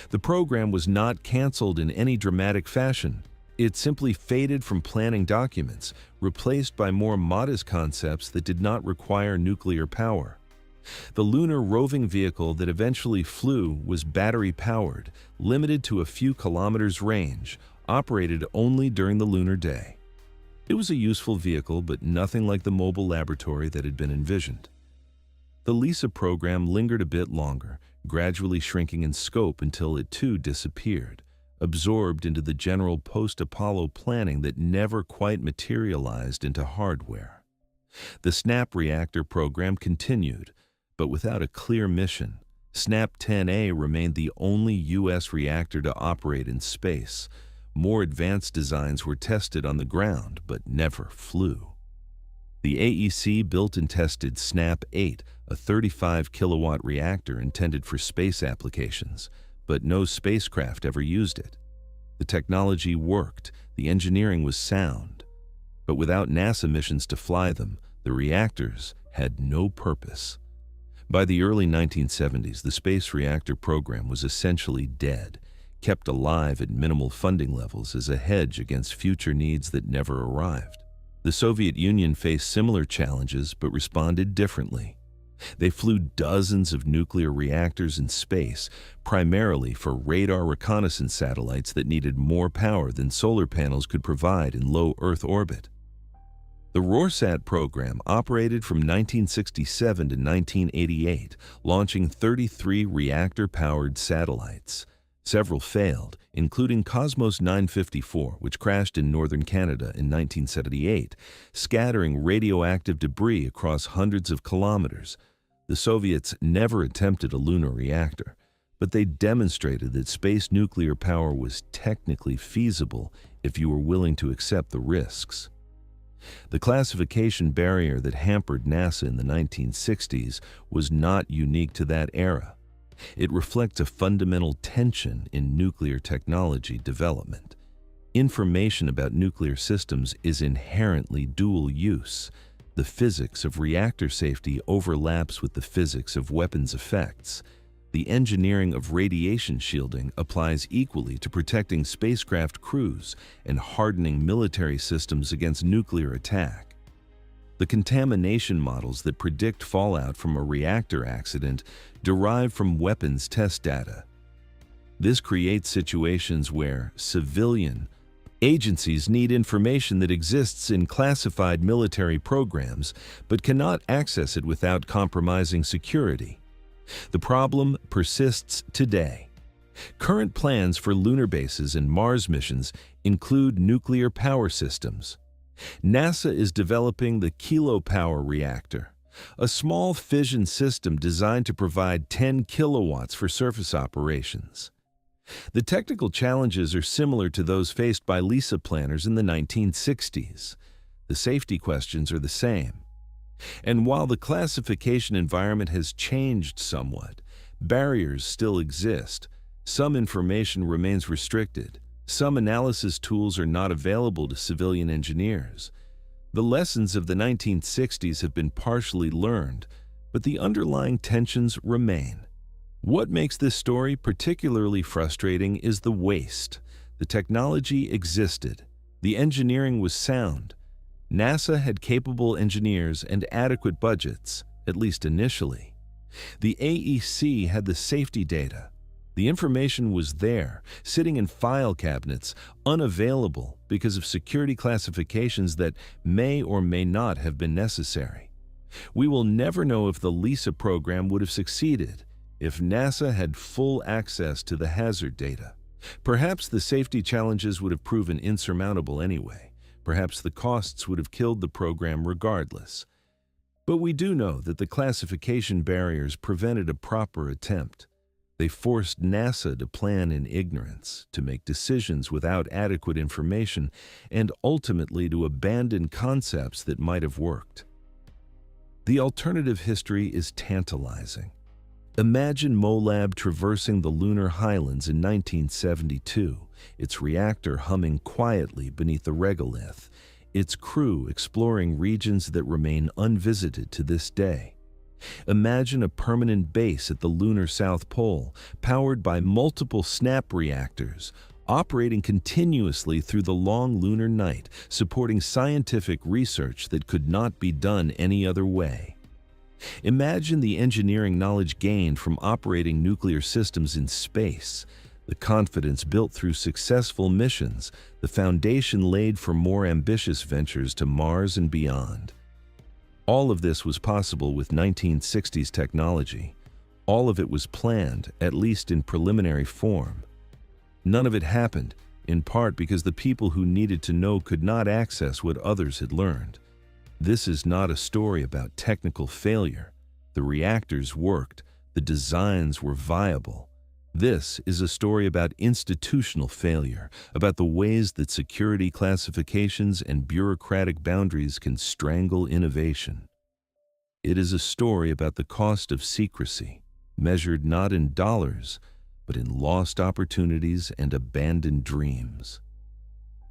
The program was not canceled in any dramatic fashion. It simply faded from planning documents, replaced by more modest concepts that did not require nuclear power. The lunar roving vehicle that eventually flew was battery-powered, limited to a few kilometers range, operated only during the lunar day. It was a useful vehicle, but nothing like the mobile laboratory that had been envisioned. The LISA program lingered a bit longer, gradually shrinking in scope until it too disappeared, absorbed into the general post-Apollo planning that never quite materialized into hardware. The SNAP reactor program continued, but without a clear mission. SNAP-10A remained the only U.S. reactor to operate in space. More advanced designs were tested on the ground, but never flew. The AEC built and tested SNAP-8, a 35-kilowatt reactor intended for space applications, but no spacecraft ever used it. The technology worked, the engineering was sound, but without NASA missions to fly them, the reactors had no purpose. By the early 1970s, the space reactor program was essentially dead, kept alive at minimal funding levels as a hedge against future needs that never arrived. The Soviet Union faced similar challenges but responded differently. They flew dozens of nuclear reactors in space, primarily for radar reconnaissance satellites that needed more power than solar panels could provide in low Earth orbit. The Roarsat program operated from 1967 to 1988, launching 33 reactor-powered satellites. Several failed, including Cosmos 954, which crashed in northern Canada in 1978, scattering radioactive debris across hundreds of kilometers. The Soviets never attempted a lunar reactor, but they demonstrated that space nuclear power was technically feasible if you were willing to accept the risks. The classification barrier that hampered NASA in the 1960s was not unique to that era. It reflects a fundamental tension in nuclear technology development. Information about nuclear systems is inherently dual use. The physics of reactor safety overlaps with the physics of weapons effects. The engineering of radiation shielding applies equally to protecting spacecraft crews and hardening military systems against nuclear attack. The contamination models that predict fallout from a reactor accident derive from weapons test data. This creates situations where civilian agencies need information that exists in classified military programs but cannot access it without compromising security. The problem persists today. Current plans for lunar bases and Mars missions include nuclear power systems. NASA is developing the kilopower reactor, a small fission system designed to provide 10 kilowatts for surface operations. The technical challenges are similar to those faced by LISA planners in the 1960s. The safety questions are the same. And while the classification environment has changed somewhat, barriers still exist. Some information remains restricted. Some analysis tools are not available to civilian engineers. The lessons of the 1960s have been partially learned, but the underlying tensions remain. What makes this story particularly frustrating is the waste. The technology existed. The engineering was sound. NASA had capable engineers and adequate budgets, at least initially. The AEC had the safety data. The information was there, sitting in file cabinets, unavailable because of security classifications that may or may not have been necessary. We will never know if the LISA program would have succeeded if NASA had full access to the hazard data. Perhaps the safety challenges would have proven insurmountable anyway. Perhaps the costs would have killed the program regardless. But we do know that the classification barriers prevented a proper attempt. They forced NASA to plan in ignorance, to make decisions without adequate information, and ultimately to abandon concepts that might have worked. The alternative history is tantalizing. Imagine MOLAB traversing the lunar highlands in 1972, its reactor humming quietly beneath the regolith, its crew exploring regions that remain unvisited to this day. Imagine a permanent base at the lunar South Pole, powered by multiple SNAP reactors, operating continuously through the long lunar night, supporting scientific research that could not be done any other way. Imagine the engineering knowledge gained from operating nuclear systems in space, the confidence built through successful missions, the foundation laid for more ambitious ventures to Mars and beyond. All of this was possible with 1960s technology. All of it was planned, at least in preliminary form. None of it happened, in part because the people who needed to know could not access what others had learned. This is not a story about technical failure. The reactors worked. The designs were viable. This is a story about institutional failure, about the ways that security classifications and bureaucratic boundaries can strangle innovation. It is a story about the cost of secrecy, measured not in dollars, but in lost opportunities and abandoned dreams.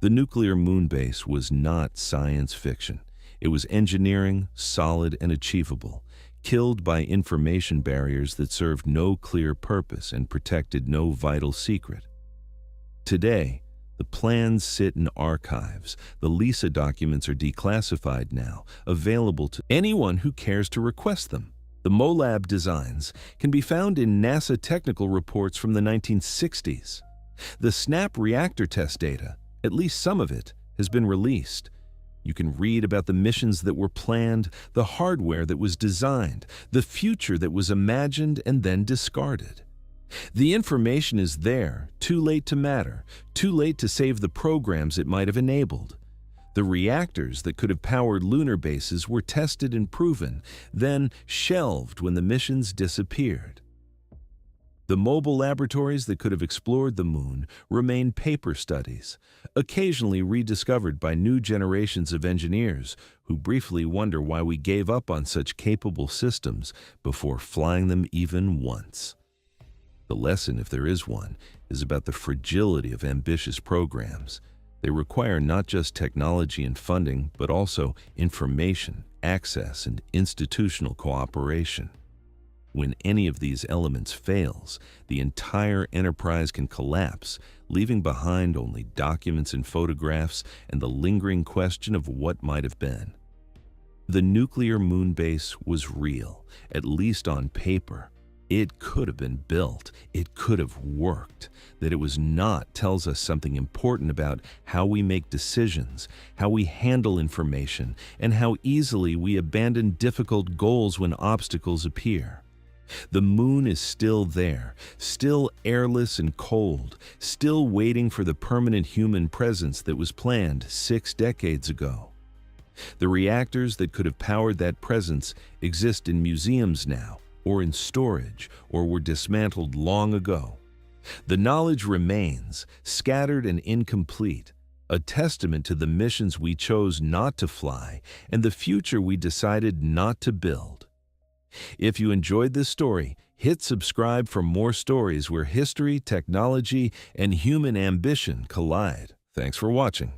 The nuclear moon base was not science fiction. It was engineering, solid and achievable, killed by information barriers that served no clear purpose and protected no vital secret. Today, the plans sit in archives. The LISA documents are declassified now, available to anyone who cares to request them. The MOLAB designs can be found in NASA technical reports from the 1960s. The SNAP reactor test data, at least some of it, has been released. You can read about the missions that were planned, the hardware that was designed, the future that was imagined and then discarded. The information is there, too late to matter, too late to save the programs it might have enabled. The reactors that could have powered lunar bases were tested and proven, then shelved when the missions disappeared. The mobile laboratories that could have explored the moon remain paper studies, occasionally rediscovered by new generations of engineers who briefly wonder why we gave up on such capable systems before flying them even once. The lesson, if there is one, is about the fragility of ambitious programs. They require not just technology and funding, but also information, access, and institutional cooperation. When any of these elements fails, the entire enterprise can collapse, leaving behind only documents and photographs and the lingering question of what might have been. The nuclear moon base was real, at least on paper. It could have been built. It could have worked. That it was not tells us something important about how we make decisions, how we handle information, and how easily we abandon difficult goals when obstacles appear. The moon is still there, still airless and cold, still waiting for the permanent human presence that was planned 6 decades ago. The reactors that could have powered that presence exist in museums now, or in storage, or were dismantled long ago. The knowledge remains, scattered and incomplete, a testament to the missions we chose not to fly and the future we decided not to build. If you enjoyed this story, hit subscribe for more stories where history, technology, and human ambition collide. Thanks for watching.